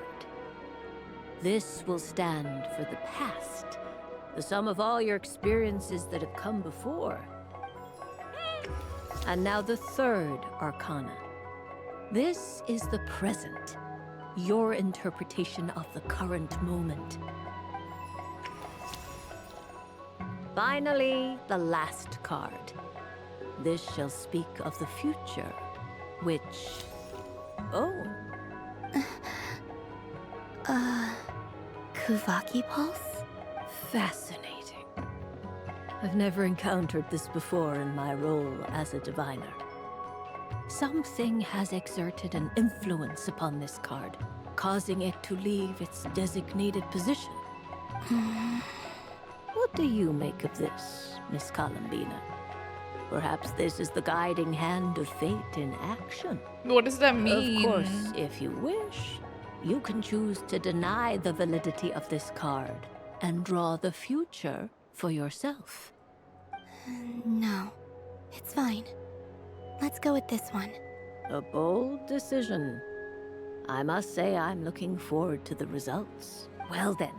This will stand for the past, the sum of all your experiences that have come before. And now the third Arcana. This is the present, your interpretation of the current moment. Finally, the last card. This shall speak of the future, which... Oh. Kuvaki Pulse? Fascinating. I've never encountered this before in my role as a diviner. Something has exerted an influence upon this card, causing it to leave its designated position. What do you make of this, Miss Colombina? Perhaps this is the guiding hand of fate in action. What does that mean? Of course, if you wish, you can choose to deny the validity of this card and draw the future for yourself. No, it's fine. Let's go with this one. A bold decision. I must say I'm looking forward to the results. Well then,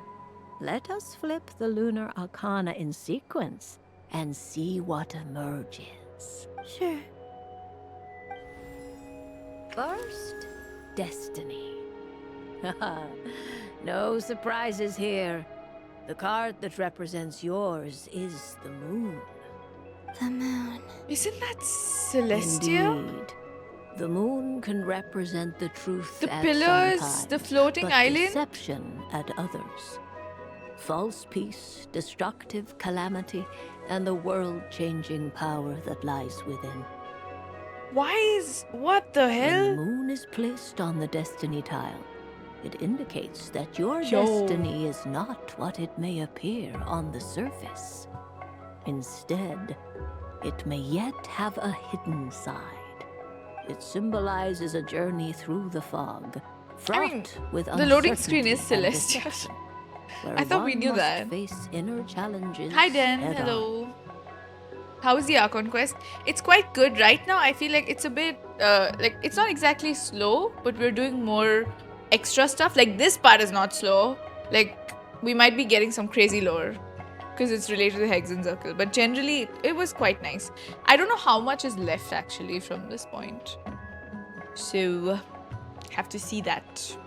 let us flip the Lunar Arcana in sequence and see what emerges. Sure. First, Destiny. No surprises here. The card that represents yours is the moon. The moon. Isn't that Celestia? Indeed. The moon can represent the truth The at pillars, some times, the floating but island? deception at others. False peace, destructive calamity, and the world-changing power that lies within. Why is... What the hell? When the moon is placed on the destiny tile, it indicates that your Yo. destiny is not what it may appear on the surface. Instead, it may yet have a hidden side. It symbolizes a journey through the fog, fraught with the loading screen uncertainty is and Celestia. deception, I thought we where knew one must that. face inner challenges Hi Dan, head on. hello. How's the Archon quest? It's quite good right now. I feel like it's a bit like it's not exactly slow, but we're doing more extra stuff. Like this part is not slow. Like we might be getting some crazy lore. because it's related to the Hexen Circle. But generally, it was quite nice. I don't know how much is left actually from this point. So, have to see that.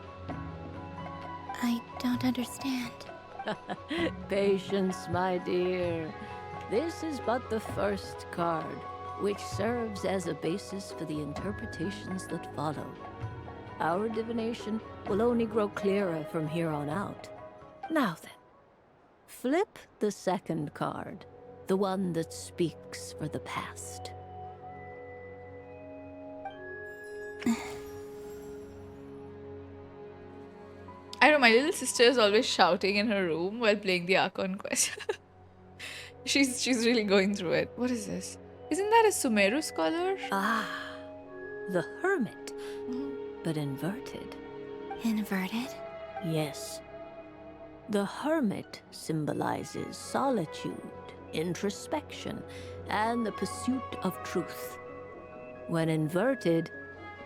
I don't understand. Patience, my dear. This is but the first card, which serves as a basis for the interpretations that follow. Our divination will only grow clearer from here on out. Now then, flip the second card, the one that speaks for the past. I don't know, my little sister is always shouting in her room while playing the Archon quest. She's really going through it. What is this? Isn't that a Sumeru scholar? Ah, the Hermit, but inverted. Inverted? Yes. The Hermit symbolizes solitude, introspection, and the pursuit of truth. When inverted,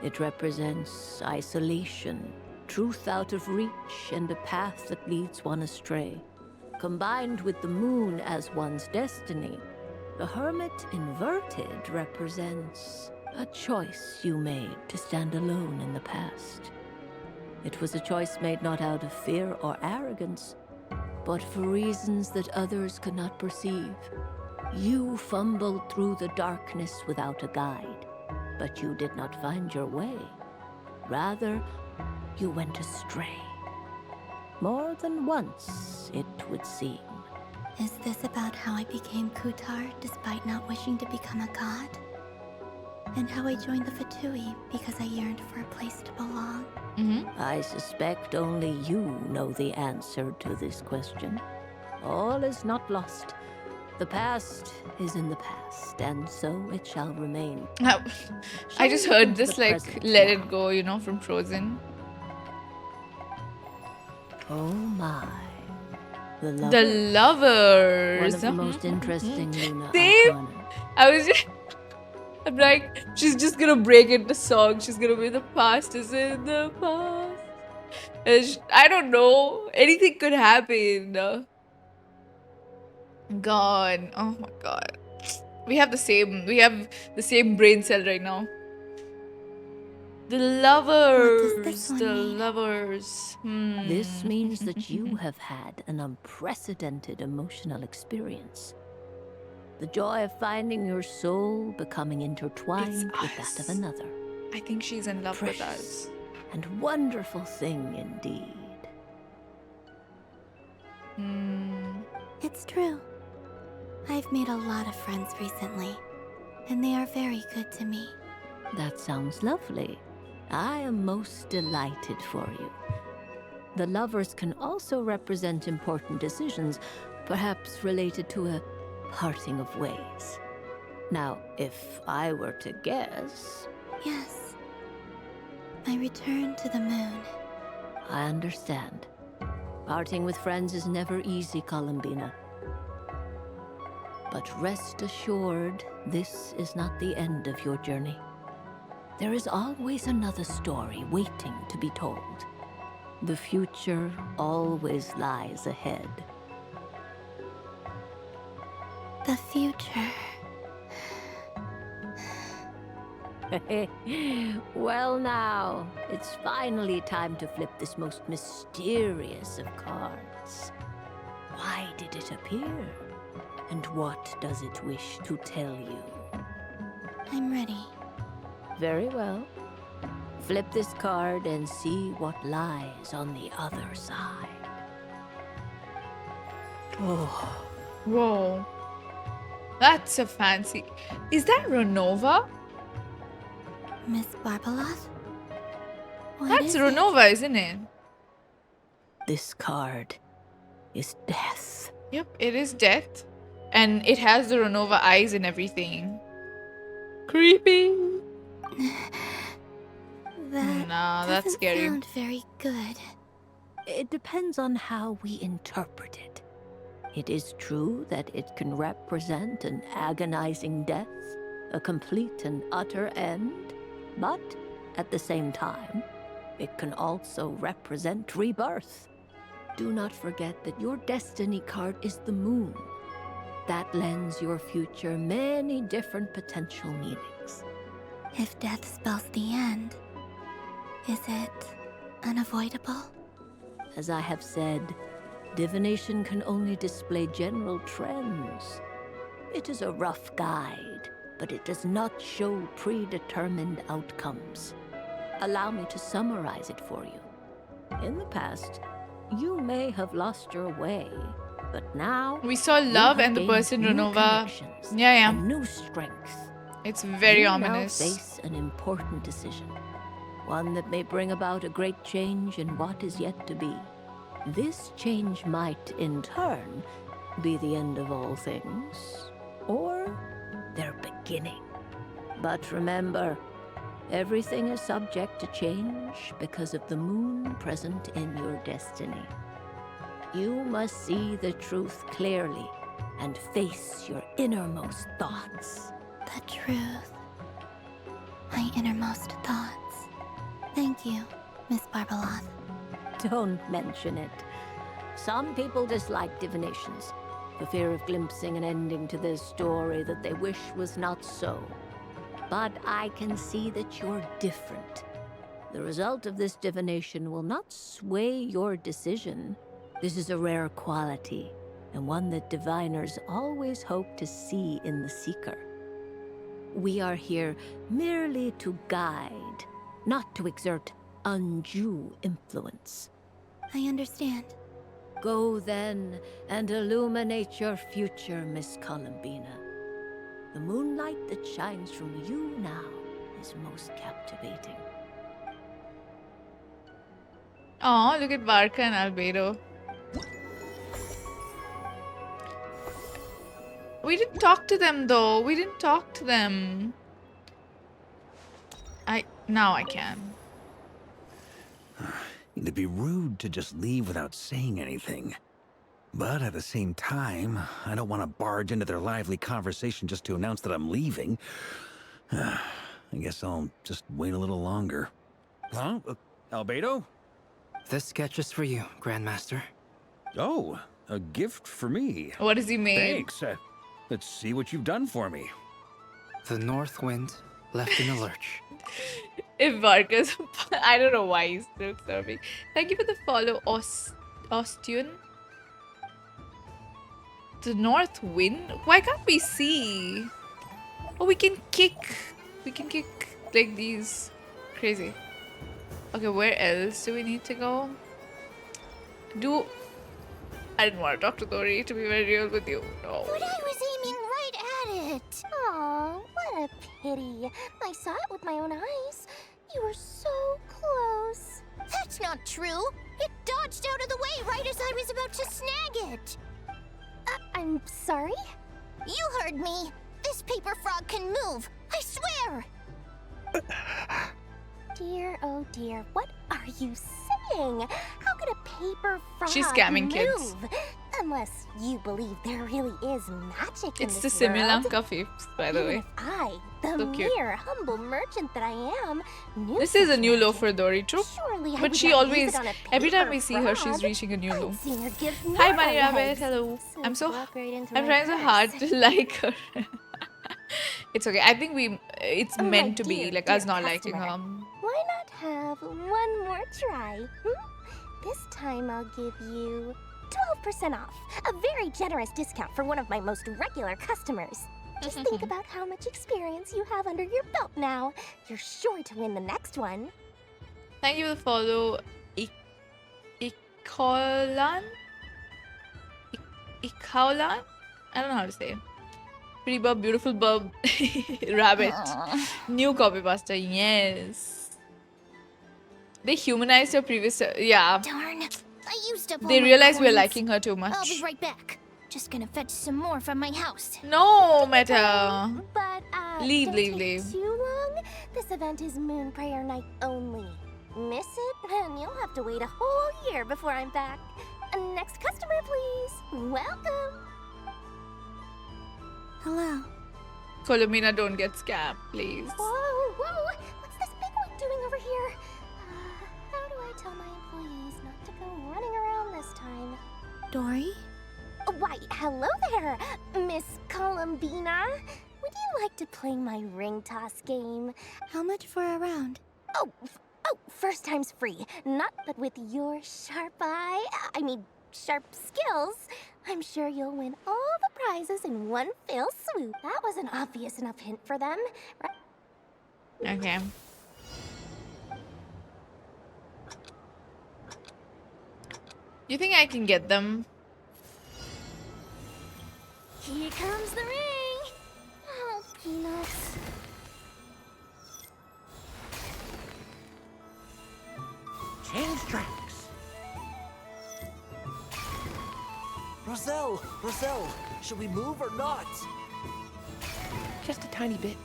it represents isolation, truth out of reach, and a path that leads one astray. Combined with the moon as one's destiny, the Hermit inverted represents a choice you made to stand alone in the past. It was a choice made not out of fear or arrogance, but for reasons that others could not perceive. You fumbled through the darkness without a guide, but you did not find your way. Rather, you went astray. More than once, it would seem. Is this about how I became Kutar despite not wishing to become a god? And how I joined the Fatui because I yearned for a place to belong? I suspect only you know the answer to this question. All is not lost. The past is in the past, and so it shall remain. I just heard this like Let It Go, you know, from Frozen. Oh my. The Lovers. One of the most interesting Luna Same. Arcana. I'm like, she's just gonna break into song. She's gonna be the past is in the past. And I don't know. Anything could happen. God. Oh my god. We have the same brain cell right now. The lovers. The lovers. This means that you have had an unprecedented emotional experience. The joy of finding your soul becoming intertwined with that of another. I think she's in love with us. And wonderful thing indeed. It's true. I've made a lot of friends recently, and they are very good to me. That sounds lovely. I am most delighted for you. The lovers can also represent important decisions, perhaps related to a parting of ways. Now, if I were to guess... Yes. My return to the moon. I understand. Parting with friends is never easy, Colombina. But rest assured, this is not the end of your journey. There is always another story waiting to be told. The future always lies ahead. The future. Well now, it's finally time to flip this most mysterious of cards. Why did it appear? And what does it wish to tell you? I'm ready. Very well. Flip this card and see what lies on the other side. Oh. Whoa. That's a fancy... Is that Renova? Miss Barbeloth? That's Renova, isn't it? This card is death. Yep, it is death. And it has the Renova eyes and everything. Creepy. Nah, that's scary. Sound very good. It depends on how we interpret it. It is true that it can represent an agonizing death, a complete and utter end, but at the same time, it can also represent rebirth. Do not forget that your destiny card is the moon, that lends your future many different potential meanings. If death spells the end, is it unavoidable? As I have said, divination can only display general trends. It is a rough guide, but it does not show predetermined outcomes. Allow me to summarize it for you. In the past, you may have lost your way, but now we saw love and the person Renova. Yeah. And new strength. It's very you ominous. Now face an important decision, one that may bring about a great change in what is yet to be. This change might, in turn, be the end of all things, or their beginning. But remember, everything is subject to change because of the moon present in your destiny. You must see the truth clearly and face your innermost thoughts. The truth. My innermost thoughts. Thank you, Miss Barbaloth. Don't mention it. Some people dislike divinations, for fear of glimpsing an ending to their story that they wish was not so. But I can see that you're different. The result of this divination will not sway your decision. This is a rare quality, and one that diviners always hope to see in the seeker. We are here merely to guide, not to exert undue influence. I understand. Go then and illuminate your future, Miss Colombina. The moonlight that shines from you now is most captivating. Oh, look at Varka and Albedo. We didn't talk to them though. We didn't talk to them. Now I can. It'd be rude to just leave without saying anything. But at the same time, I don't want to barge into their lively conversation just to announce that I'm leaving. I guess I'll just wait a little longer. Huh? Albedo? This sketch is for you, Grandmaster. Oh, a gift for me. What does he mean? Thanks. Let's see what you've done for me. The north wind left in a lurch. If Varka's... I don't know why he's still serving. Thank you for the follow, Ostian. The north wind? Why can't we see? Oh, we can kick. We can kick like these. Crazy. Okay, where else do we need to go? I didn't want to talk to Dori, to be very real with you. No. But I was aiming right at it. Aw, what a pity. I saw it with my own eyes. You were so close. That's not true. It dodged out of the way right as I was about to snag it. I'm sorry? You heard me. This paper frog can move. I swear. Dear, oh dear, what are you saying? How could a paper frog She's scamming move? kids. Unless you believe there really is magic in It's the this Simulan world. coffee, by the way. Even if I, the So cute. mere humble merchant that I am, knew This is a such new low magic, for Dori, true. surely I But would she not use always, it on a every time paper we see her, she's frog. reaching a new low. I'd seen her give Hi, more Bunny Rabbit. legs. Hello. So I'm walk right into I'm my trying so hard purse. to like her. It's okay. I think it's Oh, my meant to be dear, like dear us not liking customer. her. Why not have one more try? This time I'll give you 12% off. A very generous discount for one of my most regular customers. Just think about how much experience you have under your belt now. You're sure to win the next one. Thank you for the follow. Ikolan? Ikolan? I don't know how to say it. Pretty bub, beautiful bub, rabbit. New copy pasta, yes. They humanized her previous, yeah. Darn, I used up all They my realized we're coins. liking her too I'll much. be right back. Just gonna fetch some more from my house. No, Meta. But, Leave, don't leave, take leave. too long. This event is Moon Prayer Night only. Miss it, and you'll have to wait a whole year before I'm back. Next customer, please. Welcome. Hello. Colombina, don't get scammed, please. Whoa, whoa! What's this big one doing over here? How do I tell my employees not to go running around this time? Dori? Why, hello there, Miss Colombina. Would you like to play my ring toss game? How much for a round? Oh, first time's free. Not but with your sharp sharp skills, I'm sure you'll win all the prizes in one fell swoop. That was an obvious enough hint for them, right? Okay. You think I can get them? Here comes the ring! Oh, peanuts. Change tracks. Roselle, should we move or not? Just a tiny bit.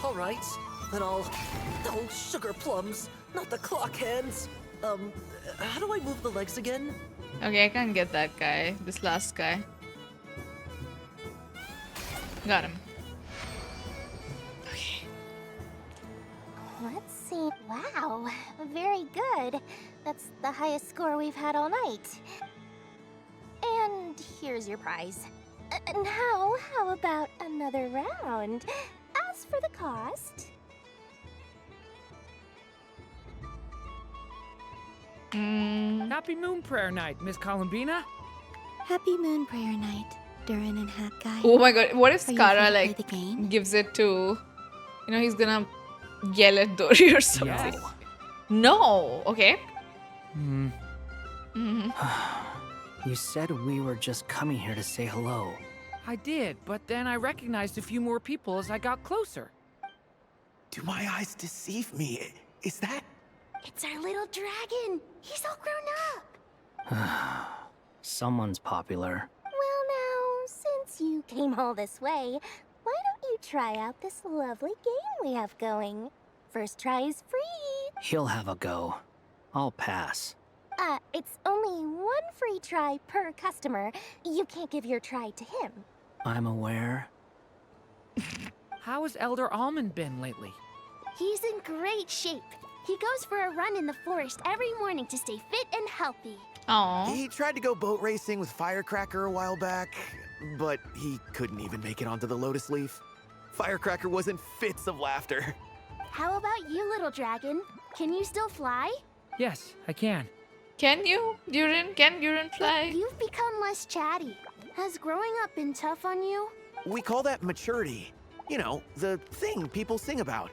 All right, then I'll... Oh, sugar plums, not the clock hands. How do I move the legs again? Okay, I can't get that guy. This last guy. Got him. Okay. Let's see. Wow, very good. That's the highest score we've had all night. And here's your prize. Now, how about another round? As for the cost... Happy Moon Prayer Night, Miss Colombina. Happy Moon Prayer Night, Durin and Hat Guy. Oh my god, what if Are you Skara free to play the game? gives it to... You know, he's gonna yell at Dori or something. Yes. No! Okay. You said we were just coming here to say hello. I did, but then I recognized a few more people as I got closer. Do my eyes deceive me? Is that... It's our little dragon. He's all grown up. Someone's popular. Well now, since you came all this way, why don't you try out this lovely game we have going? First try is free. He'll have a go. I'll pass. It's only one free try per customer. You can't give your try to him. I'm aware. How has Elder Almond been lately? He's in great shape. He goes for a run in the forest every morning to stay fit and healthy. Aww. He tried to go boat racing with Firecracker a while back, but he couldn't even make it onto the Lotus Leaf. Firecracker was in fits of laughter. How about you, little dragon? Can you still fly? Yes, I can. Can you, Durin? Can Durin fly? You've become less chatty. Has growing up been tough on you? We call that maturity. You know, the thing people sing about.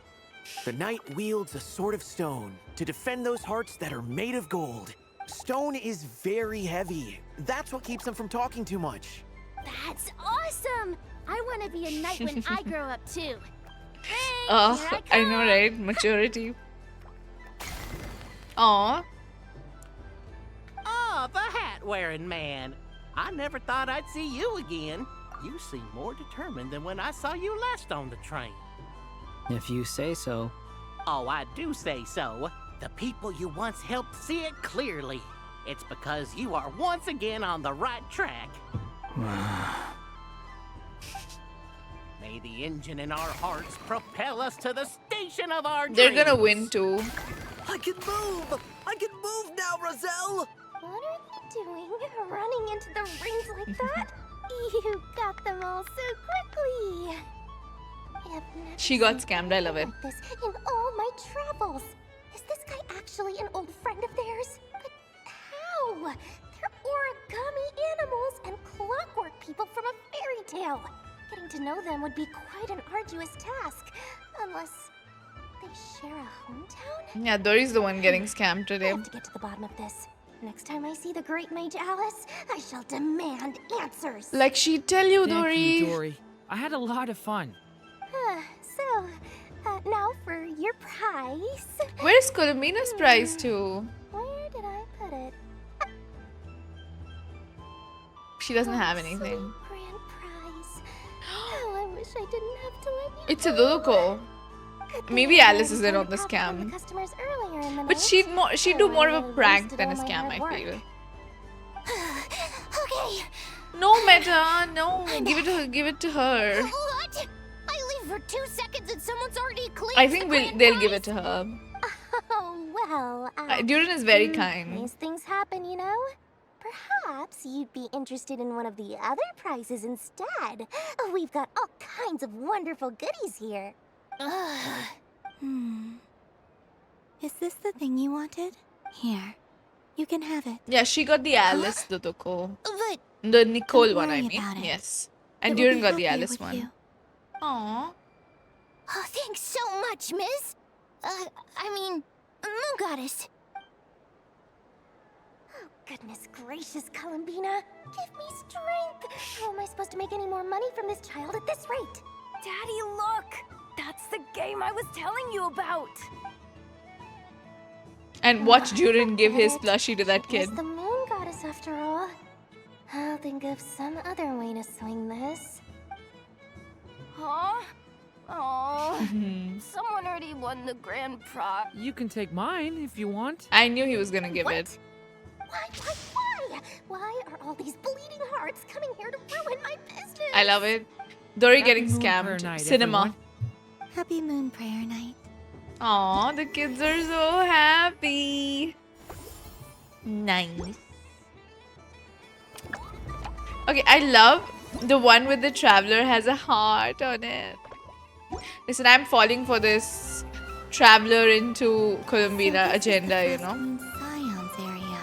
The knight wields a sword of stone to defend those hearts that are made of gold. Stone is very heavy. That's what keeps them from talking too much. That's awesome! I want to be a knight when I grow up too. Hey, Oh, here I know, right? Maturity. Aw. Oh, the hat-wearing man. I never thought I'd see you again. You seem more determined than when I saw you last on the train. If you say so. Oh, I do say so. The people you once helped see it clearly. It's because you are once again on the right track. May the engine in our hearts propel us to the station of our dreams. They're gonna win too. I can move! I can move now, Roselle! What are you doing? Running into the rings like that? You got them all so quickly. She got scammed. I love it. This in all my travels. Is this guy actually an old friend of theirs? But how? They're origami animals and clockwork people from a fairy tale. Getting to know them would be quite an arduous task, unless they share a hometown. Yeah, Dori's the one getting scammed I today. have to get to the bottom of this. Next time I see the great mage Alice, I shall demand answers. Like she'd tell you, Thank Dori. you, Dori. I had a lot of fun. So, now for your prize. Where's Colombina's prize too? Where did I put it? She doesn't have anything. Grand prize. Oh, I wish I didn't have to let you. It's a Dodoko. Maybe Alice is in on the scam. Customers earlier in the But night. she'd do more of a prank than a scam, I feel. Okay. No, Meta, no. Give it to her. What? I leave for 2 seconds and someone's already cleared. I think they'll give it to her. Oh, well. Durin is very kind. These things happen, you know? perhaps you'd be interested in one of the other prizes instead. We've got all kinds of wonderful goodies here. Is this the thing you wanted? Here. You can have it. Yeah, she got the Alice Dotoko. But The Nicole Don't one, I worry mean. about it. Yes. And It will Durin be got the happier Alice with one. you. Aww. Oh, thanks so much, miss. Moon Goddess. Oh, goodness gracious, Colombina. Give me strength. How am I supposed to make any more money from this child at this rate? Daddy, look! That's the game I was telling you about! And watch Durin give his plushie to that kid. It's the Moon Goddess after all. I'll think of some other way to swing this. Huh? Oh, someone already won the grand prize. You can take mine if you want. I knew he was gonna give it. Why? Why are all these bleeding hearts coming here to ruin my business? I love it. Dory getting Moon Prayer scammed. Night, Cinema. everyone. Happy Moon Prayer Night. Aw, the kids are so happy. Nice. Okay, I love the one with the traveler has a heart on it. Listen, I'm falling for this traveler into Colombina agenda, you know. Moon Scion's area.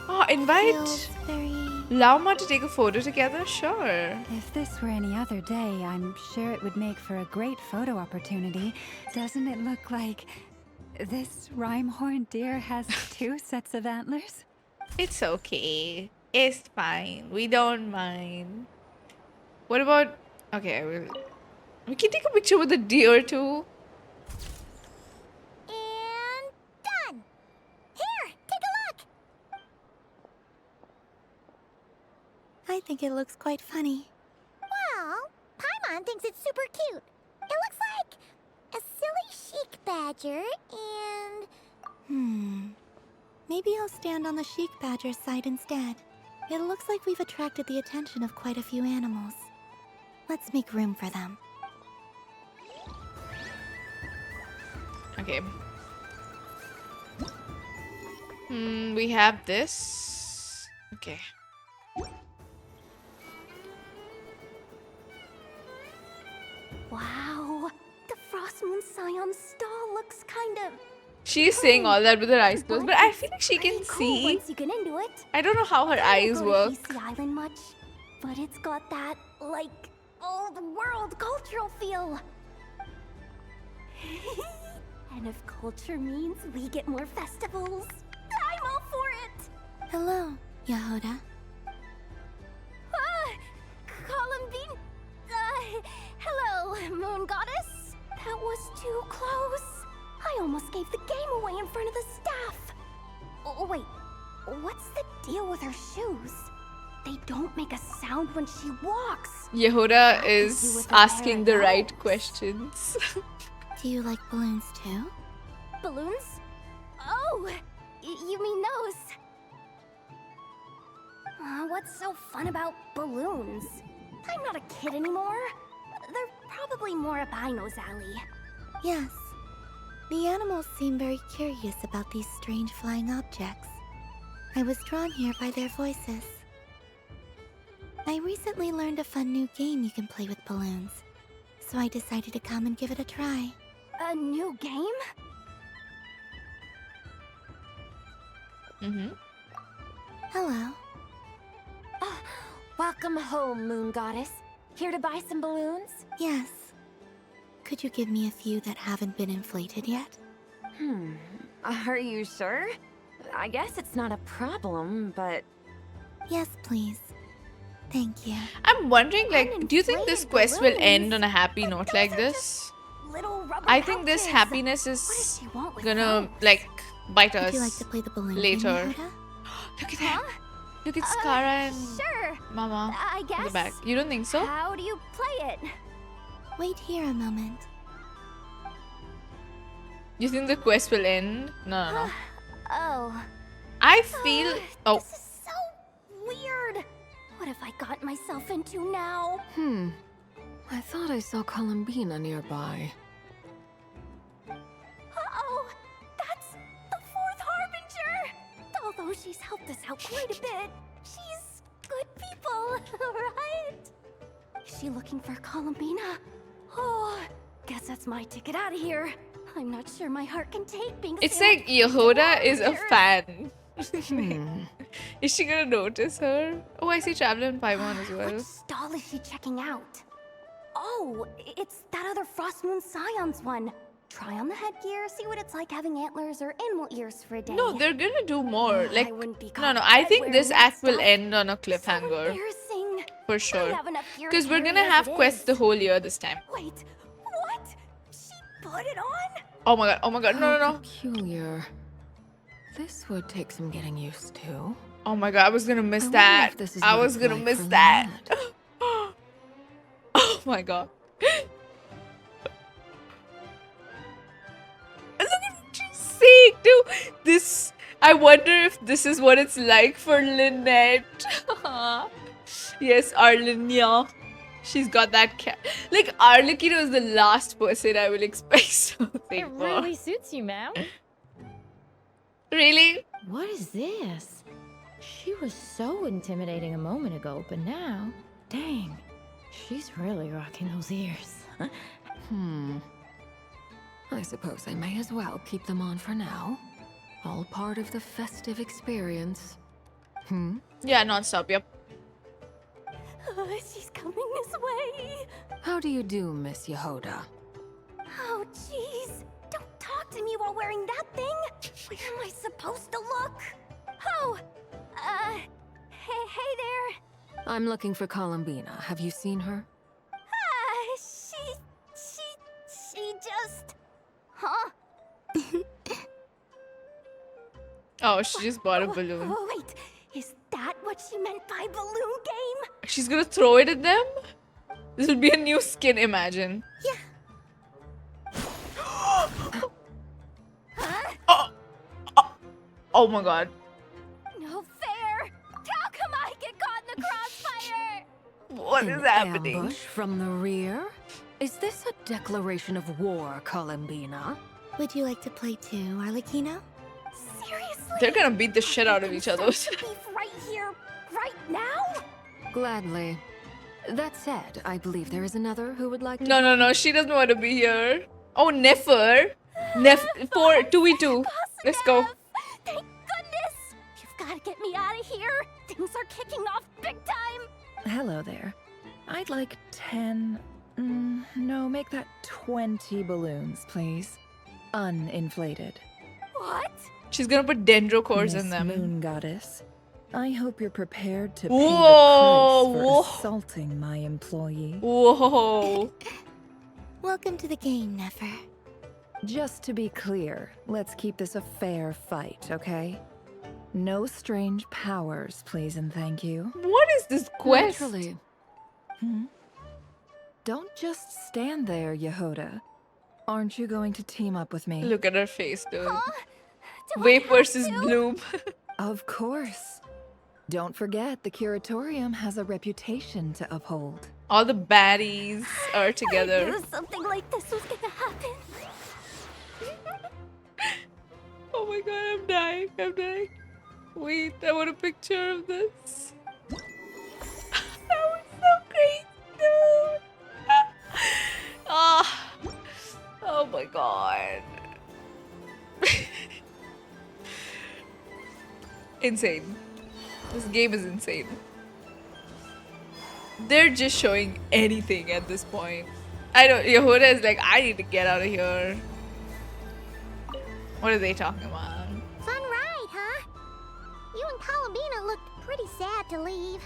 Oh, invite Feels very... Lauma to take a photo together? Sure. If this were any other day, I'm sure it would make for a great photo opportunity. Doesn't it look like this rhyme-horned deer has 2 sets of antlers? It's okay. It's fine. We don't mind. What about... Okay, we can take a picture with the deer too. And done. Here, take a look. I think it looks quite funny. Well, Paimon thinks it's super cute. It looks like a silly chic badger and... Maybe I'll stand on the Sheik Badger's side instead. It looks like we've attracted the attention of quite a few animals. Let's make room for them. Okay. We have this. Okay. Wow, the Frost Moon Scion stall looks kind of... She's saying all that with her eyes closed, but I feel like she can cool see. once you get into it. I don't know how her eyes work. I don't go to PC Island much, but it's got that, like, old world cultural feel. And if culture means we get more festivals, I'm all for it! Hello, Jahoda. Colombina... hello, Moon Goddess. That was too close. I almost gave the game away in front of the staff. Oh, wait. What's the deal with her shoes? They don't make a sound when she walks. Yehuda is asking the right questions. Do you like balloons too? Balloons? Oh, you mean those? What's so fun about balloons? I'm not a kid anymore. They're probably more up Aino's alley. Yes. The animals seem very curious about these strange flying objects. I was drawn here by their voices. I recently learned a fun new game you can play with balloons, so I decided to come and give it a try. A new game? Hello. Welcome home, Moon Goddess. Here to buy some balloons? Yes. Could you give me a few that haven't been inflated yet? Are you sure? I guess it's not a problem, but... Yes, please. Thank you. I'm wondering, like, do you think this quest will end on a happy note like this? I think this happiness is gonna, like, bite us Would you like to play the balloon later. game, Jahoda? Look at that. Look at Skara and Sure. Mama I in guess. the back. You don't think so? How do you play it? Wait here a moment. You think the quest will end? No. Oh. I feel... Oh. This is so weird. What have I got myself into now? I thought I saw Colombina nearby. Uh-oh. That's the 4th Harbinger. Oh, she's helped us out quite a bit. She's good people, right? Is she looking for Colombina? Oh, guess that's my ticket out of here. I'm not sure my heart can take being It's scared. like Jahoda is a fan. Is she gonna notice her? Oh, I see Traveler in Paimon as well. Which stall is she checking out? Oh, it's that other Frost Moon Scion's one. Try on the headgear, see what it's like having antlers or animal ears for a day. No, they're gonna do more. Like, wouldn't be no, caught I dead think wearing this that act will stuff. end on a cliffhanger. Embarrassing. For sure. have enough gear Because to we're carry gonna as have it quests is. the whole year this time. Wait, what? She put it on? Oh my god, no. Peculiar. This would take some getting used to. Oh my god, I was gonna miss I wonder that. if this is I what was it's gonna like miss for that. Lynette. Oh my god. Look at what she's saying, dude. This, I wonder if this is what it's like for Lynette. Yes, Arlinia. She's got that cat. Like, Arlecchino is the last person I will expect something It for. really suits you, ma'am. Really? What is this? She was so intimidating a moment ago, but now, dang, she's really rocking those ears. I suppose I may as well keep them on for now. All part of the festive experience. Yeah, non-stop, yep. She's coming this way. How do you do, Miss Jahoda? Oh, jeez. Don't talk to me while wearing that thing. Where am I supposed to look? Oh, hey there. I'm looking for Colombina. Have you seen her? She just... Huh? Oh, she just bought a balloon. Oh, wait. Is that what she meant by balloon game? She's gonna throw it at them? This will be a new skin, imagine. Yeah. Oh my god. No fair. How come I get caught in the crossfire? What is An happening? ambush from the rear? Is this a declaration of war, Colombina? Would you like to play too, Arlecchino? Seriously? They're gonna beat the shit out of each other. Beef right here, right now? Gladly. That said, I believe there is another who would like to... No, she doesn't want to be here. Oh, Nefer. For 2v2. Let's go. Thank goodness! You've got to get me out of here. Things are kicking off big time. Hello there. I'd like 10... no, make that 20 balloons, please. Uninflated. What? She's gonna put dendrocores in Miss them. Moon Goddess, I hope you're prepared to pay Whoa, the whoa. price for assaulting my employee. Whoa. Welcome to the game, Nefer. Just to be clear, let's keep this a fair fight, okay? No strange powers, please and thank you. What is this quest? Naturally. Don't just stand there, Jahoda. Aren't you going to team up with me? Look at her face, dude. Vape versus Bloom. Of course. Don't forget, the Curatorium has a reputation to uphold. All the baddies are together. I knew something like this was gonna happen. Oh my god, I'm dying. Wait, I want a picture of this. That was so crazy, dude. Oh my god. Insane. This game is insane. They're just showing anything at this point. I don't. Jahoda is like, I need to get out of here. What are they talking about? Fun ride, huh? You and Colombina looked pretty sad to leave.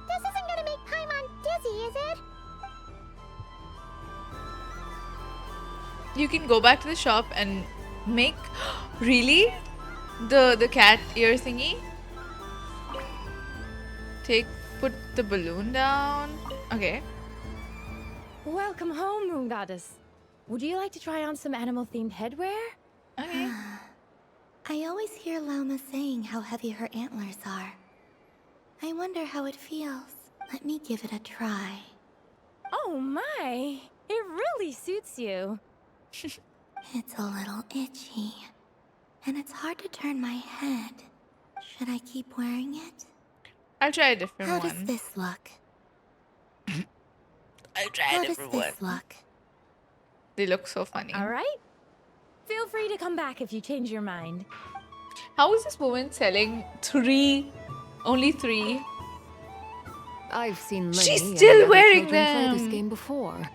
This isn't gonna make Paimon dizzy, is it? You can go back to the shop and make... Really? The cat ear thingy? Put the balloon down. Okay. Welcome home, Moon Goddess. Would you like to try on some animal-themed headwear? Okay. I always hear Lauma saying how heavy her antlers are. I wonder how it feels. Let me give it a try. Oh my! It really suits you. It's a little itchy. And it's hard to turn my head. Should I keep wearing it? I'll try a different How one. does this look? I'll try How a does different this one. look? They look so funny. All right. Feel free to come back if you change your mind. How is this woman selling only three? I've seen She's Lenny still and the other wearing children play them. this game before.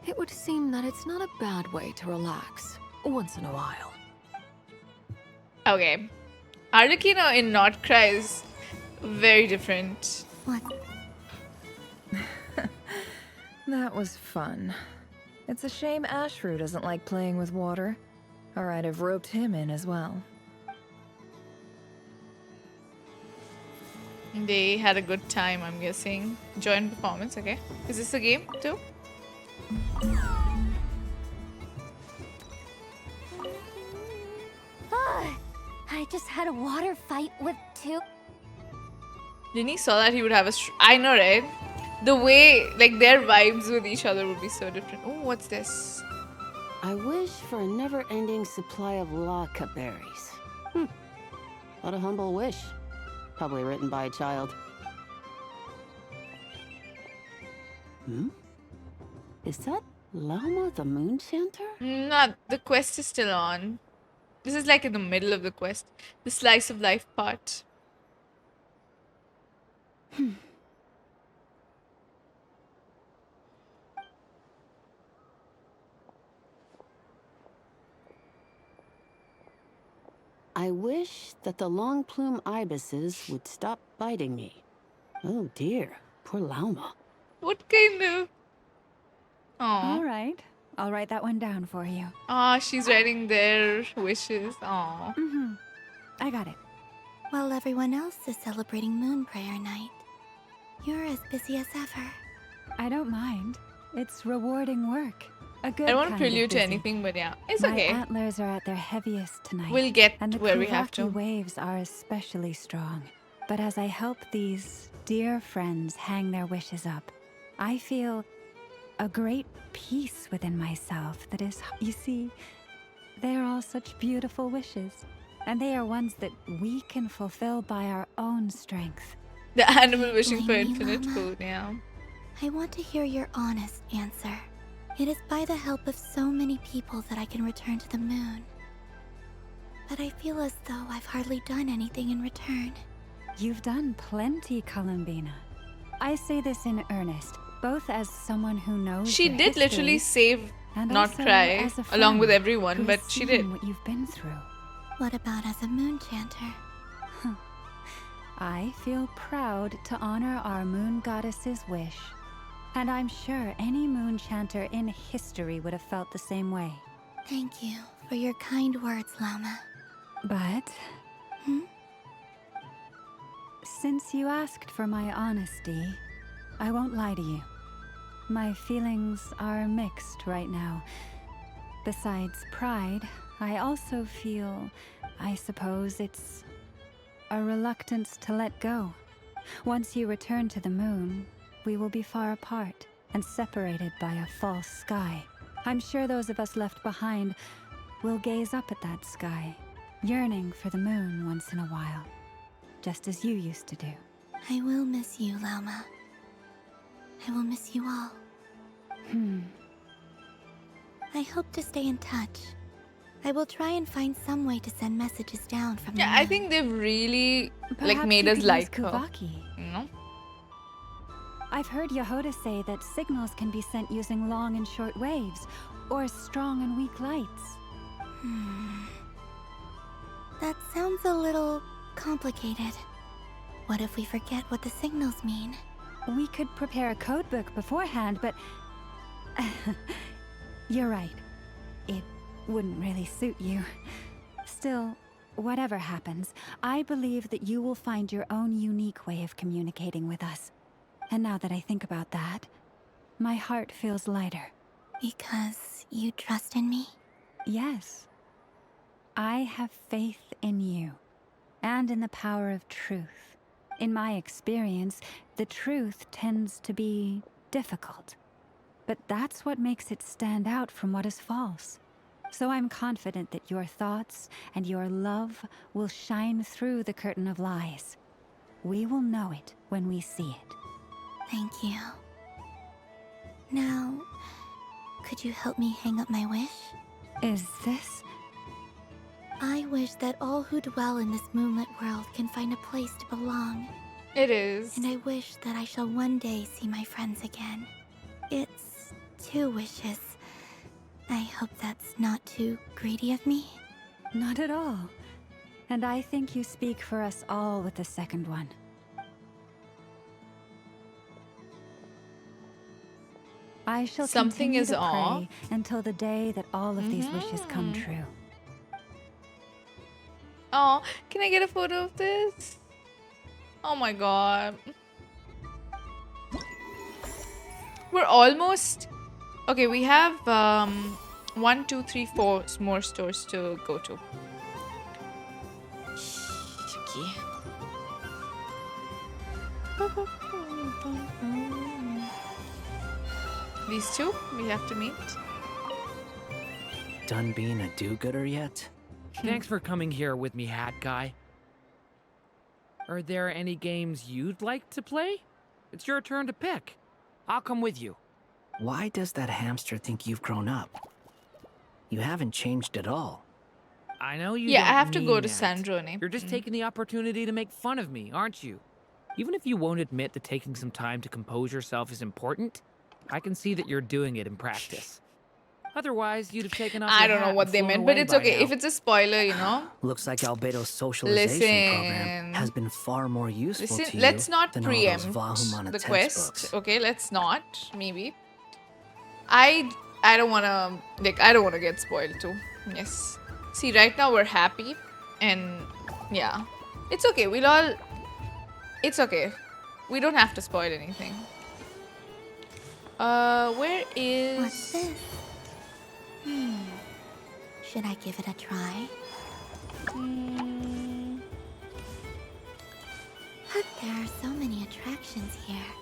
It would seem that it's not a bad way to relax once in a while. Okay. Arlecchino in Not Cry is very different. What? That was fun. It's a shame Ashru doesn't like playing with water, or I'd have roped him in as well. They had a good time, I'm guessing. Joint performance, okay. Is this a game too? I just had a water fight with two. Didn't he saw that he would have a I know, right? The way, like, their vibes with each other would be so different. Oh, what's this? I wish for a never-ending supply of Laka berries. What a humble wish. Probably written by a child. Is that Lauma the Moon Chanter? Not. The quest is still on. This is like in the middle of the quest. The slice of life part. I wish that the long plume ibises would stop biting me. Oh dear, poor Lauma. What kind of... Aww. All right. I'll write that one down for you. Aw, she's writing their wishes. Aw. I got it. While everyone else is celebrating Moon Prayer Night, you're as busy as ever. I don't mind. It's rewarding work. A good I don't want to kind of prelude to busy. anything, but yeah, it's My okay. antlers are at their heaviest tonight. We'll get and the where we have to. Kuvaki waves are especially strong. But as I help these dear friends hang their wishes up, I feel a great peace within myself that is, you see, they are all such beautiful wishes. And they are ones that we can fulfill by our own strength. The animal wishing for Blame me, infinite Lauma. food, yeah. I want to hear your honest answer. It is by the help of so many people that I can return to the moon. But I feel as though I've hardly done anything in return. You've done plenty, Colombina. I say this in earnest, both as someone who knows She the did literally history save and Not also Cry as a along with friend everyone, who but has she seen did. what you've been through. What about as a moon chanter? I feel proud to honor our moon goddess's wish. And I'm sure any moon chanter in history would have felt the same way. Thank you for your kind words, Lauma. But... Since you asked for my honesty, I won't lie to you. My feelings are mixed right now. Besides pride, I also feel, I suppose it's a reluctance to let go. Once you return to the moon, we will be far apart and separated by a false sky. I'm sure those of us left behind will gaze up at that sky, yearning for the moon once in a while, just as you used to do. I will miss you, Lauma. I will miss you all. I hope to stay in touch. I will try and find some way to send messages down from the Yeah, I moon. think they've really Perhaps made you us could like use her. Kuvaki. You know? I've heard Jahoda say that signals can be sent using long and short waves, or strong and weak lights. That sounds a little complicated. What if we forget what the signals mean? We could prepare a codebook beforehand, but... You're right. It wouldn't really suit you. Still, whatever happens, I believe that you will find your own unique way of communicating with us. And now that I think about that, my heart feels lighter. Because you trust in me? Yes. I have faith in you, and in the power of truth. In my experience, the truth tends to be difficult. But that's what makes it stand out from what is false. So I'm confident that your thoughts and your love will shine through the curtain of lies. We will know it when we see it. Thank you. Now, could you help me hang up my wish? Is this? I wish that all who dwell in this moonlit world can find a place to belong. It is. And I wish that I shall one day see my friends again. It's 2 wishes. I hope that's not too greedy of me. Not at all. And I think you speak for us all with the second one. I shall Something continue is to off. pray until the day that all of these wishes come true. Oh, can I get a photo of this? Oh my god. We're almost... Okay, we have 1, 2, 3, 4 more stores to go to. Okay. These two we have to meet. Done being a do-gooder yet? Thanks for coming here with me, Hat Guy. Are there any games you'd like to play? It's your turn to pick. I'll come with you. Why does that hamster think you've grown up? You haven't changed at all. I know you Yeah, don't I have to go mean to that. Sandrone. You're just taking the opportunity to make fun of me, aren't you? Even if you won't admit that taking some time to compose yourself is important, I can see that you're doing it in practice. Otherwise, you'd have taken off I your don't hat know and what they flown meant, but away it's by okay. now. If it's a spoiler, you know. Looks like Albedo's socialization program Listen. has been far more useful to Listen, you let's not than all those preempt Vahumana the textbooks. quest. Okay, let's not. Maybe. I don't wanna I don't wanna get spoiled too. Yes. See, right now we're happy, and yeah, it's okay. We'll all. It's okay. We don't have to spoil anything. Where is? What's this? Should I give it a try? But there are so many attractions here.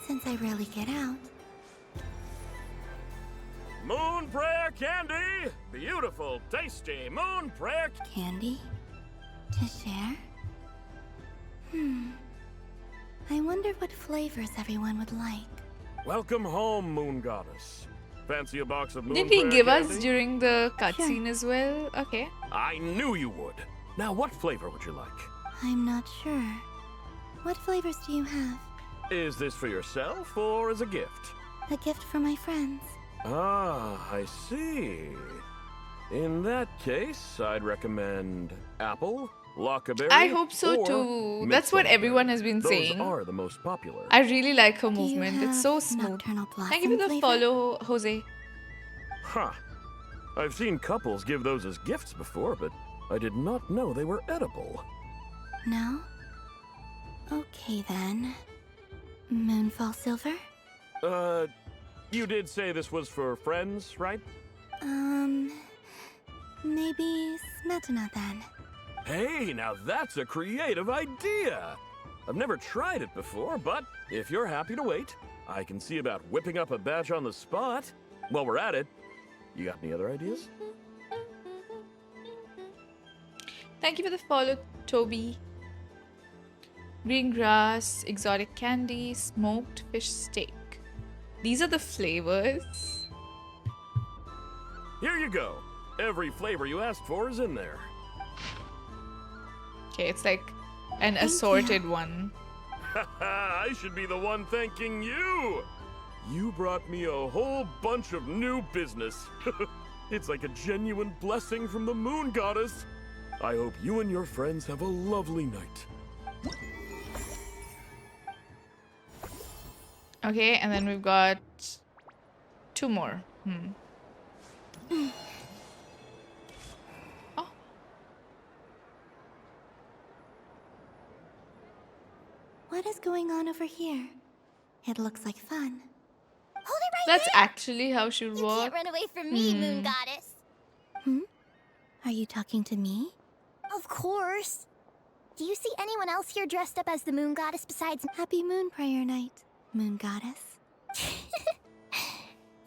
Since I rarely get out. Moon prayer candy! Beautiful, tasty moon prayer Candy? To share? I wonder what flavors everyone would like. Welcome home, Moon Goddess. Fancy a box of moon Did he prayer give us candy? during the cutscene as well? Okay. I knew you would. Now, what flavor would you like? I'm not sure. What flavors do you have? Is this for yourself or as a gift? A gift for my friends. Ah, I see. In that case, I'd recommend apple, lockaberry, I hope so or too. That's what midsummer everyone has been Those saying. are the most popular. I really like her Do you movement. It's have so smooth. Nocturnal Thank you for blossom the flavor? follow, Jose. Huh. I've seen couples give those as gifts before, but I did not know they were edible. No? Okay then. Moonfall silver? You did say this was for friends, right? Maybe smetana then. Hey, now that's a creative idea! I've never tried it before, but if you're happy to wait, I can see about whipping up a batch on the spot. While we're at it, you got any other ideas? Thank you for the follow, Toby. Green grass, exotic candy, smoked fish steak. These are the flavors. Here you go. Every flavor you asked for is in there. Okay, it's like an assorted one. I should be the one thanking you! You brought me a whole bunch of new business. It's like a genuine blessing from the Moon Goddess. I hope you and your friends have a lovely night. Okay, and then we've got 2 more. Oh. What is going on over here? It looks like fun. Hold it right That's there! actually how she'll You work. can't run away from me, Moon Goddess. Are you talking to me? Of course. Do you see anyone else here dressed up as the Moon Goddess besides... Happy Moon Prayer Night, Moon Goddess.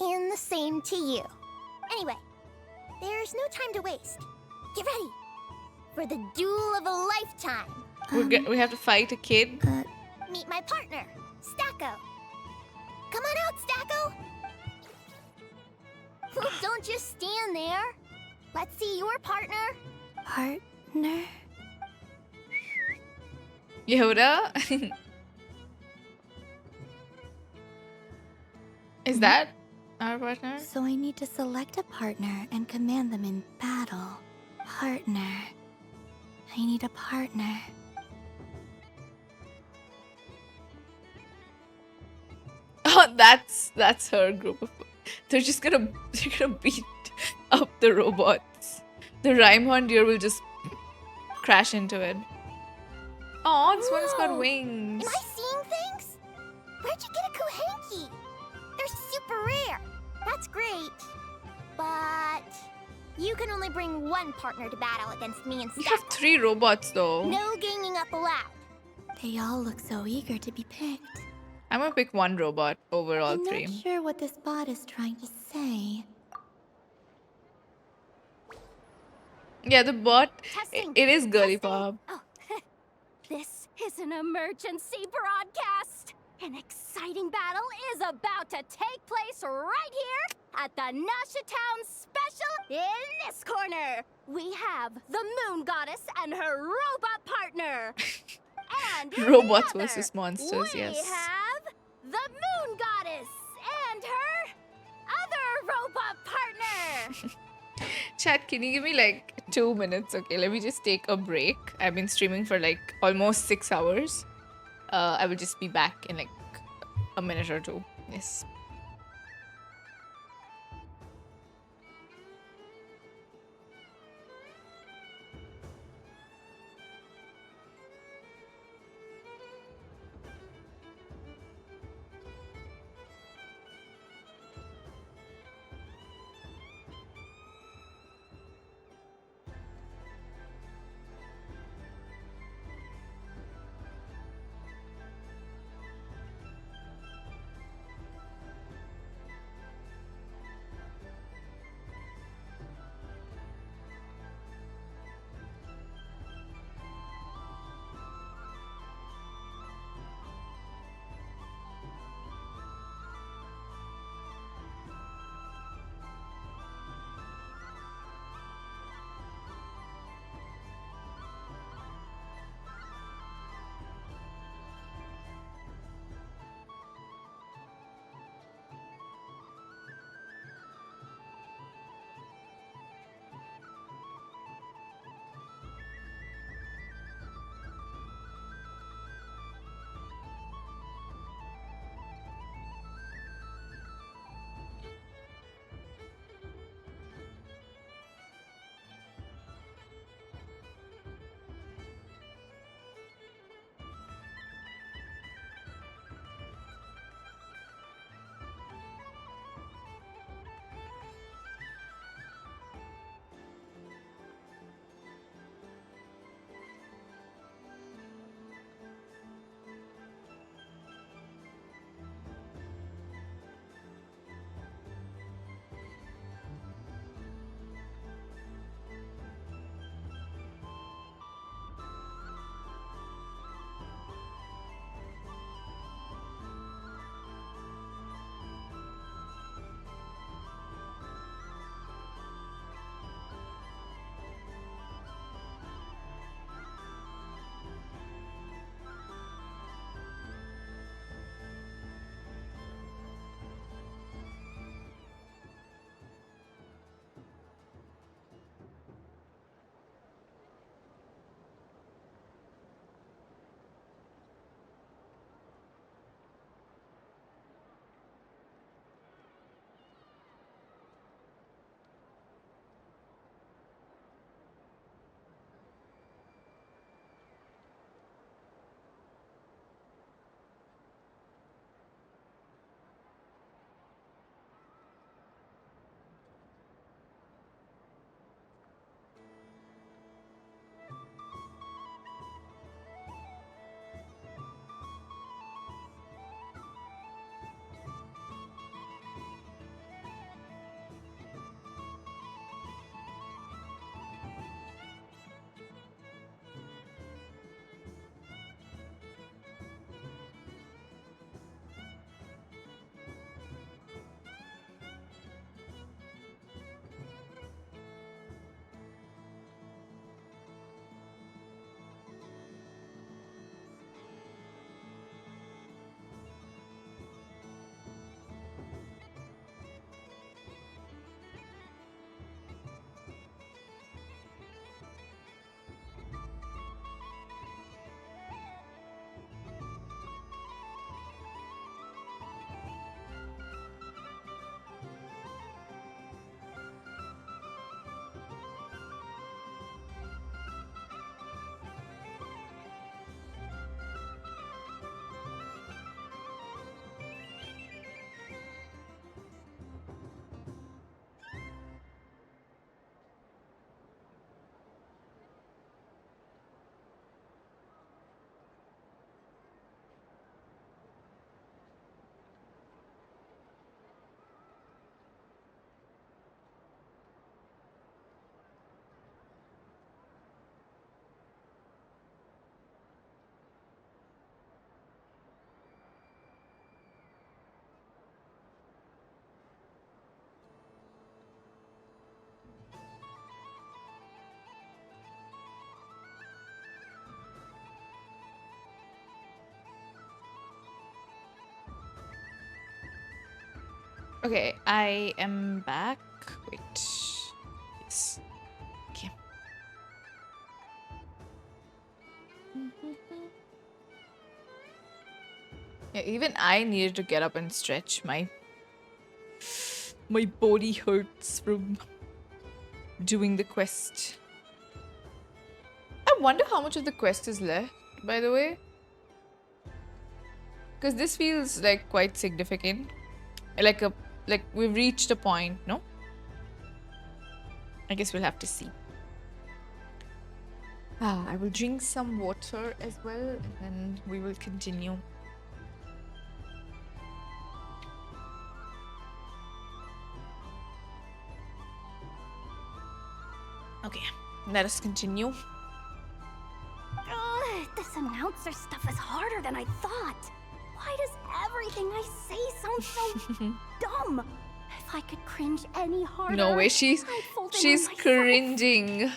And the same to you. Anyway, There's no time to waste. Get ready for the duel of a lifetime. We have to fight a kid. Meet my partner, Stacko. Come on out, Stacko. Well, don't just stand there. Let's see your partner. Partner? Jahoda? Is that our partner? So I need to select a partner and command them in battle. Partner. I need a partner. Oh, that's her group of. They're gonna beat up the robots. The Rhyme deer will just crash into it. Oh, this one's got wings. Am I seeing things? Where'd you get a Kohenki? They're super rare. That's great. But you can only bring one partner to battle against me and Stacko. We have 3 robots though. No ganging up allowed. They all look so eager to be picked. I'm gonna pick one robot over all I'm 3. not sure what this bot is trying to say. Yeah, the bot. It is girly pop. Oh, this is an emergency broadcast. An exciting battle is about to take place right here at the Nashatown Special. In this corner, we have the Moon Goddess and her robot partner. And in Robots the other, versus monsters, we yes. have the Moon Goddess and her other robot partner. Chat, can you give me like 2 minutes? Okay, let me just take a break. I've been streaming for like almost 6 hours. I will just be back in like a minute or 2. Yes. Okay, I am back. Wait. Yes. Okay. Yeah, even I needed to get up and stretch. My body hurts from doing the quest. I wonder how much of the quest is left, by the way. Because this feels like quite significant. Like we've reached a point, no? I guess we'll have to see. I will drink some water as well, and then we will continue. Okay, let us continue. This announcer stuff is harder than I thought. Why does everything I say sound so dumb? If I could cringe any harder, No way, she's cringing.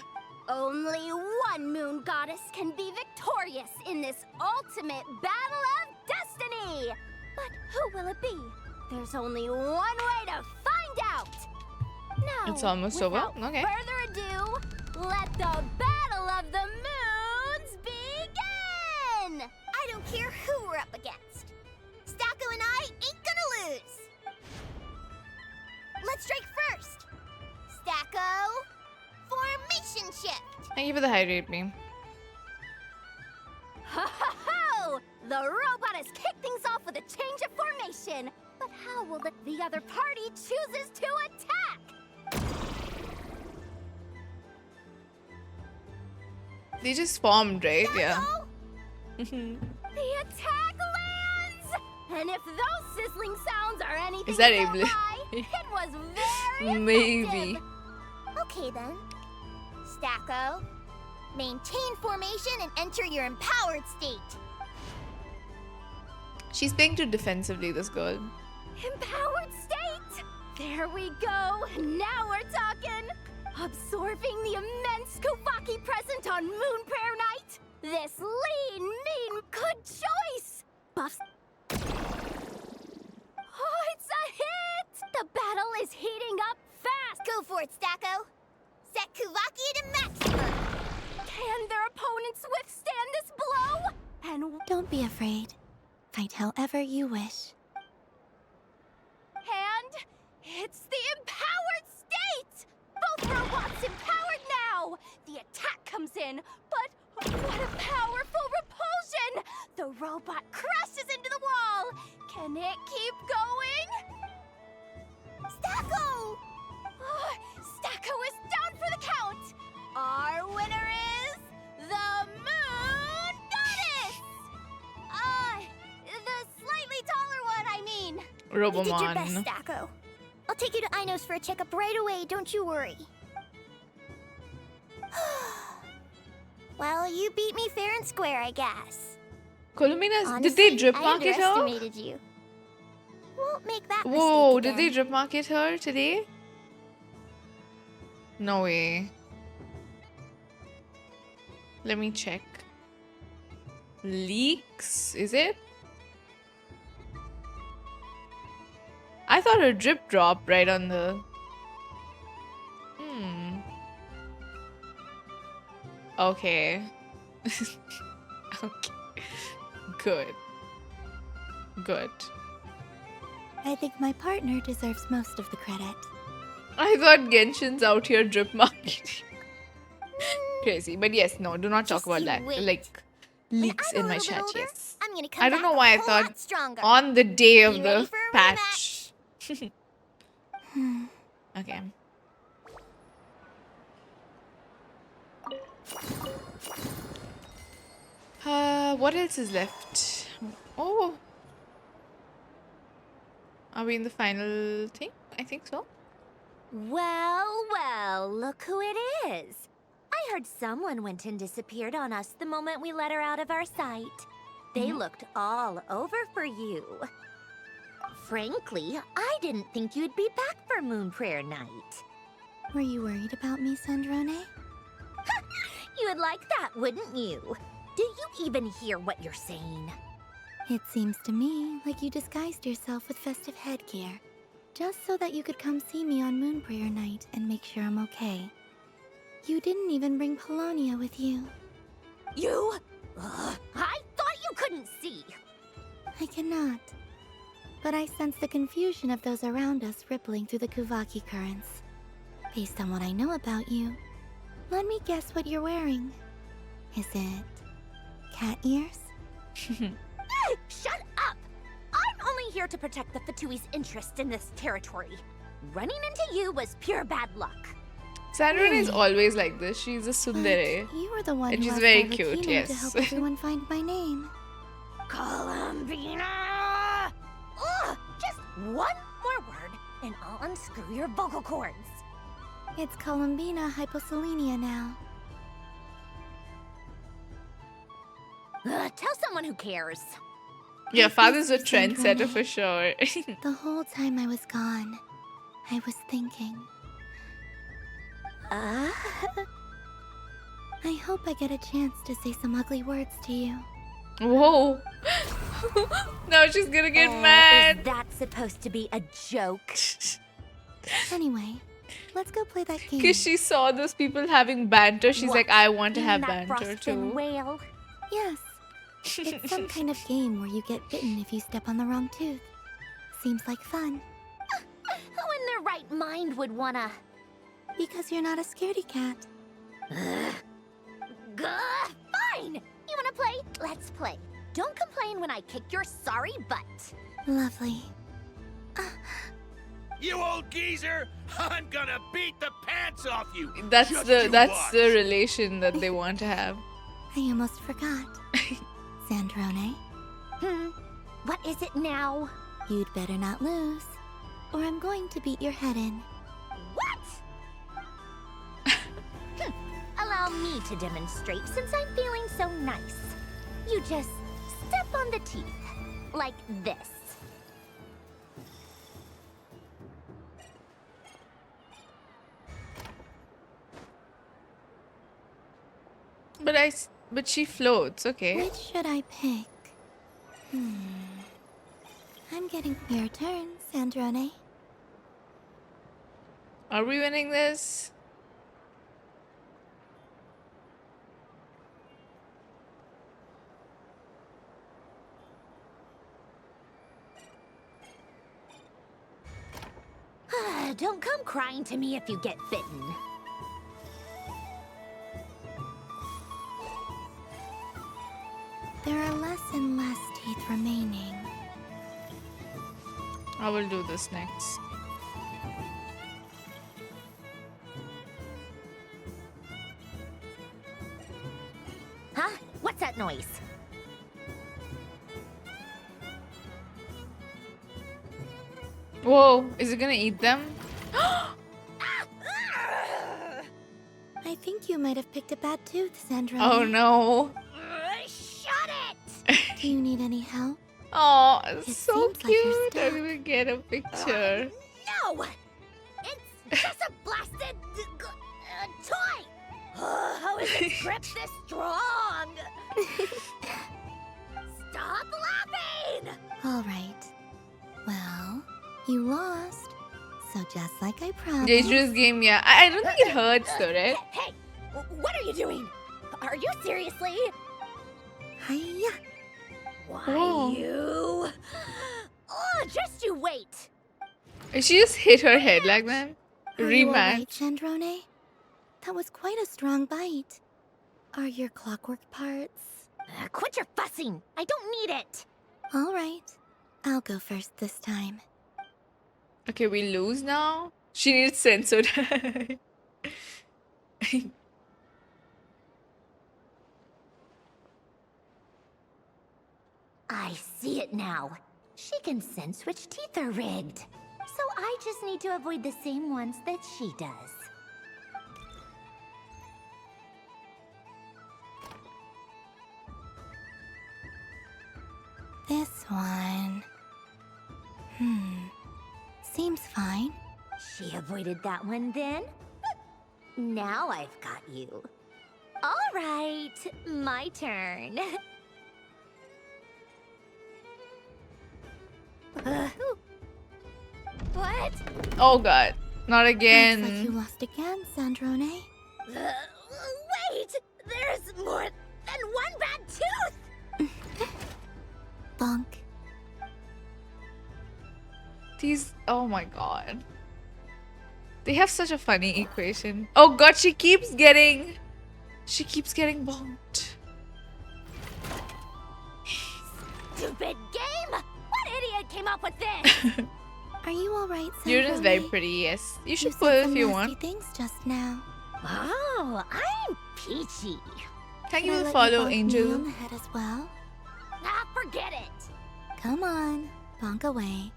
Only one moon goddess can be victorious in this ultimate battle of destiny. But who will it be? There's only one way to find out. Now, It's almost over. Okay. further ado, let the battle of the moons begin! I don't care who we're up against. Stacko and I ain't gonna lose. Let's strike first. Stacko, formation shift. Thank you for the hydrate beam. Ho ho ho! The robot has kicked things off with a change of formation. But how will the other party chooses to attack? They just formed, right? Yeah. The attack lands! And if those sizzling sounds are anything Is that to go Abel? by, it was very Maybe. effective. Okay then. Stacko, maintain formation and enter your empowered state. She's playing too defensively, this girl. Empowered state! There we go. Now we're talking. Absorbing the immense Kuvaki present on Moon Prayer Night. This lean, mean, good choice. Buffs. Oh, it's a hit! The battle is heating up fast. Go for it, Stacko. Set Kuvaki to maximum. Can their opponents withstand this blow? And Don't be afraid. Fight however you wish. And it's the empowered state! Both robots empowered now! The attack comes in, but what a powerful repulsion! The robot crashes into the wall! Can it keep going? Stacko! Oh, Stacko is down for the count! Our winner is the Moon Goddess! The slightly taller one, I mean. You did your best, Robomon. Stacko. I'll take you to Inos for a checkup right away, don't you worry. Well, you beat me fair and square, I guess. Colombina, did they drip market her? I underestimated you. Won't make that Whoa, mistake did they again. drip market her today? No way. Let me check. Leaks, is it? I thought her drip dropped right on the... Okay. Okay. Good. Good. I think my partner deserves most of the credit. I thought Genshin's out here drip marketing. Crazy. But yes, no, do not talk about that. wait. Like, leaks in my chat, older, yes. I'm gonna come I don't back know why a I whole lot thought stronger. on the day of You ready the for a patch. Okay. What else is left? Oh. Are we in the final thing? I think so. Well, well, look who it is. I heard someone went and disappeared on us the moment we let her out of our sight. They looked all over for you. Frankly, I didn't think you'd be back for Moon Prayer Night. Were you worried about me, Sandrone? You would like that, wouldn't you? Do you even hear what you're saying? It seems to me like you disguised yourself with festive headgear. just so that you could come see me on Moon Prayer Night and make sure I'm okay. You didn't even bring Polonia with you. You? I thought you couldn't see. I cannot. But I sense the confusion of those around us rippling through the Kuvaki currents. Based on what I know about you, let me guess what you're wearing. Is it cat ears? Shut up! I'm only here to protect the Fatui's interest in this territory. Running into you was pure bad luck. Sandrine is always like this. She's a tsundere. You were the one and who she's asked very Albedo cute, to yes. help everyone find my name. Colombina! Ugh, just one more word and I'll unscrew your vocal cords. It's Colombina hyposelenia now. Tell someone who cares. Yeah, father's a trendsetter for sure. The whole time I was gone, I was thinking. I hope I get a chance to say some ugly words to you. Whoa. Now she's gonna get mad. Is that supposed to be a joke? Anyway, let's go play that game. Because she saw those people having banter. She's like, I want to have that banter frostbitten too. whale? Yes. It's some kind of game where you get bitten if you step on the wrong tooth. Seems like fun. Who in their right mind would wanna? Because you're not a scaredy cat. Fine! You wanna play? Let's play. Don't complain when I kick your sorry butt. Lovely. You old geezer! I'm gonna beat the pants off you! That's Just the you that's watch. the relation that they want to have. I almost forgot. Sandrone? What is it now? You'd better not lose, or I'm going to beat your head in. What? Allow me to demonstrate since I'm feeling so nice. You just step on the teeth, like this. But she floats, okay. Which should I pick? I'm getting your turn, Sandrone. Are we winning this? Don't come crying to me if you get bitten. There are less and less teeth remaining. I will do this next. Huh? What's that noise? Whoa, is it gonna eat them? I think you might have picked a bad tooth, Sandrone. Oh no. Shut it! Do you need any help? Oh, it's so seems like you're cute. I'm gonna get a picture. No! It's just a blasted toy! How is its grip this strong? Stop laughing! All right. Well, you lost. So just like I promised. Dangerous game, yeah. I don't think it hurts though, right? Hey! What are you doing? Are you seriously? Hiya. Why Oh. you? Oh, just you wait. And she just hit her head like that. Are you all right, Rematch. Sandrone? That was quite a strong bite. Are your clockwork parts? Quit your fussing. I don't need it. All right. I'll go first this time. Okay, we lose now. She needs censored. I see it now. She can sense which teeth are rigged. So I just need to avoid the same ones that she does. This one. Seems fine. She avoided that one then? Now I've got you. All right, my turn. What? Oh god. Not Looks like again. you lost again, Sandrone. Wait! There's more than one bad tooth! Bonk. These. Oh my god. They have such a funny equation. Oh god, she keeps getting bonked. Stupid game! What idiot came up with this? Are you alright, Durin is very Sandrone? pretty, yes. You You should said put some if you nasty want. things just now. Oh, I'm peachy. Thank Should you I for let follow, bonk me Angel. on the head as well? Ah, forget it. Come on, bonk away.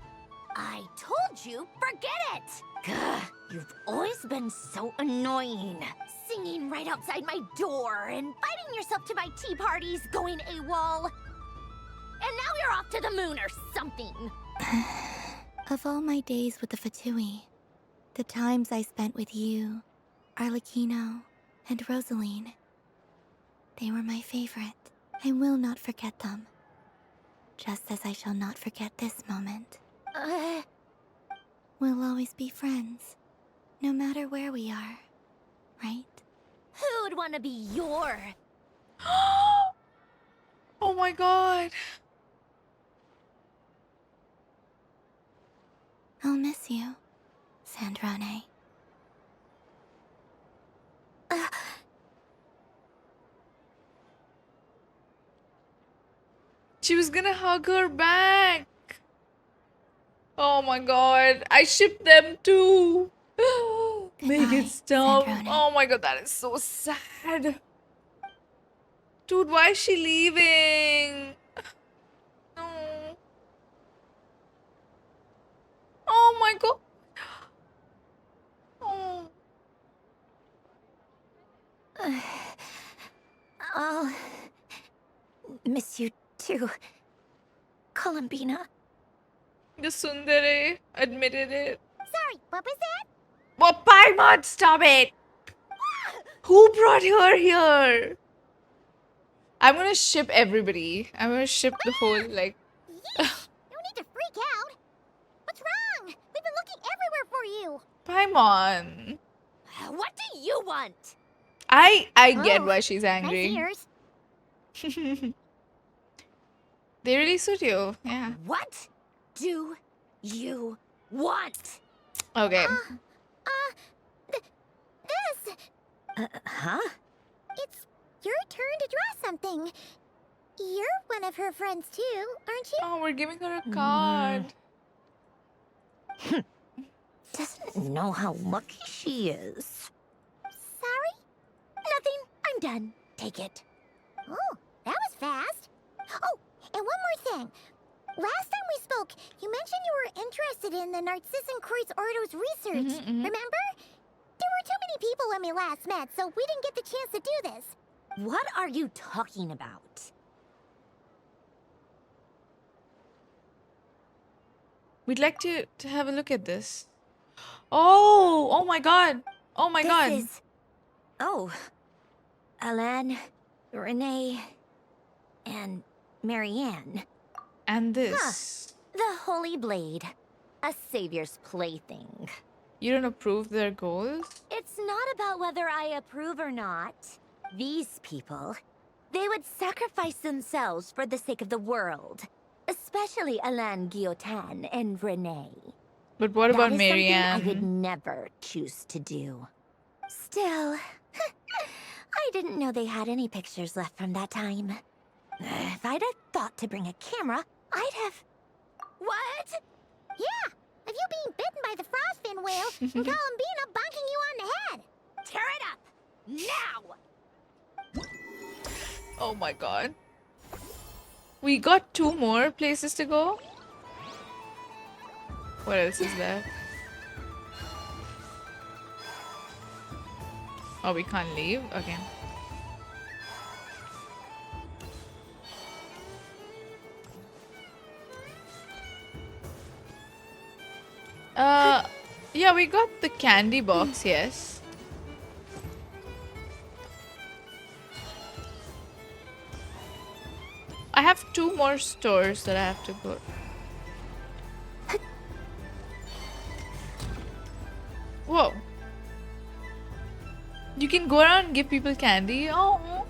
I told you, forget it. Gah, you've always been so annoying. Singing right outside my door, inviting yourself to my tea parties, going AWOL. And now you're off to the moon or something. Of all my days with the Fatui, the times I spent with you, Arlecchino, and Rosaline, they were my favorite. I will not forget them. Just as I shall not forget this moment. We'll always be friends, no matter where we are, right? Who would want to be your... Oh my god. I'll miss you, Sandrone. She was gonna hug her back. Oh my god. I ship them too. Make it stop. Oh my god, that is so sad. Dude, why is she leaving? No. Oh my god. Oh. I'll miss you too, Colombina. The Sundere admitted it. Sorry, what was that? Well, Paimon, stop it! Who brought her here? I'm gonna ship everybody. I'm gonna ship the whole, like... No need to freak out. What's wrong? We've been looking everywhere for you. Paimon. What do you want? I get why she's angry. Nice ears. They really suit you. Yeah. What do you want? Okay. This. Huh? It's your turn to draw something. You're one of her friends too, aren't you? Oh, we're giving her a card. Doesn't know how lucky she is. Sorry? Nothing. I'm done. Take it. Oh, that was fast. Oh, and one more thing. Last time we spoke, you mentioned you were interested in the Narcissan Kreuz Ordo's research. Remember? There were too many people when we last met, so we didn't get the chance to do this. What are you talking about? We'd like to have a look at this. Oh my god. Oh my god. This is... Oh. Alan, Renee, and Marianne. And this. The Holy Blade. A savior's plaything. You don't approve their goals? It's not about whether I approve or not. These people, they would sacrifice themselves for the sake of the world. Especially Alan Guillotin and Renee. But what about Marianne? I would never choose to do. Still, I didn't know they had any pictures left from that time. If I'd have thought to bring a camera, I'd have... What? Yeah, of you being bitten by the frostfin whale and Colombina bonking you on the head. Tear it up! Now! Oh my god. We got 2 more places to go. What else is there? Oh, we can't leave? Okay. Yeah, we got the candy box, yes. I have 2 more stores that I have to go. Whoa. You can go around and give people candy? Oh,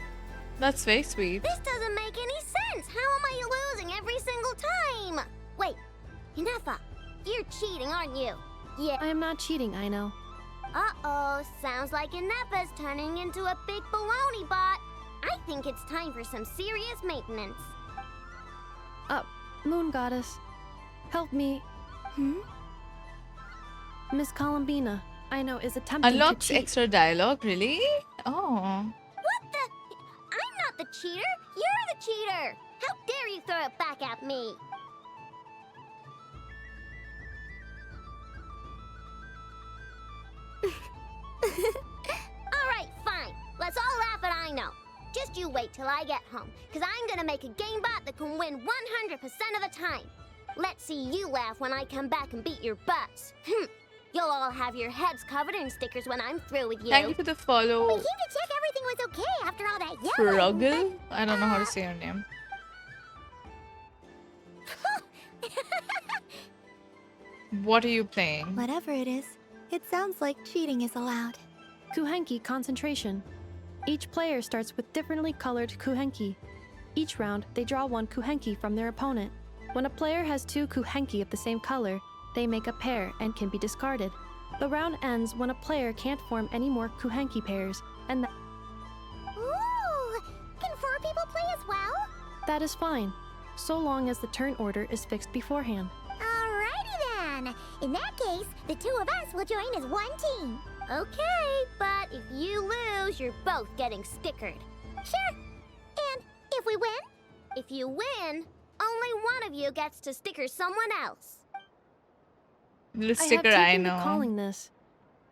that's very sweet. This doesn't make any sense. How am I losing every single time? Wait, Inefa, you're cheating, aren't you? Yeah. I am not cheating, I know. Uh-oh, sounds like Inefa's turning into a big baloney bot. I think it's time for some serious maintenance. Moon Goddess, help me. Miss Colombina, I know, is attempting Unlocks to cheat. extra dialogue, really? Oh. What the? I'm not the cheater. You're the cheater. How dare you throw it back at me? Alright, fine. Let's all laugh at I know. Just you wait till I get home, because I'm gonna make a game bot that can win 100% of the time. Let's see you laugh when I come back and beat your butts. You'll all have your heads covered in stickers when I'm through with you. Thank you for the follow. We came to check everything was okay after all that yelling. Struggle? I don't know how to say your name. What are you playing? Whatever it is, it sounds like cheating is allowed. Kuhenki concentration. Each player starts with differently colored Kuhenki. Each round, they draw one Kuhenki from their opponent. When a player has two Kuhenki of the same color, they make a pair and can be discarded. The round ends when a player can't form any more Kuhenki pairs, and Ooh! Can 4 people play as well? that is fine, so long as the turn order is fixed beforehand. Alrighty then. In that case, the 2 of us will join as one team. Okay, but if you lose, you're both getting stickered. Sure. And if we win? If you win, only one of you gets to sticker someone else. The sticker I know. Calling this.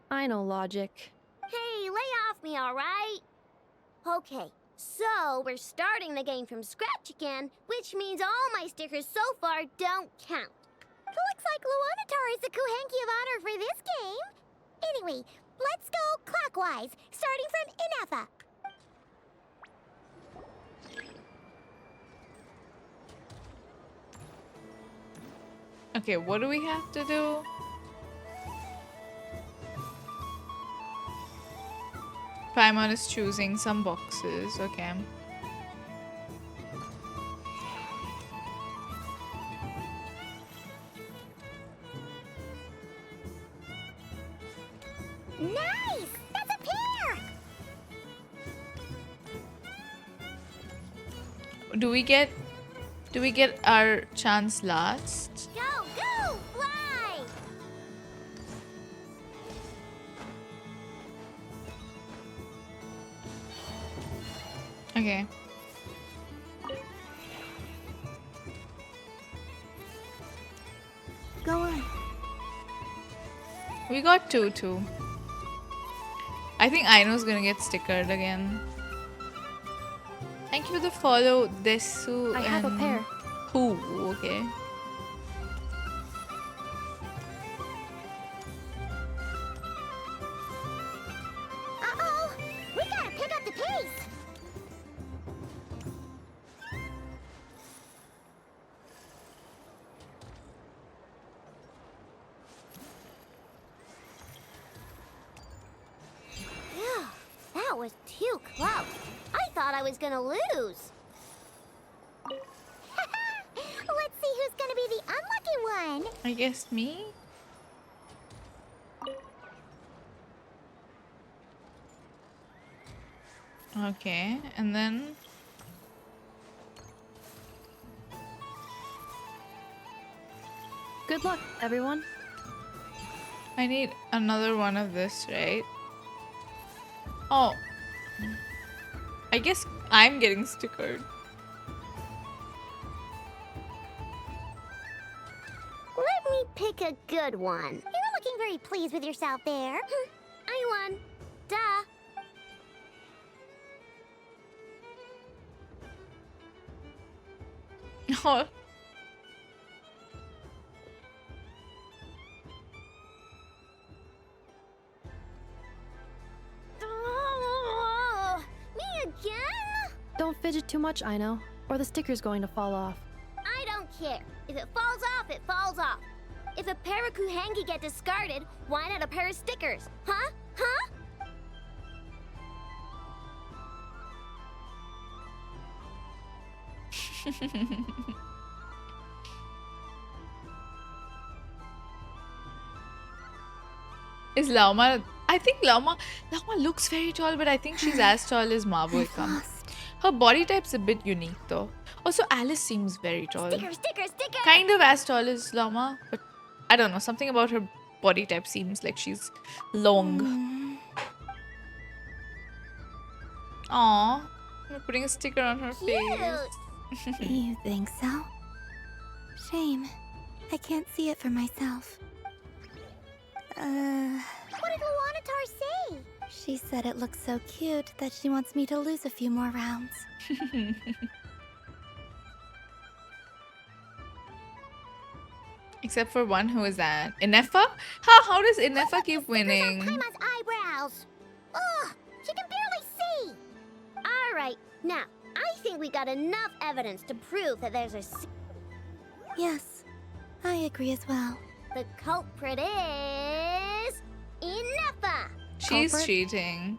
I know logic. Hey, lay off me, alright? Okay, so we're starting the game from scratch again, which means all my stickers so far don't count. Looks like Luanatar is the Kuhenki of honor for this game. Anyway, let's go clockwise, starting from Inefa. Okay, what do we have to do? Paimon is choosing some boxes. Okay. Nice! That's a pair! Do we get our chance last? Go, go, fly! Okay. Go on. We got 2 too. I think Aino's gonna get stickered again. Thank you for the follow, Desu. I have a pair. Who? Okay. Uh-oh! We gotta pick up the pace! Phew, that was too close. I thought I was gonna lose. Let's see who's gonna be the unlucky one. I guess me? Okay, and then... Good luck, everyone. I need another one of this, right? Oh. I guess I'm getting stickered. Let me pick a good one. You're looking very pleased with yourself there. I won. Duh. Oh. Oh, me again? Don't fidget too much, Aino, or the sticker's going to fall off. I don't care. If it falls off, it falls off. If a pair of Kuhenki get discarded, why not a pair of stickers? Huh? Huh? Is Lauma? I think Lauma looks very tall, but I think she's as tall as Marboikam. Her body type's a bit unique though. Also, Alice seems very tall. Sticker, sticker, sticker! Kind of as tall as Lauma, but I don't know. Something about her body type seems like she's long. Aww. I'm putting a sticker on her face. You think so? Shame. I can't see it for myself. What did Luanatar say? She said it looks so cute that she wants me to lose a few more rounds. Except for one who is an Inefa? How does Inefa keep winning? Paima's eyebrows. Ugh, she can barely see. All right, now I think we got enough evidence to prove that there's a. Yes, I agree as well. The culprit is Inefa. She's Culprit? cheating.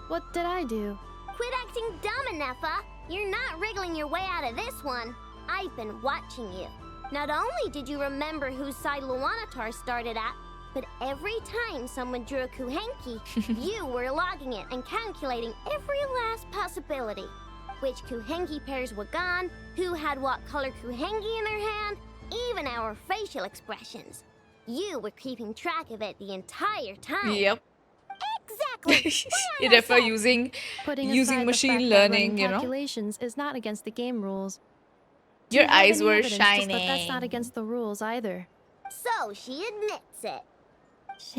What did I do? Quit acting dumb, Inefa. You're not wriggling your way out of this one. I've been watching you. Not only did you remember whose side Luanatar started at, but every time someone drew a Kuhenki, you were logging it and calculating every last possibility. Which Kuhenki pairs were gone, who had what color Kuhenki in their hand, even our facial expressions. You were keeping track of it the entire time. Yep. Exactly. Inefa using Putting aside the machine fact that learning, running you know. calculations is not against the game rules. Do Your you have eyes any were evidence just that shining. that's not against the rules either. So she admits it.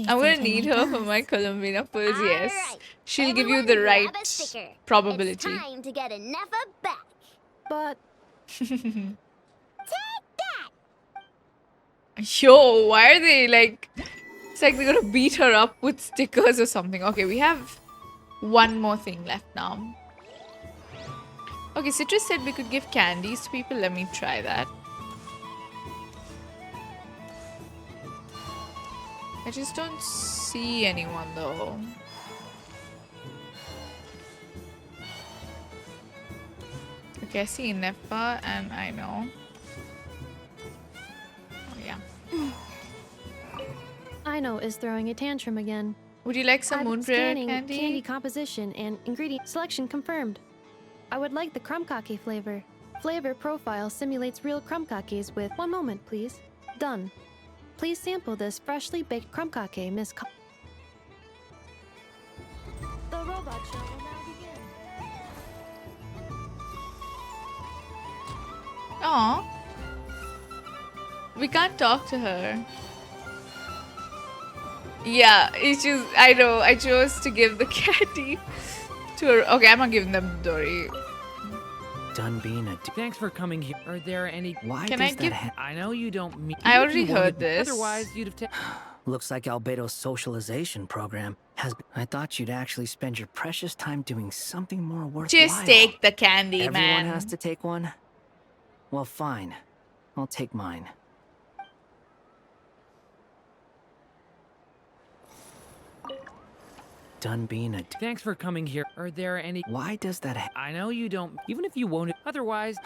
I'm gonna need her for my Colombina pulls, yes. She'll give you the Grab right a sticker. probability. It's time to get Inefa back. But Yo, why are they like... It's like they're gonna beat her up with stickers or something. Okay, we have one more thing left now. Okay, Citrus said we could give candies to people. Let me try that. I just don't see anyone though. Okay, I see Nepa and I know. Oh yeah. Aino is throwing a tantrum again. Would you like some moon prayer candy? Candy composition and ingredient selection confirmed. I would like the crumb-cake flavor. Flavor profile simulates real crumb-cakes with... One moment, please. Done. Please sample this freshly baked crumb-cake, Miss... The robot show will now begin. Aww. We can't talk to her. Yeah, it's just... I know, I chose to give the candy to her. Okay, I'm not giving them Dory. Done being a... Thanks for coming here. Are there any... Why Can does I that give... I know you don't mean... I already heard this. Otherwise, you'd have taken... Looks like Albedo's socialization program has... I thought you'd actually spend your precious time doing something more worthwhile. Just take the candy, Everyone man. has to take one? Well, fine. I'll take mine. Done being a... Thanks for coming here. Are there any... Why does that... I know you don't... Even if you won't... Otherwise...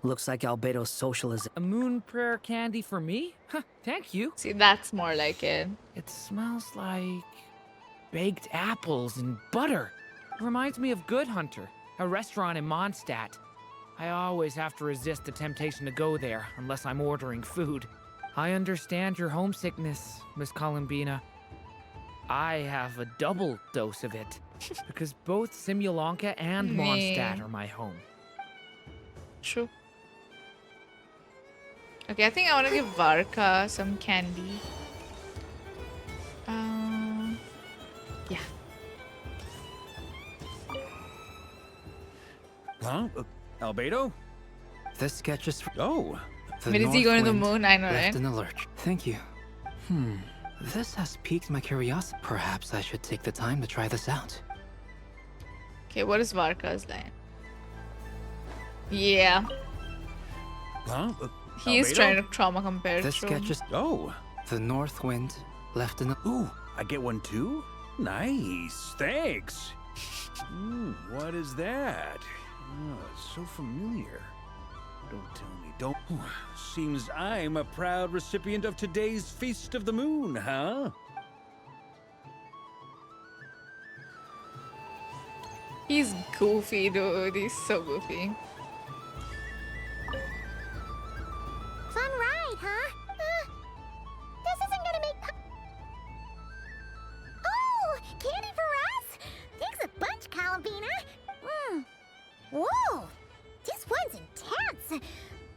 Looks like Albedo's socialism... A moon prayer candy for me? Huh, thank you. See, that's more like it. It smells like... baked apples and butter. It reminds me of Good Hunter, a restaurant in Mondstadt. I always have to resist the temptation to go there, unless I'm ordering food. I understand your homesickness, Miss Colombina. I have a double dose of it, because both Simulanka and Mondstadt are my home. True. Okay, I think I want to give Varka some candy. Yeah. Huh? Albedo? This sketch is... Oh. But is he going to the moon? I know, left right? in the lurch. Thank you. This has piqued my curiosity. Perhaps I should take the time to try this out. Okay, what is Varka's line? Yeah. Huh? He is Albedo? trying to trauma compare. This true. sketch is... Oh. The north wind left in the... Ooh, I get one too? Nice, thanks. What is that? Oh, it's so familiar. Don't tell me, don't. Seems I'm a proud recipient of today's Feast of the Moon, huh? He's goofy, dude. He's so goofy. Fun ride, huh? This isn't gonna make... Oh! Candy for us? Thanks a bunch, Colombina. Whoa! This one's intense.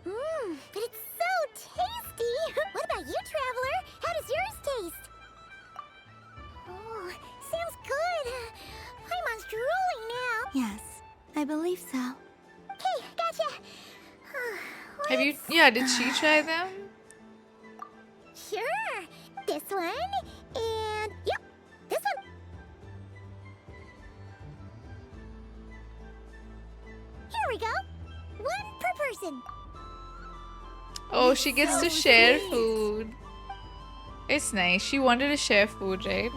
But it's so tasty. What about you, Traveler? How does yours taste? Oh, sounds good. I'm drooling now. Yes, I believe so. Okay, gotcha. Have you? Yeah, did she try them? Sure. This one, and yep, this one. Here we go. One per person. Oh, she gets to share food. It's nice. She wanted to share food, right?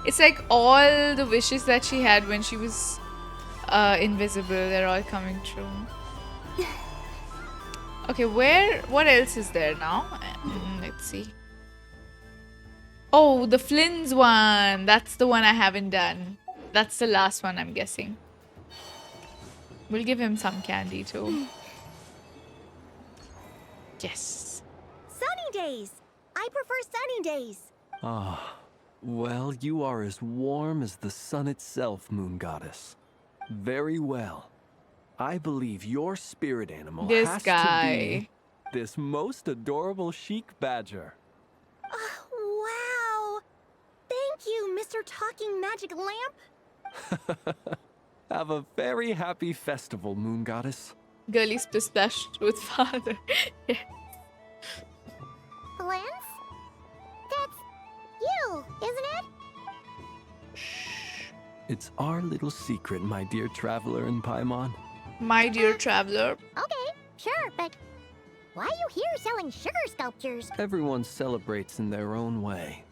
It's like all the wishes that she had when she was invisible, they're all coming true. Okay, what else is there now? Let's see. Oh, the Flynn's one. That's the one I haven't done. That's the last one, I'm guessing. We'll give him some candy too. Yes. Sunny days. I prefer sunny days. Ah, well, you are as warm as the sun itself, Moon Goddess. Very well. I believe your spirit animal This has guy. to be this most adorable chic badger. Wow. Thank you, Mr. Talking Magic Lamp. Have a very happy festival, Moon Goddess. Girly splashed with father. Yeah. Lens? That's you, isn't it? It's our little secret, my dear traveler in Paimon. My dear traveler. Okay, sure, but why are you here selling sugar sculptures? Everyone celebrates in their own way.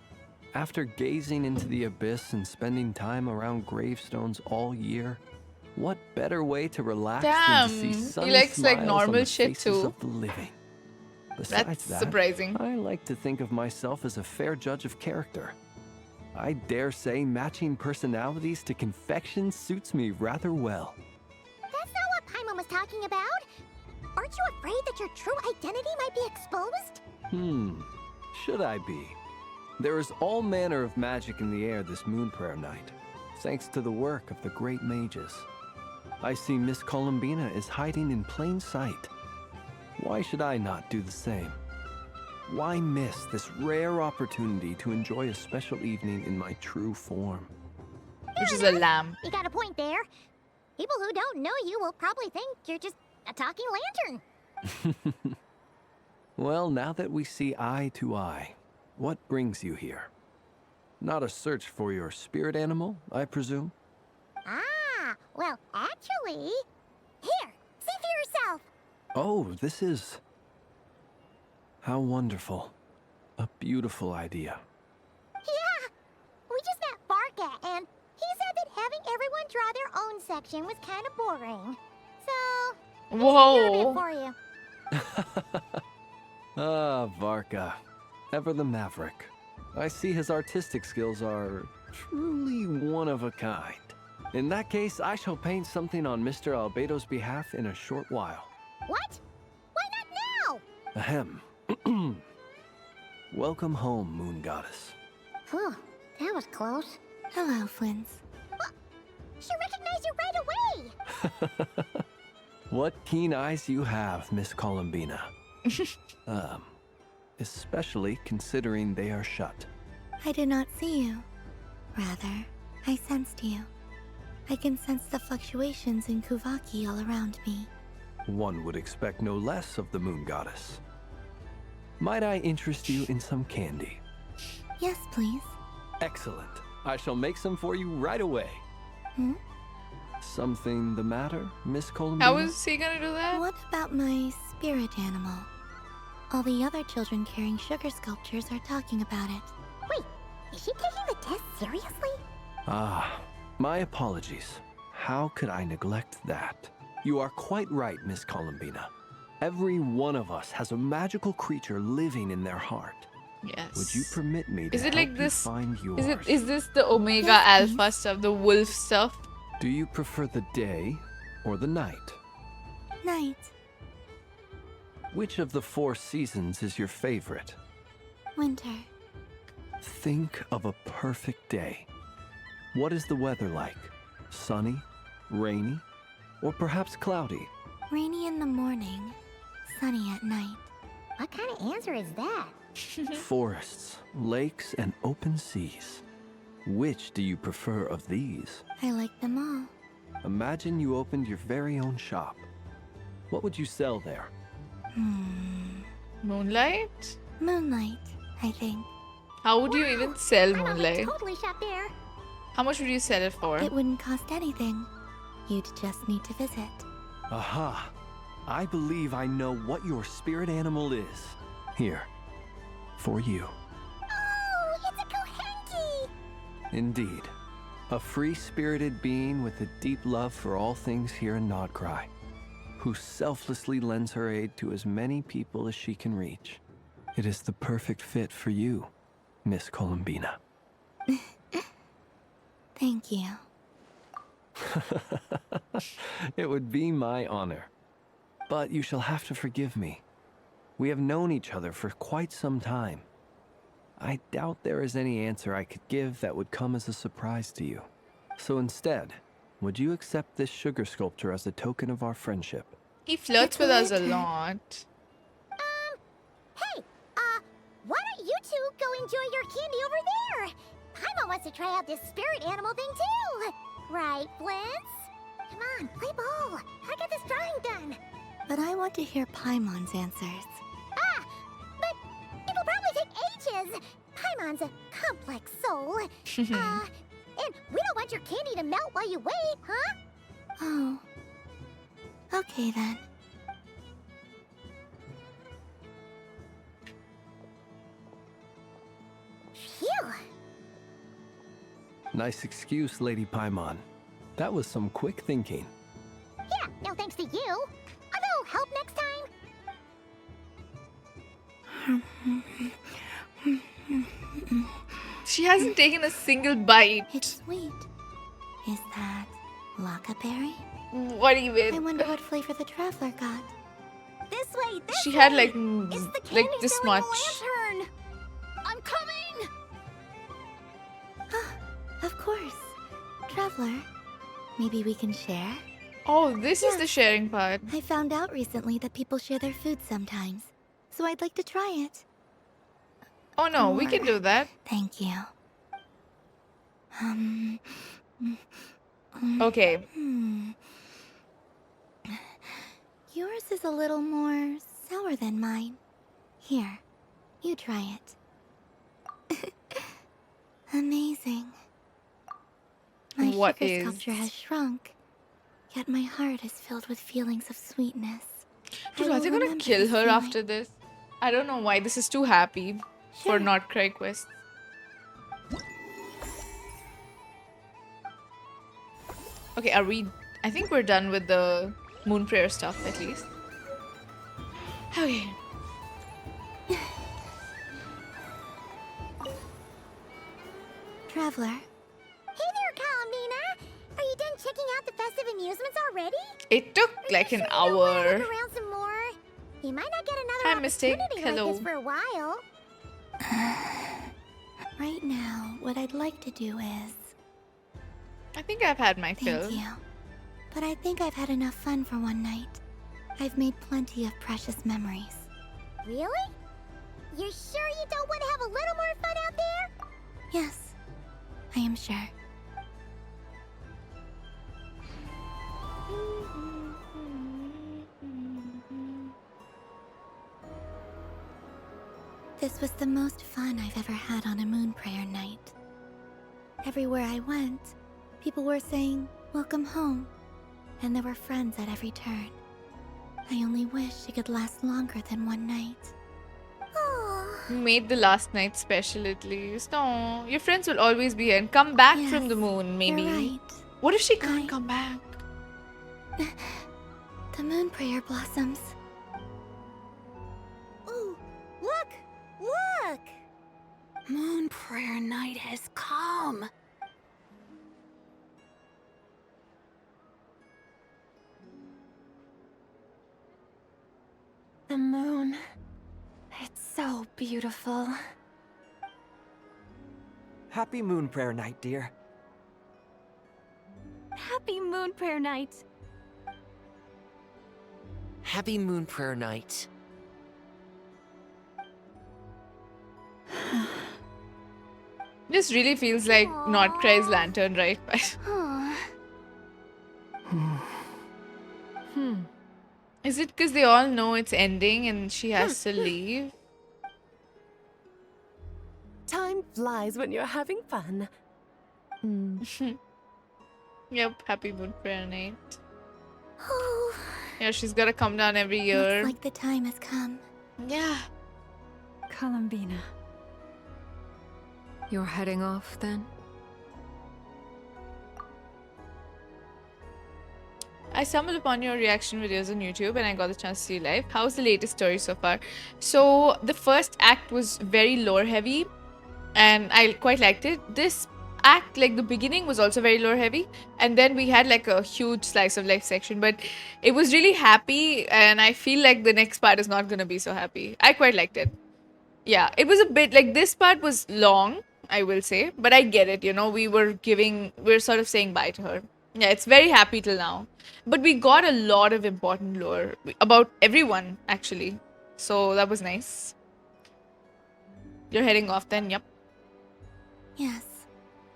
After gazing into the abyss and spending time around gravestones all year, what better way to relax than to see Damn, sunny he likes like smiles on normal the shit faces too. of the living. Besides That's that, surprising. I like to think of myself as a fair judge of character. I dare say matching personalities to confection suits me rather well. That's not what Paimon was talking about. Aren't you afraid that your true identity might be exposed? Should I be? There is all manner of magic in the air this moon prayer night, thanks to the work of the great mages. I see Miss Colombina is hiding in plain sight. Why should I not do the same? Why miss this rare opportunity to enjoy a special evening in my true form? Which is a lamb. You got a point there. People who don't know you will probably think you're just a talking lantern. Well, now that we see eye to eye, what brings you here? Not a search for your spirit animal, I presume? Ah, well, actually... Here, see for yourself. Oh, this is... How wonderful. A beautiful idea. Yeah, we just met Varka, and he said that having everyone draw their own section was kind of boring. So, whoa, for you. Ah, Varka. Ever the maverick. I see his artistic skills are truly one of a kind. In that case, I shall paint something on Mr. Albedo's behalf in a short while. What? Why not now? Ahem. Welcome home, Moon Goddess. Whew, that was close. Hello, Flynn's. She recognized you right away. What keen eyes you have, Miss Colombina. Especially considering they are shut. I did not see you. Rather, I sensed you. I can sense the fluctuations in Kuvaki all around me. One would expect no less of the Moon Goddess. Might I interest you in some candy? Yes, please. Excellent. I shall make some for you right away. Something the matter, Miss Colombina? How is he gonna do that? What about my spirit animal? All the other children carrying sugar sculptures are talking about it. Wait, is she taking the test seriously? Ah, my apologies. How could I neglect that? You are quite right, Miss Colombina. Every one of us has a magical creature living in their heart. Yes. Would you permit me to Is it help like you this? find yours? Is this the Omega Alpha stuff, the wolf stuff? Do you prefer the day or the night? Night. Which of the 4 seasons is your favorite? Winter. Think of a perfect day. What is the weather like? Sunny, rainy, or perhaps cloudy? Rainy in the morning, sunny at night. What kind of answer is that? Forests, lakes, and open seas. Which do you prefer of these? I like them all. Imagine you opened your very own shop. What would you sell there? Moonlight? Moonlight, I think. How would you even sell moonlight? Totally shop there. How much would you sell it for? It wouldn't cost anything. You'd just need to visit. Aha! I believe I know what your spirit animal is. Here, for you. Oh, it's a Kohenki! Indeed. A free-spirited being with a deep love for all things here in Krai, who selflessly lends her aid to as many people as she can reach. It is the perfect fit for you, Miss Colombina. Thank you. It would be my honor. But you shall have to forgive me. We have known each other for quite some time. I doubt there is any answer I could give that would come as a surprise to you. So instead, would you accept this sugar sculpture as a token of our friendship? He flirts with us a lot. Hey, why don't you two go enjoy your candy over there? Paimon wants to try out this spirit animal thing too. Right, Flint's? Come on, play ball. I get this drawing done. But I want to hear Paimon's answers. Ah, but it'll probably take ages. Paimon's a complex soul. And we don't want your candy to melt while you wait, huh? Oh. Okay then. Phew. Nice excuse, Lady Paimon. That was some quick thinking. Yeah, no thanks to you. A little help next time. She hasn't taken a single bite. It's sweet. Is that Lockaberry? What even? I wonder what flavor the traveler got. This way, this She way. had like this selling much. lantern. I'm coming. Of course. Traveler, maybe we can share? Oh, this is the sharing part. I found out recently that people share their food sometimes, so I'd like to try it. Oh no, we can do that. Thank you. Okay. Yours is a little more sour than mine. Here, you try it. Amazing. My What sugar is- sculpture has shrunk, yet my heart is filled with feelings of sweetness. Dude, I are will they gonna remember kill this her feeling. after this? I don't know why this is too happy for not Krai quest. Okay, are we? I think we're done with the moon prayer stuff at least. Okay. Traveler, Hey there, Colombina. Are you done checking out the festive amusements already? It took like an hour. Look around some more. You might not get another Hi, Mistake. opportunity Hello. like this for a while. right now, what I'd like to do is... I think I've had my fill. Thank you. But I think I've had enough fun for one night. I've made plenty of precious memories. Really? You're sure you don't want to have a little more fun out there? Yes, I am sure. This was the most fun I've ever had on a moon prayer night. Everywhere I went, people were saying, "Welcome home," and there were friends at every turn. I only wish it could last longer than one night. who made the last night special at least. No, your friends will always be here and come back from the moon, maybe. You're right. What if she can't come back? The moon prayer blossoms. Ooh, look! Look! Moon prayer night has come. The moon. It's so beautiful. Happy Moon Prayer Night, dear. Happy moon prayer night. Happy Moon Prayer Night. This really feels like not Krai's lantern, right? Is it because they all know it's ending and she has to leave? Time flies when you're having fun. Yep, happy moon prayer night. Yeah, she's gotta come down every year. Looks like the time has come. Yeah. Colombina. You're heading off then? I stumbled upon your reaction videos on YouTube and I got the chance to see you live. How's the latest story so far? So the first act was very lore heavy and I quite liked it. This act, like the beginning, was also very lore heavy, and then we had like a huge slice of life section, but it was really happy and I feel like the next part is not gonna be so happy. I quite liked it. Yeah, it was a bit like this part was long, I will say, but I get it, you know, we're sort of saying bye to her. Yeah, it's very happy till now. But we got a lot of important lore about everyone, actually. So that was nice. You're heading off then, yep. Yes,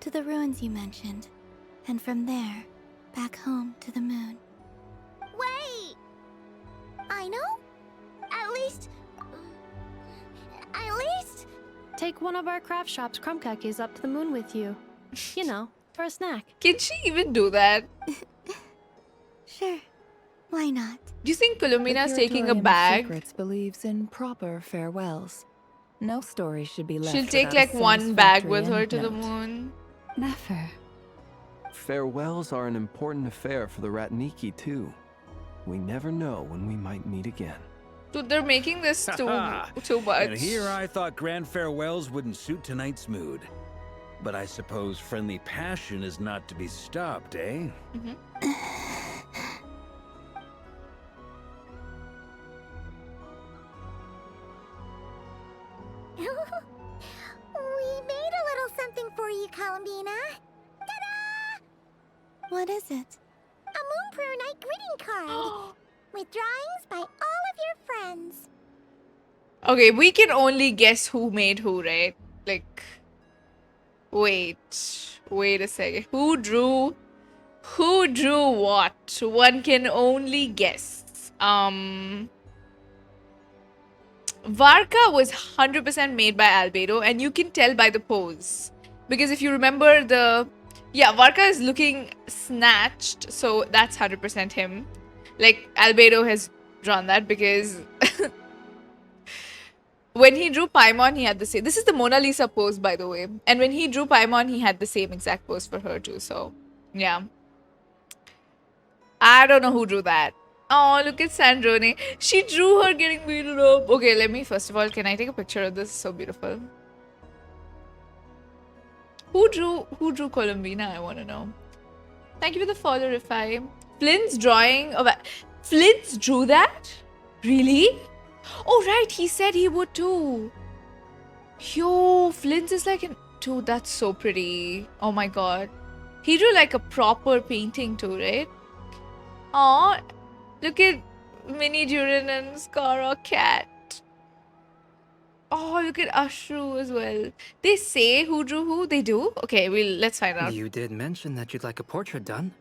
to the ruins you mentioned. And from there, back home to the moon. Wait! I know? At least... Take one of our craft shop's crumb cookies up to the moon with you. You know, for a snack. Can she even do that? Sure. Why not? Do you think Colombina's taking a Curatorium of bag? Secrets believes in proper farewells. No story should be left. She'll take without a like one bag satisfactory with her to the endnote. moon. Never. Farewells are an important affair for the Ratniki, too. We never know when we might meet again. Dude, they're making this too much. And here I thought grand farewells wouldn't suit tonight's mood. But I suppose friendly passion is not to be stopped, eh? We made a little something for you, Colombina. Ta-da! What is it? A Moon Prayer Night greeting card. With drawings by all of your friends. Okay, we can only guess who made who, right? Like, wait a second. Who drew what? One can only guess. Varka was 100% made by Albedo, and you can tell by the pose. Because if you remember Varka is looking snatched, so that's 100% him. Like, Albedo has drawn that because when he drew Paimon, he had the same. This is the Mona Lisa pose, by the way. And when he drew Paimon, he had the same exact pose for her too. So, yeah. I don't know who drew that. Oh, look at Sandrone. She drew her getting beaten up. Okay, let me, first of all, can I take a picture of this? So beautiful. Who drew Colombina? I want to know. Thank you for the follow, Rifai. Flynn's drawing of... Flynn's drew that? Really? Oh, right. He said he would too. Yo, Flynn's is like an... Dude, that's so pretty. Oh my god. He drew like a proper painting too, right? Aw, look at Mini Durin and Skara cat. Oh, look at Ashru as well. They say who drew who? They do? Okay, let's find out. You did mention that you'd like a portrait done,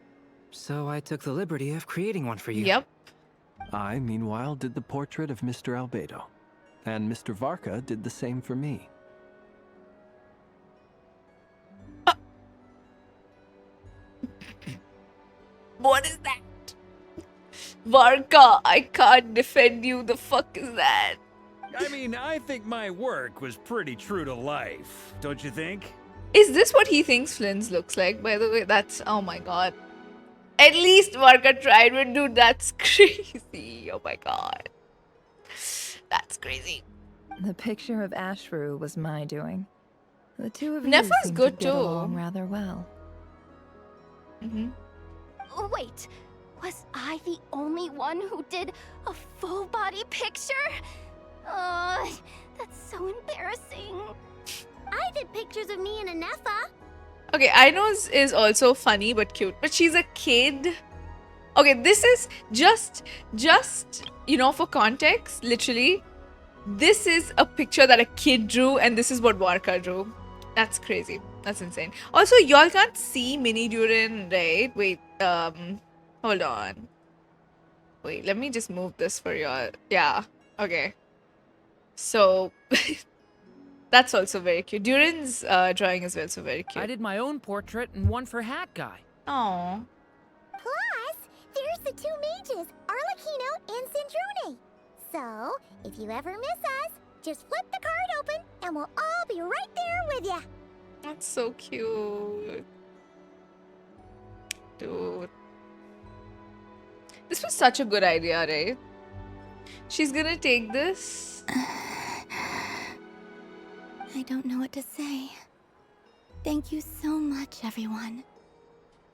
so I took the liberty of creating one for you. Yep. I, meanwhile, did the portrait of Mr. Albedo, and Mr. Varka did the same for me. What is that? Varka, I can't defend you. The fuck is that? I mean, I think my work was pretty true to life, don't you think? Is this what he thinks Flynn's looks like, by the way? That's, oh my god. At least Varka tried, but dude, that's crazy. Oh my god. That's crazy. The picture of Ashru was my doing. The two of you Nefa's seem good to get too. along rather well. Oh, wait, was I the only one who did a full body picture? That's so embarrassing. I did pictures of me and Anefa. Okay, Ainos is also funny but cute, but she's a kid. Okay, this is just you know, for context, literally, this is a picture that a kid drew, and this is what Varka drew. That's crazy. That's insane. Also, y'all can't see Mini Durin, right? Wait, hold on. Wait, let me just move this for y'all. Yeah, okay. So, that's also very cute. Durin's drawing is also very cute. I did my own portrait and one for Hat Guy. Oh. Plus, there's the two mages, Arlecchino and Sindrune. So, if you ever miss us, just flip the card open and we'll all be right there with you. That's so cute. Dude. This was such a good idea, right? She's gonna take this. I don't know what to say. Thank you so much, everyone.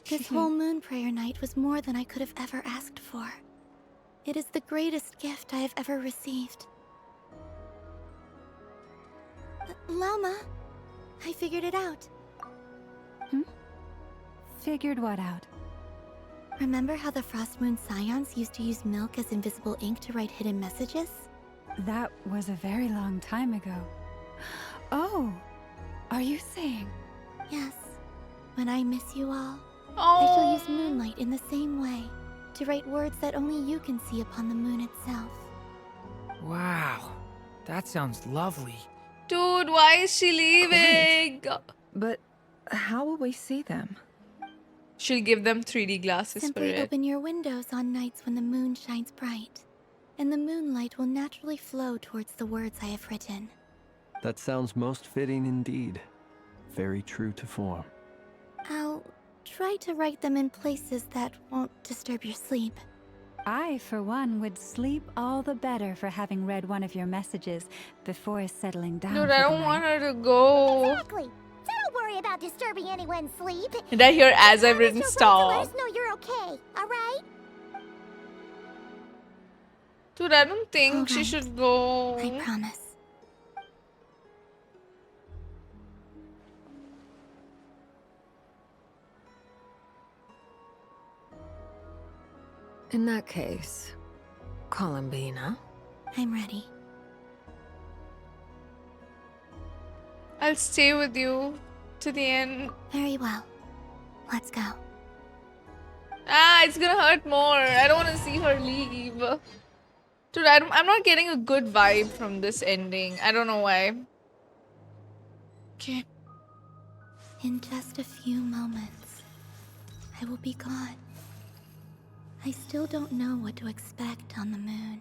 This whole moon prayer night was more than I could have ever asked for. It is the greatest gift I have ever received. Lauma, I figured it out. Figured what out? Remember how the Frost Moon Scions used to use milk as invisible ink to write hidden messages? That was a very long time ago. Oh, are you saying? Yes. When I miss you all, I shall use moonlight in the same way to write words that only you can see upon the moon itself. Wow, that sounds lovely. Dude, why is she leaving? But how will we see them? She'll give them 3D glasses Simply for it. open your windows on nights when the moon shines bright, and the moonlight will naturally flow towards the words I have written. That sounds most fitting indeed. Very true to form. I'll try to write them in places that won't disturb your sleep. I, for one, would sleep all the better for having read one of your messages before settling down. Dude, I don't want her to go. Exactly. So don't worry about disturbing anyone's sleep. Did I hear as I've written Let stop? us know you're okay, alright? Dude, I don't think she should go. I promise. In that case, Colombina. I'm ready. I'll stay with you to the end. Very well. Let's go. Ah, it's gonna hurt more. I don't want to see her leave. Dude, I'm not getting a good vibe from this ending. I don't know why. Okay. In just a few moments, I will be gone. I still don't know what to expect on the moon.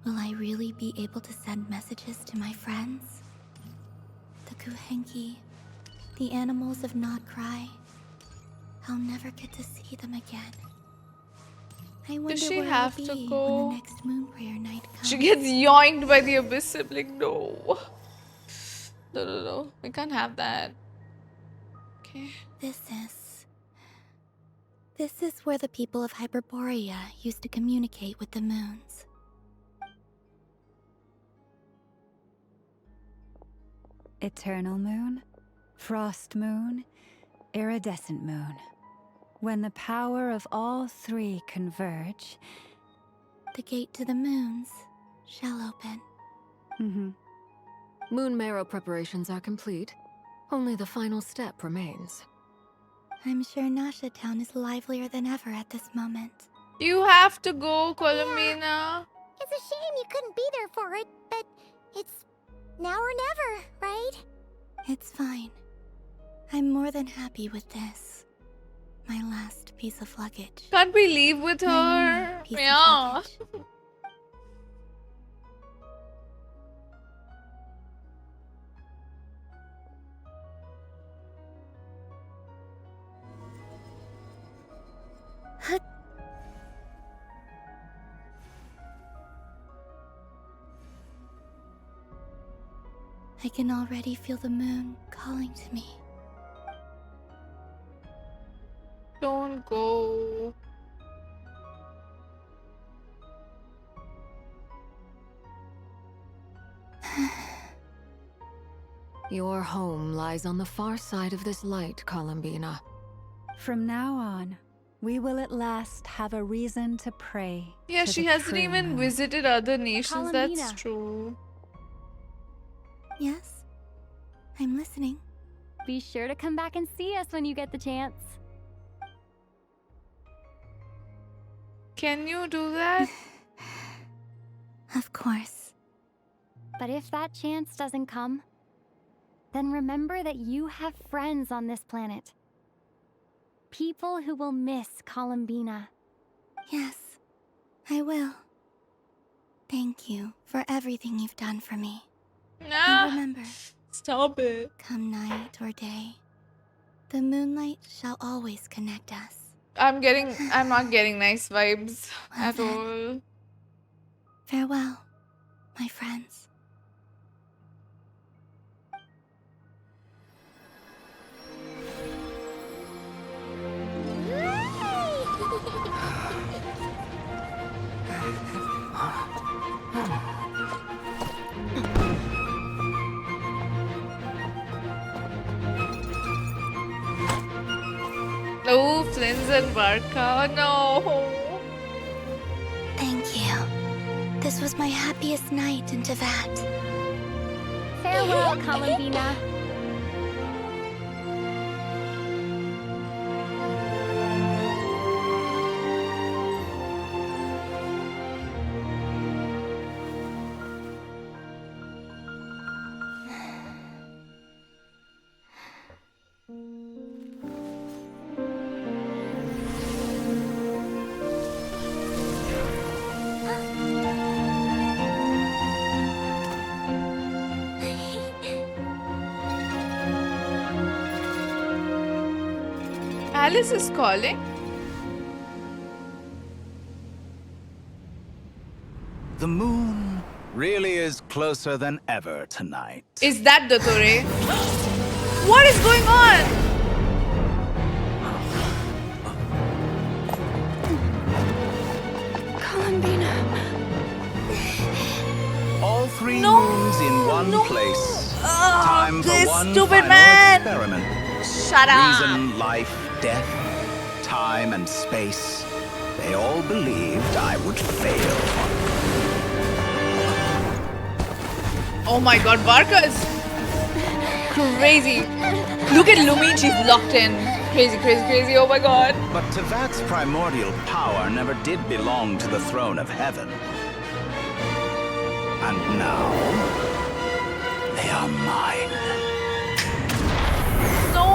Will I really be able to send messages to my friends? The Khaenri'ah, the animals of Not Krai. I'll never get to see them again. I wonder Does she where have I'll to be go? when the next moon prayer night comes. She gets yoinked by the abyss sibling. No. No. We can't have that. Okay. This is where the people of Hyperborea used to communicate with the moons. Eternal moon, frost moon, iridescent moon. When the power of all three converge, the gate to the moons shall open. Moon marrow preparations are complete. Only the final step remains. I'm sure Nasha Town is livelier than ever at this moment. You have to go, Colombina. It's a shame you couldn't be there for it, but it's now or never, right? It's fine. I'm more than happy with this. My last piece of luggage. Can't we leave with her? Yeah. I can already feel the moon calling to me. Don't go. Your home lies on the far side of this light, Colombina. From now on, we will at last have a reason to pray. Yeah, to she the hasn't true even moon. visited other nations, that's Colombina. true. Yes? I'm listening. Be sure to come back and see us when you get the chance. Can you do that? Of course. But if that chance doesn't come, then remember that you have friends on this planet. People who will miss Colombina. Yes, I will. Thank you for everything you've done for me. Nah. And remember, stop it. Come night or day, the moonlight shall always connect us. I'm not getting nice vibes at all. Farewell, my friends. Oh, Flynn's and Varka. No. Thank you. This was my happiest night in Tevat. Farewell, Colombina. Alice is calling. The moon really is closer than ever tonight. Is that Dottore? What is going on? Colombina. All three moons in one place. Time for this one stupid final man. experiment. Shut up. Reason, life, death, time, and space. They all believed I would fail. Oh my god, Varka is crazy. Look at Lumin, she's locked in. Crazy, crazy, crazy, oh my god. But Tevat's primordial power never did belong to the throne of heaven. And now, they are mine. No.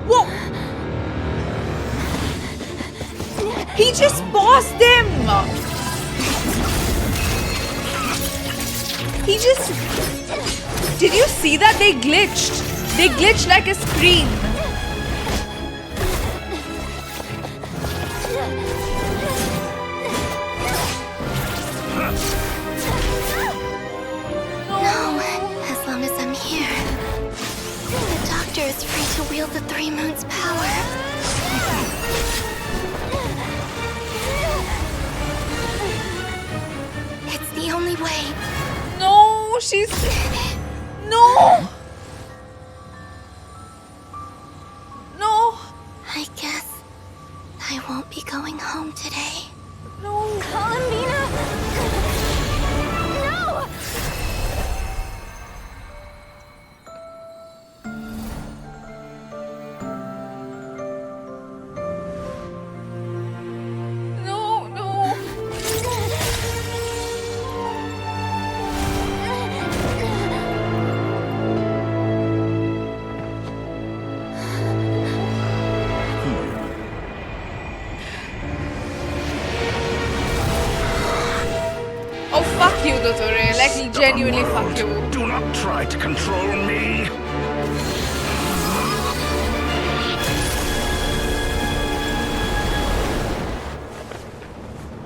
Whoa. He just bossed them. He just... Did you see that? They glitched. They glitched like a screen. No, as long as I'm here. The Doctor is free to wield the Three Moons' power. It's the only way. No, she's... No! No! I guess I won't be going home today. No! Colombina! No! No, no! Oh, fuck you, Dottore. Like, genuinely fuck you. Do not try to control me.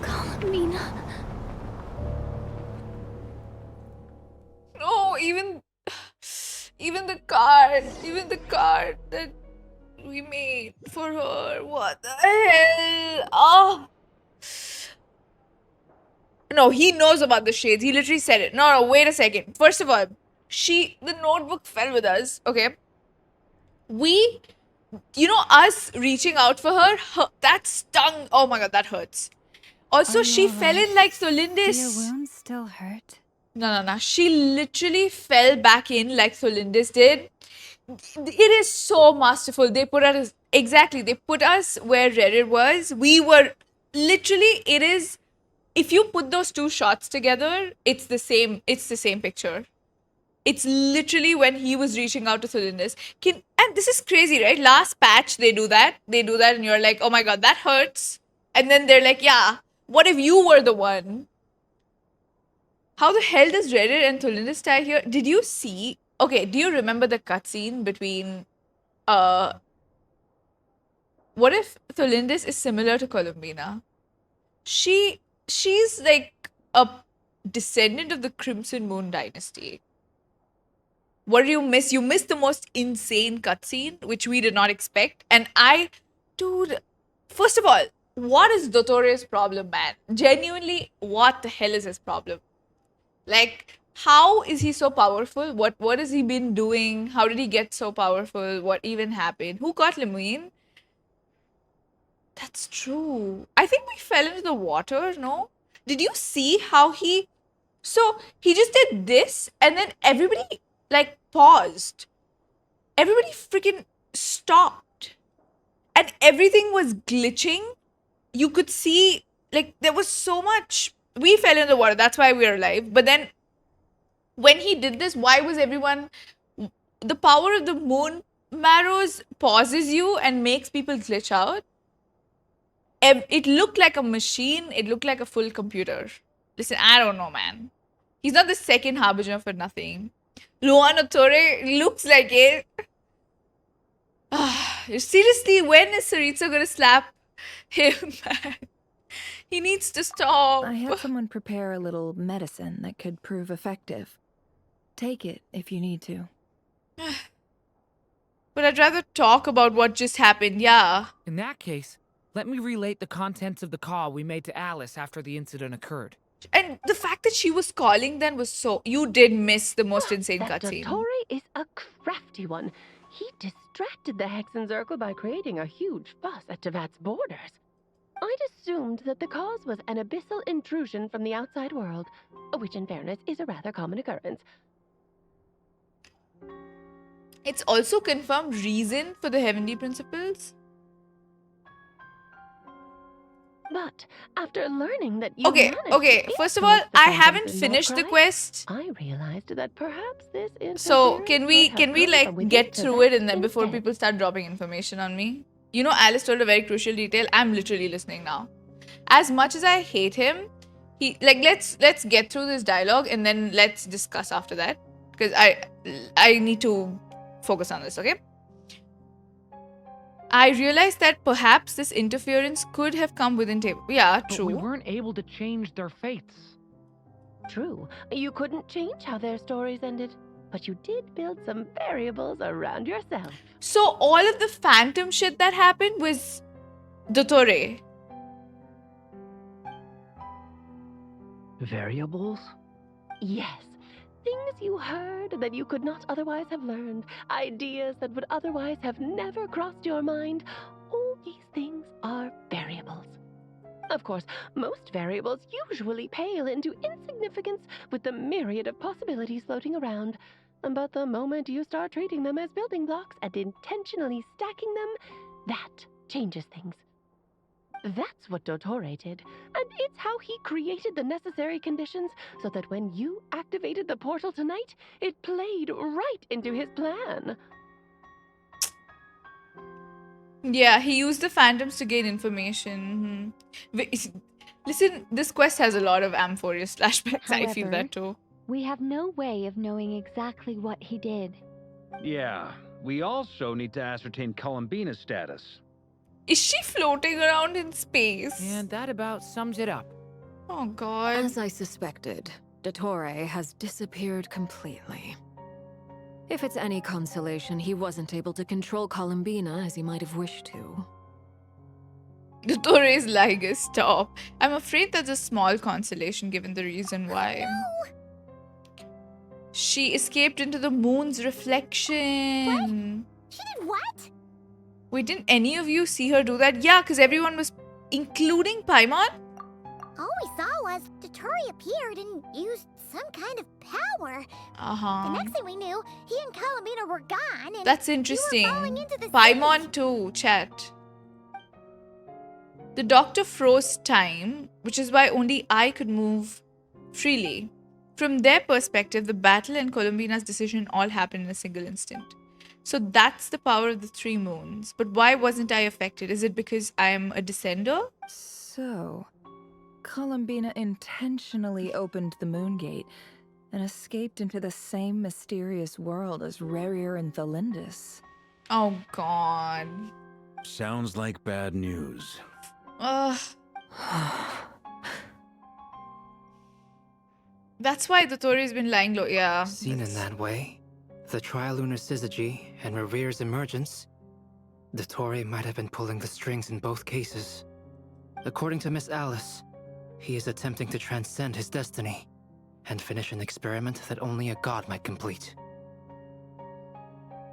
Colombina. No, even the card that we made for her. What the hell? Oh. No, he knows about the shades. He literally said it. No, wait a second. First of all, the notebook fell with us, okay? Us reaching out for her, that stung. Oh my god, that hurts. Also, she fell in like Solindis. Do your wounds still hurt? No. She literally fell back in like Solindis did. It is so masterful. They put us where Reddit was. We were literally, it is, if you put those two shots together, it's the same picture. It's literally when he was reaching out to Solindis. And this is crazy, right? Last patch, they do that and you're like, oh my god, that hurts. And then they're like, yeah, what if you were the one? How the hell does Reddit and Solindis tie here? Did you see? Okay, do you remember the cutscene between what if Solindis is similar to Colombina? She's like a descendant of the Crimson Moon dynasty. What did you miss? You missed the most insane cutscene, which we did not expect. And dude, first of all, what is Dottore's problem, man? Genuinely, what the hell is his problem? Like, how is he so powerful? What has he been doing? How did he get so powerful? What even happened? Who got Lemuine? That's true. I think we fell into the water, no? Did you see how he just did this and then everybody like paused. Everybody freaking stopped. And everything was glitching. You could see like there was so much. We fell in the water. That's why we are alive. But then when he did this, why was everyone... The power of the moon marrows pauses you and makes people glitch out. It looked like a machine. It looked like a full computer. Listen, I don't know, man. He's not the second harbinger for nothing. Luan Ottore looks like it. Seriously, when is Saritsa gonna slap him, man? He needs to stop. I had someone prepare a little medicine that could prove effective. Take it if you need to. But I'd rather talk about what just happened, yeah. In that case, let me relate the contents of the call we made to Alice after the incident occurred. And the fact that she was calling then was so... You did miss the most insane cutscene. Dottore is a crafty one. He distracted the Hexen Circle by creating a huge fuss at Tevat's borders. I'd assumed that the cause was an abyssal intrusion from the outside world, which in fairness is a rather common occurrence. It's also confirmed reason for the Heavenly Principles. But after learning that you Okay. First of all, I haven't finished the quest. I realized that perhaps this is... So can we like get through it and then before people start dropping information on me? You know, Alice told a very crucial detail. I'm literally listening now. As much as I hate him, let's get through this dialogue and then let's discuss after that because I need to focus on this, okay? I realized that perhaps this interference could have come within table. Yeah, true. But we weren't able to change their fates. True. You couldn't change how their stories ended, but you did build some variables around yourself. So all of the phantom shit that happened was Dottore. Variables? Yes. Things you heard that you could not otherwise have learned. Ideas that would otherwise have never crossed your mind. All these things are variables. Of course, most variables usually pale into insignificance with the myriad of possibilities floating around. But the moment you start treating them as building blocks and intentionally stacking them, that changes things. That's what Dottore did, and it's how he created the necessary conditions so that when you activated the portal tonight, it played right into his plan. Yeah, he used the phantoms to gain information. Listen, this quest has a lot of Amphorius flashbacks. However, I feel that too. We have no way of knowing exactly what he did. Yeah, we also need to ascertain Colombina's status. Is she floating around in space? And that about sums it up. Oh god. As I suspected, Dottore has disappeared completely. If it's any consolation, he wasn't able to control Colombina as he might have wished to. Dottore's like, stop. I'm afraid that's a small consolation given the reason why. She escaped into the moon's reflection. What? She did what? Wait, didn't any of you see her do that? Yeah, because everyone was, including Paimon. All we saw was Dottore appeared and used some kind of power. Uh-huh. The next thing we knew, he and Colombina were gone, and That's we were interesting. falling into the Paimon sea. too, chat. The doctor froze time, which is why only I could move freely. From their perspective, the battle and Colombina's decision all happened in a single instant. So that's the power of the three moons. But why wasn't I affected? Is it because I'm a descender? So, Colombina intentionally opened the moon gate and escaped into the same mysterious world as Rerir and Thalindis. Oh god. Sounds like bad news. Ugh. That's why Dottore's been lying low. Yeah. Seen in that way, the trilunar syzygy and Rerir's emergence, Dottore might have been pulling the strings in both cases. According to Miss Alice, he is attempting to transcend his destiny and finish an experiment that only a god might complete.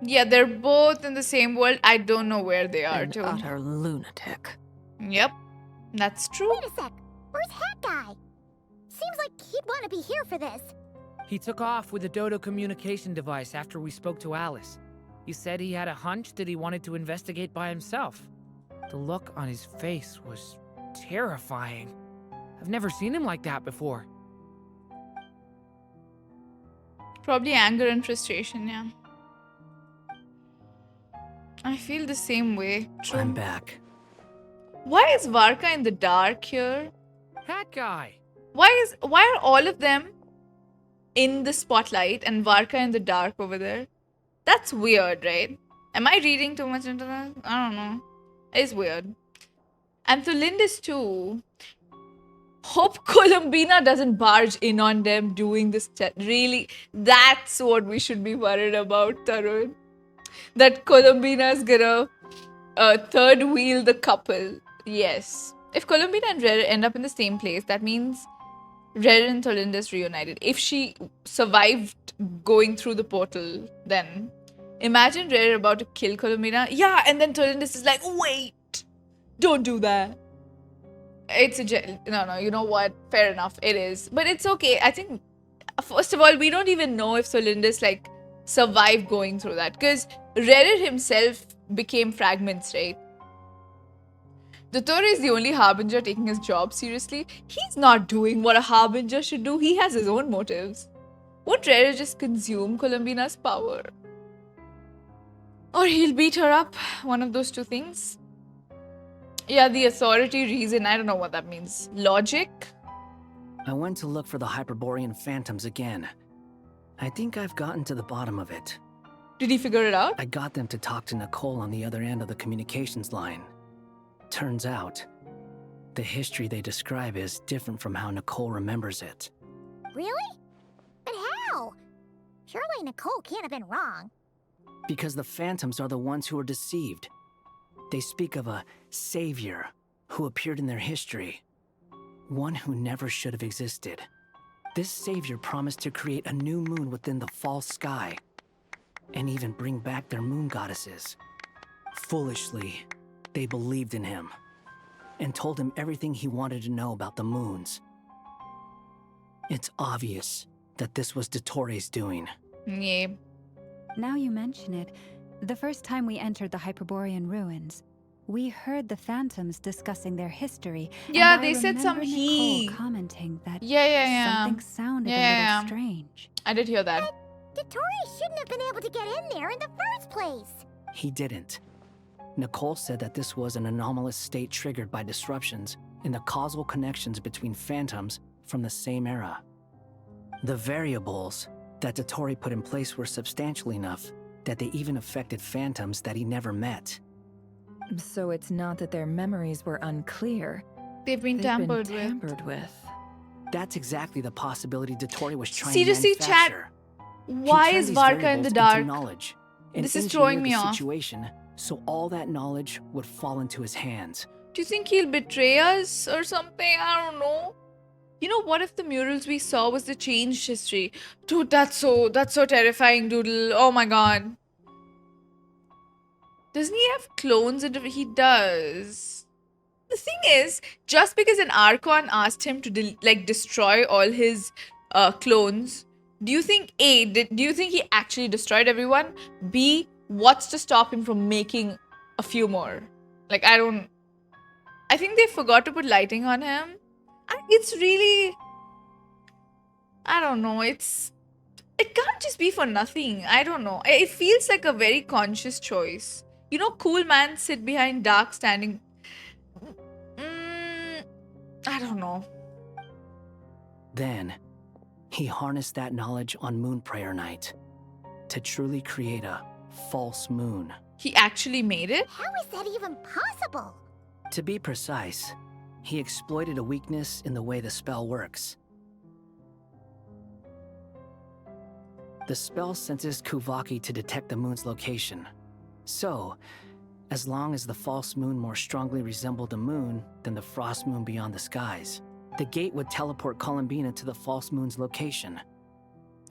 Yeah, they're both in the same world. I don't know where they are, An too. utter lunatic. Yep, that's true. Wait a sec. Where's Hat Guy? Seems like he'd want to be here for this. He took off with a Dodo communication device after we spoke to Alice. He said he had a hunch that he wanted to investigate by himself. The look on his face was terrifying. I've never seen him like that before. Probably anger and frustration, yeah. I feel the same way. True. I'm back. Why is Varka in the dark here? Hat Guy! Why are all of them in the spotlight and Varka in the dark over there? That's weird, right? Am I reading too much into that? I don't know. It's weird. And Thalindis too. Hope Colombina doesn't barge in on them doing this. Really, that's what we should be worried about, Tarun. That Colombina is gonna third wheel the couple. Yes. If Colombina and Rerir end up in the same place, that means Rerir and Thalindis reunited. If she survived going through the portal, then imagine Rerir about to kill Colombina. Yeah, and then Thalindis is like, wait, don't do that. It's a no, you know what? Fair enough, it is. But it's okay. I think, first of all, we don't even know if Thalindis like survived going through that. Because Rerir himself became fragments, right? Dottore is the only Harbinger taking his job seriously. He's not doing what a Harbinger should do. He has his own motives. Would Rerir just consume Colombina's power? Or he'll beat her up? One of those two things. Yeah, the authority reason. I don't know what that means. Logic? I went to look for the Hyperborean phantoms again. I think I've gotten to the bottom of it. Did he figure it out? I got them to talk to Nicole on the other end of the communications line. Turns out, the history they describe is different from how Nicole remembers it. Really? But how? Surely Nicole can't have been wrong. Because the phantoms are the ones who are deceived. They speak of a savior who appeared in their history. One who never should have existed. This savior promised to create a new moon within the false sky. And even bring back their moon goddesses. Foolishly, they believed in him. And told him everything he wanted to know about the moons. It's obvious that this was Dottore's doing. Yeah. Now you mention it, the first time we entered the Hyperborean ruins, we heard the phantoms discussing their history. Yeah, and they said some Nicole he. commenting that Yeah. something sounded a little strange. I did hear that. Dottore shouldn't have been able to get in there in the first place. He didn't. Nicole said that this was an anomalous state triggered by disruptions in the causal connections between phantoms from the same era. The variables that Dottore put in place were substantial enough that they even affected phantoms that he never met. So it's not that their memories were unclear. They've been tampered with. with. That's exactly the possibility Dottore was trying Seriously, to chat. manufacture. Why He is turned these Varka in variables the into dark? knowledge and This is throwing engineered me the off. situation so all that knowledge would fall into his hands. Do you think he'll betray us or something? I don't know. You know, what if the murals we saw was the changed history? Dude, that's so terrifying, Doodle. Oh my god. Doesn't he have clones? He does. The thing is, just because an Archon asked him to destroy all his clones, do you think do you think he actually destroyed everyone? B, what's to stop him from making a few more? Like, I think they forgot to put lighting on him. It's really, I don't know. It can't just be for nothing. I don't know. It feels like a very conscious choice. You know, cool man sit behind dark standing. I don't know. Then, he harnessed that knowledge on Moonprayer Night to truly create a false moon. He actually made it? How is that even possible? To be precise, he exploited a weakness in the way the spell works. The spell senses Kuvaki to detect the moon's location. So, as long as the false moon more strongly resembled a moon than the frost moon beyond the skies, the gate would teleport Colombina to the false moon's location.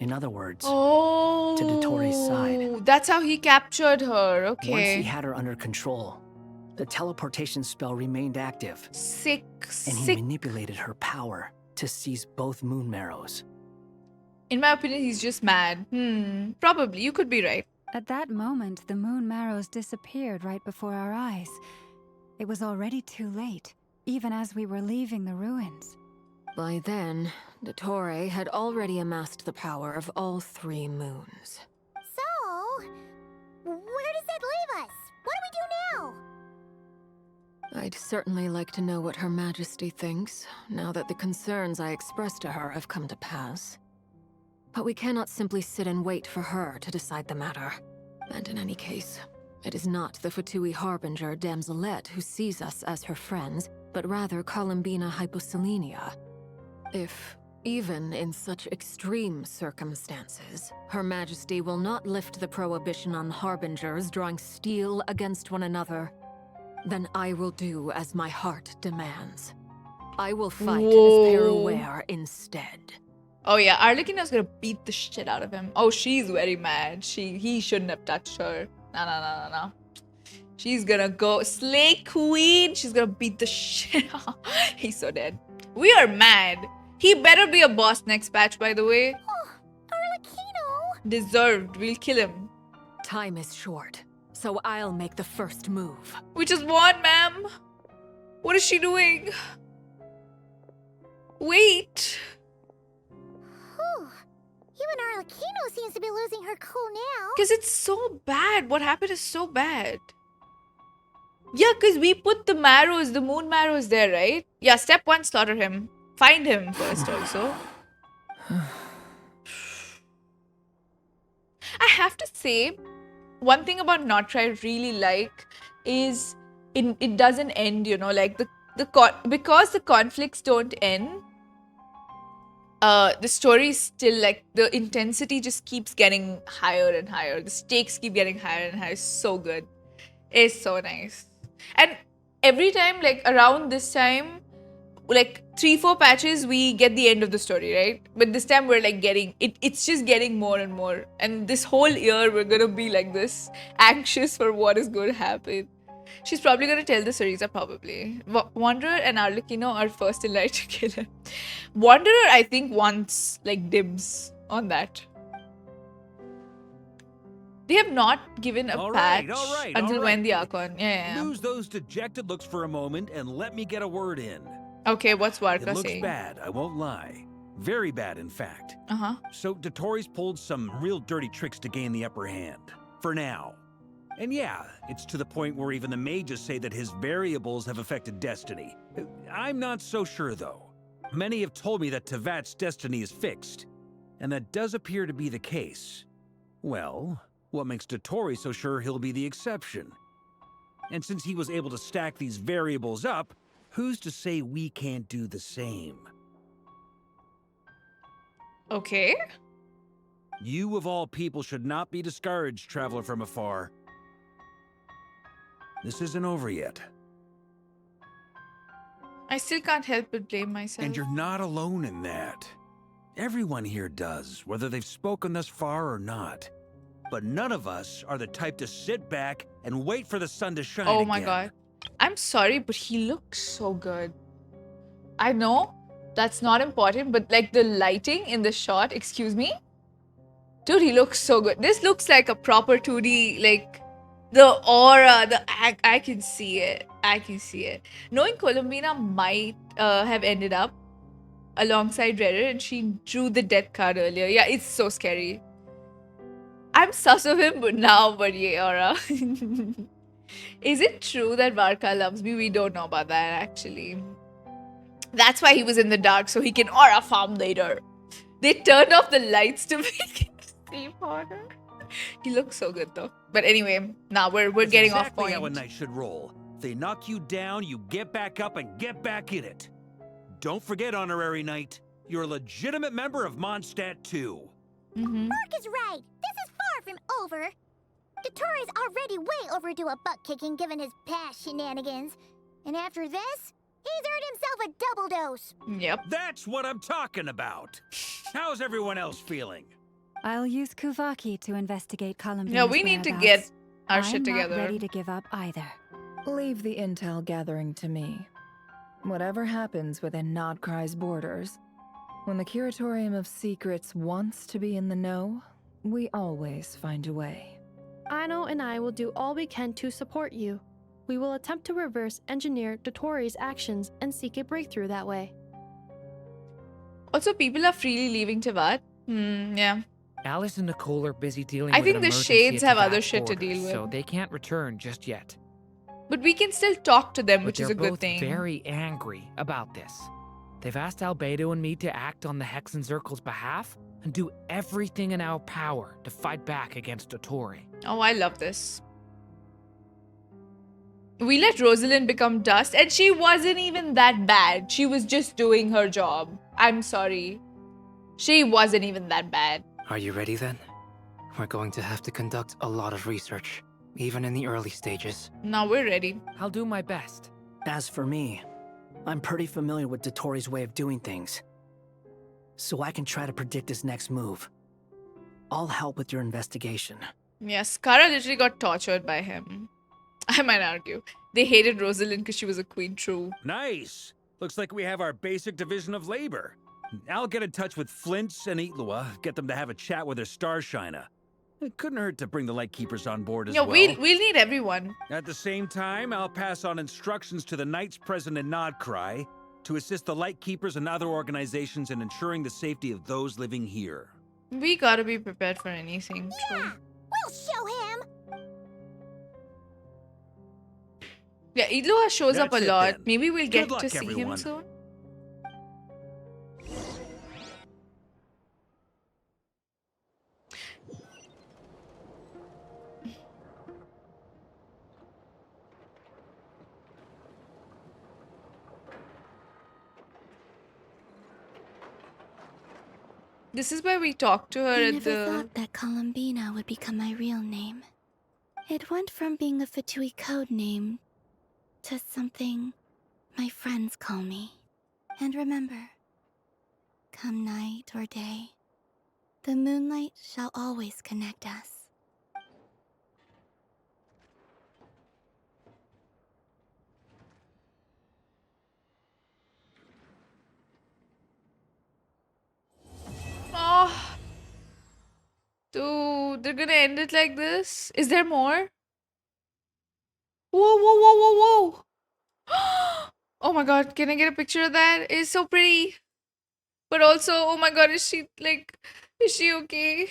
In other words, to Dottore's side. That's how he captured her. Okay. Once he had her under control, the teleportation spell remained active. And he manipulated her power to seize both moon marrows. In my opinion, he's just mad. Probably. You could be right. At that moment, the moon marrows disappeared right before our eyes. It was already too late, even as we were leaving the ruins. By then, Dottore had already amassed the power of all 3 moons. So, where does that leave us? What do we do now? I'd certainly like to know what Her Majesty thinks, now that the concerns I expressed to her have come to pass. But we cannot simply sit and wait for her to decide the matter. And in any case, it is not the Fatui Harbinger Damselette who sees us as her friends, but rather Colombina Hyposelenia. If, even in such extreme circumstances, Her Majesty will not lift the prohibition on Harbingers drawing steel against one another, then I will do as my heart demands. I will fight as Peruware instead. Oh yeah, Arlecchino's gonna beat the shit out of him. Oh, she's very mad. He shouldn't have touched her. No. She's gonna go slay queen. She's gonna beat the shit out. He's so dead. We are mad. He better be a boss next patch, by the way. Oh, Arlecchino! Deserved. We'll kill him. Time is short, so I'll make the first move. We just won, ma'am. What is she doing? Wait. Even Arlecchino seems to be losing her cool now. Because it's so bad. What happened is so bad. Yeah, because we put the marrows, the moon marrows there, right? Yeah, step 1, slaughter him. Find him first also. I have to say, one thing about Notch I really like is it doesn't end, you know, like because the conflicts don't end, the story is still like, the intensity just keeps getting higher and higher. The stakes keep getting higher and higher. It's so good. It's so nice. And every time, like around this time, like 3-4 patches, we get the end of the story, right? But this time we're like getting, it's just getting more and more. And this whole year we're gonna be like this, anxious for what is going to happen. She's probably gonna tell the Cereza, probably. Wanderer and Arlecchino are first in line to kill him. Wanderer, I think, wants like dibs on that. They have not given a patch until when the Archon. Yeah. Lose those dejected looks for a moment and let me get a word in. Okay, what's Varka saying? It looks saying? bad, I won't lie. Very bad, in fact. Uh-huh. So Dottore's pulled some real dirty tricks to gain the upper hand. For now. And yeah, it's to the point where even the mages say that his variables have affected destiny. I'm not so sure, though. Many have told me that Tevat's destiny is fixed. And that does appear to be the case. Well, what makes Dottore so sure he'll be the exception? And since he was able to stack these variables up, who's to say we can't do the same? Okay. You of all people should not be discouraged, traveler from afar. This isn't over yet. I still can't help but blame myself. And you're not alone in that. Everyone here does, whether they've spoken thus far or not. But none of us are the type to sit back and wait for the sun to shine Oh my again. god. I'm sorry, but he looks so good. I know that's not important, but like the lighting in the shot, excuse me? Dude, he looks so good. This looks like a proper 2D, like the aura, I can see it. I can see it. Knowing Colombina might have ended up alongside Rere and she drew the death card earlier. Yeah, it's so scary. I'm sus of him, but yeah, aura. Is it true that Varka loves me? We don't know about that actually. That's why he was in the dark, so he can aura farm later. They turned off the lights to make it seem harder. He looks so good though. But anyway, now we're getting exactly off point. How a knight should roll. They knock you down, you get back up and get back in it. Don't forget, honorary knight, you're a legitimate member of Mondstadt too. Mark is right. This is far from over. Dotori's already way overdue a butt kicking given his past shenanigans. And after this, he's earned himself a double dose. Yep. That's what I'm talking about. How's everyone else feeling? I'll use Kuvaki to investigate Colombina's Yeah, we need to get our shit I'm together. not ready to give up either. Leave the intel gathering to me. Whatever happens within Nodkrai's borders, when the Curatorium of Secrets wants to be in the know, we always find a way. Aino and I will do all we can to support you. We will attempt to reverse engineer Dotori's actions and seek a breakthrough that way. Also, people are freely leaving Teyvat. Yeah. Alice and Nicole are busy dealing I with think an the emergency shades at have Teyvat other shit to borders, deal with. so they can't return just yet. But we can still talk to them, But which is they're a good both thing. very angry about this. They've asked Albedo and me to act on the Hexen Circle's behalf and do everything in our power to fight back against Dotori. Oh, I love this. We let Rosalind become dust, and she wasn't even that bad. She was just doing her job. I'm sorry. She wasn't even that bad. Are you ready then? We're going to have to conduct a lot of research, even in the early stages. Now we're ready. I'll do my best. As for me, I'm pretty familiar with Dotori's way of doing things, so I can try to predict his next move. I'll help with your investigation. Yes, Kara literally got tortured by him. I might argue. They hated Rosalind because she was a queen, true. Nice. Looks like we have our basic division of labor. I'll get in touch with Flints and Eatlua, get them to have a chat with their Starshiner. It couldn't hurt to bring the Lightkeepers on board as Yeah, well. we'll need everyone. At the same time, I'll pass on instructions to the Knights present in Krai to assist the Lightkeepers and other organizations in ensuring the safety of those living here. We gotta be prepared for anything. True. We'll show him. Yeah, Eatlua shows up a That's it lot. then. Maybe we'll Good get luck, to see everyone. him soon. This is where we talked to her I at never the... thought that Colombina would become my real name. It went from being a Fatui code name to something my friends call me. And remember, come night or day, the moonlight shall always connect us. Oh. Dude, they're gonna end it like this? Is there more? Whoa, whoa, whoa, whoa, whoa. Oh my god, can I get a picture of that? It's so pretty. But also, oh my god, is she okay?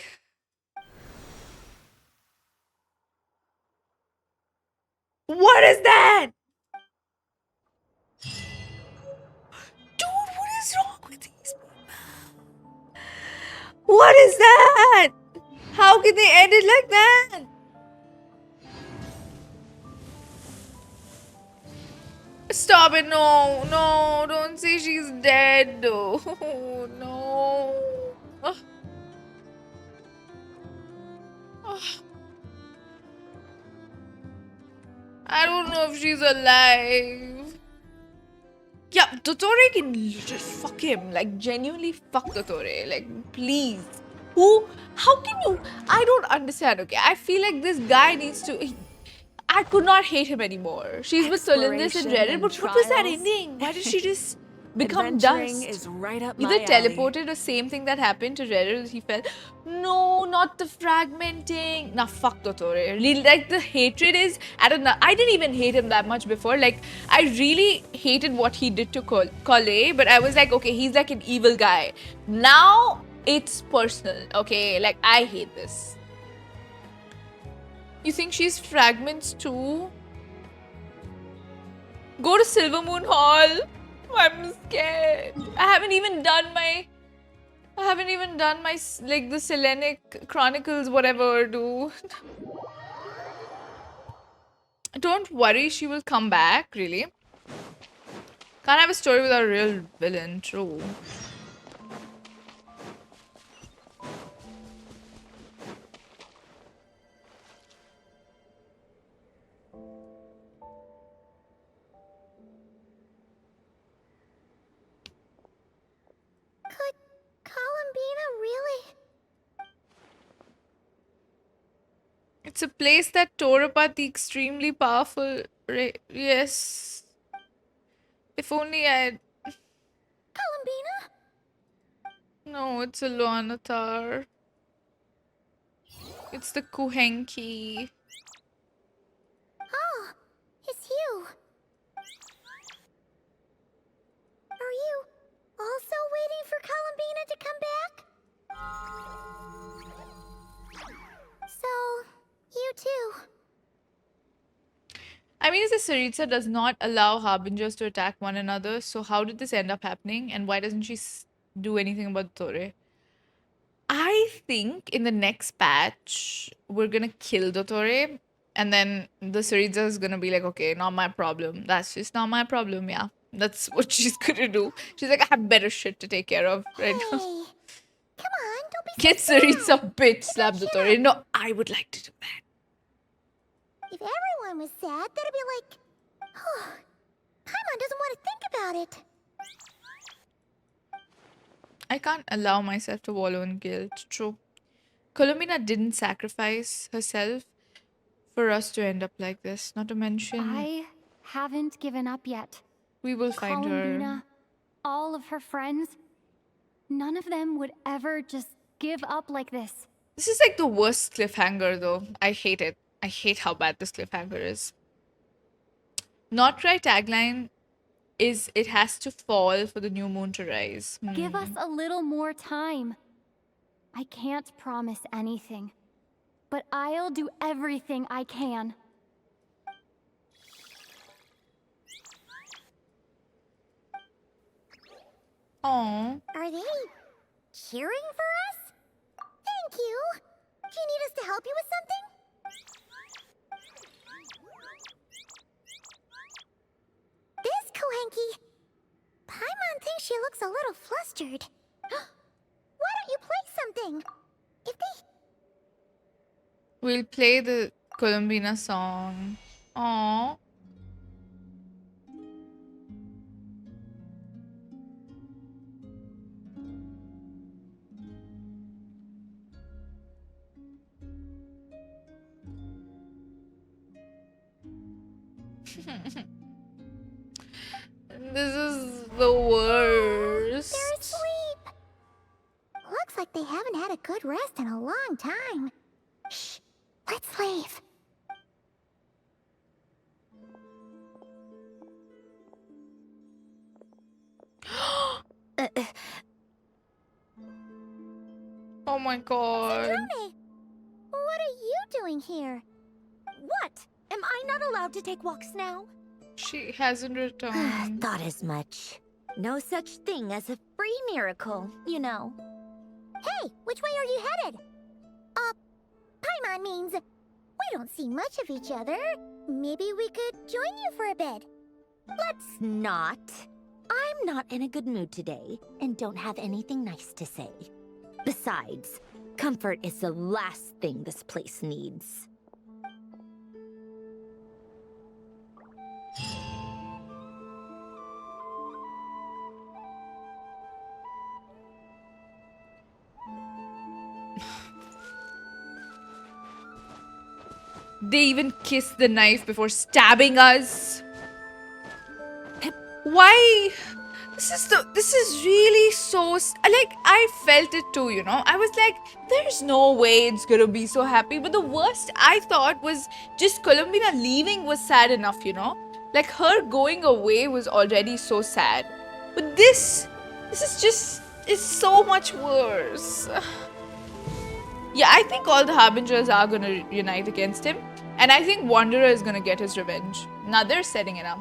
What is that? Dude, what is wrong with these people? What is that? How can they end it like that? Stop it, no, no, don't say she's dead. Oh, no. Ugh. don't know if she's alive. Yeah, Dottore can just fuck him. Like, genuinely fuck Dottore. Like, please. Who? How can you? I don't understand, okay? I feel like this guy needs to... I could not hate him anymore. She's with Solindis and Jared, but what was that ending? Why did she just become Adventuring dust? is right up Either my teleported or same thing that happened to Jared. He fell. No, not the fragmenting. Nah, fuck Dottore. Really, like, the hatred is... I don't know. I didn't even hate him that much before. Like, I really hated what he did to Kole, but I was like, okay, he's like an evil guy. Now, it's personal, okay? Like, I hate this. You think she's fragments too? Go to Silver Moon Hall. I'm scared. I haven't even done my like the Selenic Chronicles, whatever. Do. Don't worry, she will come back. Really. Can't have a story without a real villain. True. Colombina, really? It's a place that tore apart the extremely powerful. Yes. If only I had. Colombina? No, it's a Loanatar. It's the Kuhenki. Oh, it's you. Are you also waiting for Colombina to come back? So, you too. I mean, the Saritsa does not allow Harbingers to attack one another, so how did this end up happening? And why doesn't she do anything about Dottore? I think in the next patch, we're gonna kill Dottore, and then the Saritsa is gonna be like, okay, not my problem. That's just not my problem, yeah. That's what she's gonna do. She's like, I have better shit to take care of right now. Come on, don't be Get so sad. Saritsa bitch slap Dottore. No, I would like to do that. If everyone was sad, that'd be like, oh, Paimon doesn't want to think about it. I can't allow myself to wallow in guilt. True. Colombina didn't sacrifice herself for us to end up like this. Not to mention... I haven't given up yet. We will find her. Colombina, all of her friends, none of them would ever just give up like this. This is like the worst cliffhanger though. I hate it. I hate how bad this cliffhanger is. Not Krai tagline is it has to fall for the new moon to rise. Give us a little more time. I can't promise anything, but I'll do everything I can. Aww. Are they cheering for us? Thank you. Do you need us to help you with something? This Kuhenki. Paimon thinks she looks a little flustered. Why don't you play something? If they... We'll play the Colombina song. Aww. This is the worst. They're asleep. Looks like they haven't had a good rest in a long time. Shh, let's leave. Oh my god. Citrone, what are you doing here? What? Am I not allowed to take walks now? She hasn't returned. Thought as much. No such thing as a free miracle, you know. Hey, which way are you headed? Paimon means we don't see much of each other. Maybe we could join you for a bit. Let's not. I'm not in a good mood today, and don't have anything nice to say. Besides, comfort is the last thing this place needs. They even kissed the knife before stabbing us. Why? This is really so... Like, I felt it too, you know. I was like, there's no way it's gonna be so happy. But the worst I thought was just Colombina leaving was sad enough, you know. Like, her going away was already so sad. But this is just... It's so much worse. Yeah, I think all the Harbingers are gonna unite against him. And I think Wanderer is gonna get his revenge. Now they're setting it up.